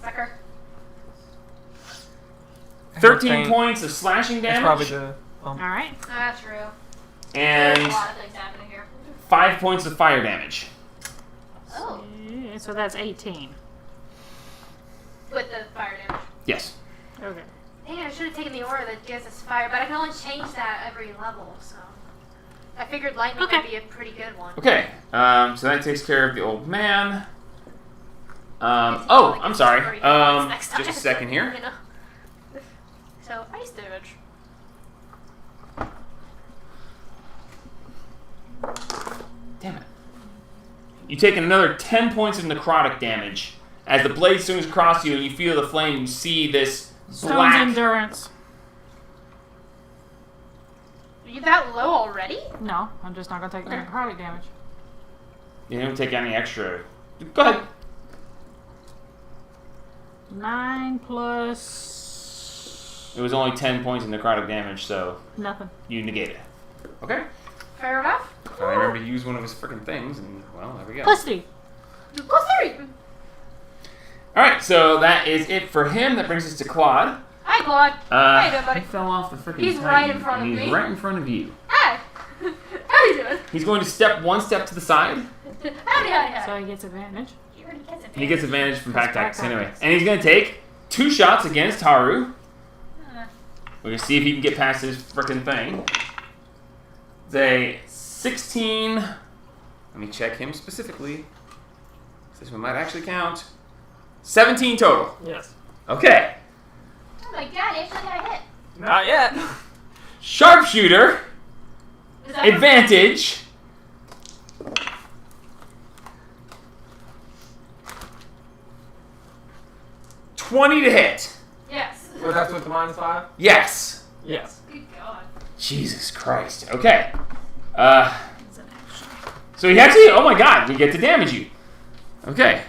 Sucker. 13 points of slashing That's probably damage the. Alright. That's true. There's a and lot of things happening here. 5 points of fire damage. Oh. Yeah, so that's 18. With the fire damage. Yes. Okay. Dang, I should have taken the aura that gives us fire, but I can only change that every level, so. I figured lightning Okay. would be a pretty good one. Okay. So that takes care of the old man. Oh, I'm sorry. Just a second here. You know? So, ice damage. Damn it. You take another 10 points of necrotic damage. As the blade swings across you and you feel the flame, you see this Stone's black. endurance. Are you that low already? No, I'm just not gonna take the necrotic damage. You don't take any extra. Go ahead. 9 plus It was only 10 points of necrotic damage, so nothing. you negate it. Okay. Fair enough. So I remember to use one of his freaking things, and well, there we go. Plus 3. Plus 3. Alright, so that is it for him. That brings us to Claude. Hi, Claude. How you doing, He buddy? fell off the freaking He's titan, right in front and of he's me. right in front of you. Hi. How you doing? He's going to step one step to the side. Howdy. So he gets advantage. He already gets it. He gets advantage from back Back attacks anyway. tactics. And he's going to take 2 shots against Haru. Uh, We're going to see if he can get past his freaking thing. It's a 16. Let me check him specifically. This one might actually count. 17 total. Yes. Okay. Oh my god, I actually got a hit. Not yet. Sharpshooter. Is that Advantage. $20 to hit. Yes. So that's with the -5? Yes. Yes. Good god. Jesus Christ. Okay. So he actually, oh my god, we get to damage you. Okay.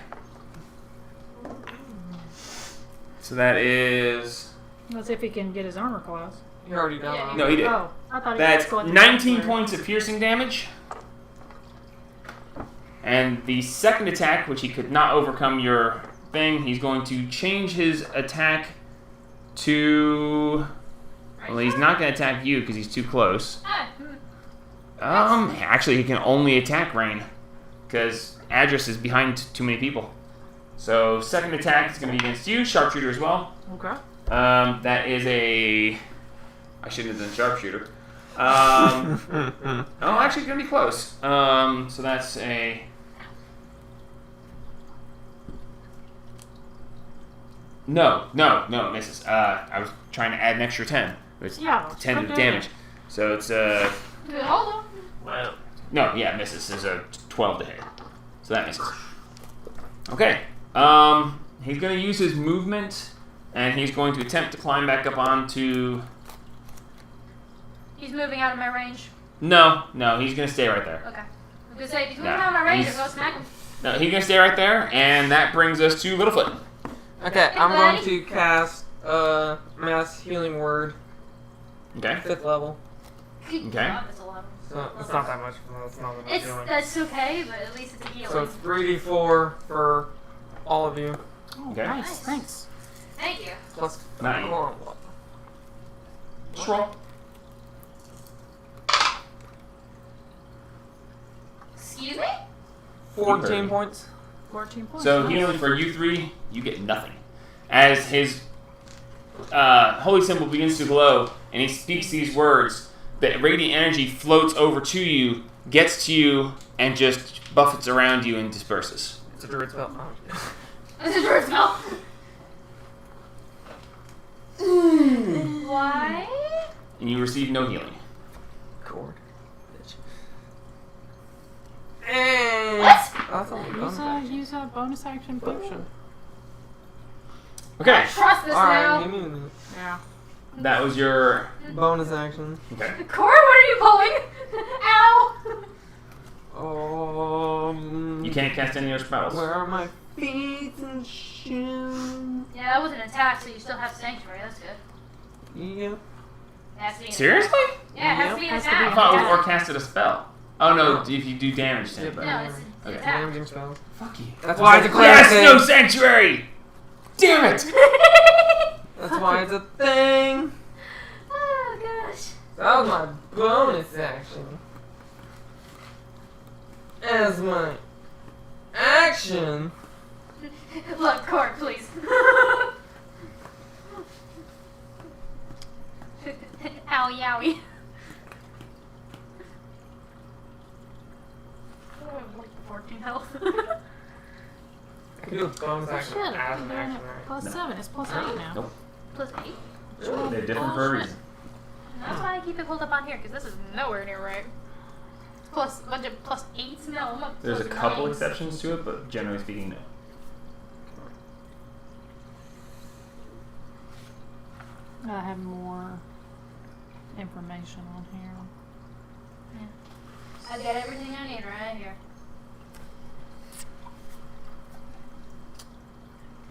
So that is, Let's see if he can get his armor class. You already done. Yeah, that. no, he did. Oh, I thought he That's was going to 19 somewhere. points of piercing damage. And the second attack, which he could not overcome your thing, he's going to change his attack to, well, he's not going to attack you because he's too close. Ah, Actually, he can only attack Rain. because Adris is behind too many people. So second attack is going to be against you, sharpshooter as well. Okay. That is a. I shouldn't have done sharpshooter. Oh, actually, it's going to be close. So that's a. No, it misses. I was trying to add an extra 10. It's Yeah, 10 okay. damage. So it's Hold on. Wow. no, yeah, it misses. It's a 12 to hit. So that misses. Okay. He's going to use his movement, and he's going to attempt to climb back up onto. He's moving out of my range. No, he's going to stay right there. Okay. I was gonna say, if he's moving Nah, out of my range, he's- I'll go smack him. No, he's going to stay right there, and that brings us to Littlefoot. Okay, I'm going buddy. to cast Mass Healing Word, Okay. 5th level. Good Okay. God, that's a lot. So it's not that much. It's not that much It's healing. that's okay, but at least it's a healing. So it's 3d4 for all of you. Oh, Okay. nice. Nice. Thanks. Thank you. Plus 9. Come on. Just roll. Excuse me? 14 points. 14 points. So Nice. healing for you three, you get nothing. As his holy symbol begins to glow, and he speaks these words, the radiant energy floats over to you, gets to you, and just buffets around you and disperses. It's a druid spell. Oh. This is your spell. Why? And you receive no healing. Cord. Bitch. And What? That's all Use a bonus action potion. Okay, Trust this Alright, now. give me a minute. Yeah. that was your. Bonus action. Okay. Cord, what are you pulling? Ow! You can't cast any other spells. Where are my feet and shoes? Yeah, that was an attack, so you still have Sanctuary. That's good. Yep. It has to be an Seriously? attack. Yeah, it has to be an Has to be I attack. thought it was Yeah. or casted a spell. Oh no, if you do damage to it. But... No, it's an Okay. attack. Damaging spell. Fuck you. That's why it's a cleric Yes, thing. no sanctuary! Damn it! That's why it's a thing. Oh gosh. That was my bonus action. As my action. Look, Cord, please. Owie yowie. Oh, 14 health. I can do a bonus Oh, action shit. as I'm an doing action, it right? plus 7. It's plus 8 now. Nope. Plus 8. They're different for a reason. That's why I keep it pulled up on here, because this is nowhere near right. Plus, bunch of plus 8s? No, I'm up There's a plus couple 9s. exceptions to it, but generally speaking, no. I have more information on here. I've got everything I need right here.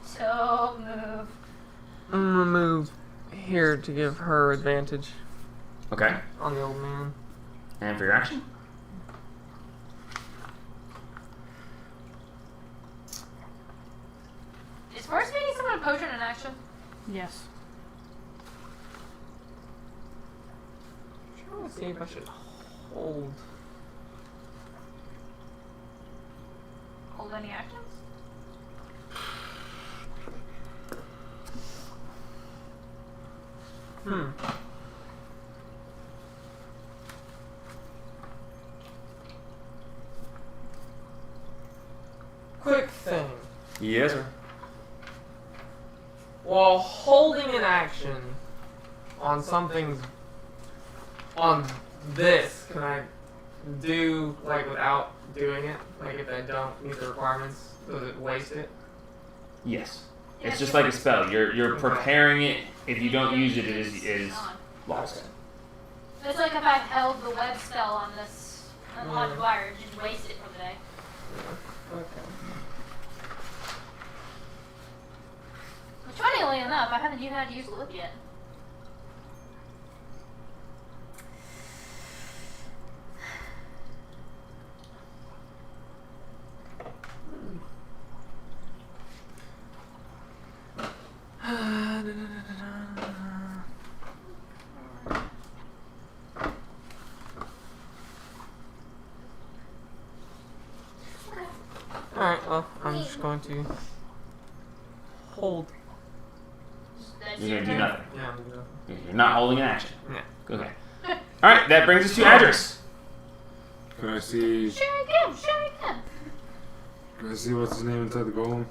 So, move. I'm gonna move here to give her advantage Okay. on the old man. And for your action? Is Force Feeding someone a potion in action? Yes. I'm trying to see if I should hold. Hold any actions? Quick thing. Yes, sir. While holding an action on something's on this, can I do like without doing it? Like if I don't meet the requirements, does it waste it? Yes. Yeah, It's just you- like a spell. You're Okay. preparing it. If you don't use it, it is on. lost. It's like if I held the web spell on this unlocked Yeah. wire, just waste it for the day. Okay. Which, funnily enough, I haven't even had to use the whip yet. Well, I'm just going to hold. That's You're your gonna do turn. nothing. Yeah, I'm gonna. You're not holding an action. Yeah. Okay. All right, that brings us to Adris. Can I see? Sure you can. Can I see what's his name inside the golem?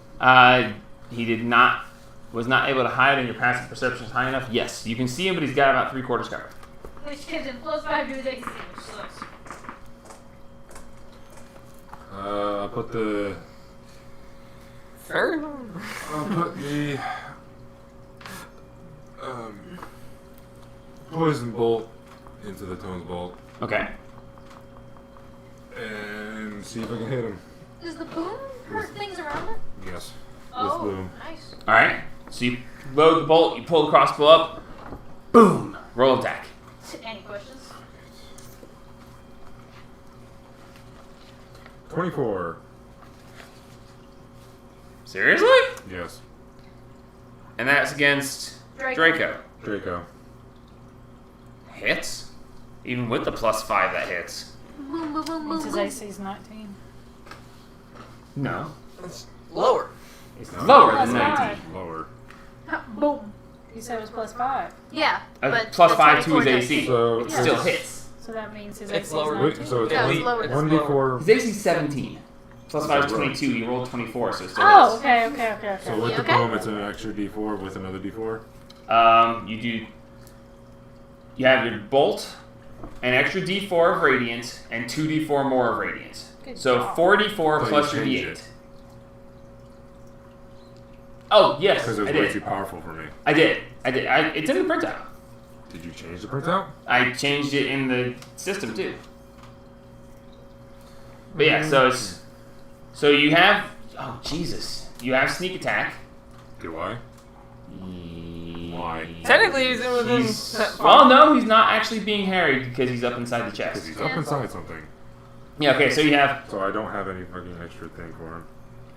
He was not able to hide, and your passive perception is high enough. Yes, you can see him, but he's got about 3/4 cover. Which gives him +5 to his AC, which sucks. I'll put the. Fair. I'll put the. Poison bolt into the Tone's bolt Okay. and see if I can hit him. Does the boom hurt things around it? Yes. Oh, boom. nice. All right. So you load the bolt. You pull the crossbow up. Boom. Roll attack. Any questions? 24. Seriously? Yes. And that's against Draco. Draco. Hits. Even with the +5, that hits. Boom, boom, boom, Means boom, his boom. AC's 19. No. It's lower. It's No. lower Plus than 19. 5. Lower. Boom. You said it was +5. Yeah, but +5 to his 24 AC. So It it's- still hits. So that means his It's AC's lower. 19. Wait, so it's Yeah, it's Elite. lower. It's 1d4. His AC is 17. +5 is 22. You rolled 24, so it still Oh, hits. okay. So with You the okay? boom, it's an extra d4 with another d4. You have your bolt, an extra d4 of radiant, and 2d4 more of radiant. Good So job. 4d4 But plus you your changed d8. it. Oh yes, Because it I was way too did. powerful for me. I did. It's in the printout. Did you change the printout? I changed it in the system too. But yeah, so you have you have sneak attack. Do I? Why? Technically, he's in within. Well, no, he's not actually being harried because he's up inside the Because chest. he's up inside something. Yeah. Okay. So you have So I don't have any fucking extra thing for him.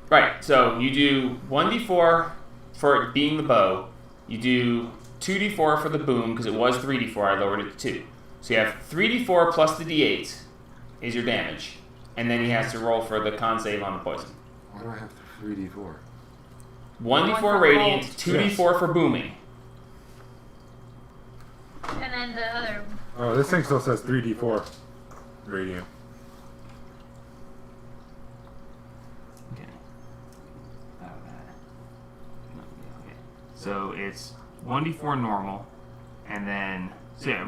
right. So you do 1d4 for it being the bow. You do 2d4 for the boom because it was 3d4. I lowered it to 2. So you have 3d4 plus the d8 is your damage, and then he has to roll for the con save on the poison. Why do I have 3d4? 1d4 for radiant, bolt. 2d4 for booming. And then the other. Oh, this thing still says 3d4 radiant. Okay. So it's 1d4 normal, and then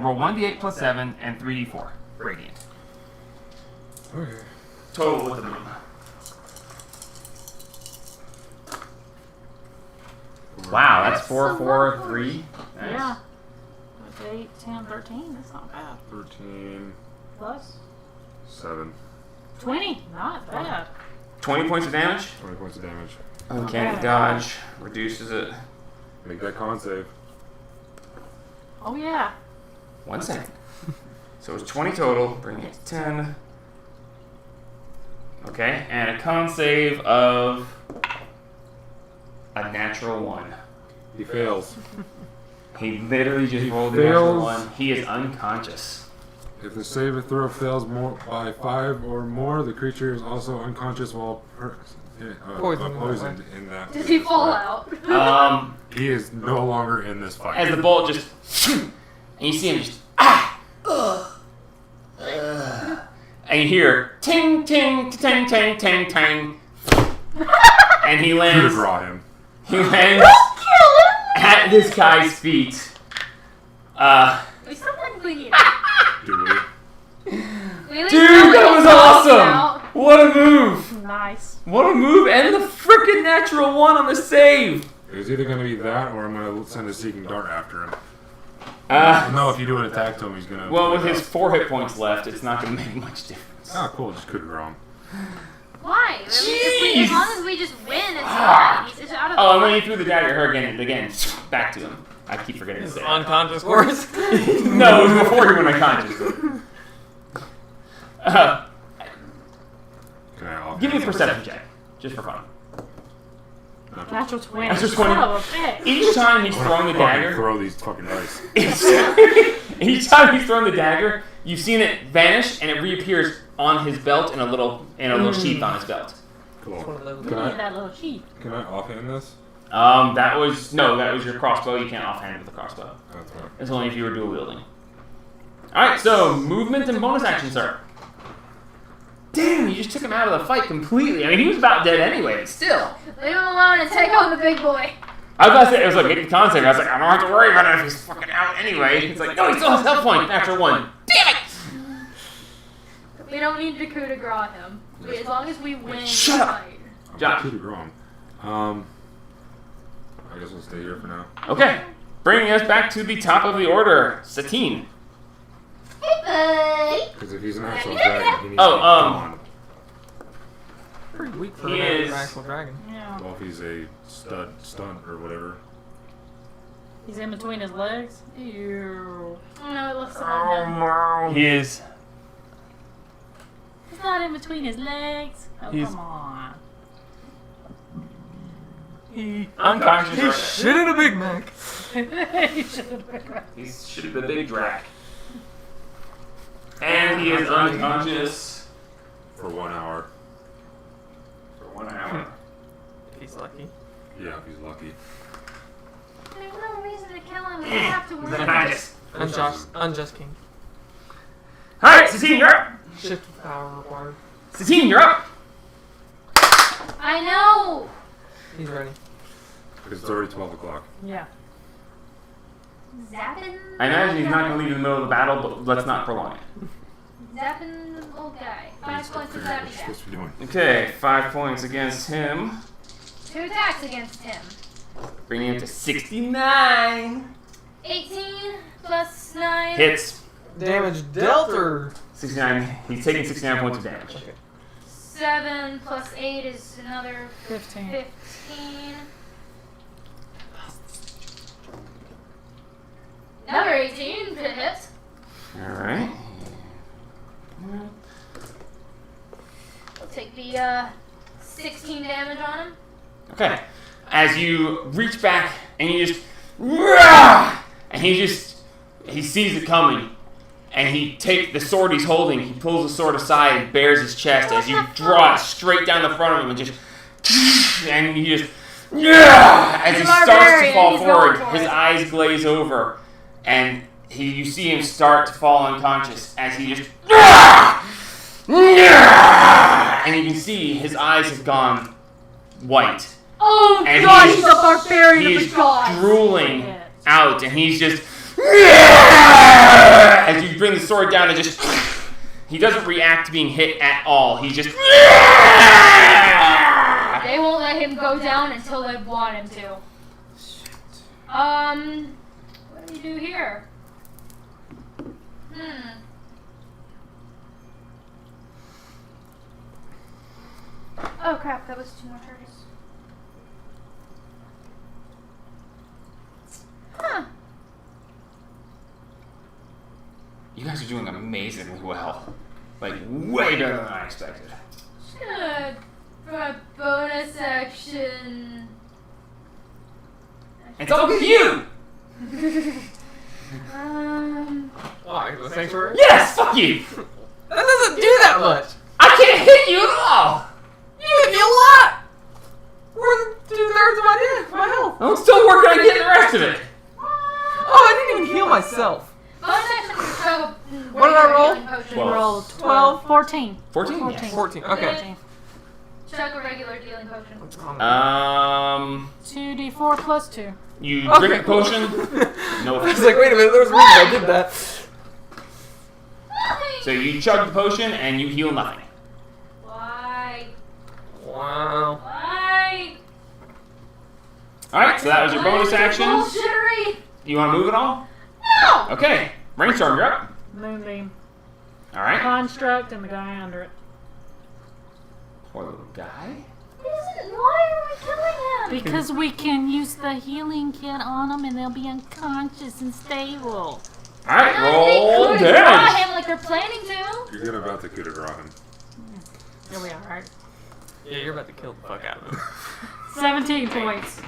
roll 1d8 plus 7 and 3d4 radiant. Okay. Total with the boom. Wow, that's 4, 4, 3. Nice. Yeah. With 8, 10, 13. That's not bad. 13, Plus 7. 20. Not bad. 20 points of damage. 20 points of damage. Okay, dodge reduces it. Make that con save. Oh, yeah. 1 second. So it's 20 total. Bring it to 10. Okay, and a con save of a natural 1. He fails. He literally just He rolled a natural fails. 1. He is unconscious. If the save throw fails more by 5 or more, the creature is also unconscious while poisoned in that. Does he fall out? He is no longer in this fight. As the bolt just, and you see him just and you hear ting ting ting ting ting ting, and he Coup de lands. grace him. He lands at this guy's feet. We still technically Do we? Dude, that was awesome! What a move! Nice. What a move! And the freaking natural 1 on the save. It was either going to be that or I'm going to send a Seeking Dart after him. No, if you do an attack to him, he's going to... Well, with his 4 hit points left, it's not going to make much difference. Ah, cool. Just coup de grace him. Why? I mean, Jeez. as long as we just win, it's fine. He's out of the Oh, and when fight. he threw the dagger, her again, back to him. I keep forgetting to say that. Unconscious course. No, it was before he went unconscious. Can I off? Give me a perception check, just for fun. Natural 20. Natural 20. Son of a bitch. Each time he's throwing the Fucking dagger, throw these fucking dice. each time he's thrown the dagger, you've seen it vanish and it reappears on his belt in a little sheath on his belt. One Cool. of those. We Can I- need that little sheep. Can I offhand this? That was your crossbow. You can't offhand with the crossbow. That's fine. It's only if you were dual wielding. Alright, so movement and bonus action, sir. Damn, you just took him out of the fight completely. I mean, he was about dead anyway, but still. Leave him alone and take on the big boy. I was about to say, it was like getting concept. I was like, I don't have to worry about it if he's fucking out anyway. It's like, no, he still has health point. Natural 1. Damn it! We don't need to coup de grace him. As long as we win Shut the up. fight. Josh. Could be wrong. I guess we'll stay here for now. Okay, bringing us back to the top of the order. Satine. Hey, buddy. Because if he's an actual dragon, he needs Oh, to be gone. Pretty weak for He an is- actual dragon. Yeah. Well, if he's a stunt or whatever. He's in between his legs. Ew. No, it looks like him. no. He is. He's not in between his legs. Oh, He's- come on. He Unconscious. He shit in a Big Mac. He should have been right. He's should the big drac. And he is unconscious For 1 hour. for 1 hour. If he's lucky. Yeah, if he's lucky. There's no reason to kill him. We don't have to Then worry. I just. Unjust king. Alright, Satine, you're up. Shift power required. Satine, you're up. I know. He's ready. Because it's already 12 o'clock. Yeah. Zapping. I imagine he's not going to leave in the middle of the battle, but let's not prolong it. Zapping the old guy. 5 points of Figure out what zapping you're death. supposed to be doing. Okay, 5 points against him, 2 attacks against him. bringing him to 69. 18 plus 9. Hits. Damage dealt or 69. He's taking 69 points of damage. 7 plus 8 is another 15. 15. Another 18 to hit. Alright. I'll take the 16 damage on him. Okay. As you reach back and you just. And he sees it coming. And he takes the sword he's holding, he pulls the sword aside and bares his chest as you draw it straight down the front of him and just. And he just. As he He's a starts to barbarian, fall he's forward, going for his it. eyes glaze over. And you see him start to fall unconscious as he just. And you can see his eyes have gone white. Oh And god, he's- he's a barbarian He of is the gods. drooling Yeah. out, and he's just. As you bring the sword down, and just. He doesn't react to being hit at all. He just. They won't let him go down until they want him to. What do you do here? Oh crap, that was 2 more turns. Huh. You guys are doing amazingly well. Like, way better than I expected. Good. For a bonus action. It's all good you! Oh, I go sanctuary? Yes, fuck you! That doesn't do that much! I can't hit you at all! You hit me a lot! More than 2/3 of my health! I'm still working on getting the rest of it. Oh, I didn't even heal myself! Bonus action to chug a What did I roll? healing potion. Twelve. Roll 12. 14. 14? 14. 14, okay. 14. Chug a regular healing potion. 2d4 plus 2. You Okay. drink a potion. No I was effect. like, wait a minute, there was a reason I did that. So you chug the potion and you heal nothing. Why? Wow. Why? Alright, so that was your bonus action. Bullshittery! You want to move it all? No! Okay. Brainstorm, you're up. Moonbeam. Alright. Construct and the guy under it. Poor little guy. Why are we killing him? Because we can use the healing kit on them and they'll be unconscious and stable. Alright, No, roll they couldn't draw damage. him like they're planning to. You're good about to coup de grace him. You'll be alright. Yeah, you're about to kill the fuck out of him. 17 points.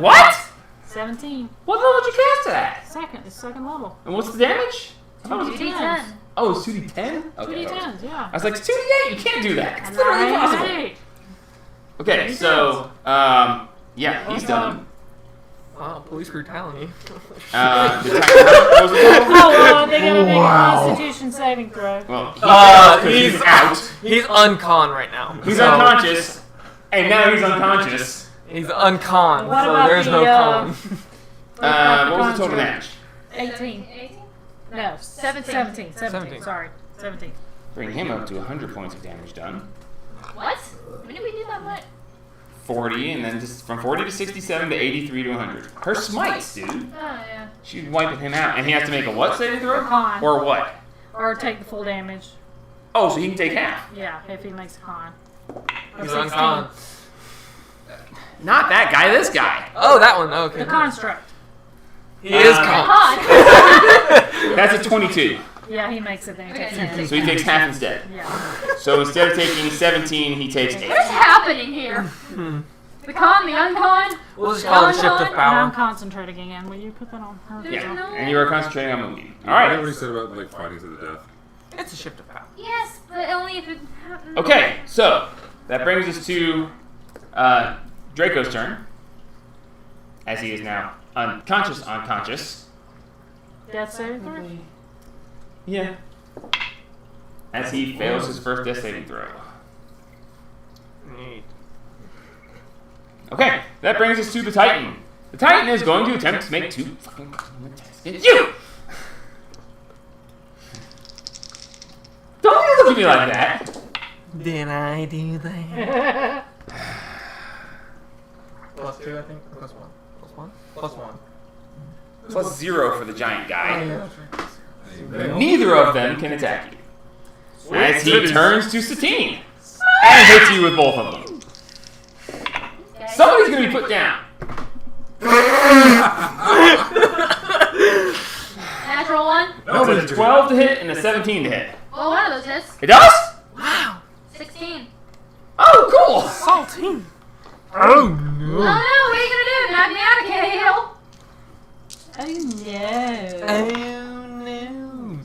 What? 17. What level did you cast it at? It's second level. And what's the damage? I thought it was 2d10. Oh, it's 2d10? Okay. 2d10s, yeah. I was like, it's 2d8. You can't do that. It's literally impossible. Right. Okay, so yeah, he's done. Wow, police brutality. The what was the total? Oh, they gotta make a Constitution saving throw. Well, he's out. He's uncon right now. He's So, unconscious, and now he's unconscious. He's uncon, What so about there's the, no con. What was the total damage? 18. 18? No, 17. 17. Sorry, 17. Bring him up to 100 points of damage done. What? When did we do that much? 40, and then just from 40 to 67 to 83 to 100. Her smites, dude. Oh, yeah. She's wiping him out, and he has to make a what saving throw? Con. Or what? Or take the full damage. Oh, so he can take half. Yeah, if he makes a con. He's 16. uncon. Not that guy, this guy. Oh, that one. Okay. The construct. He is con. Con. That's a 22. Yeah, he makes it then. He takes Okay. 17. So he takes half instead. Yeah. So instead of taking 17, he takes 8. What's happening here? The con, the uncon? We'll just call it shift of And I'm power. concentrating again. Will you put that on her? Yeah, No. and you are concentrating on moving. I Alright. already said about like fighting to the death. It's a shift of power. Yes, but only if it happens. Okay, so that brings us to Draco's turn. As he is now unconscious. Death saving throw? Yeah. As he fails his first death saving throw. Neat. Okay, that brings us to the Titan. The Titan is going to attempt to make 2 fucking attacks against you! Don't look at me like that! Did I do that? Plus 2, I think. Plus 1. Plus 1? Plus 1. Plus 0 for the giant guy. Yeah. Neither of them can attack you. As he turns to Satine and hits you with both of them. Somebody's gonna be put down. Natural one? No, but a 12 to hit and a 17 to hit. Well, one of those hits. It does? Wow. 16. Oh, cool! Saltine. Oh Oh no, what are you gonna do? Knock me out, I can't heal. Oh no. Oh no.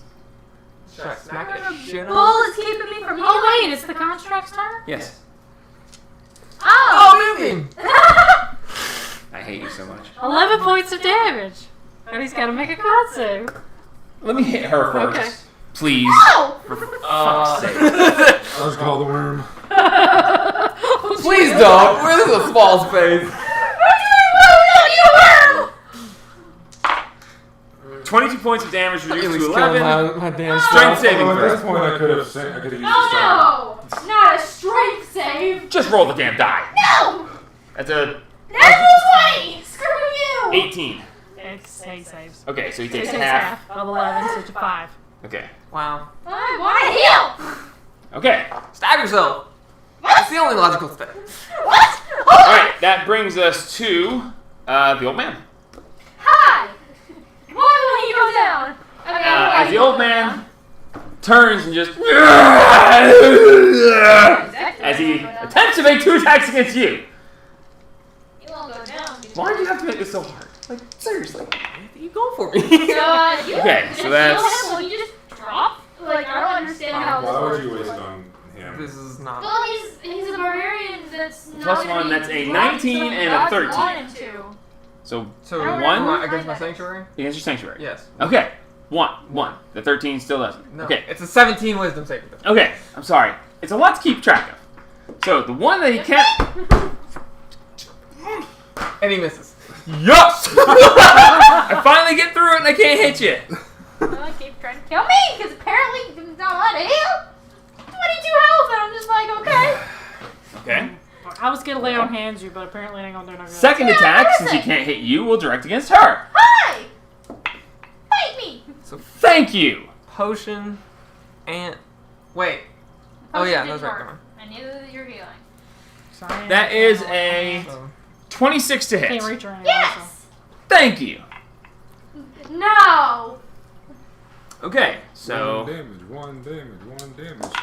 Should I smack the shit out? Bull is keeping me from healing. Oh wait, it's the construct's turn? Yes. Oh! Oh, moving. I hate you so much. 11 points of damage. And he's gotta make a con save. Let me hit her first. Okay. Please. Oh! For fuck's sake. I was called the worm. Please don't. Where is a small space? 22 points of damage reduced Really to killing 11. my damn Strength saving At this throw. point, I could have used the Oh no! Not a strength save! Just roll the damn die. No! That's a Natural 20! Screw you! 18. He saves. Okay, so he So he takes takes half. half of 11, so to 5. Okay. Wow. I wanna heal! Okay. Stab yourself. That's the only logical step. What? Alright, that brings us to the old man. Hi! Why will he go down? Okay, As the old man turns and just as he attempts to make 2 attacks against you. He won't go down. Why do you have to make this so hard? Like, seriously. You go for me. So, you Okay, so that's- Will you just drop? Like, I don't understand how this Why would works. you waste it on him? This is not. Well, he's a barbarian that's not Plus gonna 1, be that's a dropped 19 some and a gods 13. wanted to. So So I don't one know. against my sanctuary? against your sanctuary. Yes. Okay. 1. The 13 still doesn't. No. Okay. It's a 17 wisdom saving throw. Okay. I'm sorry. It's a lot to keep track of. So the one that he kept. And he misses. Yes! I finally get through it and I can't hit you. I keep trying to kill me because apparently I'm not allowed to heal. 22 health, and I'm just like, okay. Okay. I was gonna lay on hands you, but apparently it ain't gonna do no good. Second Yeah, attack, what is since he it? can't hit you, will direct against her. Hi! Fight me! Thank you. Potion and wait. Oh yeah, that's right. Come on. I knew that you're healing. Sorry, That is a So, 26 to hit. Can't reach her anymore. Yes! Thank you. No! Okay, One so damage.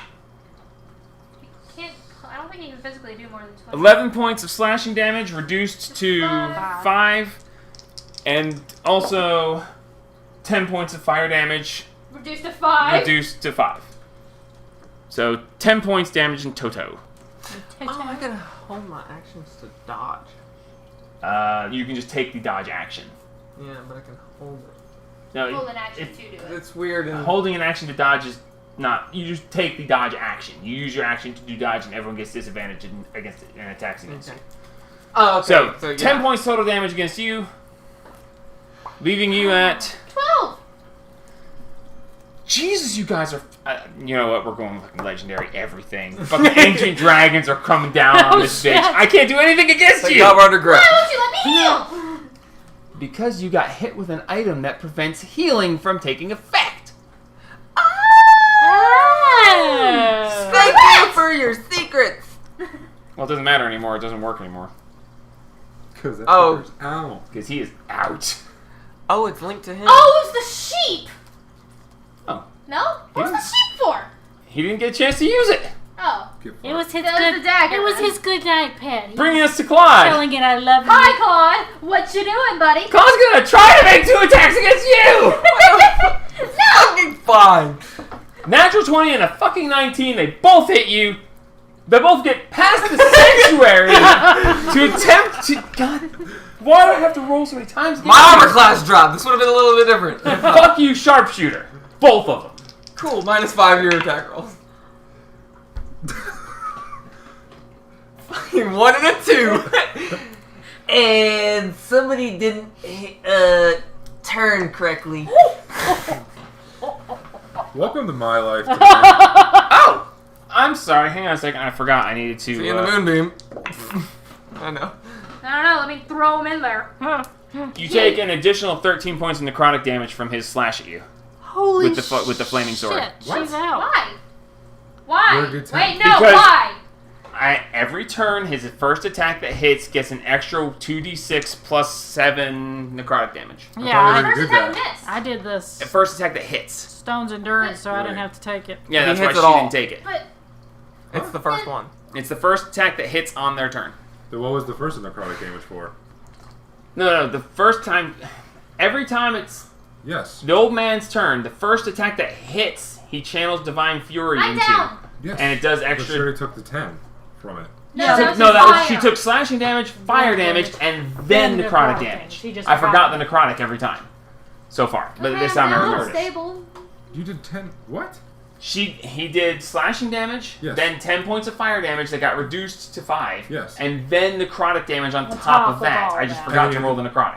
Can't. I don't think you can physically do more than 20. 11 points of slashing damage reduced to Five. 5, and also 10 points of fire damage Reduced to 5. reduced to 5. So 10 points damage in toto. Oh, I gotta hold my actions to dodge. You can just take the dodge action. Yeah, but I can hold it. No, Hold an action to do it. It's weird. And holding an action to dodge is not. You just take the dodge action. You use your action to do dodge, and everyone gets disadvantage against it and attacks against Okay. you. Oh, okay. So, yeah. 10 points total damage against you, leaving you at. 12. Jesus, you guys are. You know what? We're going with fucking legendary everything. Fucking ancient dragons are coming down on Oh, this shit. bitch. I can't do anything against Thank you! God we're under grip. Why won't you let me heal? Because you got hit with an item that prevents healing from taking effect. Oh. Thank you for your secrets. Well, it doesn't matter anymore. It doesn't work anymore. Because that Oh. fucker's out. Because he is out. Oh, it's linked to him. Oh, it's the sheep. Oh. No? What's the Yes. sheep for? He didn't get a chance to use it. Oh. Get It was his That was good. the dagger, It was then. his good night pet. He Bringing was us to Claude. telling it I love you. Hi, Claude. What you doing, buddy? Claude's gonna try to make 2 attacks against you! Fucking fine. Natural 20 and a fucking 19. They both hit you. They both get past the sanctuary to attempt to. God. Why do I have to roll so many times? My armor class dropped. This would have been a little bit different. Fuck you, sharpshooter. Both of them. Cool. -5 your attack rolls. Fucking 1 and a 2. And somebody didn't turn correctly. Welcome to my life. Today. Oh! I'm sorry. Hang on a second. I forgot I needed to. See in the moonbeam. I know. I don't know. Let me throw him in there. You take an additional 13 points of necrotic damage from his slash at you. Holy With the with the flaming sword. shit, What? she's out. Why? Why? You're a good time. Wait, no. Because- Why? Every turn, his first attack that hits gets an extra 2d6 plus 7 necrotic damage. I Yeah, thought you I, already First did attack that. missed. I did this. The first attack that hits. Stone's endurance, so I didn't Right. have to take it. Yeah, He that's why hits she it all. didn't take it. But It's the first one. It's the first attack that hits on their turn. Then what was the first necrotic damage for? No, the first time. Every time it's Yes. the old man's turn, the first attack that hits, he channels Divine Fury I'm into. down. Yes. And it does But she extra. already took the 10 from it. No, Yeah. that was No, his that was fire. she took slashing damage, fire damage, and then necrotic damage. He just I forgot forgot. the necrotic every time, so far. But Okay, this time I I'm remembered it. stable. You did 10. What? He did slashing damage, Yes. then 10 points of fire damage that got reduced to 5, Yes. and then necrotic damage on On top of that. all I just that. forgot to And- roll the necrotic.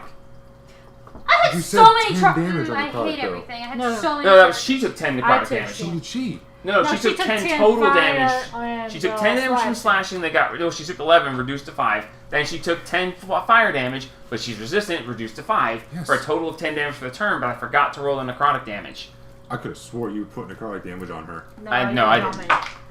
I had You so said many 10 trouble. damage on I the product, hate though. everything. I had No. so many. No, that was troubles. she took 10 I necrotic took damage. So did she. No, No, she took 10 10 total fire damage. and, She took 10 damage from slashing. slashing. That got no. She took 11, reduced to 5. Then she took 10 fire damage, but she's resistant, reduced to 5 Yes. for a total of 10 damage for the turn. But I forgot to roll the necrotic damage. I could have swore you put necrotic damage on her. No, I you didn't. me.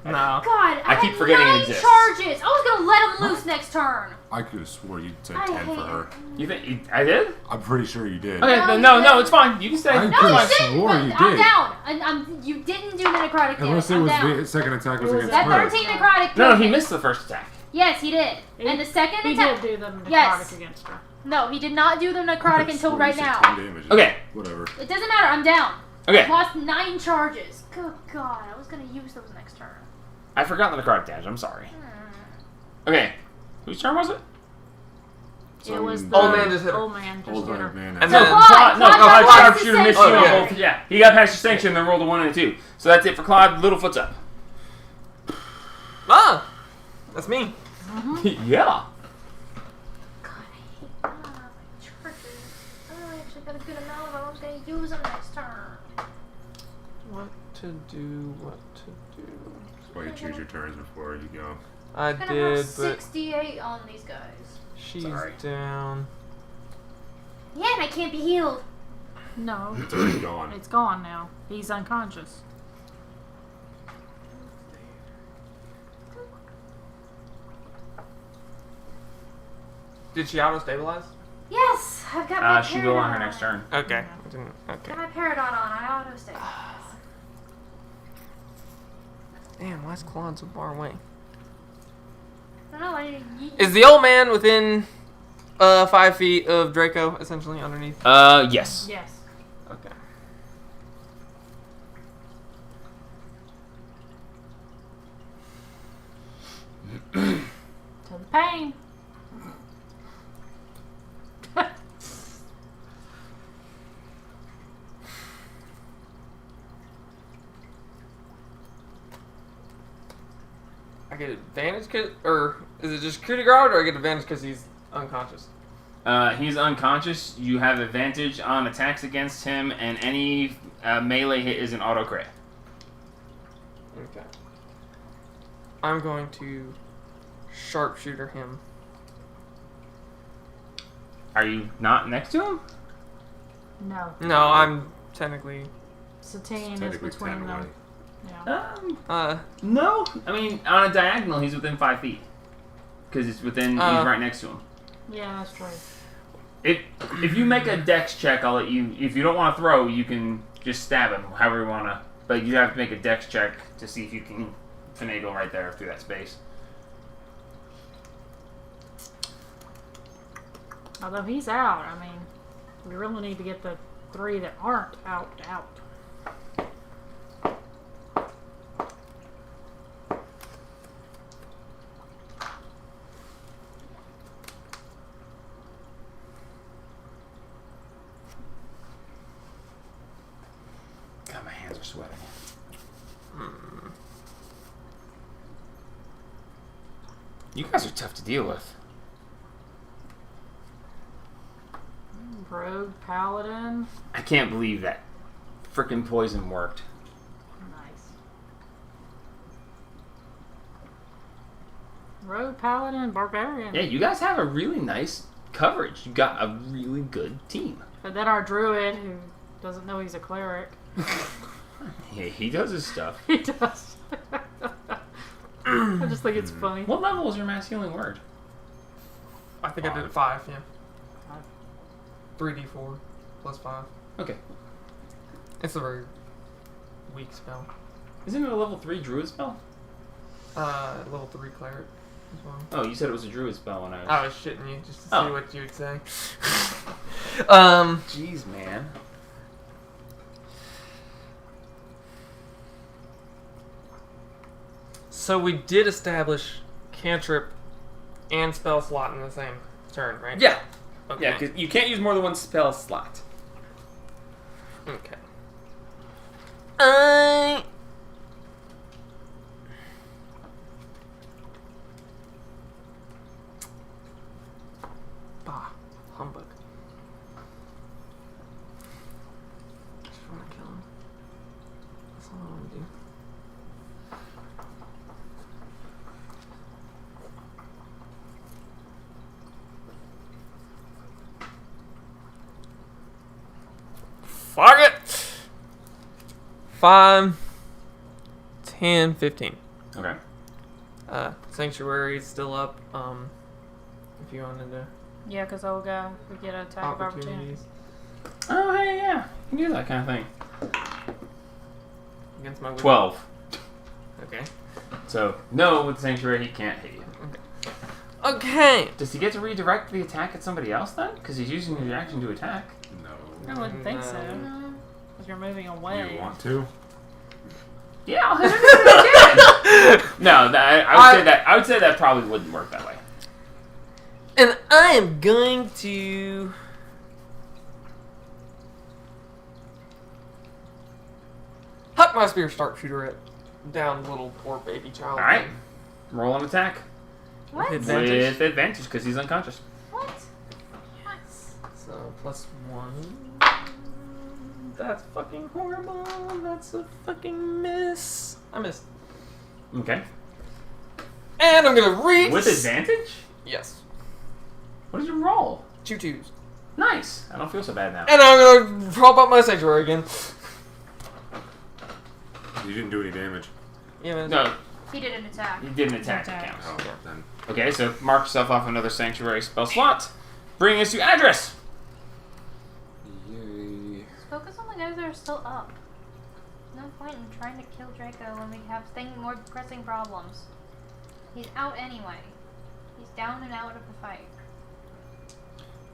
No. God, I keep had forgetting it 9 exists. charges. I was gonna let him loose next turn. I could have swore you said I 10 hate for her. You think I did? I'm pretty sure you did. Okay, No, then, you no, didn't. it's fine. You can stay. I It's No, could've you fine. didn't. swore but you I'm did. down. You didn't do the necrotic damage. Unless it I'm was down. the second attack was It was against That her. 13 necrotic. No, killed he me. missed the first attack. Yes, he did. And the second He attack. did do the necrotic Yes. against her. No, he did not do the I necrotic could've until swore right you said now. 10 damage. Okay. Whatever. It doesn't matter. I'm down. Okay, Lost 9 charges. Good God, I was gonna use those next turn. I forgot the necrotic damage. I'm sorry. Okay, whose turn was it? It was Some the Old man just hit her. old man just old hit her. man. And No, then- Claude, no, Claude Claude got sharpshooter past missed the you on sanction. both. Yeah, he got past your sanction, then rolled a 1 and a 2. So that's it for Claude. Littlefoot's up. Ah! That's me. Yeah. God, I hate my charges. I actually got a good amount of them. I was gonna use them next turn. What to do, what to do. That's why you choose your turns before you go. I I'm gonna did, have but 68 on these guys. she's Sorry. down. Yeah, and I can't be healed. No, It's already gone. it's gone now. He's unconscious. Did she auto-stabilize? Yes, I've got my She will on her Peridot. next turn. Okay. I didn't, okay. Got my Peridot on. I auto stay. Damn, why is Claude so far away? I don't know. Is the old man within 5 feet of Draco, essentially, underneath? Yes. Yes. Okay. pain. I get advantage or is it just coup de grace, or I get advantage because he's unconscious? He's unconscious. You have advantage on attacks against him, and any melee hit is an auto crit. Okay. I'm going to sharpshooter him. Are you not next to him? No. No, I'm technically. Satine is Technically between 10 away. them. Yeah. No. I mean, on a diagonal, he's within 5 feet. Because it's within. He's right next to him. Yeah, that's true. If you make a dex check, I'll let you. If you don't want to throw, you can just stab him, however you want to. But you have to make a dex check to see if you can finagle right there through that space. Although he's out, I mean, we really need to get the 3 that aren't out. God, my hands are sweating. You guys are tough to deal with. Rogue Paladin. I can't believe that frickin' poison worked. Nice. Rogue Paladin, Barbarian. Yeah, you guys have a really nice coverage. You got a really good team. But then our druid, who doesn't know he's a cleric. Yeah, he does his stuff. He does. I just think it's funny. What level is your mass healing word? I think I did 5, yeah. 3d4 plus 5. Okay. It's a very weak spell. Isn't it a level 3 druid spell? Level 3 cleric as well. Oh, you said it was a druid spell when I was... I was shitting you just to Oh. see what you would say. Jeez, man. So we did establish cantrip and spell slot in the same turn, right? Yeah. Okay. Yeah, because you can't use more than one spell slot. Okay. Bah, humbug. Just want to kill him. That's all I want to do. Fuck it! 5, 10, 15. Okay. Sanctuary is still up. If you wanted to. Yeah, because old guy, we get an attack of opportunity. Opportunities Oh, hey, yeah. You can do that kind of thing. against my will. 12. Okay. So, no, with Sanctuary, he can't hit you. Okay. Does he get to redirect the attack at somebody else then? Because he's using his action to attack. No. I wouldn't think so. No. Because you're moving away. You want to? Yeah, I'll hit him again. No, I would say that probably wouldn't work that way. And I am going to. Huck my spear sharpshooter it down little poor baby child. Alright. Roll an attack. What? With advantage. With advantage, because he's unconscious. What? So plus 1. That's fucking horrible. That's a fucking miss. I missed. Okay. And I'm gonna reach. With advantage? Yes. What did you roll? 2 twos. Nice. I don't feel so bad now. And I'm gonna prop up my sanctuary again. You didn't do any damage. Yeah, man. No, He did an attack. you did an attack. Attack. That Oh, counts. then. Okay, so mark yourself off another Sanctuary spell slot. Bringing us to Address. Yay. Focus on the guys that are still up. No point in trying to kill Draco when we have more pressing problems. He's out anyway. He's down and out of the fight.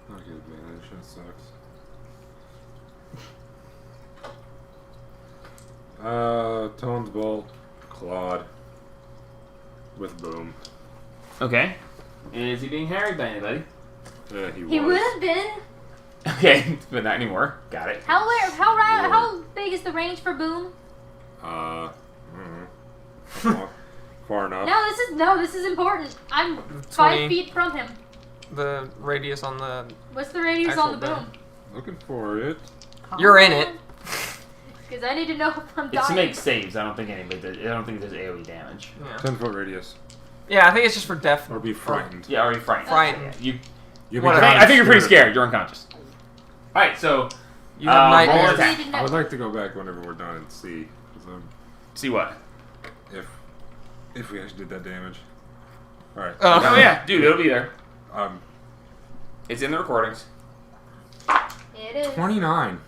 Not good advantage. That sucks. Tone's Bolt, Claude, with Boom. Okay. Is he being harried by anybody? Yeah, He would have been. Okay, but not anymore. Got it. How big is the range for Boom? I don't know. Far enough. This is important. I'm 20. 5 feet from him. The radius on the. What's the radius Actual on the Boom? Looking for it. You're in it. Because I need to know if I'm It's to dying. make saves. I don't think anybody does. I don't think there's AoE damage. Yeah. 10-foot radius. Yeah, I think it's just for death. Or be frightened. Yeah, or you're frightened. Frightened. You. You Whatever. I think you're pretty scared. You're unconscious. All right, so You have roll nightmares. attack. Need to I would know. like to go back whenever we're done and see. 'Cause See what? if we actually did that damage. Alright. Oh yeah, dude, it'll be there. Um, It's in the recordings. It is. 29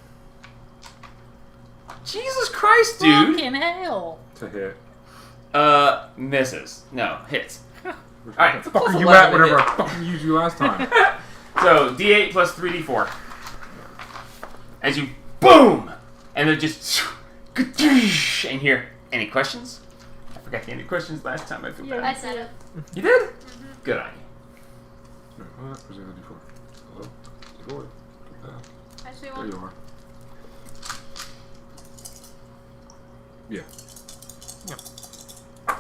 Jesus Christ, dude. Fucking hell. to hit. Misses. No, hits. Alright, Fuck are plus you 11 at whenever hit. I fucking used you last time? so D8 plus 3D4. As you boom, and then just and here. Any questions? I forgot the any questions last time. I feel I bad. said it. You did? Good on you. Where's the other D4? Hello? D4? Actually, There one. you are. Yeah. Yep.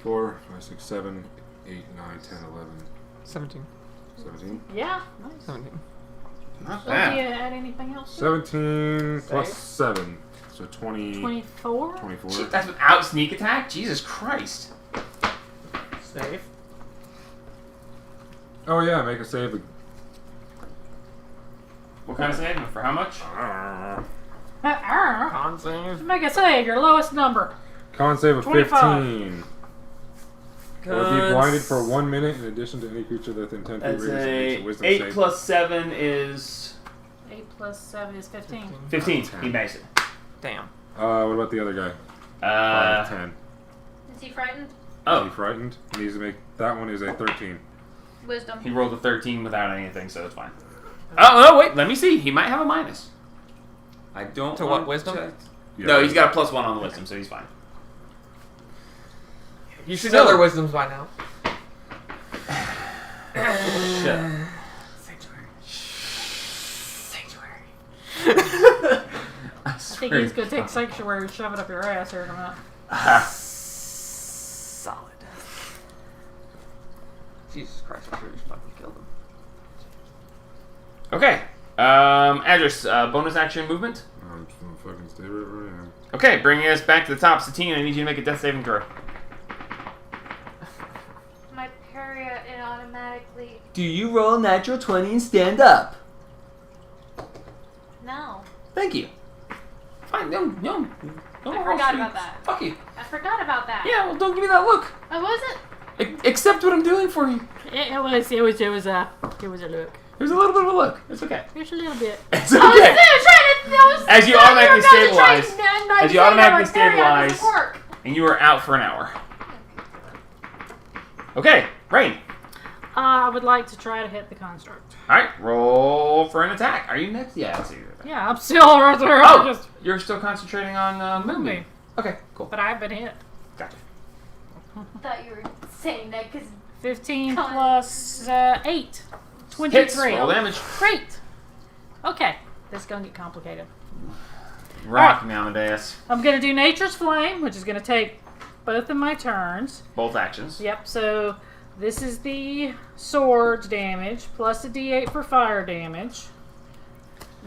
4, 5, 6, 7, 8, 9, 10, 11, 17. 17. Yeah, nice. 17. Not So do you add anything else? 17 plus 7. So 20. 24? 24. Shit, that's without sneak attack? Jesus Christ. Save. Oh yeah, make a save. What kind of save? For how much? Con save. Make a save, your lowest number. Con save of 25. 15. Or be blinded for 1 minute in addition to any creature that's in 10 feet That's radius that makes a wisdom 8 save. plus 7 is 8 plus 7 is 15. 15. 10. He makes it. Damn. What about the other guy? 5, 10. Is he frightened? Is Oh, he frightened? He needs to make. That one is a 13. Wisdom. he rolled a 13 without anything, so it's fine. Oh, no, wait, let me see. He might have a minus. I don't To want what, wisdom? to- Yeah. No, he's got a +1 on the wisdom, so he's fine. You should know their wisdoms by now. Shut I think he's going to take Sanctuary and shove it up your ass here in a minute. Solid. Jesus Christ, I'm sure you fucking killed him. Okay. Address, bonus action movement. I'm just gonna fucking stay right where I am. Okay, bringing us back to the top. Satine, I need you to make a death saving throw. My parry, it automatically. Do you roll a natural 20 and stand up? No. Thank you. Fine, no. Don't I roll forgot streak. about that. Fuck you. I forgot about that. Yeah, well, don't give me that look. I wasn't. Accept what I'm doing for you. It was a look. There's a little bit of a look. It's okay. Here's a little bit. It's I was okay. trying to. As you automatically stabilize- as you automatically stabilize. stabilize- And you are out for an hour. Okay, Rain. I would like to try to hit the construct. Alright, roll for an attack. Are you next? Yeah, I see you. Yeah, I'm still right there. Oh, Just you're still concentrating on Moonbeam. moving. Okay, cool. But I've been hit. Gotcha. I thought you were saying that because 15 Con. plus 8. 23. Hits, roll damage. Great. Okay. This is going to get complicated. Rock me, Amadeus. I'm going to do Nature's Flame, which is going to take both of my turns. Both actions. Yep, so this is the sword's damage, plus a d8 for fire damage.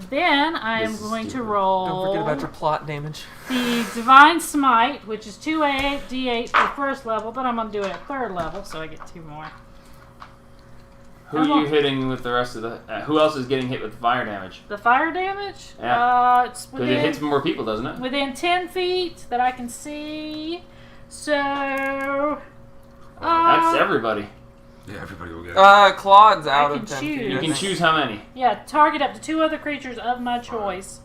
Then I am This is going to stupid. roll Don't forget about your plot damage. the Divine Smite, which is 2a8 d8 for first level, but I'm going to do it at third level, so I get 2 more. Who are you hitting with the rest of the... who else is getting hit with fire damage? The fire damage? Yeah. It's Because it hits more people, doesn't it? within 10 feet that I can see. So... That's everybody. Yeah, everybody will get it. Claude's out I of can 10 choose. feet. You I can think. choose how many. Yeah, target up to 2 other creatures of my choice.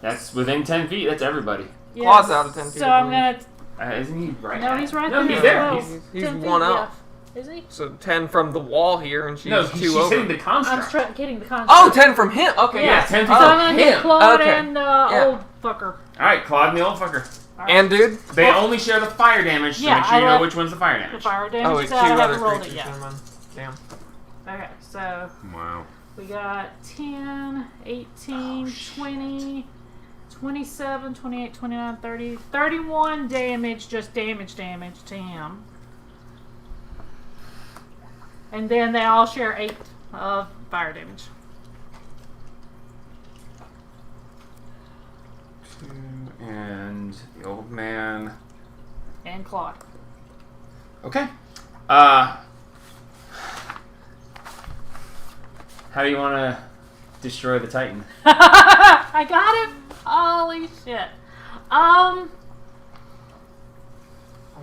That's within 10 feet. That's everybody. Yes. Claude's out of 10 feet, So I I'm believe. gonna... Isn't he right? No, he's right No, there. he's there. Well, He's 10 feet, one yeah. out. Is he? So 10 from the wall here, and she's No, 2 she's over. hitting the I'm construct. getting the construct. Oh, 10 from him. Okay, Yeah, yes. 10 So feet. I'm gonna hit him. Claude Okay. and Yeah. old fucker. Alright, Claude and the old fucker. And dude. They only share the fire damage, so Yeah, make sure I you know left which one's the fire The damage. fire damage Oh, is it's out. I two other haven't rolled it creatures. yet. Never mind. Damn. Okay, so Wow. we got 10, 18, 20, 27, 28, 29, 30, 31 damage, just damage to him. And then they all share 8 of fire damage. And the old man. And Claude. Okay. How do you want to destroy the Titan? I got him! Holy shit. I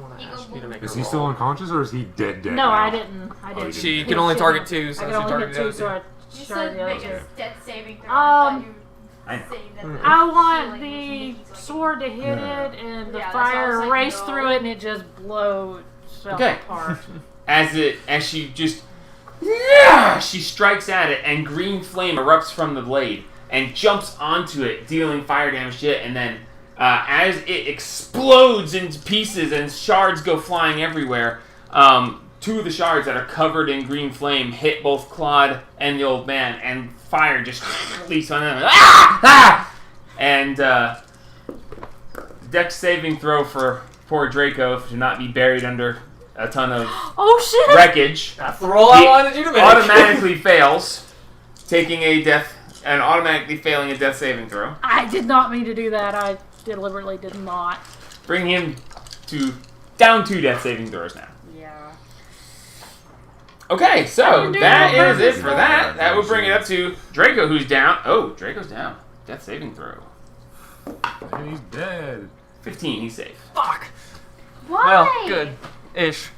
want to He ask go you to make Is a he roll. still unconscious or is he dead? No, now? I didn't. I didn't. She hit can only two. target 2, so I she can only targeted hit 2, the so I You targeted said the other make 2. a death saving throw. I thought you I know. saved that. I want healing the needs, like, sword to hit Yeah. it, and the Yeah, that's all I was fire like, raced no. through it, and it just blew itself Okay. apart. As she just she strikes at it, and green flame erupts from the blade and jumps onto it, dealing fire damage to it. And then as it explodes into pieces and shards go flying everywhere, 2 of the shards that are covered in green flame hit both Claude and the old man, and fire just leaps on them. And dex saving throw for poor Draco to not be buried under a ton of Oh shit! wreckage. That's the roll I He wanted you to make. automatically fails, taking and automatically failing a death saving throw, I did not mean to do that. I deliberately did not. bringing him to down 2 death saving throws now. Yeah. Okay, I so didn't do that it on is it purpose, for though. that. That will bring it up to Draco, who's down. Oh, Draco's down. Death saving throw. And he's dead. 15, he's safe. Fuck. Why? Well, good. Ish.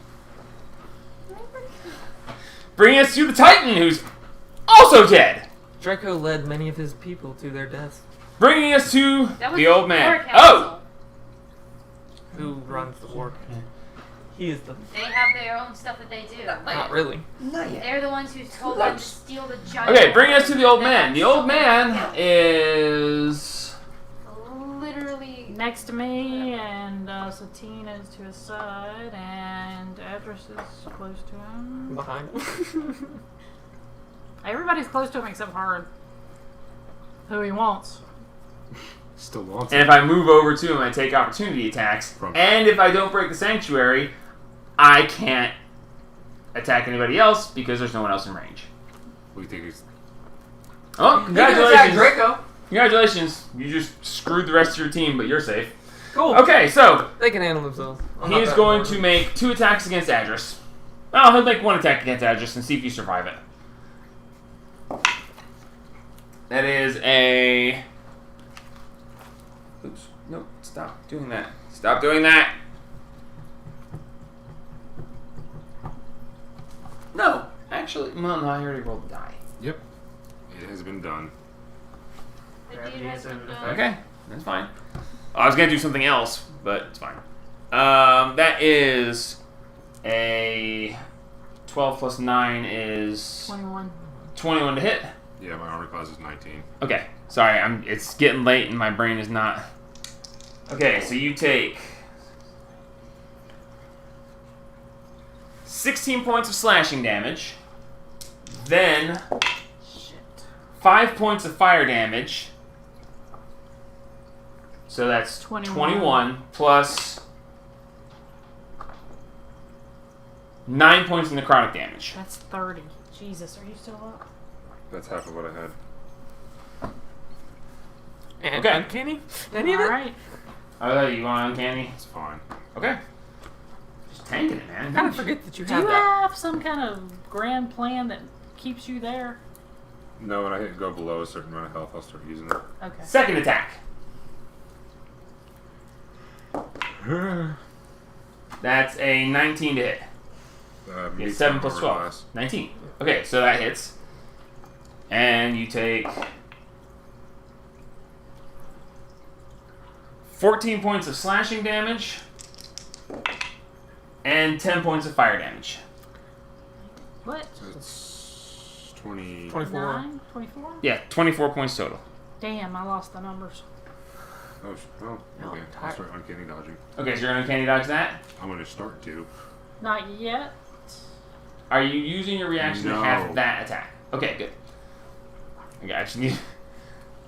Bringing us to the Titan, who's also dead. Draco led many of his people to their deaths. Bringing us to That was the old War man. Council. Oh! Who runs the war? He is the. They have their own stuff that they do. Not really. They're the ones who told them to steal the giant. Okay, bringing us to the old That man. got The old so man many is... literally. Next to me, and Satine is to his side, and Address is close to him. Behind him. Everybody's close to him except Hard. Who he wants. Still wants And it. if I move over to him, I take opportunity attacks. And if I don't break the sanctuary, I can't attack anybody else because there's no one else in range. We think he's. Oh, You can attack congratulations. Draco. Congratulations. You just screwed the rest of your team, but you're safe. Cool. Okay, so They can handle themselves. I'm he not is that going to important. make 2 attacks against Adris. Well, he'll make 1 attack against Adris and see if you survive it. That is a... Oops. Nope. Stop doing that. Stop doing that. No. Actually, well, no, I already rolled the die. Yep. It has been done. The dude has been done. Okay. That's fine. I was going to do something else, but it's fine. That is a 12 plus 9 is 21. 21 to hit. Yeah, my armor class is 19. Okay, sorry, it's getting late and my brain is not. Okay, so you take 16 points of slashing damage, then 5 points of fire damage. So that's 21 plus 9 points of necrotic damage. That's 30. Jesus, are you still up? That's half of what I had. And Okay. Uncanny? Any of it? Alright. Oh, you want uncanny? It's fine. Okay. Just tanking it, man. I kind of forget that you Do have you that. have some kind of grand plan that keeps you there? No, when I hit go below a certain amount of health, I'll start using it. Okay. Second attack. That's a 19 to hit. Meets 7 my plus armor 12. class. 19. Okay, so that hits. And you take 14 points of slashing damage and 10 points of fire damage. What? So it's 20. 24. 9? 24? Yeah, 24 points total. Damn, I lost the numbers. Oh, well, No, okay. I'm I'll tired. start uncanny dodging. Okay, so you're gonna uncanny dodge that. I'm gonna start to. Not yet. Are you using your reaction to have No. that attack? Okay, good. I got you.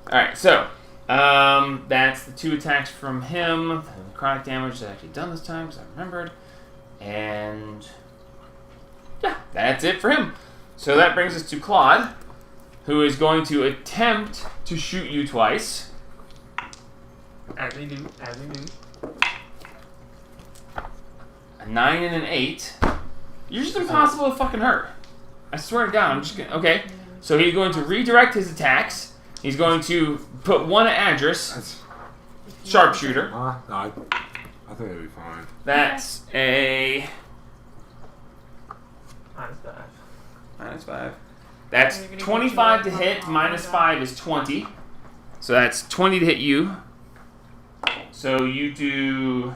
Alright, so that's the 2 attacks from him. The necrotic damage is actually done this time because I remembered. And yeah, that's it for him. So that brings us to Claude, who is going to attempt to shoot you twice. As they do, as they do. A 9 and an 8. You're just impossible to fucking hurt. I swear to God, I'm just gonna. Okay, so he's going to redirect his attacks. He's going to put one at Adris, That's. sharpshooter. No, I think it'll be fine. That's a Minus 5. -5. That's 25 to hit. -5 is 20. So that's 20 to hit you. So you do.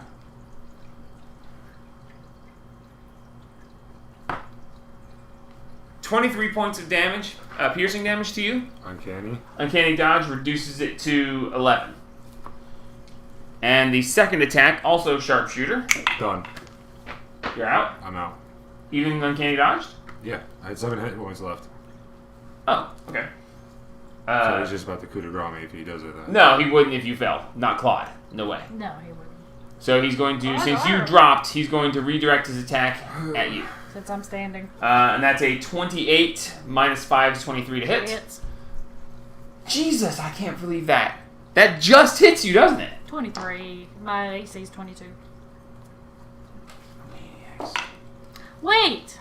$23 points of damage, piercing damage to you. Uncanny. Uncanny dodge reduces it to 11. And the second attack, also sharpshooter. Done. You're out. I'm out. Even uncanny dodged? Yeah, I had 7 hit points left. Oh, okay. So he's just about to coup de grace me if he does it. No, he wouldn't if you fell. Not Claude. No way. No, he wouldn't. So he's going to, Oh, since no. you dropped, he's going to redirect his attack at you. Since I'm standing. And that's a 28 -5 is 23 to hit. Hits. Jesus, I can't believe that. That just hits you, doesn't it? 23. My AC is 22. Wait!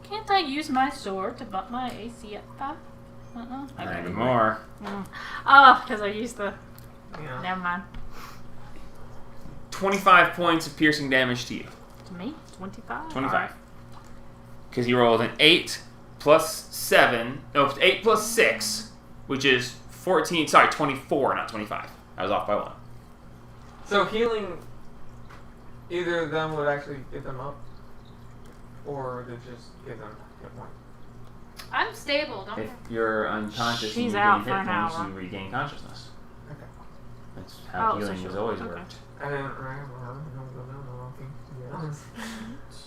Can't I use my sword to bump my AC up 5? Not Okay. anymore. Oh, because I used the... Yeah. Never mind. 25 points of piercing damage to you. To me? 25? 25. Because he rolled an 8 plus 7. No, 8 plus 6, which is 14. Sorry, 24, not 25. I was off by 1. So healing, either of them would actually get them up, or would it just give them hit point? I'm stable. Don't. If you're unconscious She's and you out gain for hit an points, hour. you regain consciousness. Okay. That's how Oh, so healing has she'll- always okay. worked. I didn't remember. To be honest.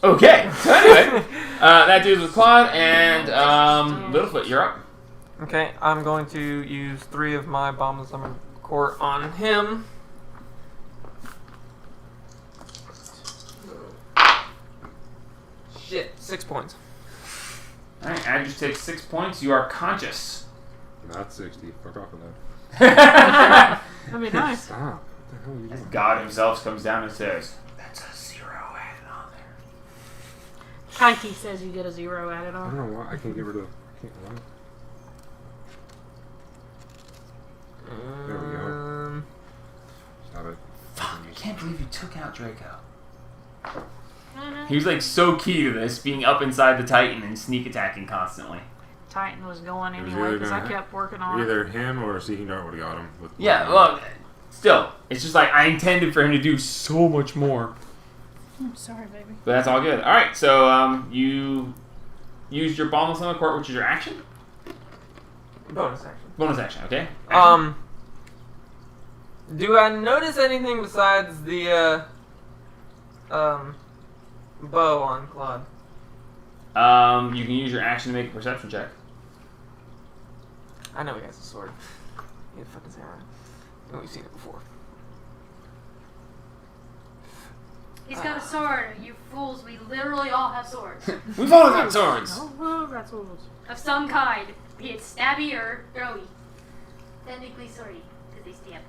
Okay, so anyway, that deals with Claude, and Littlefoot, you're up. Okay, I'm going to use 3 of my Bomb of Summer Court on him. Shit, 6 points. Alright, Andrew takes 6 points. You are conscious. Not 60. Fuck off with that. That'd be nice. Stop. What the hell are you doing? God himself comes down and says, "That's a 0 added on there." Kaiki says you get a 0 added I on. don't know why. I can't get rid of. I can't run. There we go. Stop it. Fuck, I can't believe you took out Draco. Mhm. He was like so key to this, being up inside the Titan and sneak attacking constantly. Titan was going It was anyway either because I gonna kept working on it. Either him or Seeking Dart would have got him. With Yeah, well, still, it's just like I intended for him to do so much more. I'm sorry, baby. But that's all good. Alright, so you used your Bomb of Summer Court, which is your action? Bonus action. Bonus action, okay? Action. Do I notice anything besides the bow on Claude? You can use your action to make a perception check. I know he has a sword. He had fucking samurai. Oh, we've seen it before. He's got a sword. You fools. We literally all have swords We've all got swords! Oh, that's what it was. of some kind, be it stabby or throwy. Technically, swordy, because they stab.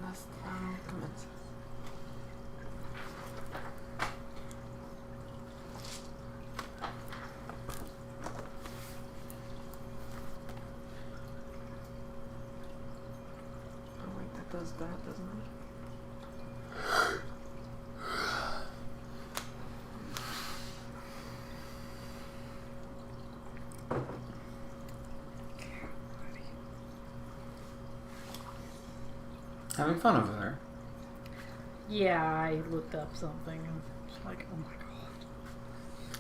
Unless commence. Oh wait, that does that, doesn't it? Having fun over there. Yeah, I looked up something and it's like, oh my god.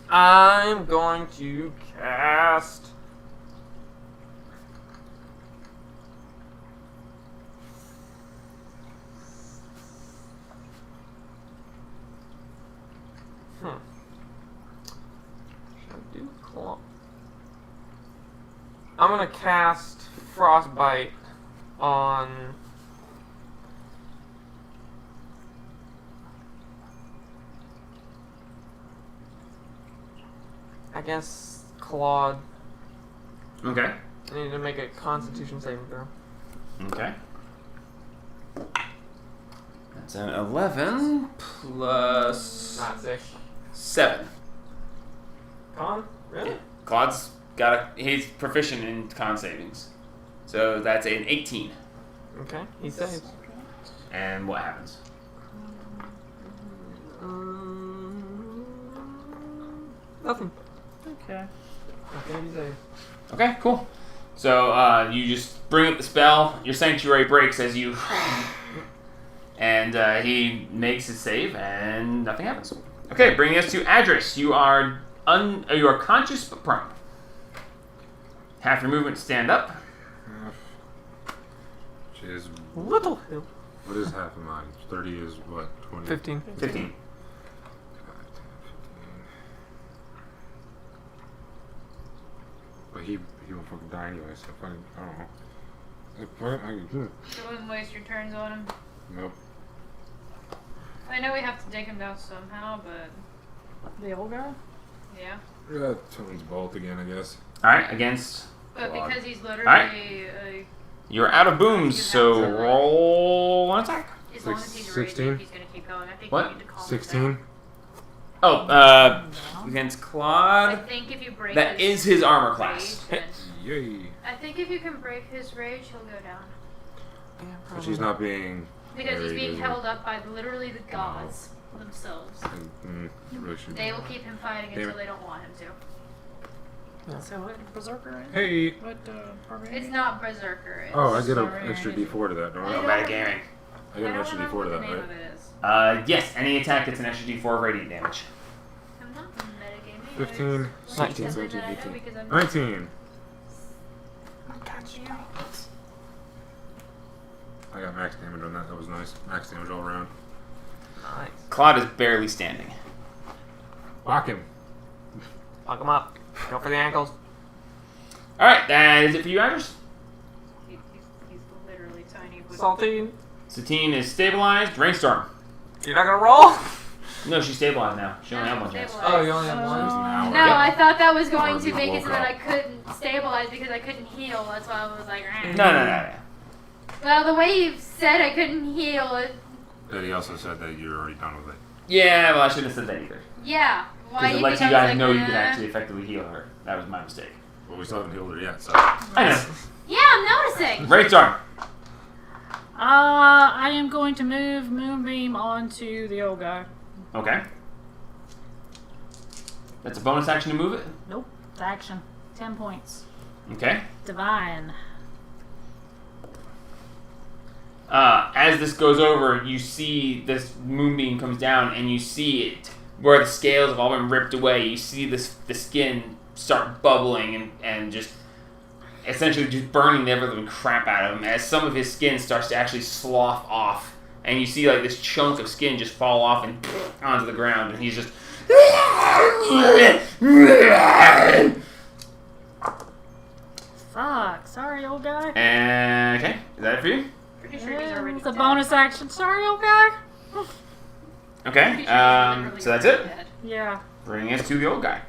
I'm going to cast Should I do claw? I'm gonna cast Frostbite on. I guess Claude. Okay. I need to make a Constitution saving throw. Okay. That's an 11 plus Not 6. 7. Con? Really? Claude's he's proficient in con savings. So that's an 18. Okay, he saves. And what happens? Nothing. Okay. Okay, he saves. Okay, cool. So you just bring up the spell. Your sanctuary breaks as you, and he makes his save, and nothing happens. Okay, bringing us to Adris. You are conscious but prone. Half your movement to stand up. Which is Little hill. what is half of mine? 30 is what? 20. 15. 15. But he won't fucking die anyway, so fucking, I don't know. I can do it. You wouldn't waste your turns on him. Nope. I know we have to take him down somehow, but The old guy? yeah. Tone's bolt again, I guess. All right, against. But God. because he's literally Alright. You're You're out of booms, You have so to, like- roll one attack. as long as he's 16? raging, he's gonna keep going. I think What? you need to calm him 16? down. Oh, against I Claude. think if you break That is his armor class. rage, then- Yay. I think if you can break his rage, he'll go down. But she's not being. Because he's very being good. held up by literally the gods themselves. Really should They will keep him fighting Damn until it. they don't want him to. So what Berserker is? Hey! What barbarian? It's not Berserker. It's, Oh, I get an Sorry. extra D4 to that, don't I I? don't- Metagaming. I get an don't extra remember D4 to what the that, name right? of it is. Yes, any attack gets an extra D4 of radiant damage. I'm not metagaming. 15, It's 16, something 17, that I know 18. because I'm 19! Gotcha. I got max damage on that, that was nice. Max damage all around. Nice. Claude is barely standing. Whack him! Lock him up. Go for the ankles. All right, that is it for you, Adris. He's literally tiny. With Saltine. Satine is stabilized. Rainstorm. You're not gonna roll? No, she's stabilized now. She only had one chance. Oh, you only have It's one. an hour. No, I thought that was going to Or make it so woke that I up. couldn't stabilize because I couldn't heal. That's why I was like, "Rah." No. Well, the way you said I couldn't heal, But he also said that you're already done with it. Yeah, well, I shouldn't have said that either. yeah. Why Because do it you lets think you I was guys like, know you can "Nah." actually effectively heal her. That was my mistake. Well, we still haven't healed her yet, so. I know. Yeah, I'm noticing. Rainstorm. I am going to move Moonbeam onto the old guy. Okay. That's a bonus action to move it. Nope. It's action. 10 points. Okay. Divine. As this goes over, you see this moonbeam comes down, and you see it where the scales have all been ripped away. You see the skin start bubbling and just essentially just burning the ever living crap out of him as some of his skin starts to actually slough off, and you see like this chunk of skin just fall off and onto the ground, and he's just. Fuck. Sorry, old guy. And okay, is that it for you? Pretty sure he's already It's a dead. bonus action. Sorry, old guy. Okay, Pretty sure he's literally so that's it. dead. Yeah. Bringing us to the old guy.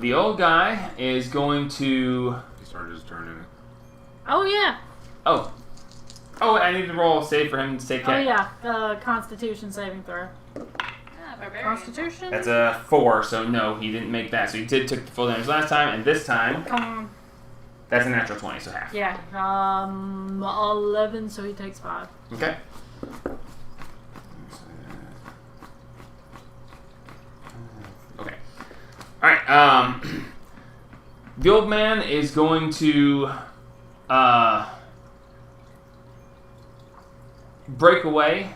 The old guy is going to. He started his turn in it. Oh, yeah. Oh, I need to roll a save for him to take Oh, care. yeah. Constitution saving throw. Ah, barbarian. Constitution? That's a 4, so no, he didn't make that. So he did took the full damage last time, and this time Come on. that's a natural 20, so half. Yeah. 11, so he takes 5. Okay. Okay. All right. The old man is going to break away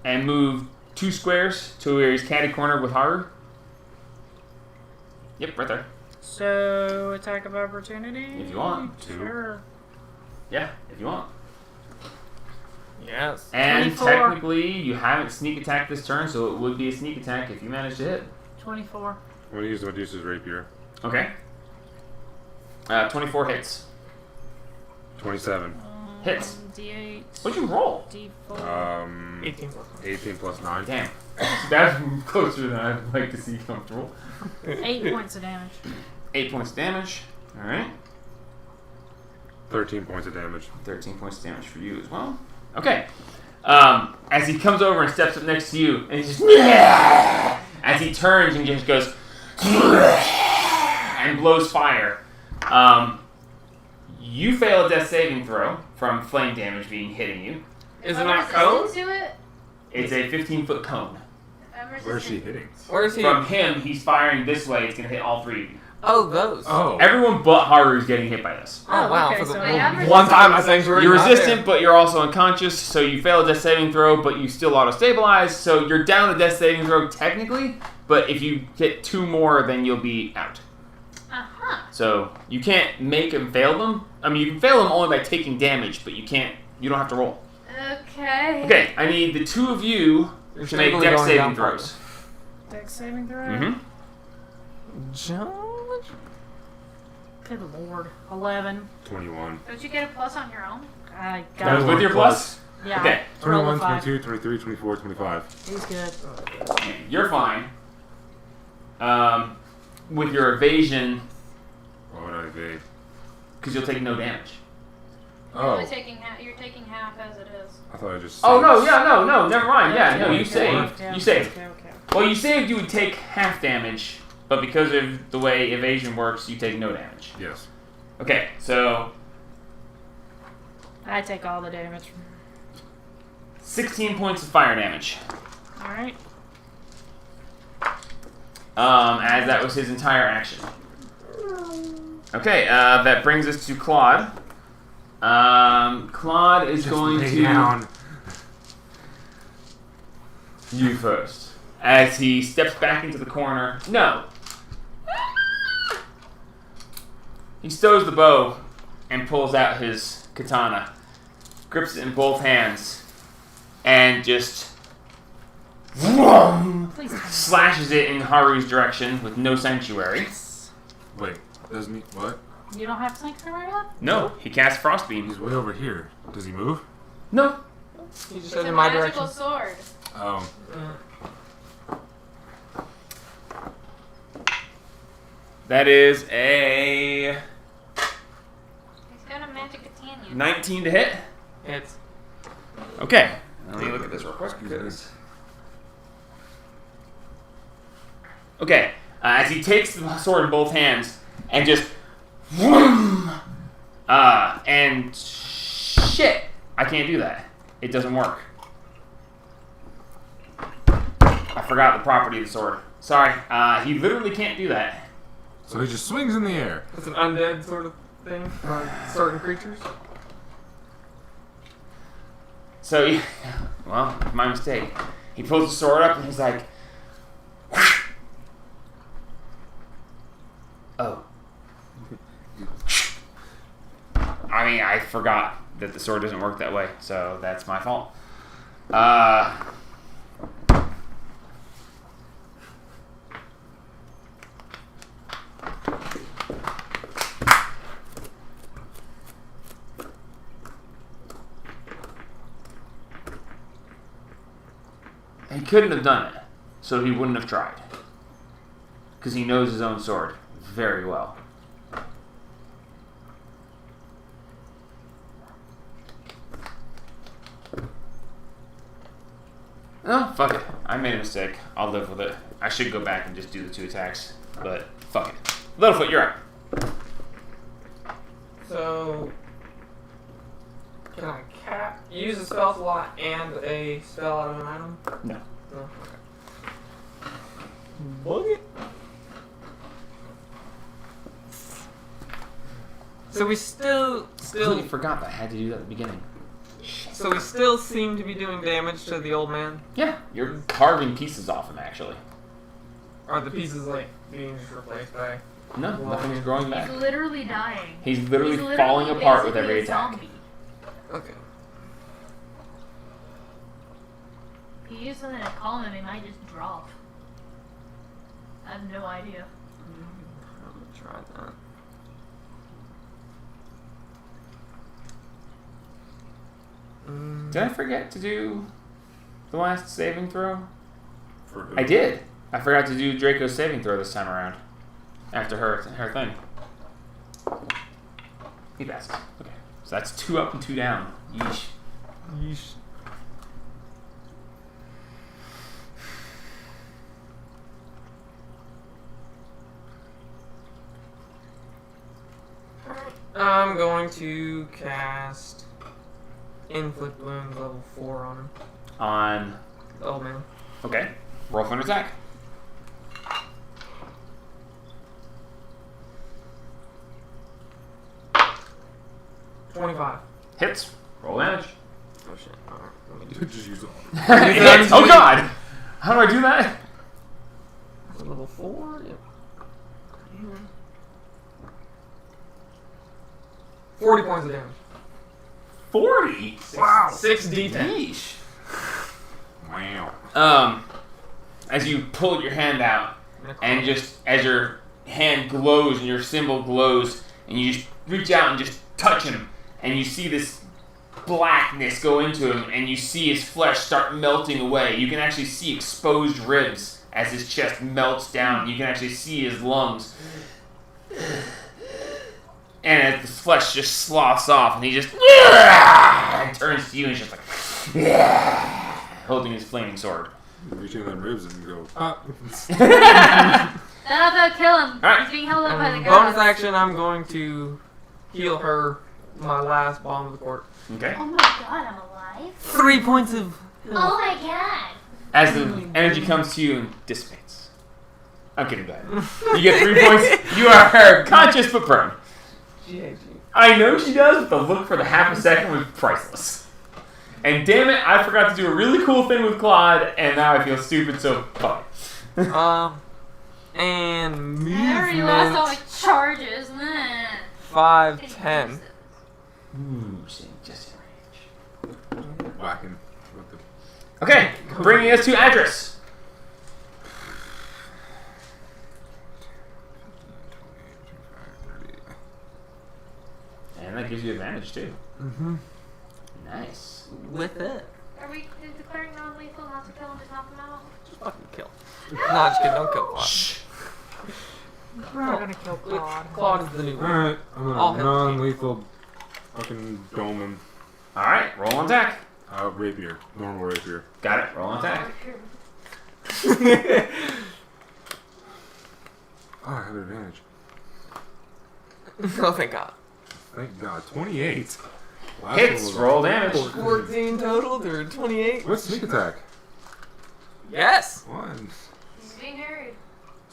and move 2 squares to where he's catty cornered with Haru. Yep, right there. So, attack of opportunity? If you want. Sure. Yeah, if you want. Yes. And 24. technically, you haven't sneak attacked this turn, so it would be a sneak attack if you manage to hit. 24. I'm gonna use Medusa's rapier. Okay. 24 hits. 27. Hits. D8. What'd you roll? D4. 18 plus 18 plus 9. Damn. That's closer than I'd like to see comfortable. 8 points of damage. 8 points of damage. Alright. 13 points of damage. 13 points of damage for you as well. Okay. As he comes over and steps up next to you, and he just as he turns and just goes and blows fire. You fail a death saving throw from flame damage being hitting you. Is it I'm not resistant cone? to it. It's a 15-foot cone. I'm resistant. Where's she hitting? Where is he? From him, he's firing this way. It's going to hit all three of you. Oh, those. Oh. Everyone but Haru is getting hit by this. Oh, wow. okay, For the so I am one time I sanctuary. You're not resistant, there. but you're also unconscious, so you fail a death saving throw, but you still auto-stabilize, so you're down a death saving throw technically, but if you get 2 more, then you'll be out. Uh-huh. So you can't make him fail them. I mean, you can fail them only by taking damage, but you don't have to roll. Okay. Okay, I need the 2 of you You're to make stably dex going saving down throws. Dex saving throw? Mm-hmm. George? Good lord. 11. 21. Don't you get a plus on your own? I That got was it. with your plus? Yeah. Okay, Roll a 21, 5. 22, 23, 24, 25. He's good. you're fine. With your evasion, Why would I evade? because you'll take no damage. You're Oh. only taking half. You're taking half as it is. I thought I just. Oh, no, saved. yeah, no, never mind. Yeah, no, you Okay, saved. okay, You saved. Okay. Well, you saved, you would take half damage, but because of the way evasion works, you take no damage. Yes. Okay, so I take all the damage. 16 points of fire damage. Alright. As that was his entire action. Okay, that brings us to Claude. Claude is going Lay to down. you first. As he steps back into the corner. No. He stows the bow and pulls out his katana, grips it in both hands, and just vroom, Please tell me. slashes it in Haru's direction with no sanctuary. Wait, doesn't he? What? You don't have sanctuary up? No, he casts Frostbeam. He's way over here. Does he move? No. He just It's said a in my magical direction. sword. Oh. That is a He's got a magic katana. 19 to hit. It's Okay. Let me look at this real quick. because- Okay. As he takes the sword in both hands and just vroom, and shit, I can't do that. It doesn't work. I forgot the property of the sword. Sorry. He literally can't do that. So he just swings in the air. it's an undead sort of thing for certain creatures. So, well, my mistake. He pulls the sword up and he's like, oh. I mean, I forgot that the sword doesn't work that way, so that's my fault. He couldn't have done it, so he wouldn't have tried. Because he knows his own sword very well. Oh, fuck it. I made a mistake. I'll live with it. I should go back and just do the 2 attacks, but fuck it. Littlefoot, you're up. So, can I use a spell slot and a spell out of an item? No. No. Okay. So we still, Completely forgot that I had to do that at the beginning. so we still seem to be doing damage to the old man. Yeah, you're carving pieces off him, actually. Are the pieces like being just replaced by? No, nothing's growing back. He's literally dying. He's literally He's literally falling apart with basically every a attack. zombie. Okay. If you use something to calm him, he might just drop. I have no idea. I'm gonna try that. Did I forget to do the last saving throw? For who? I did. I forgot to do Draco's saving throw this time around. After her thing. He passed. Okay. So that's 2 up and 2 down. Yeesh. Yeesh. I'm going to cast Inflict Wounds level 4 on him. On. The old man. Okay. Roll for an attack. $25. Hits. Roll damage. Oh shit. Alright, let me do Just use it. It hits. Oh god! How do I do that? level 4. Yep. 40 points of damage. 40? Wow. 6d10. Yeesh. Wow. As you pull your hand out, and just as your hand glows and your symbol glows, and you just reach out and just touch him, and you see this blackness go into him, and you see his flesh start melting away. You can actually see exposed ribs as his chest melts down. You can actually see his lungs. And as the flesh just sloughs off, and he just and turns to you and he's just like holding his flaming sword. Reach in them ribs and go, pop. That'll kill him. Alright. He's being held up by the Bonus gods. action, I'm going to heal her my last bomb of the court. Okay. Oh my god, I'm alive. 3 points of Oh my god. As the energy comes to you and dissipates. I'm kidding, bad. You get 3 points. You are conscious but prone. GAG. I know she does, but the look for the half a second was priceless. And damn it, I forgot to do a really cool thing with Claude, and now I feel stupid, so fuck it. And I already lost all my movement charges, man. 5, 10. Ooh, just in range. Whacking. With the Okay, bringing us to Adris. And that gives you advantage, too. Mm-hmm. Nice. With it. Are we declaring non-lethal not to kill him, just knock him out? Just fucking kill. Nah, just kidding. Don't kill Claude. Shh. We're not gonna kill Claude. Claude is the new one. Alright, I'm I'll gonna hit. non-lethal fucking dome him. Alright, roll an attack. Rapier. Normal rapier. Got it, roll an attack. Oh, I have advantage. Oh, thank God. Thank God. 28. Last Hits, one was roll damage. 14 total to 28. What's sneak attack? Yes. 1, He's being hurried.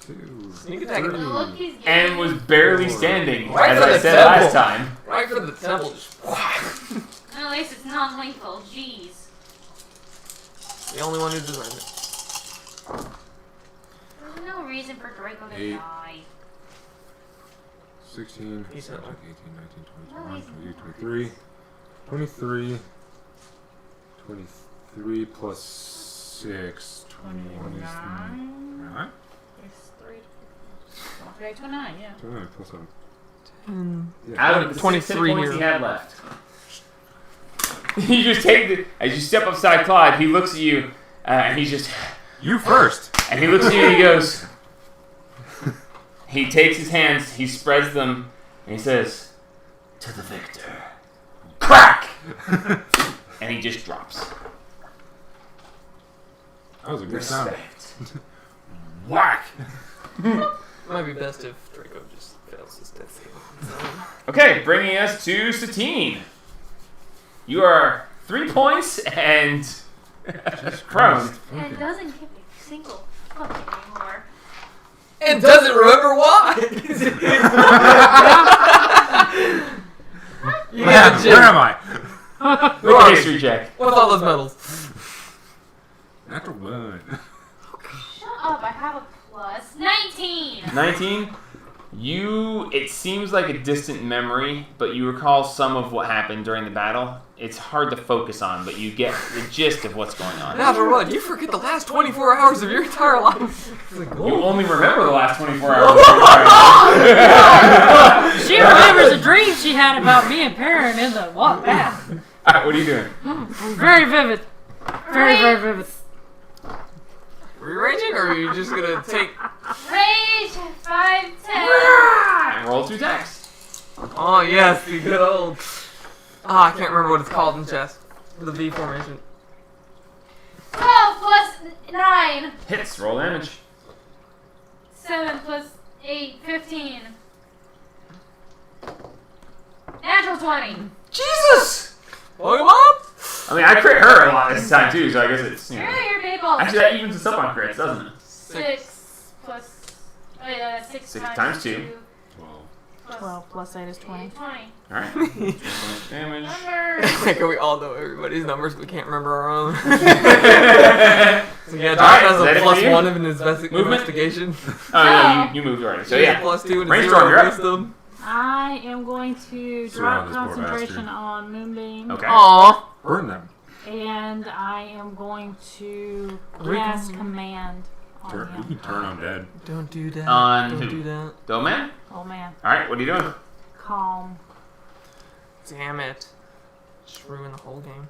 2, Sneak attack. 3. The look he's getting. And was barely standing, Right as for I the said last temple. time. Right for the temple. Just At least it's non-lethal. Jeez. the only one who deserves it. There's no reason for Draco to 8. die. 16, He said 18, what? 19, 20, 21, 22, 23. 23 plus 6. 21 is 9. It's 3. Okay, 29, yeah. 29 plus 7. Out of the 23 points he here. had left. You just take the, as you step upside Claude, he looks at you, and he's just, You first! and he looks at you and he goes, he takes his hands, he spreads them, and he says, "To the victor." Crack! And he just drops. That was a good sound. Respect. Whack! Might be best if Draco just fails his death save. Okay, bringing us to Satine. You are 3 points and prone. And it doesn't give me a single fucking anymore. And doesn't remember why. You get the Where gym am I? Make a history check. with all those medals. Natural 1. Shut up, I have a plus. 19! 19. It seems like a distant memory, but you recall some of what happened during the battle. it's hard to focus on, but you get the gist of what's going on. After what? You forget the last 24 hours of your entire life. It's like, You whoa. only remember the last 24 hours. She remembers a dream she had about being parent in the what bath. Alright, what are you doing? Very vivid. Very vivid. Are you raging, or are you just gonna take... Rage 5, 10. And roll 2 attacks. Oh, yes, the good old... I can't remember what it's called in chess. The V formation. 12 plus 9. Hits, roll damage. 7 plus 8, 15. Natural 20. Jesus! Hold him up! I mean, I crit her a lot this time too, so I guess it's, you know. Screw your people. Actually, that evens us up on crits, doesn't it? 6 plus... Oh yeah, 6 6 times 2. 12 plus 8 is 20. 20. Alright. Damage. Numbers. Like we all know everybody's numbers, but we can't remember our own. So yeah, Josh Alright, has is that a it plus for you? 1 in his Movement? investigation. Oh, yeah, you moved already. So, He has a yeah. plus 2 and a Brainstorm, 0 you're in up. wisdom. I am going to Surround drop this poor concentration bastard. on Moonbeam. Okay. Aww. Burn them. And I am going to Are we cast going- command on You him. can turn them dead. Don't do that. On Don't who? do that. Doman? Oh man. Alright, what are you doing? Calm. Damn it. Just ruin the whole game.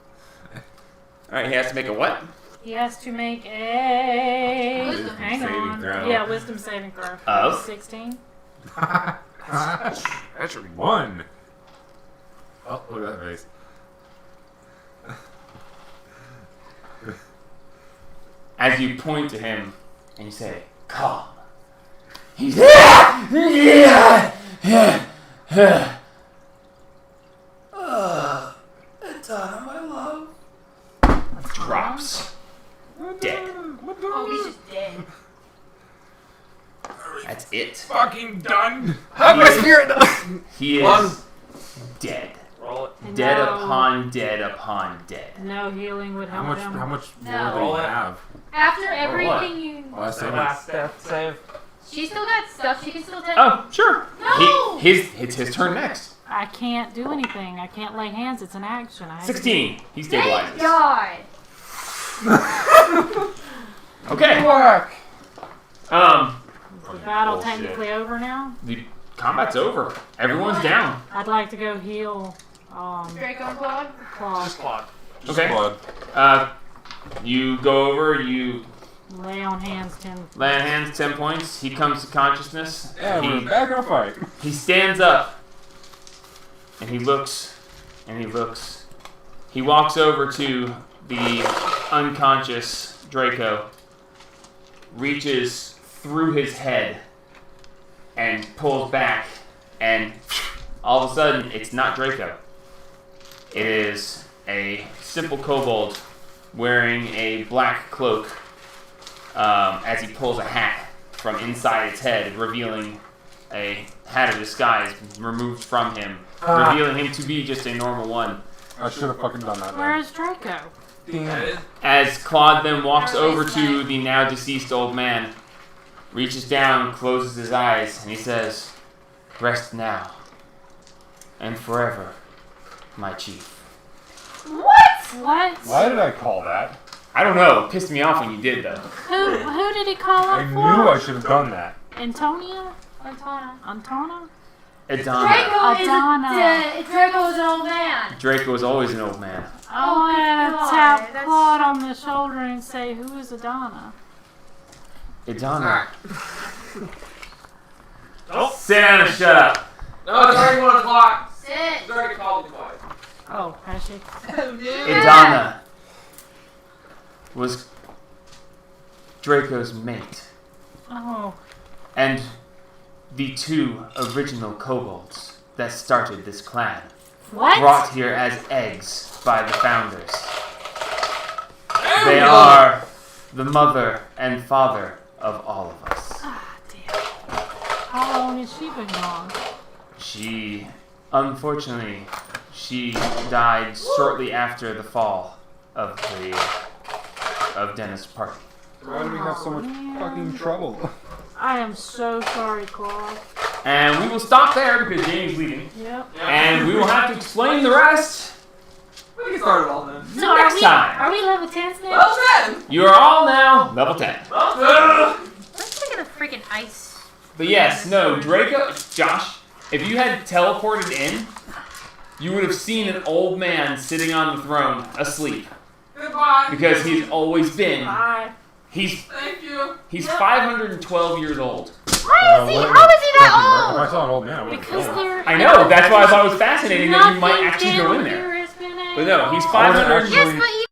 Alright, he has to make a what? He has to make a... Wisdom Hang saving on. throw. Yeah, wisdom saving throw. Of? 16. That's 1. Oh, look at that face. As you point to him and you say, calm. He's drops. Dead. Oh, he's just dead. That's it. Fucking done. Hug my spirit! He One. is dead. Roll it. Dead No. upon dead upon dead. No healing would How help much? him. How much No. more do Roll you it. have? After what? everything you... Last saving. Last death save. She's still got stuff. She can still take... Oh, sure. No! It's his turn next. I can't do anything. I can't lay hands. It's an action. I have to- 16. He Thank stabilizes. God. Okay. Work! Is the battle Bullshit. technically over now? The combat's over. Everyone's down. I'd like to go heal Draco and Claude. Claude. Squad. Just Okay. blood. You go over, you Lay on hands 10. lay on hands 10 points. He comes to consciousness. Yeah, we're back in a fight. He stands up. And he looks. And he looks. He walks over to the unconscious Draco. Reaches through his head. And pulls back. And all of a sudden, it's not Draco. It is a simple kobold wearing a black cloak as he pulls a hat from inside its head, revealing a hat of disguise removed from him, revealing him to be just a normal one. I should have fucking done that. Where is Draco? Then. As Claude then walks over to the now deceased old man, reaches down, closes his eyes, and he says, "Rest now, and forever, my chief." What? Why did I call that? I don't know. It pissed me off when you did, though. Who did he call I up knew for? I should have done that. Antonia? Antana. Antona? Adana. Draco is Adana. dead. Draco is an old man. Draco was always an old man. I Oh want my to God, tap that's Claude on the shoulder and say, "Who is Adana?" Adana. Sit down and shut up. No, it's already 1 o'clock. Sit. It's already called the quiet. Oh, has she? Adana was Draco's mate. Oh, And the 2 original kobolds that started this clan. what? Brought here as eggs by the founders. They are the mother and father of all of us. Ah, damn. How long has she been gone? She, unfortunately, she died shortly after the fall of Dennis' party. Why do we have so much man. fucking trouble? I am so sorry, Claude. And we will stop there because Jamie's leaving. Yep. And we will have to explain the rest We can start it all then. So are Next we, time. are we level 10 now? Well then. You are all now level 10. Let's look at the freaking ice. But yes, no, Draco, Josh, if you had teleported in, you would have seen an old man sitting on the throne, asleep. Goodbye. Because he's always been. Bye. Thank you. He's 512 years old. Why is he? How is he If that I old? saw an old man, I wouldn't Because kill him. they're. I know, that's why I thought it was fascinating that you might Nothing actually go in down there. here has been But no, he's I wouldn't 500. actually- Yes, but you